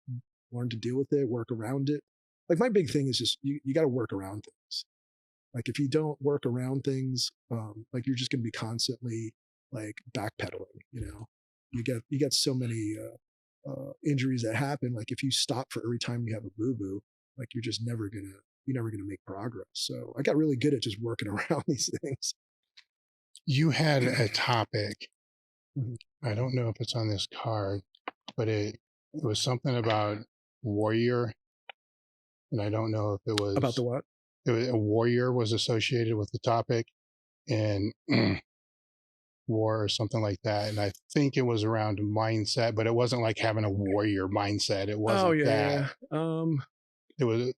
Speaker 3: learn to deal with it, work around it. Like my big thing is just you got to work around things. Like if you don't work around things, like you're just going to be constantly like backpedaling. You get so many injuries that happen. Like if you stop for every time you have a boo-boo, like you're never gonna make progress. So I got really good at just working around these things.
Speaker 2: You had a topic. I don't know if it's on this card, but it was something about warrior, and I don't know if it was
Speaker 3: about the what.
Speaker 2: It was, a warrior was associated with the topic, and war or something like that. And I think it was around mindset, but it wasn't like having a warrior mindset. It wasn't that. It was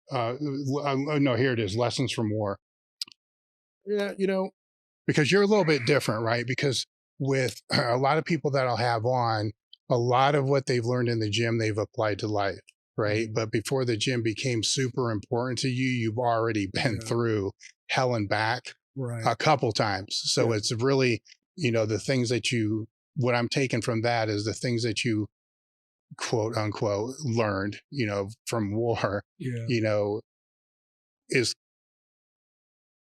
Speaker 2: no, here it is, lessons from war.
Speaker 3: Yeah,
Speaker 2: because you're a little bit different, right? Because with a lot of people that I'll have on, a lot of what they've learned in the gym, they've applied to life, right? But before the gym became super important to you, you've already been through hell and back a couple times. So it's really, the things that what I'm taking from that is the things that you quote unquote learned, from war, is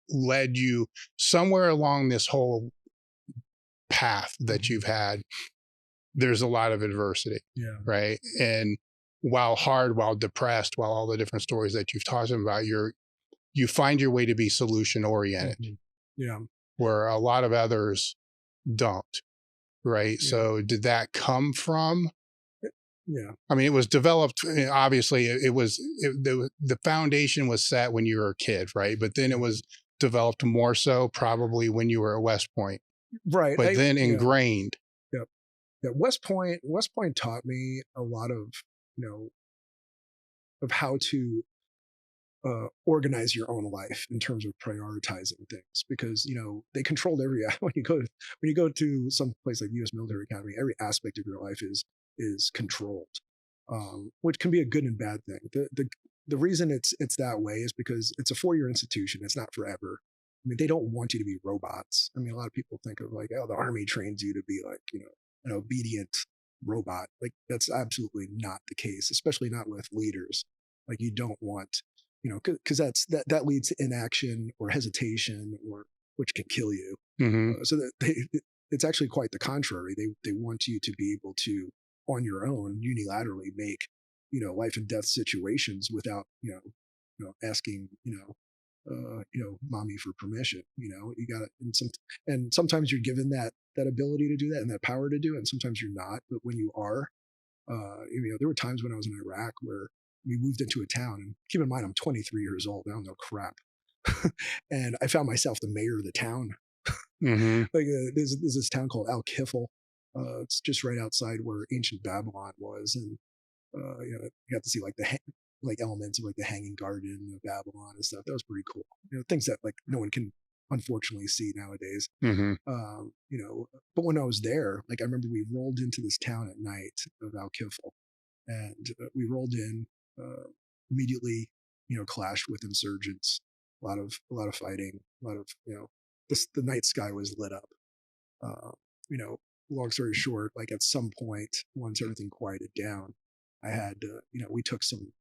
Speaker 2: led you somewhere along this whole path that you've had. There's a lot of adversity, right? And while hard, while depressed, while all the different stories that you've talked about, you find your way to be solution oriented, where a lot of others don't, right? So did that come from? I mean, it was developed, obviously the foundation was set when you were a kid, right? But then it was developed more so probably when you were at West Point,
Speaker 3: right?
Speaker 2: But then ingrained.
Speaker 3: Yeah, West Point taught me a lot of, of how to organize your own life in terms of prioritizing things, because they controlled every when you go to some place like U.S. Military Academy, every aspect of your life is controlled, which can be a good and bad thing. The reason it's that way is because it's a 4-year institution. It's not forever. I mean, they don't want you to be robots. I mean, a lot of people think of like, oh, the Army trains you to be like, an obedient robot. Like, that's absolutely not the case, especially not with leaders. Like, you don't want, because that leads to inaction or hesitation, which can kill you. So that it's actually quite the contrary. They want you to be able to, on your own, unilaterally make, life and death situations without, asking, mommy for permission. You got to, and sometimes you're given that ability to do that and that power to do it, and sometimes you're not. But when you are, there were times when I was in Iraq where we moved into a town, and keep in mind, I'm 23 years old. I don't know crap. And I found myself the mayor of the town. Like there's this town called Al-Kifl. It's just right outside where ancient Babylon was. And, you got to see like elements of like the Hanging Garden of Babylon and stuff. That was pretty cool. Things that like no one can unfortunately see nowadays. But when I was there, like I remember we rolled into this town at night of Al-Kifl, and we rolled in, immediately, clashed with insurgents, a lot of fighting, a lot of, the night sky was lit up. Long story short, like at some point, once everything quieted down, I had, we took some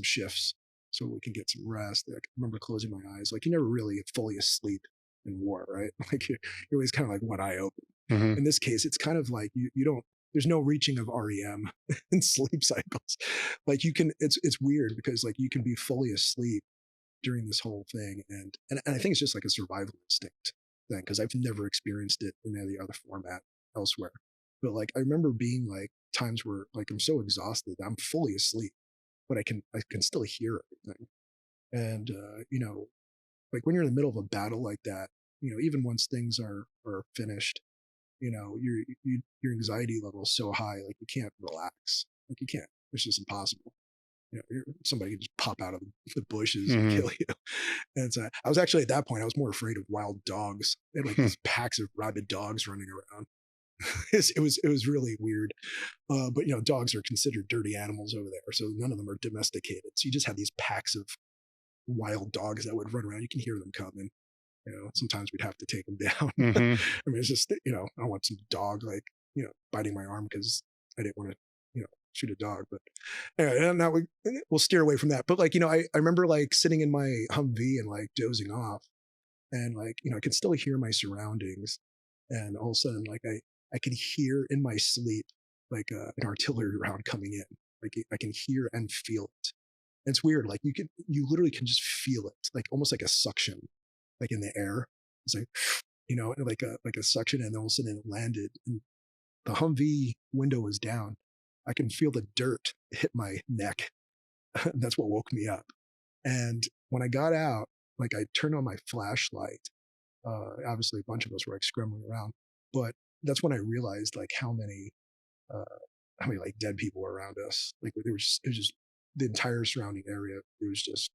Speaker 3: shifts so we can get some rest. Like, I remember closing my eyes. Like, you're never really fully asleep in war, right? Like you're always kind of like one eye open. In this case, it's kind of like you don't. There's no reaching of REM in sleep cycles. Like you can. It's weird because like you can be fully asleep during this whole thing, and I think it's just like a survival instinct thing, because I've never experienced it in any other format elsewhere. But like I remember being like times where like I'm so exhausted that I'm fully asleep, but I can still hear everything. And like when you're in the middle of a battle like that, even once things are finished, your anxiety level is so high, like you can't relax. Like you can't. It's just impossible. Somebody can just pop out of the bushes and kill you. And so I was actually at that point, I was more afraid of wild dogs. They had like these packs of rabid dogs running around. It was really weird. But dogs are considered dirty animals over there, so none of them are domesticated. So you just have these packs of wild dogs that would run around. You can hear them coming. Sometimes we'd have to take them down. I mean, it's just, I don't want some dog like, biting my arm because I didn't want to, shoot a dog. But anyway, now we'll steer away from that. But like, I remember like sitting in my Humvee and like dozing off, and like, I could still hear my surroundings. And all of a sudden, like I could hear in my sleep, like an artillery round coming in. Like I can hear and feel it. And it's weird. Like you literally can just feel it, like almost like a suction, like in the air. It's like, like a suction, and then all of a sudden it landed, and the Humvee window was down. I can feel the dirt hit my neck. That's what woke me up. And when I got out, like I turned on my flashlight. Obviously a bunch of us were like scrambling around, but that's when I realized like how many like dead people were around us. Like it was just the entire surrounding area. It was just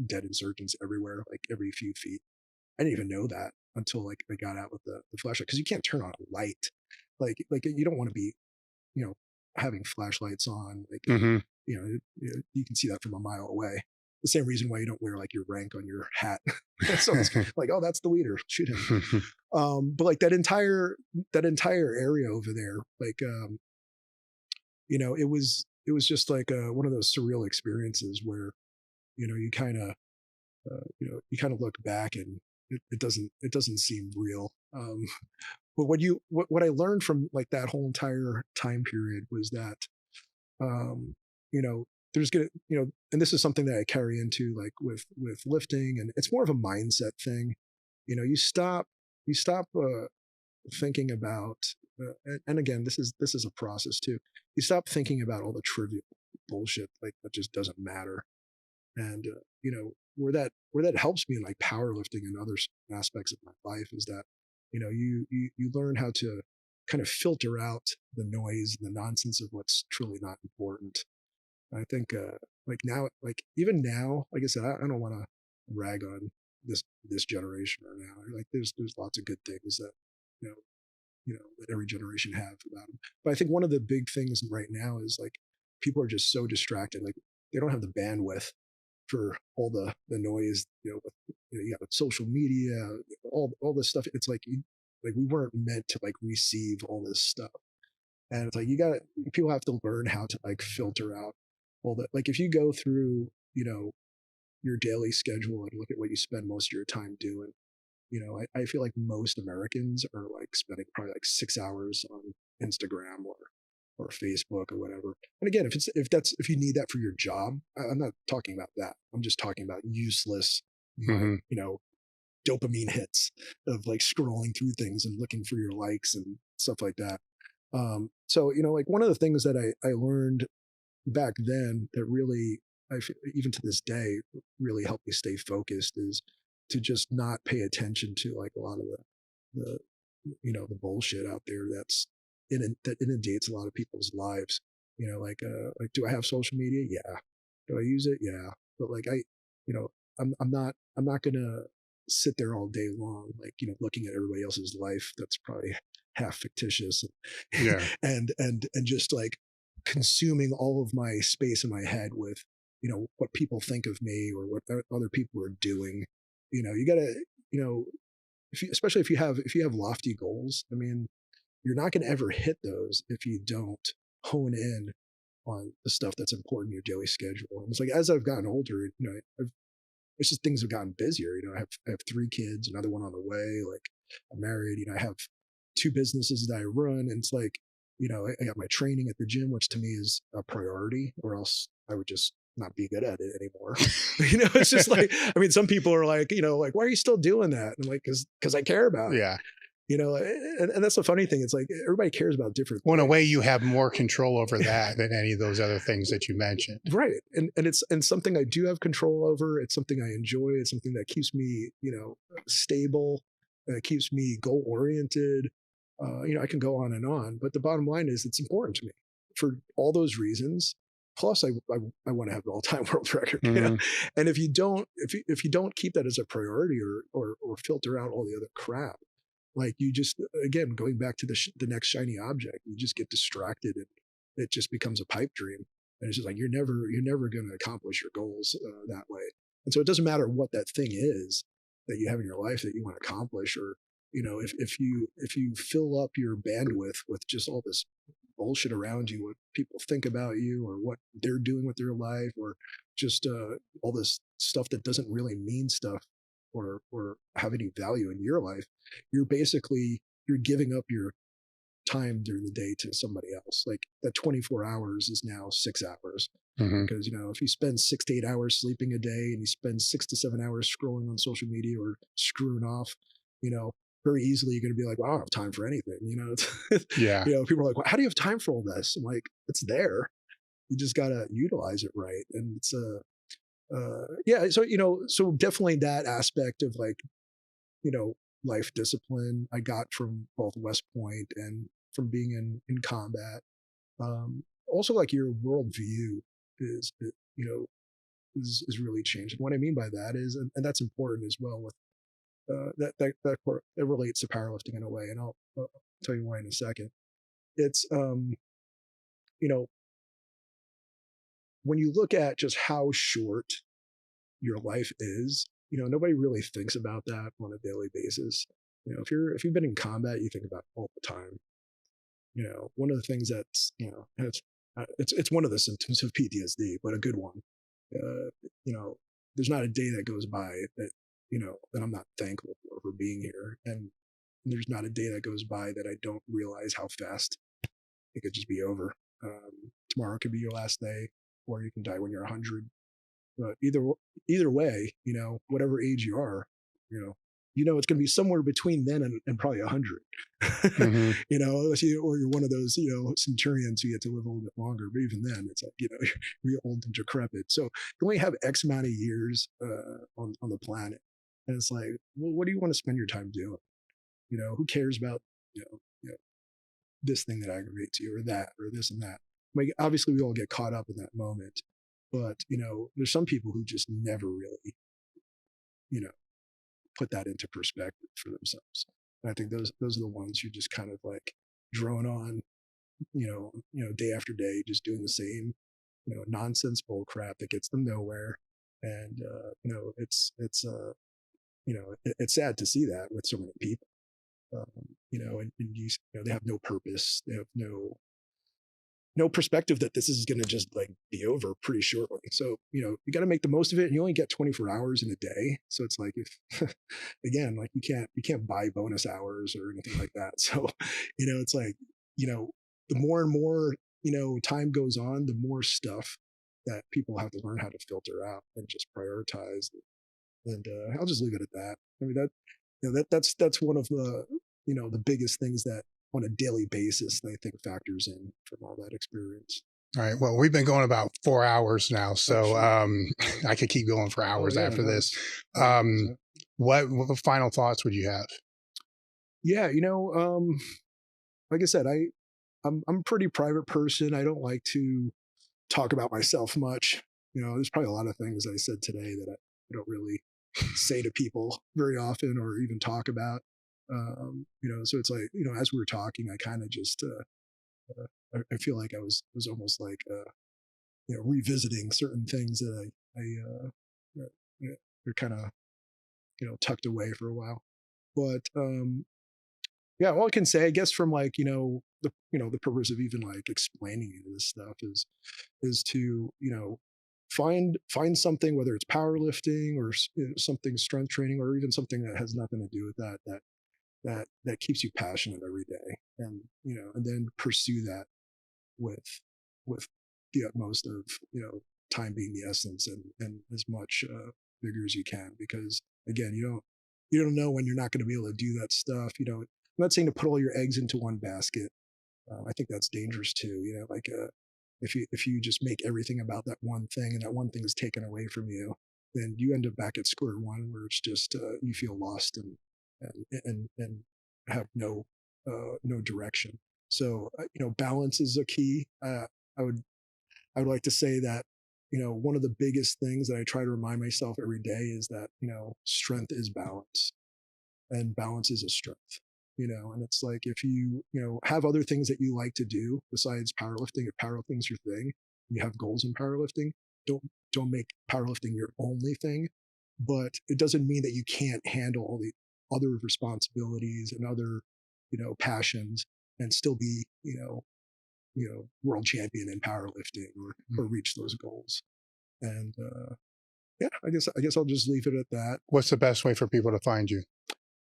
Speaker 3: dead insurgents everywhere, like every few feet. I didn't even know that until like I got out with the flashlight, because you can't turn on a light. Like you don't want to be, having flashlights on. Like you can see that from a mile away. The same reason why you don't wear like your rank on your hat. So it's like, oh, that's the leader, shoot him. But like that entire area over there, like it was just like one of those surreal experiences where you kind of you kind of look back and it doesn't seem real. But what I learned from like that whole entire time period was that, you know, there's gonna, and this is something that I carry into like with lifting, and it's more of a mindset thing. You stop thinking about, and again, this is a process too. You stop thinking about all the trivial bullshit like that just doesn't matter. And where that helps me in like powerlifting and other aspects of my life is that you learn how to kind of filter out the noise and the nonsense of what's truly not important. I think like now, like even now, like I said, I don't want to rag on this generation or now. Like there's lots of good things that you know that every generation have about them. But I think one of the big things right now is like people are just so distracted. Like they don't have the bandwidth for all the noise. You got social media, all this stuff. It's like we weren't meant to like receive all this stuff. And it's like people have to learn how to like filter out all that. Like if you go through, your daily schedule and look at what you spend most of your time doing, I feel like most Americans are like spending probably like 6 hours on Instagram or Facebook or whatever. And again, if you need that for your job, I'm not talking about that. I'm just talking about useless, dopamine hits of like scrolling through things and looking for your likes and stuff like that. So, like one of the things that I learned back then that really, I feel, even to this day, really helped me stay focused is to just not pay attention to like a lot of the the bullshit out there that inundates a lot of people's lives. Like do I have social media? Yeah. Do I use it? Yeah. But like I'm not gonna sit there all day long, like, looking at everybody else's life that's probably half fictitious
Speaker 2: Yeah.
Speaker 3: and just like consuming all of my space in my head with, what people think of me or what other people are doing. You gotta, especially if you have lofty goals, I mean, you're not going to ever hit those if you don't hone in on the stuff that's important in your daily schedule. And it's like, as I've gotten older, it's just things have gotten busier. I have 3 kids, another one on the way. Like I'm married, I have 2 businesses that I run. And it's like, I got my training at the gym, which to me is a priority, or else I would just not be good at it anymore. It's just like, I mean, some people are like, like, why are you still doing that? And I'm like, cause I care about it.
Speaker 2: Yeah.
Speaker 3: And that's the funny thing. It's like everybody cares about different
Speaker 2: Well, in a
Speaker 3: things.
Speaker 2: way, you have more control over that than any of those other things that you mentioned.
Speaker 3: Right. And it's something I do have control over. It's something I enjoy. It's something that keeps me, stable, keeps me goal oriented. I can go on, but the bottom line is it's important to me for all those reasons. Plus, I want to have the all-time world record.
Speaker 2: Mm-hmm.
Speaker 3: And if you don't keep that as a priority or filter out all the other crap, like you just, again, going back to the next shiny object, you just get distracted and it just becomes a pipe dream. And it's just like you're never going to accomplish your goals that way. And so it doesn't matter what that thing is that you have in your life that you want to accomplish, or if you fill up your bandwidth with just all this bullshit around you, what people think about you or what they're doing with their life, or just all this stuff that doesn't really mean stuff or have any value in your life, you're giving up your time during the day to somebody else. Like that 24 hours is now 6 hours.
Speaker 2: Mm-hmm.
Speaker 3: Because, if you spend 6 to 8 hours sleeping a day and you spend 6 to 7 hours scrolling on social media or screwing off, very easily you're going to be like, well, I don't have time for anything.
Speaker 2: Yeah.
Speaker 3: People are like, well, how do you have time for all this? I'm like, it's there. You just got to utilize it right. And it's yeah. So, so definitely that aspect of like, life discipline I got from both West Point and from being in combat. Also like your worldview is really changed. And what I mean by that is, and that's important as well with, that relates to powerlifting in a way. And I'll tell you why in a second. It's, when you look at just how short your life is, nobody really thinks about that on a daily basis. If you've been in combat, you think about it all the time. One of the things that's, it's one of the symptoms of PTSD, but a good one. there's not a day that goes by that, that I'm not thankful for being here. And there's not a day that goes by that I don't realize how fast it could just be over. Tomorrow could be your last day, or you can die when you're 100. But either way, whatever age you are, it's going to be somewhere between then and probably 100.
Speaker 2: Mm-hmm.
Speaker 3: Unless or you're one of those, centurions who get to live a little bit longer. But even then, it's like, you're old and decrepit. So you only have X amount of years on the planet. And it's like, well, what do you want to spend your time doing? Who cares about, this thing that aggravates you, or that, or this and that? Like, obviously, we all get caught up in that moment. But, there's some people who just never really, put that into perspective for themselves. And I think those are the ones who just kind of like drone on, day after day, just doing the same, nonsense bull crap that gets them nowhere. And, it's sad to see that with so many people, and they have no purpose. They have no perspective that this is going to just like be over pretty shortly. So, you got to make the most of it, and you only get 24 hours in a day. So it's like, if again, like you can't buy bonus hours or anything like that. So, it's like, the more and more, time goes on, the more stuff that people have to learn how to filter out and just prioritize. And I'll just leave it at that. I mean, that's one of the, the biggest things that on a daily basis, I think factors in from all that experience.
Speaker 2: All right. Well, we've been going about 4 hours now, so I could keep going for hours after this. What final thoughts would you have?
Speaker 3: Yeah, like I said, I'm a pretty private person. I don't like to talk about myself much. There's probably a lot of things I said today that I don't really say to people very often or even talk about. So it's like, as we were talking, I kind of just, I feel like I was almost like, revisiting certain things that they're kind of, tucked away for a while. But, yeah, all I can say, I guess, from like, the purpose of even like explaining this stuff is to, find something, whether it's powerlifting or something strength training, or even something that has nothing to do with that keeps you passionate every day, and and then pursue that with the utmost of time being the essence, and as much vigor as you can, because again, you don't know when you're not going to be able to do that stuff. I'm not saying to put all your eggs into one basket. I think that's dangerous too. Like if you just make everything about that one thing, and that one thing is taken away from you, then you end up back at square one, where it's just you feel lost and have no direction. So balance is a key. I would like to say that one of the biggest things that I try to remind myself every day is that strength is balance, and balance is a strength. And it's like, if you have other things that you like to do besides powerlifting, if powerlifting's your thing, you have goals in powerlifting, don't make powerlifting your only thing. But it doesn't mean that you can't handle all the other responsibilities and other, passions, and still be, world champion in powerlifting, or reach those goals. And yeah, I guess I'll just leave it at that.
Speaker 2: What's the best way for people to find you?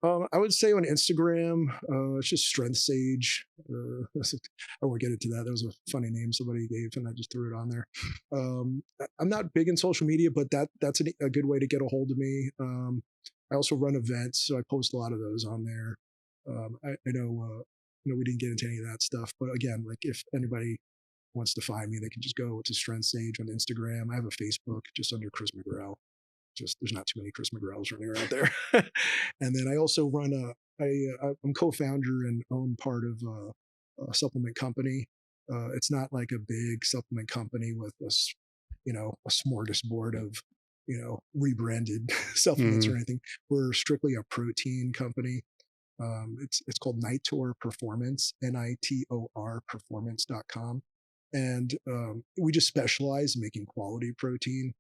Speaker 3: I would say on Instagram, it's just Strength Sage. I won't get into that. That was a funny name somebody gave, and I just threw it on there. I'm not big in social media, but that's a good way to get a hold of me. I also run events, so I post a lot of those on there. I know, we didn't get into any of that stuff, but again, like if anybody wants to find me, they can just go to Strength Sage on Instagram. I have a Facebook just under Chris McGrail. Just there's not too many Chris McGrails running around there. And then I also run I'm co-founder and own part of a supplement company. It's not like a big supplement company with a smorgasbord of rebranded supplements or anything. We're strictly a protein company. It's called Nitor Performance, NITOR performance.com. And we just specialize in making quality protein.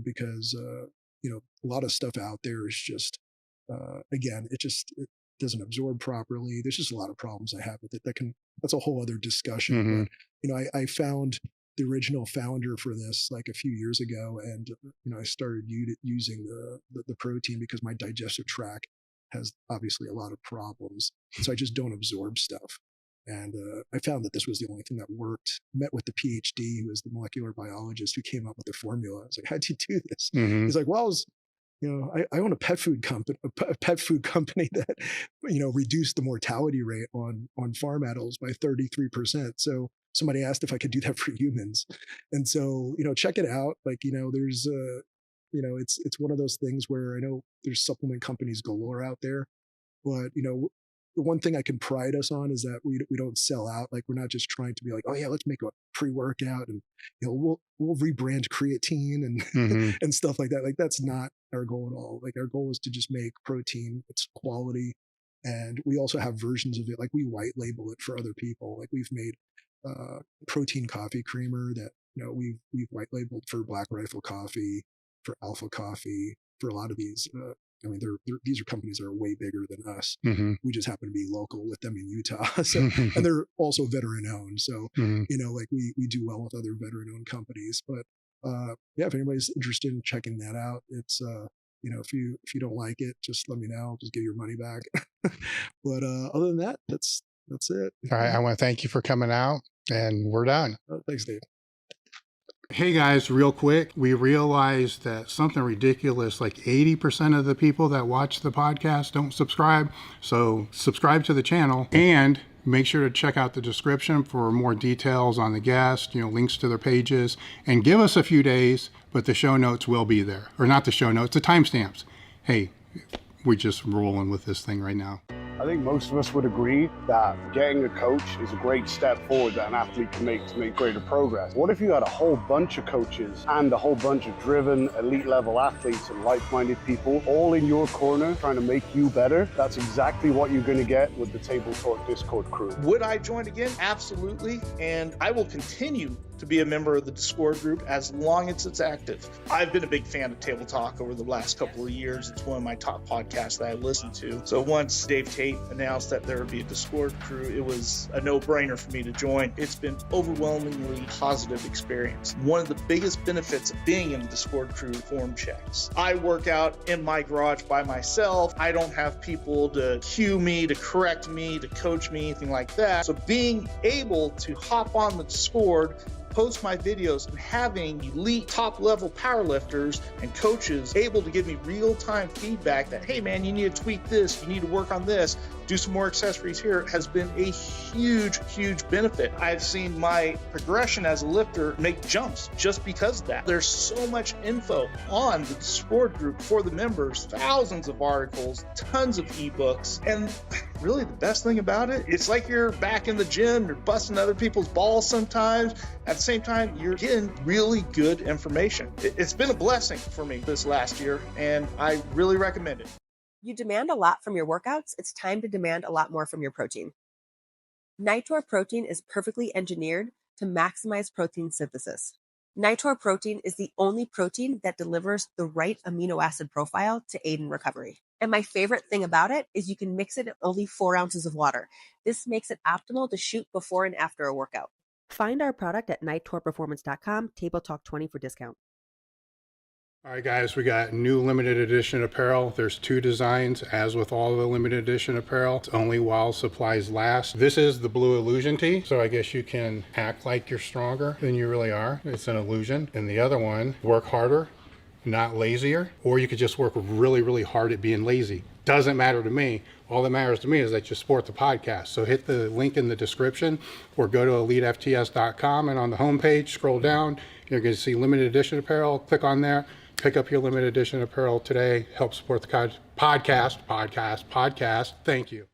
Speaker 3: Because a lot of stuff out there is just again, it doesn't absorb properly. There's just a lot of problems I have with it. That's a whole other discussion. But I found the original founder for this like a few years ago, and I started using the protein because my digestive tract has obviously a lot of problems, so I just don't absorb stuff. And I found that this was the only thing that worked. Met with the PhD, who was the molecular biologist who came up with the formula. I was like, "How'd you do this?"
Speaker 2: Mm-hmm.
Speaker 3: He's like, "Well, I own a pet food company that reduced the mortality rate on farm animals by 33%. So somebody asked if I could do that for humans, and so check it out. Like there's it's one of those things where I know there's supplement companies galore out there, but the one thing I can pride us on is that we don't sell out. Like we're not just trying to be like, oh yeah, let's make a pre-workout and we'll rebrand creatine and
Speaker 2: Mm-hmm.
Speaker 3: and stuff like that. Like that's not our goal at all. Like our goal is to just make protein that's quality, and we also have versions of it. Like we white label it for other people. Like we've made protein coffee creamer that we've white labeled for Black Rifle Coffee, for Alpha Coffee, for a lot of these. These are companies that are way bigger than us.
Speaker 2: Mm-hmm.
Speaker 3: We just happen to be local with them in Utah. So, and they're also veteran owned. So, like we do well with other veteran owned companies. But if anybody's interested in checking that out, it's if you don't like it, just let me know. I'll just give your money back. But other than that, that's it.
Speaker 2: All right. I want to thank you for coming out, and we're done.
Speaker 3: Thanks, Dave.
Speaker 2: Hey guys, real quick, we realized that something ridiculous, like 80% of the people that watch the podcast don't subscribe. So subscribe to the channel and make sure to check out the description for more details on the guest, links to their pages, and give us a few days, but the show notes will be there. Or not the show notes, the timestamps. Hey, we're just rolling with this thing right now.
Speaker 4: I think most of us would agree that getting a coach is a great step forward that an athlete can make to make greater progress. What if you had a whole bunch of coaches and a whole bunch of driven elite level athletes and like-minded people all in your corner trying to make you better? That's exactly what you're going to get with the Table Talk Discord crew.
Speaker 5: Would I join again? Absolutely. And I will continue to be a member of the Discord group as long as it's active. I've been a big fan of Table Talk over the last couple of years. It's one of my top podcasts that I listen to. So once Dave Tate announced that there would be a Discord crew, it was a no-brainer for me to join. It's been overwhelmingly positive experience. One of the biggest benefits of being in the Discord crew, form checks. I work out in my garage by myself. I don't have people to cue me, to correct me, to coach me, anything like that. So being able to hop on the Discord, post my videos, and having elite top-level powerlifters and coaches able to give me real-time feedback that, hey man, you need to tweak this, you need to work on this, do some more accessories here, has been a huge, huge benefit. I've seen my progression as a lifter make jumps just because of that. There's so much info on the Discord group for the members, thousands of articles, tons of ebooks, and really the best thing about it, it's like you're back in the gym, you're busting other people's balls sometimes. At the same time, you're getting really good information. It's been a blessing for me this last year, and I really recommend it.
Speaker 1: You demand a lot from your workouts, it's time to demand a lot more from your protein. Nitor protein is perfectly engineered to maximize protein synthesis. Nitor protein is the only protein that delivers the right amino acid profile to aid in recovery. And my favorite thing about it is you can mix it in only 4 ounces of water. This makes it optimal to shoot before and after a workout. Find our product at nitorperformance.com, Table Talk 20 for discount.
Speaker 2: All right, guys, we got new limited edition apparel. There's 2 designs, as with all the limited edition apparel. It's only while supplies last. This is the Blue Illusion tee, so I guess you can act like you're stronger than you really are. It's an illusion. And the other one, work harder, not lazier. Or you could just work really, really hard at being lazy. Doesn't matter to me. All that matters to me is that you support the podcast. So hit the link in the description or go to elitefts.com, and on the homepage, scroll down, you're going to see limited edition apparel. Click on there. Pick up your limited edition apparel today. Help support the podcast. Thank you.